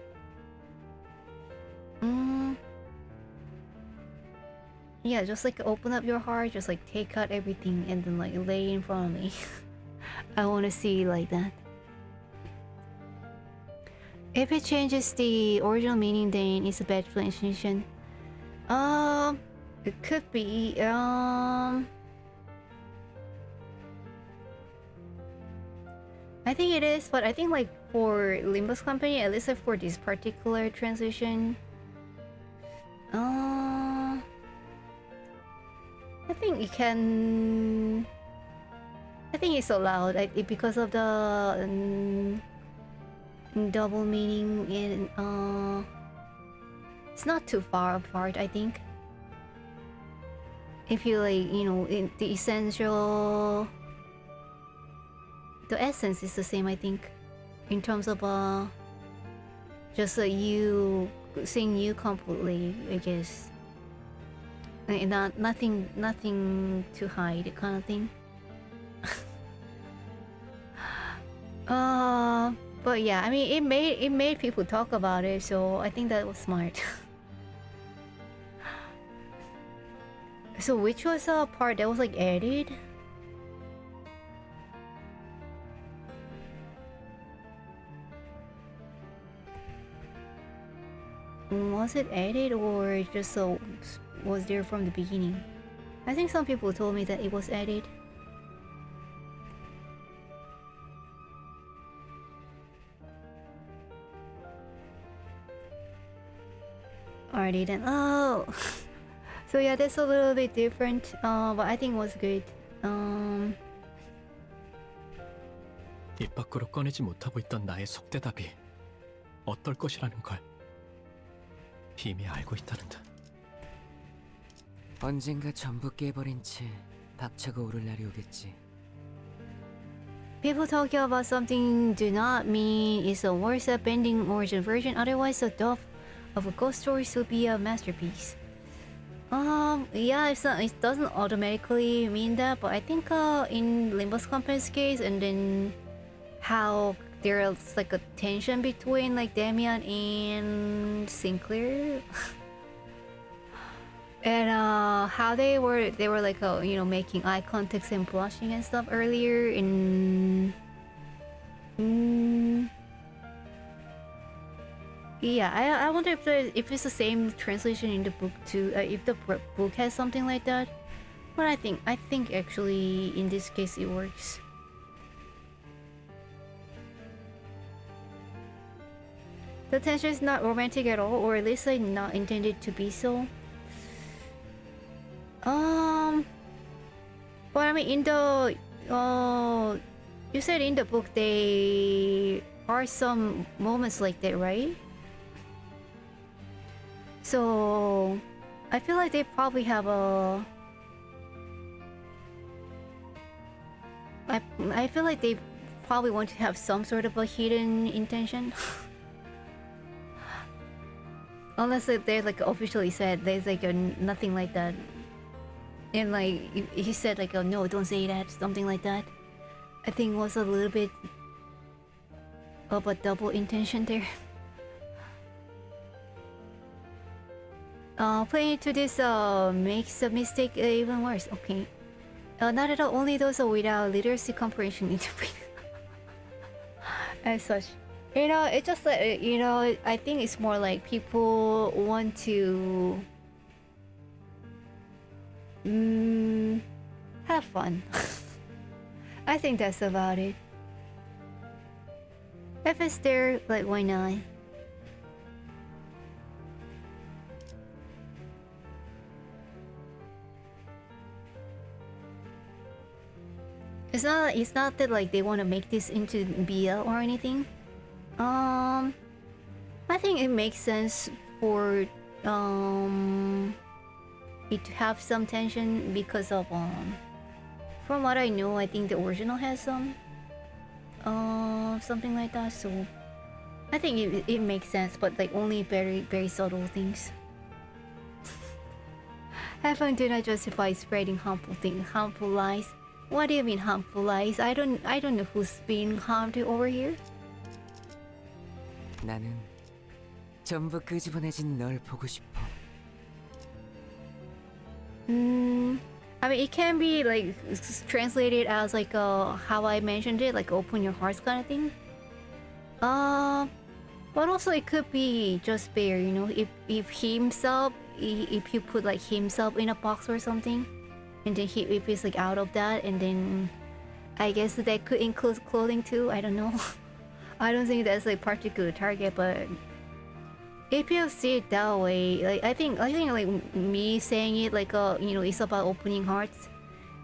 Yeah, just like open up your heart, just like take out everything and then like lay in front of me. I want to see like that. If it changes the original meaning, then it's a bad translation. It could be. I think it is, but I think like for Limbus Company, at least like for this particular translation, I think it can. I think it's allowed because of the double meaning in it's not too far apart, I think. If you like, you know, in the essential, the essence is the same, I think, in terms of just you saying you completely, I guess. Nothing to hide kind of thing. But yeah, I mean, it made people talk about it, so I think that was smart. So which was a part that was like added? Was it added or just was there from the beginning? I think some people told me that it was added. Alrighty then. Oh, so yeah, that's a little bit different. But I think it was good.
입 밖으로 꺼내지 못하고 있던 나의 속대답이 어떨 것이라는 걸 이미 알고 있다는 듯.
언젠가 전부 깨버린 채 박차가 오를 날이 오겠지.
People talking about something do not mean it's a worse pending origin version. Otherwise, the dove of a ghost story should be a masterpiece. Yeah, it doesn't automatically mean that, but I think in Limbus Company's case, and then how there's like a tension between like Damian and Sinclair. And how they were like you know, making eye contact and blushing and stuff earlier in yeah, I wonder if it's the same translation in the book too, if the book has something like that. But I think actually in this case it works. The tension is not romantic at all, or at least like not intended to be so. But I mean, in the you said in the book there are some moments like that, right? So I feel like they probably have a. I feel like they probably want to have some sort of a hidden intention. Unless they like officially said there's like nothing like that. And like he said like, oh no, don't say that, something like that. I think was a little bit of a double intention there. Playing to this makes the mistake even worse. Okay. Not at all, only those without literacy comprehension interpret. As such. You know, it's just like, you know, I think it's more like people want to have fun. I think that's about it. If it's there, like, why not? It's not that like they want to make this into BL or anything. I think it makes sense for it to have some tension because of from what I know, I think the original has some. or something like that. So I think it makes sense, but like only very very subtle things. Heaven do not justify spreading harmful lies. What do you mean harmful lies? I don't know who's being harmed over here.
나는 전부 끄집어내진 널 보고 싶어.
I mean, it can be like translated as like how I mentioned it, like open your hearts kind of thing. But also it could be just bare, you know, if himself, if you put like himself in a box or something, and then if he's like out of that, and then I guess that could include clothing too. I don't know. I don't think that's like particular target, but if you see it that way, like I think like me saying it like you know, it's about opening hearts,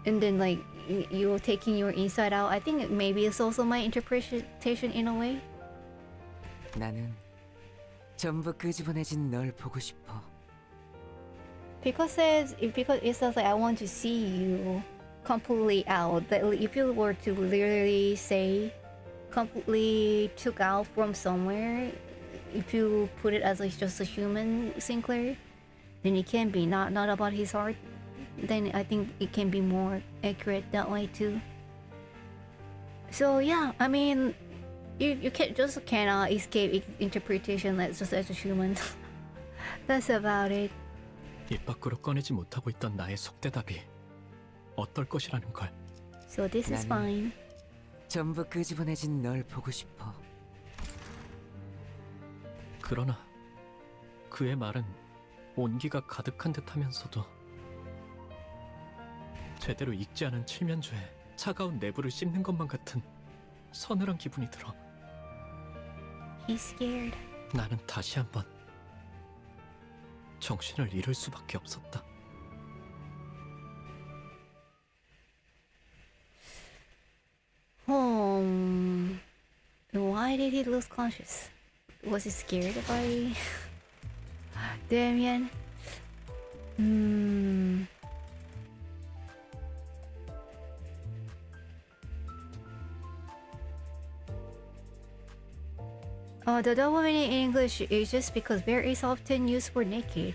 and then like you're taking your inside out. I think maybe it's also my interpretation in a way.
나는 전부 끄집어내진 널 보고 싶어.
Because it says like I want to see you completely out. That if you were to literally say completely took out from somewhere, if you put it as like just a human Sinclair, then it can be not about his heart. Then I think it can be more accurate that way too. So yeah, I mean, you cannot escape interpretation as just as a human. That's about it.
입 밖으로 꺼내지 못하고 있던 나의 속대답이 어떨 것이라는 걸.
So this is fine.
전부 끄집어내진 널 보고 싶어.
그러나 그의 말은 온기가 가득한 듯하면서도 제대로 익지 않은 칠면조에 차가운 내부를 씹는 것만 같은 서늘한 기분이 들어.
He's scared.
나는 다시 한번 정신을 잃을 수밖에 없었다.
Why did he lose conscious? Was he scared by Damien? The double meaning in English is just because bear is often used for naked.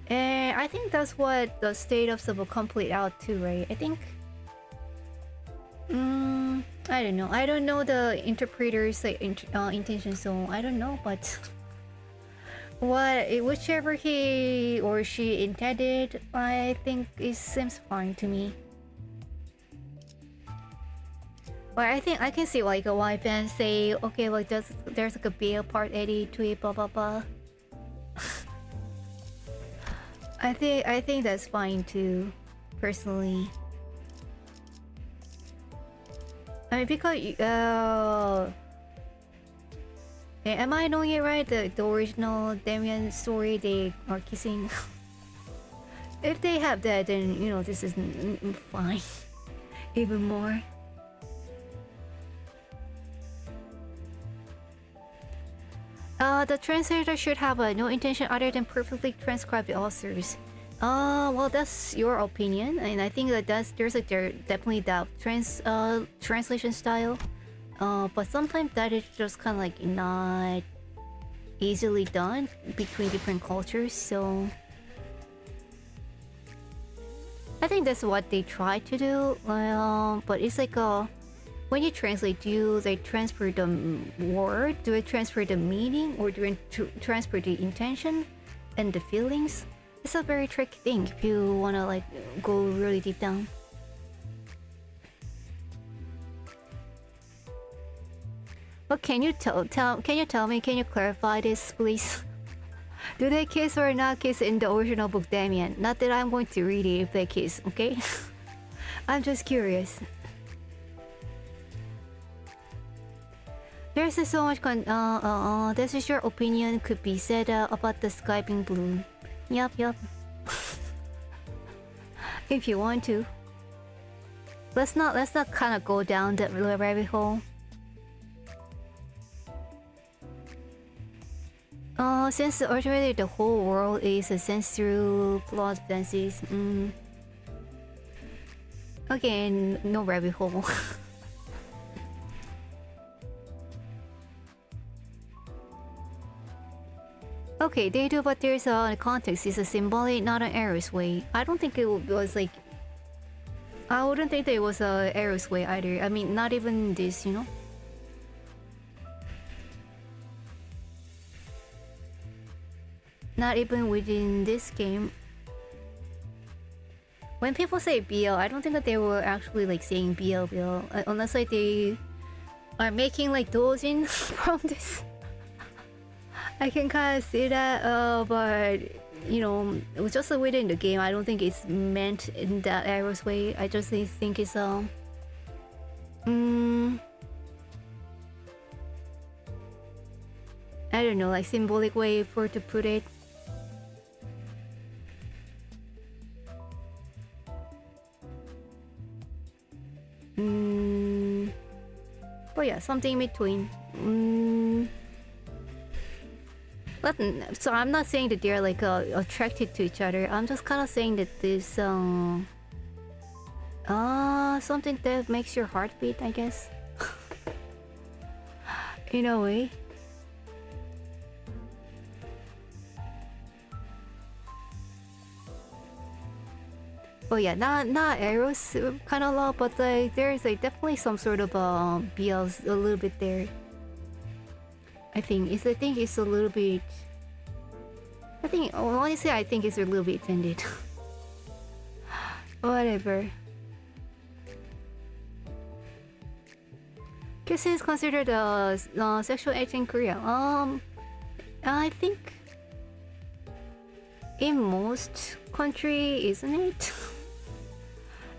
And I think that's what the state of the complete out too, right? I think. I don't know. I don't know the interpreter's like, intention, so I don't know. But whichever he or she intended, I think it seems fine to me. But I think I can see like why fans say, okay, like there's like a big part 80 to it, blah blah blah. I think that's fine too, personally. I mean, because am I knowing it right? The original Damien story, they are kissing. If they have that, then you know this is fine, even more. The translator should have no intention other than perfectly transcribe the authors. Well, that's your opinion, and I think that there's definitely that translation style. But sometimes that is just kind of like not easily done between different cultures. So I think that's what they try to do. But it's like when you translate, do they transfer the word? Do they transfer the meaning, or do they transfer the intention and the feelings? It's a very tricky thing if you wanna like go really deep down. But can you tell me? Can you clarify this, please? Do they kiss or not kiss in the original book, Damien? Not that I'm going to read it if they kiss, okay? I'm just curious. There's so much this is your opinion could be said about the sky being blue. Yup. If you want to. Let's not kind of go down that rabbit hole. Since ultimately the whole world is a sense through flawed fancies. Again, no rabbit hole. Okay, they do, but there's a context. It's a symbolic, not an arrow's way. I don't think it was like. I wouldn't think that it was a arrow's way either. I mean, not even this, you know. Not even within this game. When people say BL, I don't think that they were actually like saying BL, unless like they are making like dojin from this. I can kind of see that, but you know, it was just within the game. I don't think it's meant in that arrow's way. I just think it's I don't know, like symbolic way for to put it. But yeah, something in between. So I'm not saying that they're like attracted to each other. I'm just kind of saying that this something that makes your heart beat, I guess. In a way. Oh yeah, not arrows kind of love, but like there's like definitely some sort of BLs a little bit there. I think it's a little bit. Honestly, I think it's a little bit tended. Whatever. Kissing is considered a sexual act in Korea. I think in most country, isn't it?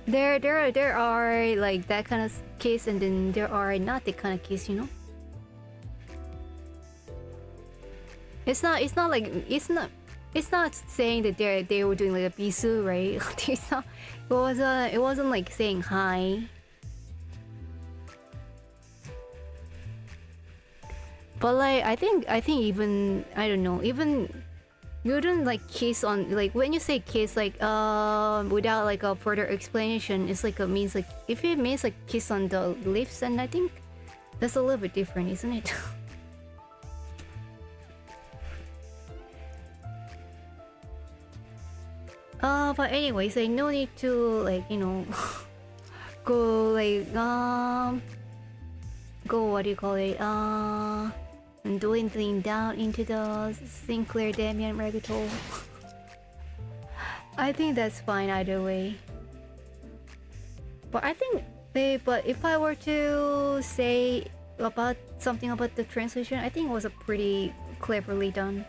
There are like that kind of kiss, and then there are not that kind of kiss, you know. It's not saying that they were doing like a bisu, right? It wasn't like saying hi. But like I think even I don't know, even you wouldn't like kiss on, like when you say kiss like without like a further explanation, it's like it means like, if it means like kiss on the lips, and I think that's a little bit different, isn't it? But anyways, like no need to like, you know, go like go, what do you call it, dwindling down into the Sinclair Damien rabbit hole. I think that's fine either way. But I think but if I were to say about something about the translation, I think it was a pretty cleverly done.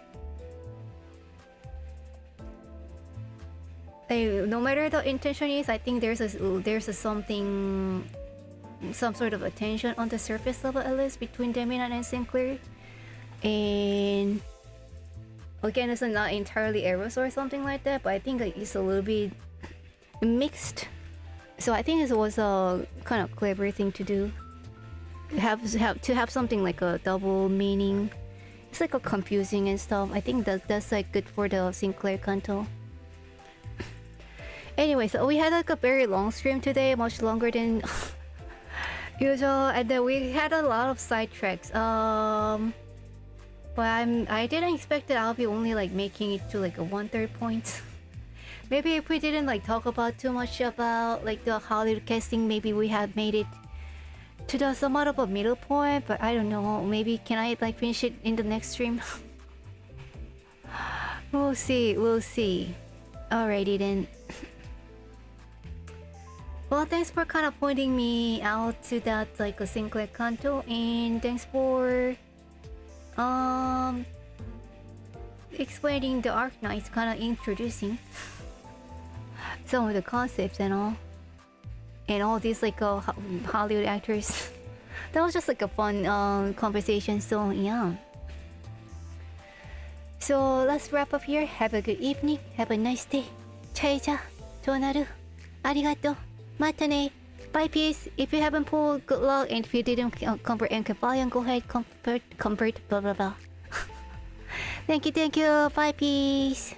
Like, no matter the intention is, I think there's something, some sort of attention on the surface level at least between Damien and Sinclair. And again, it's not entirely errors or something like that, but I think like it's a little bit mixed. So I think it was a kind of clever thing to do. To have something like a double meaning. It's like a confusing and stuff. I think that's like good for the Sinclair canto. Anyway, so we had like a very long stream today, much longer than usual, and then we had a lot of sidetracks. But I didn't expect that I'll be only like making it to like a 1/3 point. Maybe if we didn't like talk about too much about like the Hollywood casting, maybe we have made it to the somewhat of a middle point. But I don't know. Maybe can I like finish it in the next stream? We'll see. We'll see. Alrighty then. Well, thanks for kind of pointing me out to that like a Sinclair canto, and thanks for explaining the Arknights, kind of introducing some of the concepts and all these like Hollywood actors. That was just like a fun conversation. So yeah. So let's wrap up here. Have a good evening. Have a nice day. 잘 자. 좋은 하루. 아리가또. Matane. Bye, peace. If you haven't pulled, good luck. And if you didn't convert and Kefalion, go ahead, convert, blah blah blah. Thank you. Bye, peace.